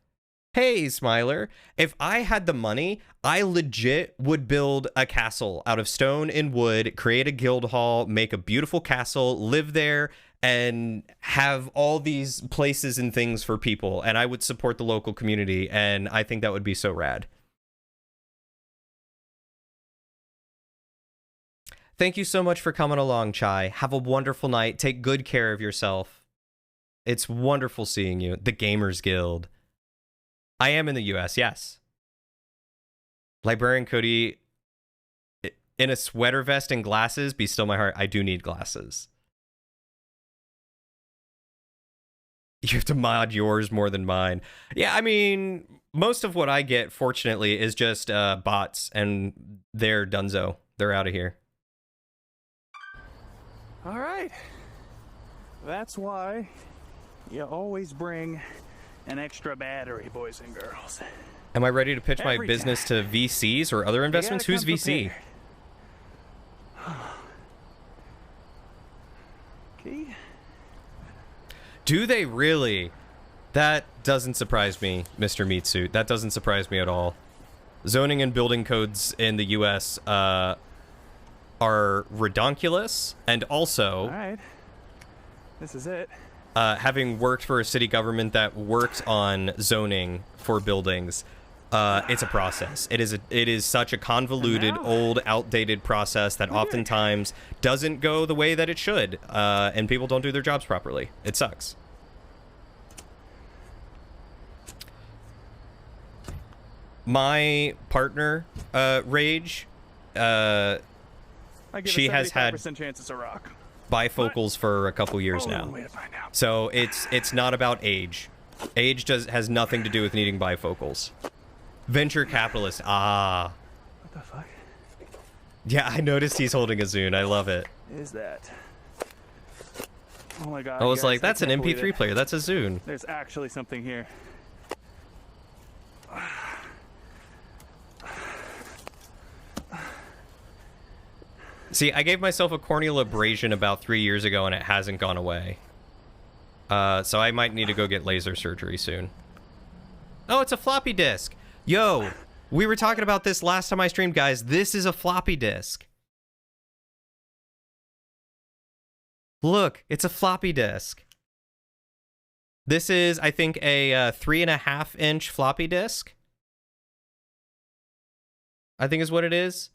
Hey, Smiler, if I had the money, I legit would build a castle out of stone and wood, create a guild hall, make a beautiful castle, live there, and have all these places and things for people. And I would support the local community, and I think that would be so rad. Thank you so much for coming along, Chai. Have a wonderful night. Take good care of yourself. It's wonderful seeing you. The Gamers Guild. I am in the US, yes. Librarian Cody in a sweater vest and glasses. Be still my heart. I do need glasses. You have to mod yours more than mine. Yeah, I mean, most of what I get, fortunately, is just bots, and they're dunzo. They're out of here. All right. That's why you always bring an extra battery, boys and girls. Am I ready to pitch my Every business to VCs or other investments? Who's VC? Key? Do they really? That doesn't surprise me, Mr. Meat Suit. That doesn't surprise me at all. Zoning and building codes in the US are redonkulous, and also... All right. This is it. Having worked for a city government that worked on zoning for buildings, it's a process. It is such a convoluted, old, outdated process that oftentimes doesn't go the way that it should, and people don't do their jobs properly. It sucks. My partner, Rage, she has had chance it's a rock. bifocals for a couple years now. So it's not about age. Age has nothing to do with needing bifocals. Venture capitalist. Ah. What the fuck? Yeah, I noticed he's holding a Zune. I love it. Is that? Oh my god. I was guys, like, that's an can't believe MP3 it. player. That's a Zune. There's actually something here. See, I gave myself a corneal abrasion about 3 years ago, and it hasn't gone away. So I might need to go get laser surgery soon. Oh, it's a floppy disk. Yo, we were talking about this last time I streamed, guys. This is a floppy disk. Look, it's a floppy disk. This is, I think, a 3.5-inch floppy disk. I think is what it is.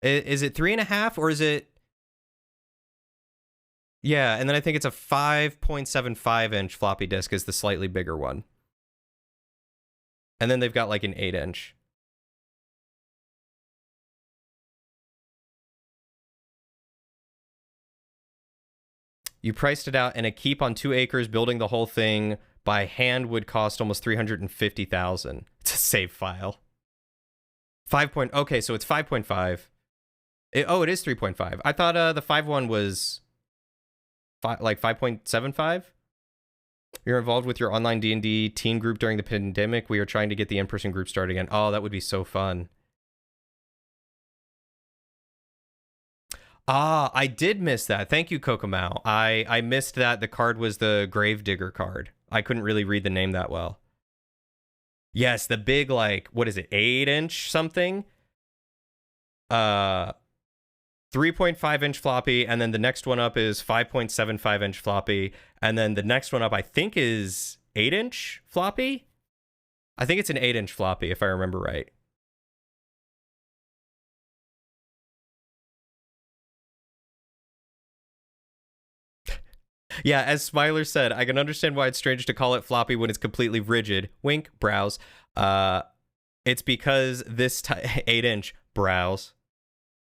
Is it 3.5 or is it? Yeah, and then I think it's a 5.75-inch floppy disk is the slightly bigger one. And then they've got like an 8-inch. You priced it out, and a keep on 2 acres, building the whole thing by hand would cost almost $350,000. It's a save file. Okay, so it's 5.5. Oh, it is 3.5. I thought the 5 one was like 5.75. You're involved with your online D&D teen group during the pandemic. We are trying to get the in-person group started again. Oh, that would be so fun. Ah, I did miss that. Thank you, Kokomau. I missed that the card was the Gravedigger card. I couldn't really read the name that well. Yes, the big, like, what is it, 8-inch something? 3.5-inch floppy, and then the next one up is 5.75-inch floppy, and then the next one up, I think, is 8-inch floppy? I think it's an 8-inch floppy, if I remember right. Yeah, as Smiler said, I can understand why it's strange to call it floppy when it's completely rigid. Wink, browse. It's because this 8-inch browse.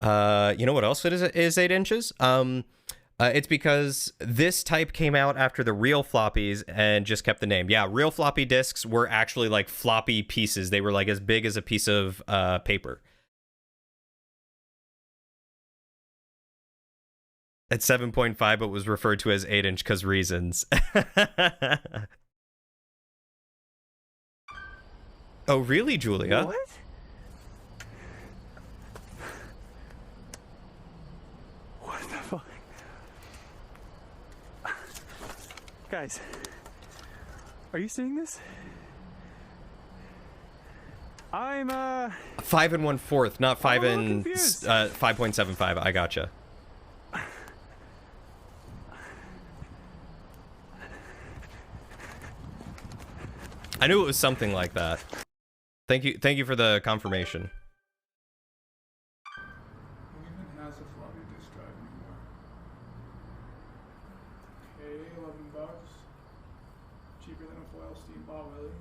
You know what else it is 8 inches? It's because this type came out after the real floppies and just kept the name. Yeah, real floppy disks were actually like floppy pieces. They were like as big as a piece of paper. At 7.5, but was referred to as 8-inch because reasons. Oh, really, Julia? What? What the fuck? Guys, are you seeing this? I'm 5 1/4, not 5 I'm a little and confused. 5.75. I gotcha. I knew it was something like that. Thank you for the confirmation. Who even has a floppy disk drive anymore? Okay, $11. Cheaper than a foil Steam ball, really.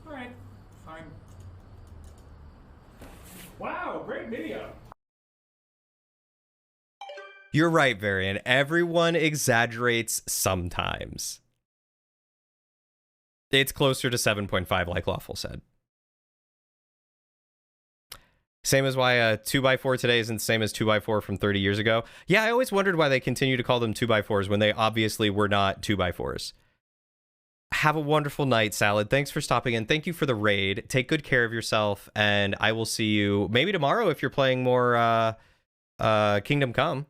Alright, fine. Wow, great video. You're right, Varian. Everyone exaggerates sometimes. It's closer to 7.5, like Lawful said. Same as why 2x4 today isn't the same as 2x4 from 30 years ago. Yeah, I always wondered why they continue to call them 2x4s when they obviously were not 2x4s. Have a wonderful night, Salad. Thanks for stopping in. Thank you for the raid. Take good care of yourself, and I will see you maybe tomorrow if you're playing more Kingdom Come.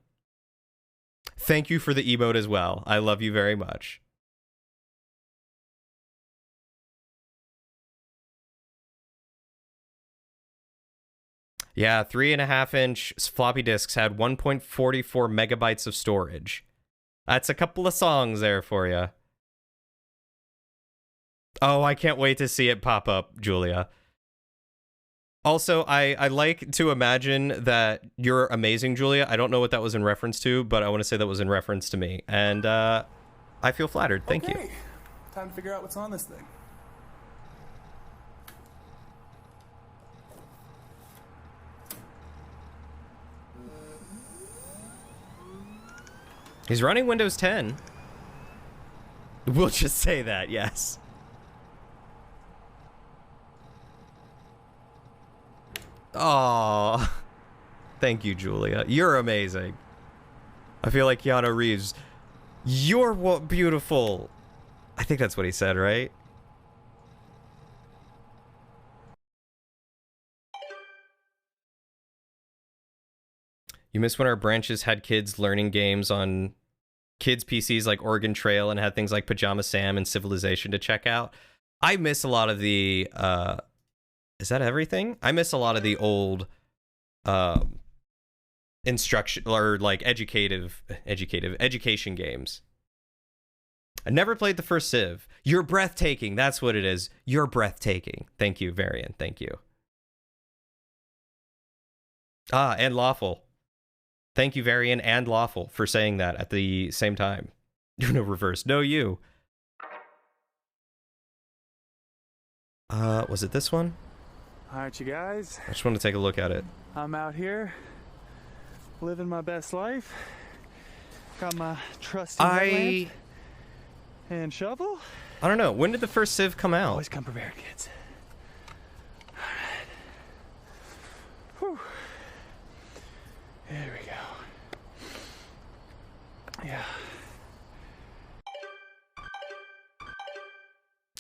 Thank you for the emote as well. I love you very much. Yeah, 3.5-inch floppy disks had 1.44 megabytes of storage. That's a couple of songs there for you. Oh, I can't wait to see it pop up, Julia. Also, I like to imagine that you're amazing, Julia. I don't know what that was in reference to, but I want to say that was in reference to me. And I feel flattered. Thank you. Time to figure out what's on this thing. He's running Windows 10. We'll just say that, yes. Aww. Thank you, Julia. You're amazing. I feel like Keanu Reeves. You're what beautiful. I think that's what he said, right? You miss when our branches had kids learning games on kids' PCs like Oregon Trail and had things like Pajama Sam and Civilization to check out. I miss a lot of the, is that everything? I miss a lot of the old, instruction, or like education games. I never played the first Civ. You're breathtaking, that's what it is. You're breathtaking. Thank you, Varian, thank you. Ah, and Lawful. Thank you, Varian and Lawful, for saying that at the same time. No reverse. No, you. Was it this one? All right, you guys. I just want to take a look at it. I'm out here living my best life. Got my trusty headlamp and shovel. I don't know. When did the first Civ come out? Always come prepared, kids. All right. Whew. There we go. Yeah.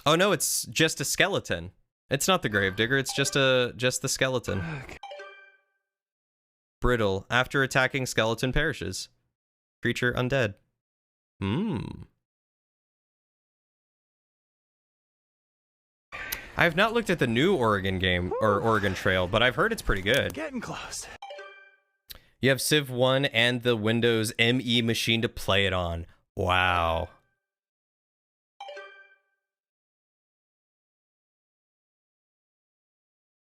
Oh no, it's just a skeleton. It's not the gravedigger, it's just the skeleton. Brittle. After attacking, skeleton perishes. Creature undead. I have not looked at the new Oregon game, or Oregon Trail, but I've heard it's pretty good. Getting close. You have Civ 1 and the Windows ME machine to play it on. Wow.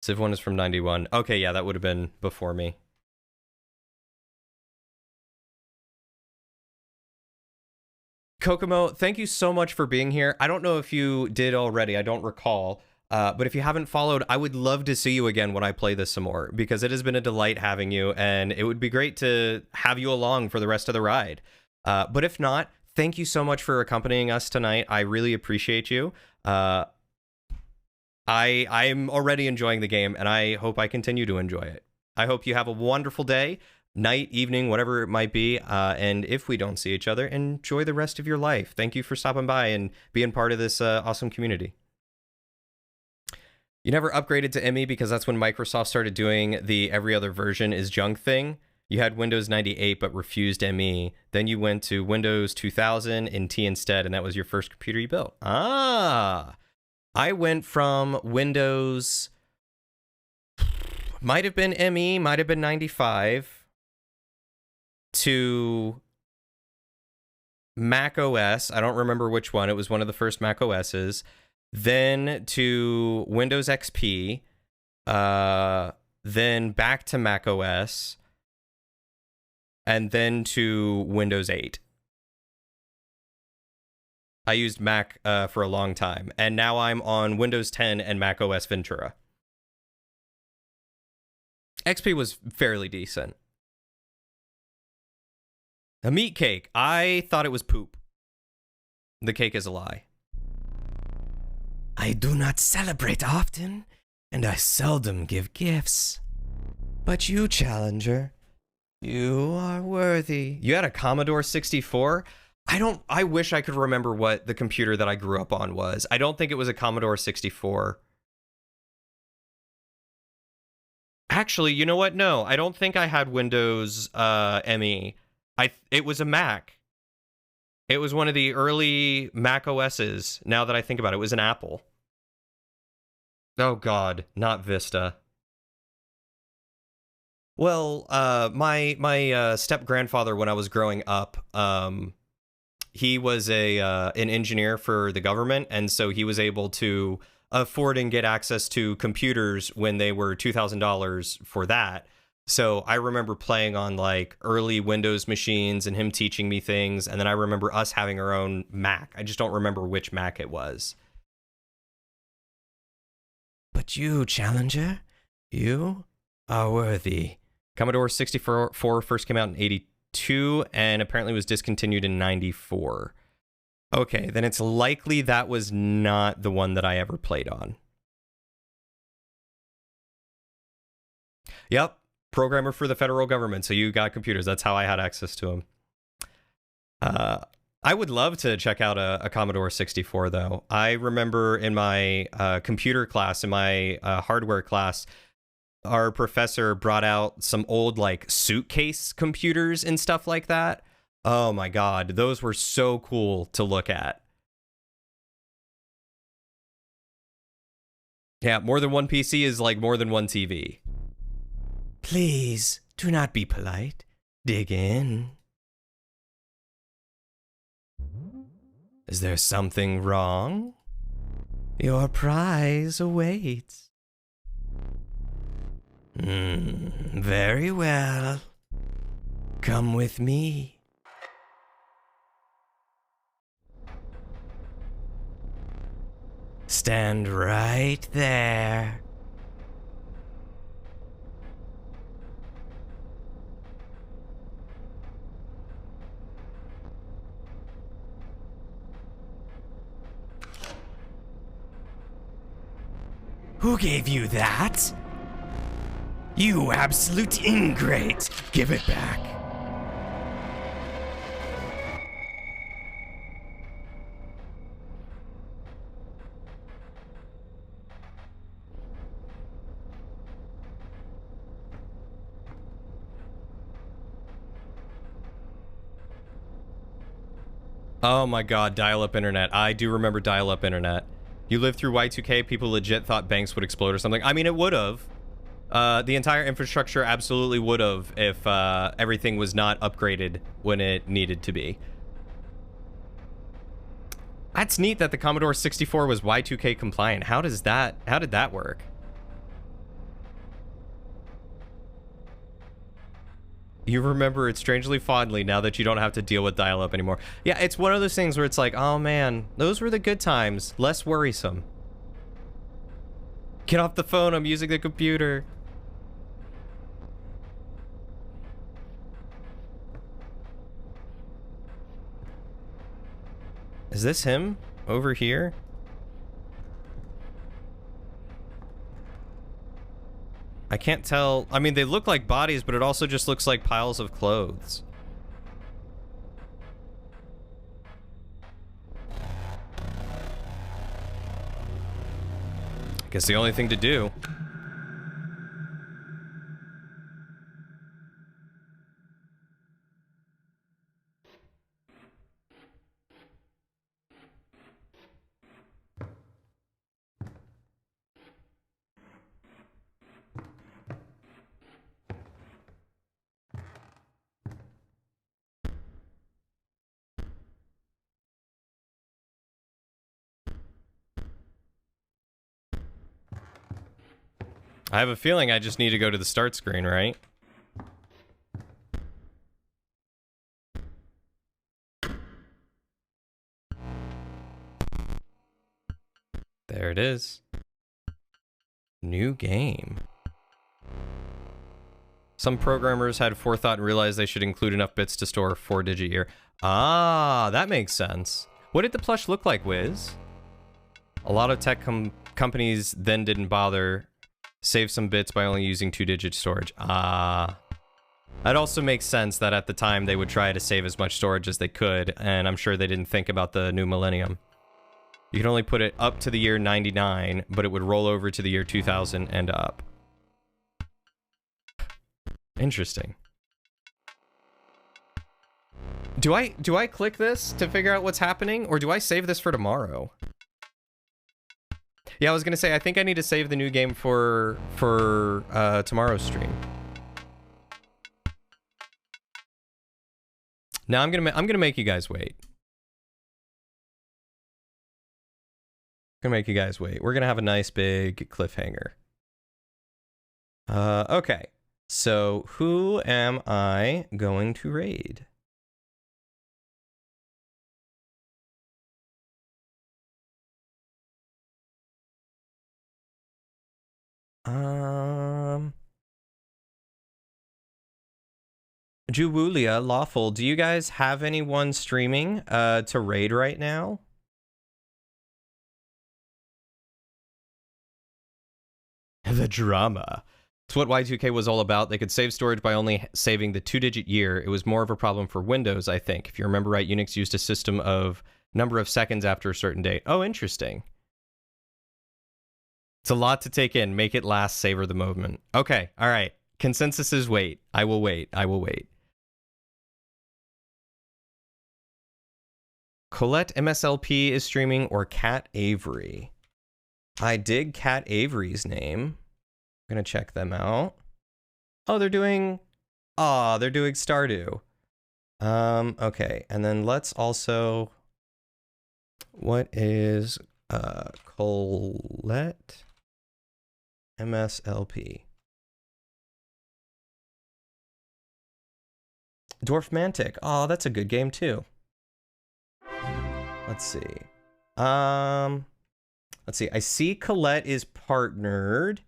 Civ 1 is from 91. Okay, yeah, that would have been before me. Kokomo, thank you so much for being here. I don't know if you did already. I don't recall. But if you haven't followed, I would love to see you again when I play this some more, because it has been a delight having you, and it would be great to have you along for the rest of the ride. But if not, thank you so much for accompanying us tonight. I really appreciate you. I'm already enjoying the game, and I hope I continue to enjoy it. I hope you have a wonderful day, night, evening, whatever it might be. And if we don't see each other, enjoy the rest of your life. Thank you for stopping by and being part of this awesome community. You never upgraded to ME because that's when Microsoft started doing the every other version is junk thing. You had Windows 98 but refused ME. Then you went to Windows 2000 in T instead, and that was your first computer you built. Ah! I went from Windows, might have been ME, might have been 95, to Mac OS. I don't remember which one. It was one of the first Mac OSs. Then to Windows XP, then back to Mac OS, and then to Windows 8. I used Mac for a long time, and now I'm on Windows 10 and Mac OS Ventura. XP was fairly decent. A meat cake. I thought it was poop. The cake is a lie. I do not celebrate often, and I seldom give gifts. But you, Challenger, you are worthy. You had a Commodore 64? I wish I could remember what the computer that I grew up on was. I don't think it was a Commodore 64. Actually, you know what? No, I don't think I had Windows ME. It was a Mac. It was one of the early Mac OSs, now that I think about it. It was an Apple. Oh god, not Vista. Well, my step-grandfather, when I was growing up, he was an engineer for the government, and so he was able to afford and get access to computers when they were $2,000 for that. So I remember playing on like early Windows machines and him teaching me things. And then I remember us having our own Mac. I just don't remember which Mac it was. But you, Challenger, you are worthy. Commodore 64 first came out in 82 and apparently was discontinued in 94. Okay, then it's likely that was not the one that I ever played on. Yep. Programmer for the federal government, so you got computers. That's how I had access to them. I would love to check out a Commodore 64, though. I remember in my computer class, in my hardware class, our professor brought out some old, like, suitcase computers and stuff like that. Oh my god, those were so cool to look at. Yeah, more than one PC is like more than one TV. Please, do not be polite. Dig in. Is there something wrong? Your prize awaits. Very well. Come with me. Stand right there. Who gave you that? You absolute ingrate! Give it back. Oh my god, dial-up internet. I do remember dial-up internet. You lived through Y2K, people legit thought banks would explode or something. I mean, it would have. The entire infrastructure absolutely would have if everything was not upgraded when it needed to be. That's neat that the Commodore 64 was Y2K compliant. How did that work? You remember it strangely fondly now that you don't have to deal with dial-up anymore. Yeah, it's one of those things where it's like, oh man, those were the good times. Less worrisome. Get off the phone, I'm using the computer. Is this him over here? I can't tell. I mean, they look like bodies, but it also just looks like piles of clothes. Guess the only thing to do. I have a feeling I just need to go to the start screen, right? There it is. New game. Some programmers had forethought and realized they should include enough bits to store a 4-digit year. Ah, that makes sense. What did the plush look like, Wiz? A lot of tech companies then didn't bother. Save some bits by only using 2-digit storage. Ah. That also makes sense that at the time they would try to save as much storage as they could, and I'm sure they didn't think about the new millennium. You can only put it up to the year 99, but it would roll over to the year 2000 and up. Interesting. Do I click this to figure out what's happening, or do I save this for tomorrow? Yeah, I was gonna say, I think I need to save the new game for tomorrow's stream. Now I'm gonna make you guys wait. We're gonna have a nice big cliffhanger. Okay. So who am I going to raid? Juwulia, Lawful, do you guys have anyone streaming to raid right now? The drama. It's what Y2K was all about. They could save storage by only saving the 2-digit year. It was more of a problem for Windows, I think. If you remember right, Unix used a system of number of seconds after a certain date. Oh, interesting. It's a lot to take in. Make it last, savor the moment. Okay, all right. Consensus is wait. I will wait. Colette MSLP is streaming, or Cat Avery. I dig Cat Avery's name. I'm gonna check them out. Oh, they're doing Stardew. Okay, and then let's also, what is Colette MSLP? Dwarf Mantic. Oh, that's a good game too. Let's see. Let's see. I see Colette is partnered,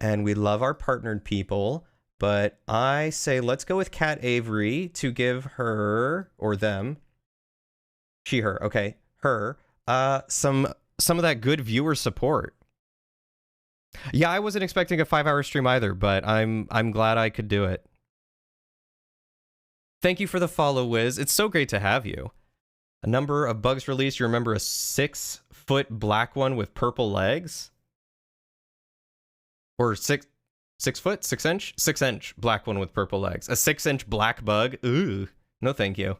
and we love our partnered people, but I say let's go with Cat Avery to give her, or them, she, her, okay, her, some of that good viewer support. Yeah, I wasn't expecting a 5-hour stream either, but I'm glad I could do it. Thank you for the follow, Wiz. It's so great to have you. A number of bugs released. You remember a 6-foot black one with purple legs? Or 6 foot? 6 inch? 6 inch black one with purple legs. A 6-inch black bug? Ooh. No thank you.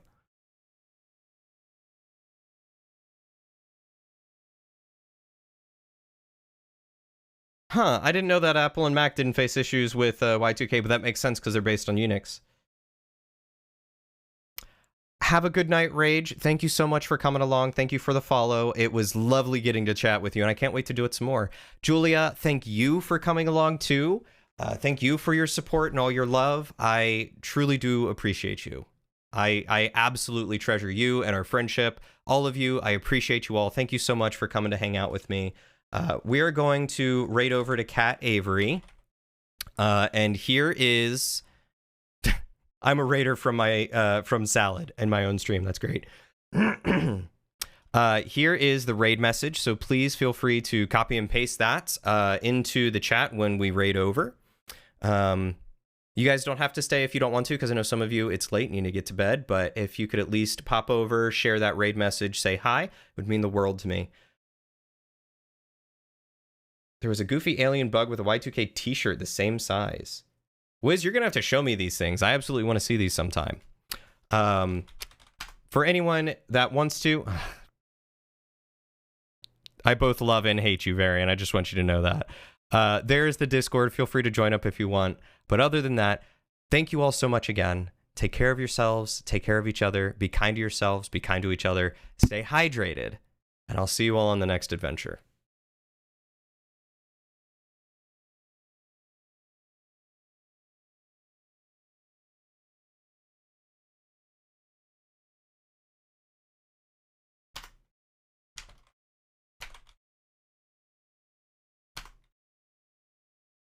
Huh, I didn't know that Apple and Mac didn't face issues with Y2K, but that makes sense because they're based on Unix. Have a good night, Rage. Thank you so much for coming along. Thank you for the follow. It was lovely getting to chat with you, and I can't wait to do it some more. Julia, thank you for coming along, too. Thank you for your support and all your love. I truly do appreciate you. I absolutely treasure you and our friendship. All of you, I appreciate you all. Thank you so much for coming to hang out with me. We are going to raid over to Cat Avery. And here is... I'm a raider from my from Salad and my own stream. That's great. Here is the raid message. So please feel free to copy and paste that into the chat when we raid over. You guys don't have to stay if you don't want to, because I know some of you, it's late and you need to get to bed. But if you could at least pop over, share that raid message, say hi, it would mean the world to me. There was a goofy alien bug with a Y2K t-shirt the same size. Wiz, you're going to have to show me these things. I absolutely want to see these sometime. For anyone that wants to... I both love and hate you, Varian. I just want you to know that. There's the Discord. Feel free to join up if you want. But other than that, thank you all so much again. Take care of yourselves. Take care of each other. Be kind to yourselves. Be kind to each other. Stay hydrated. And I'll see you all on the next adventure.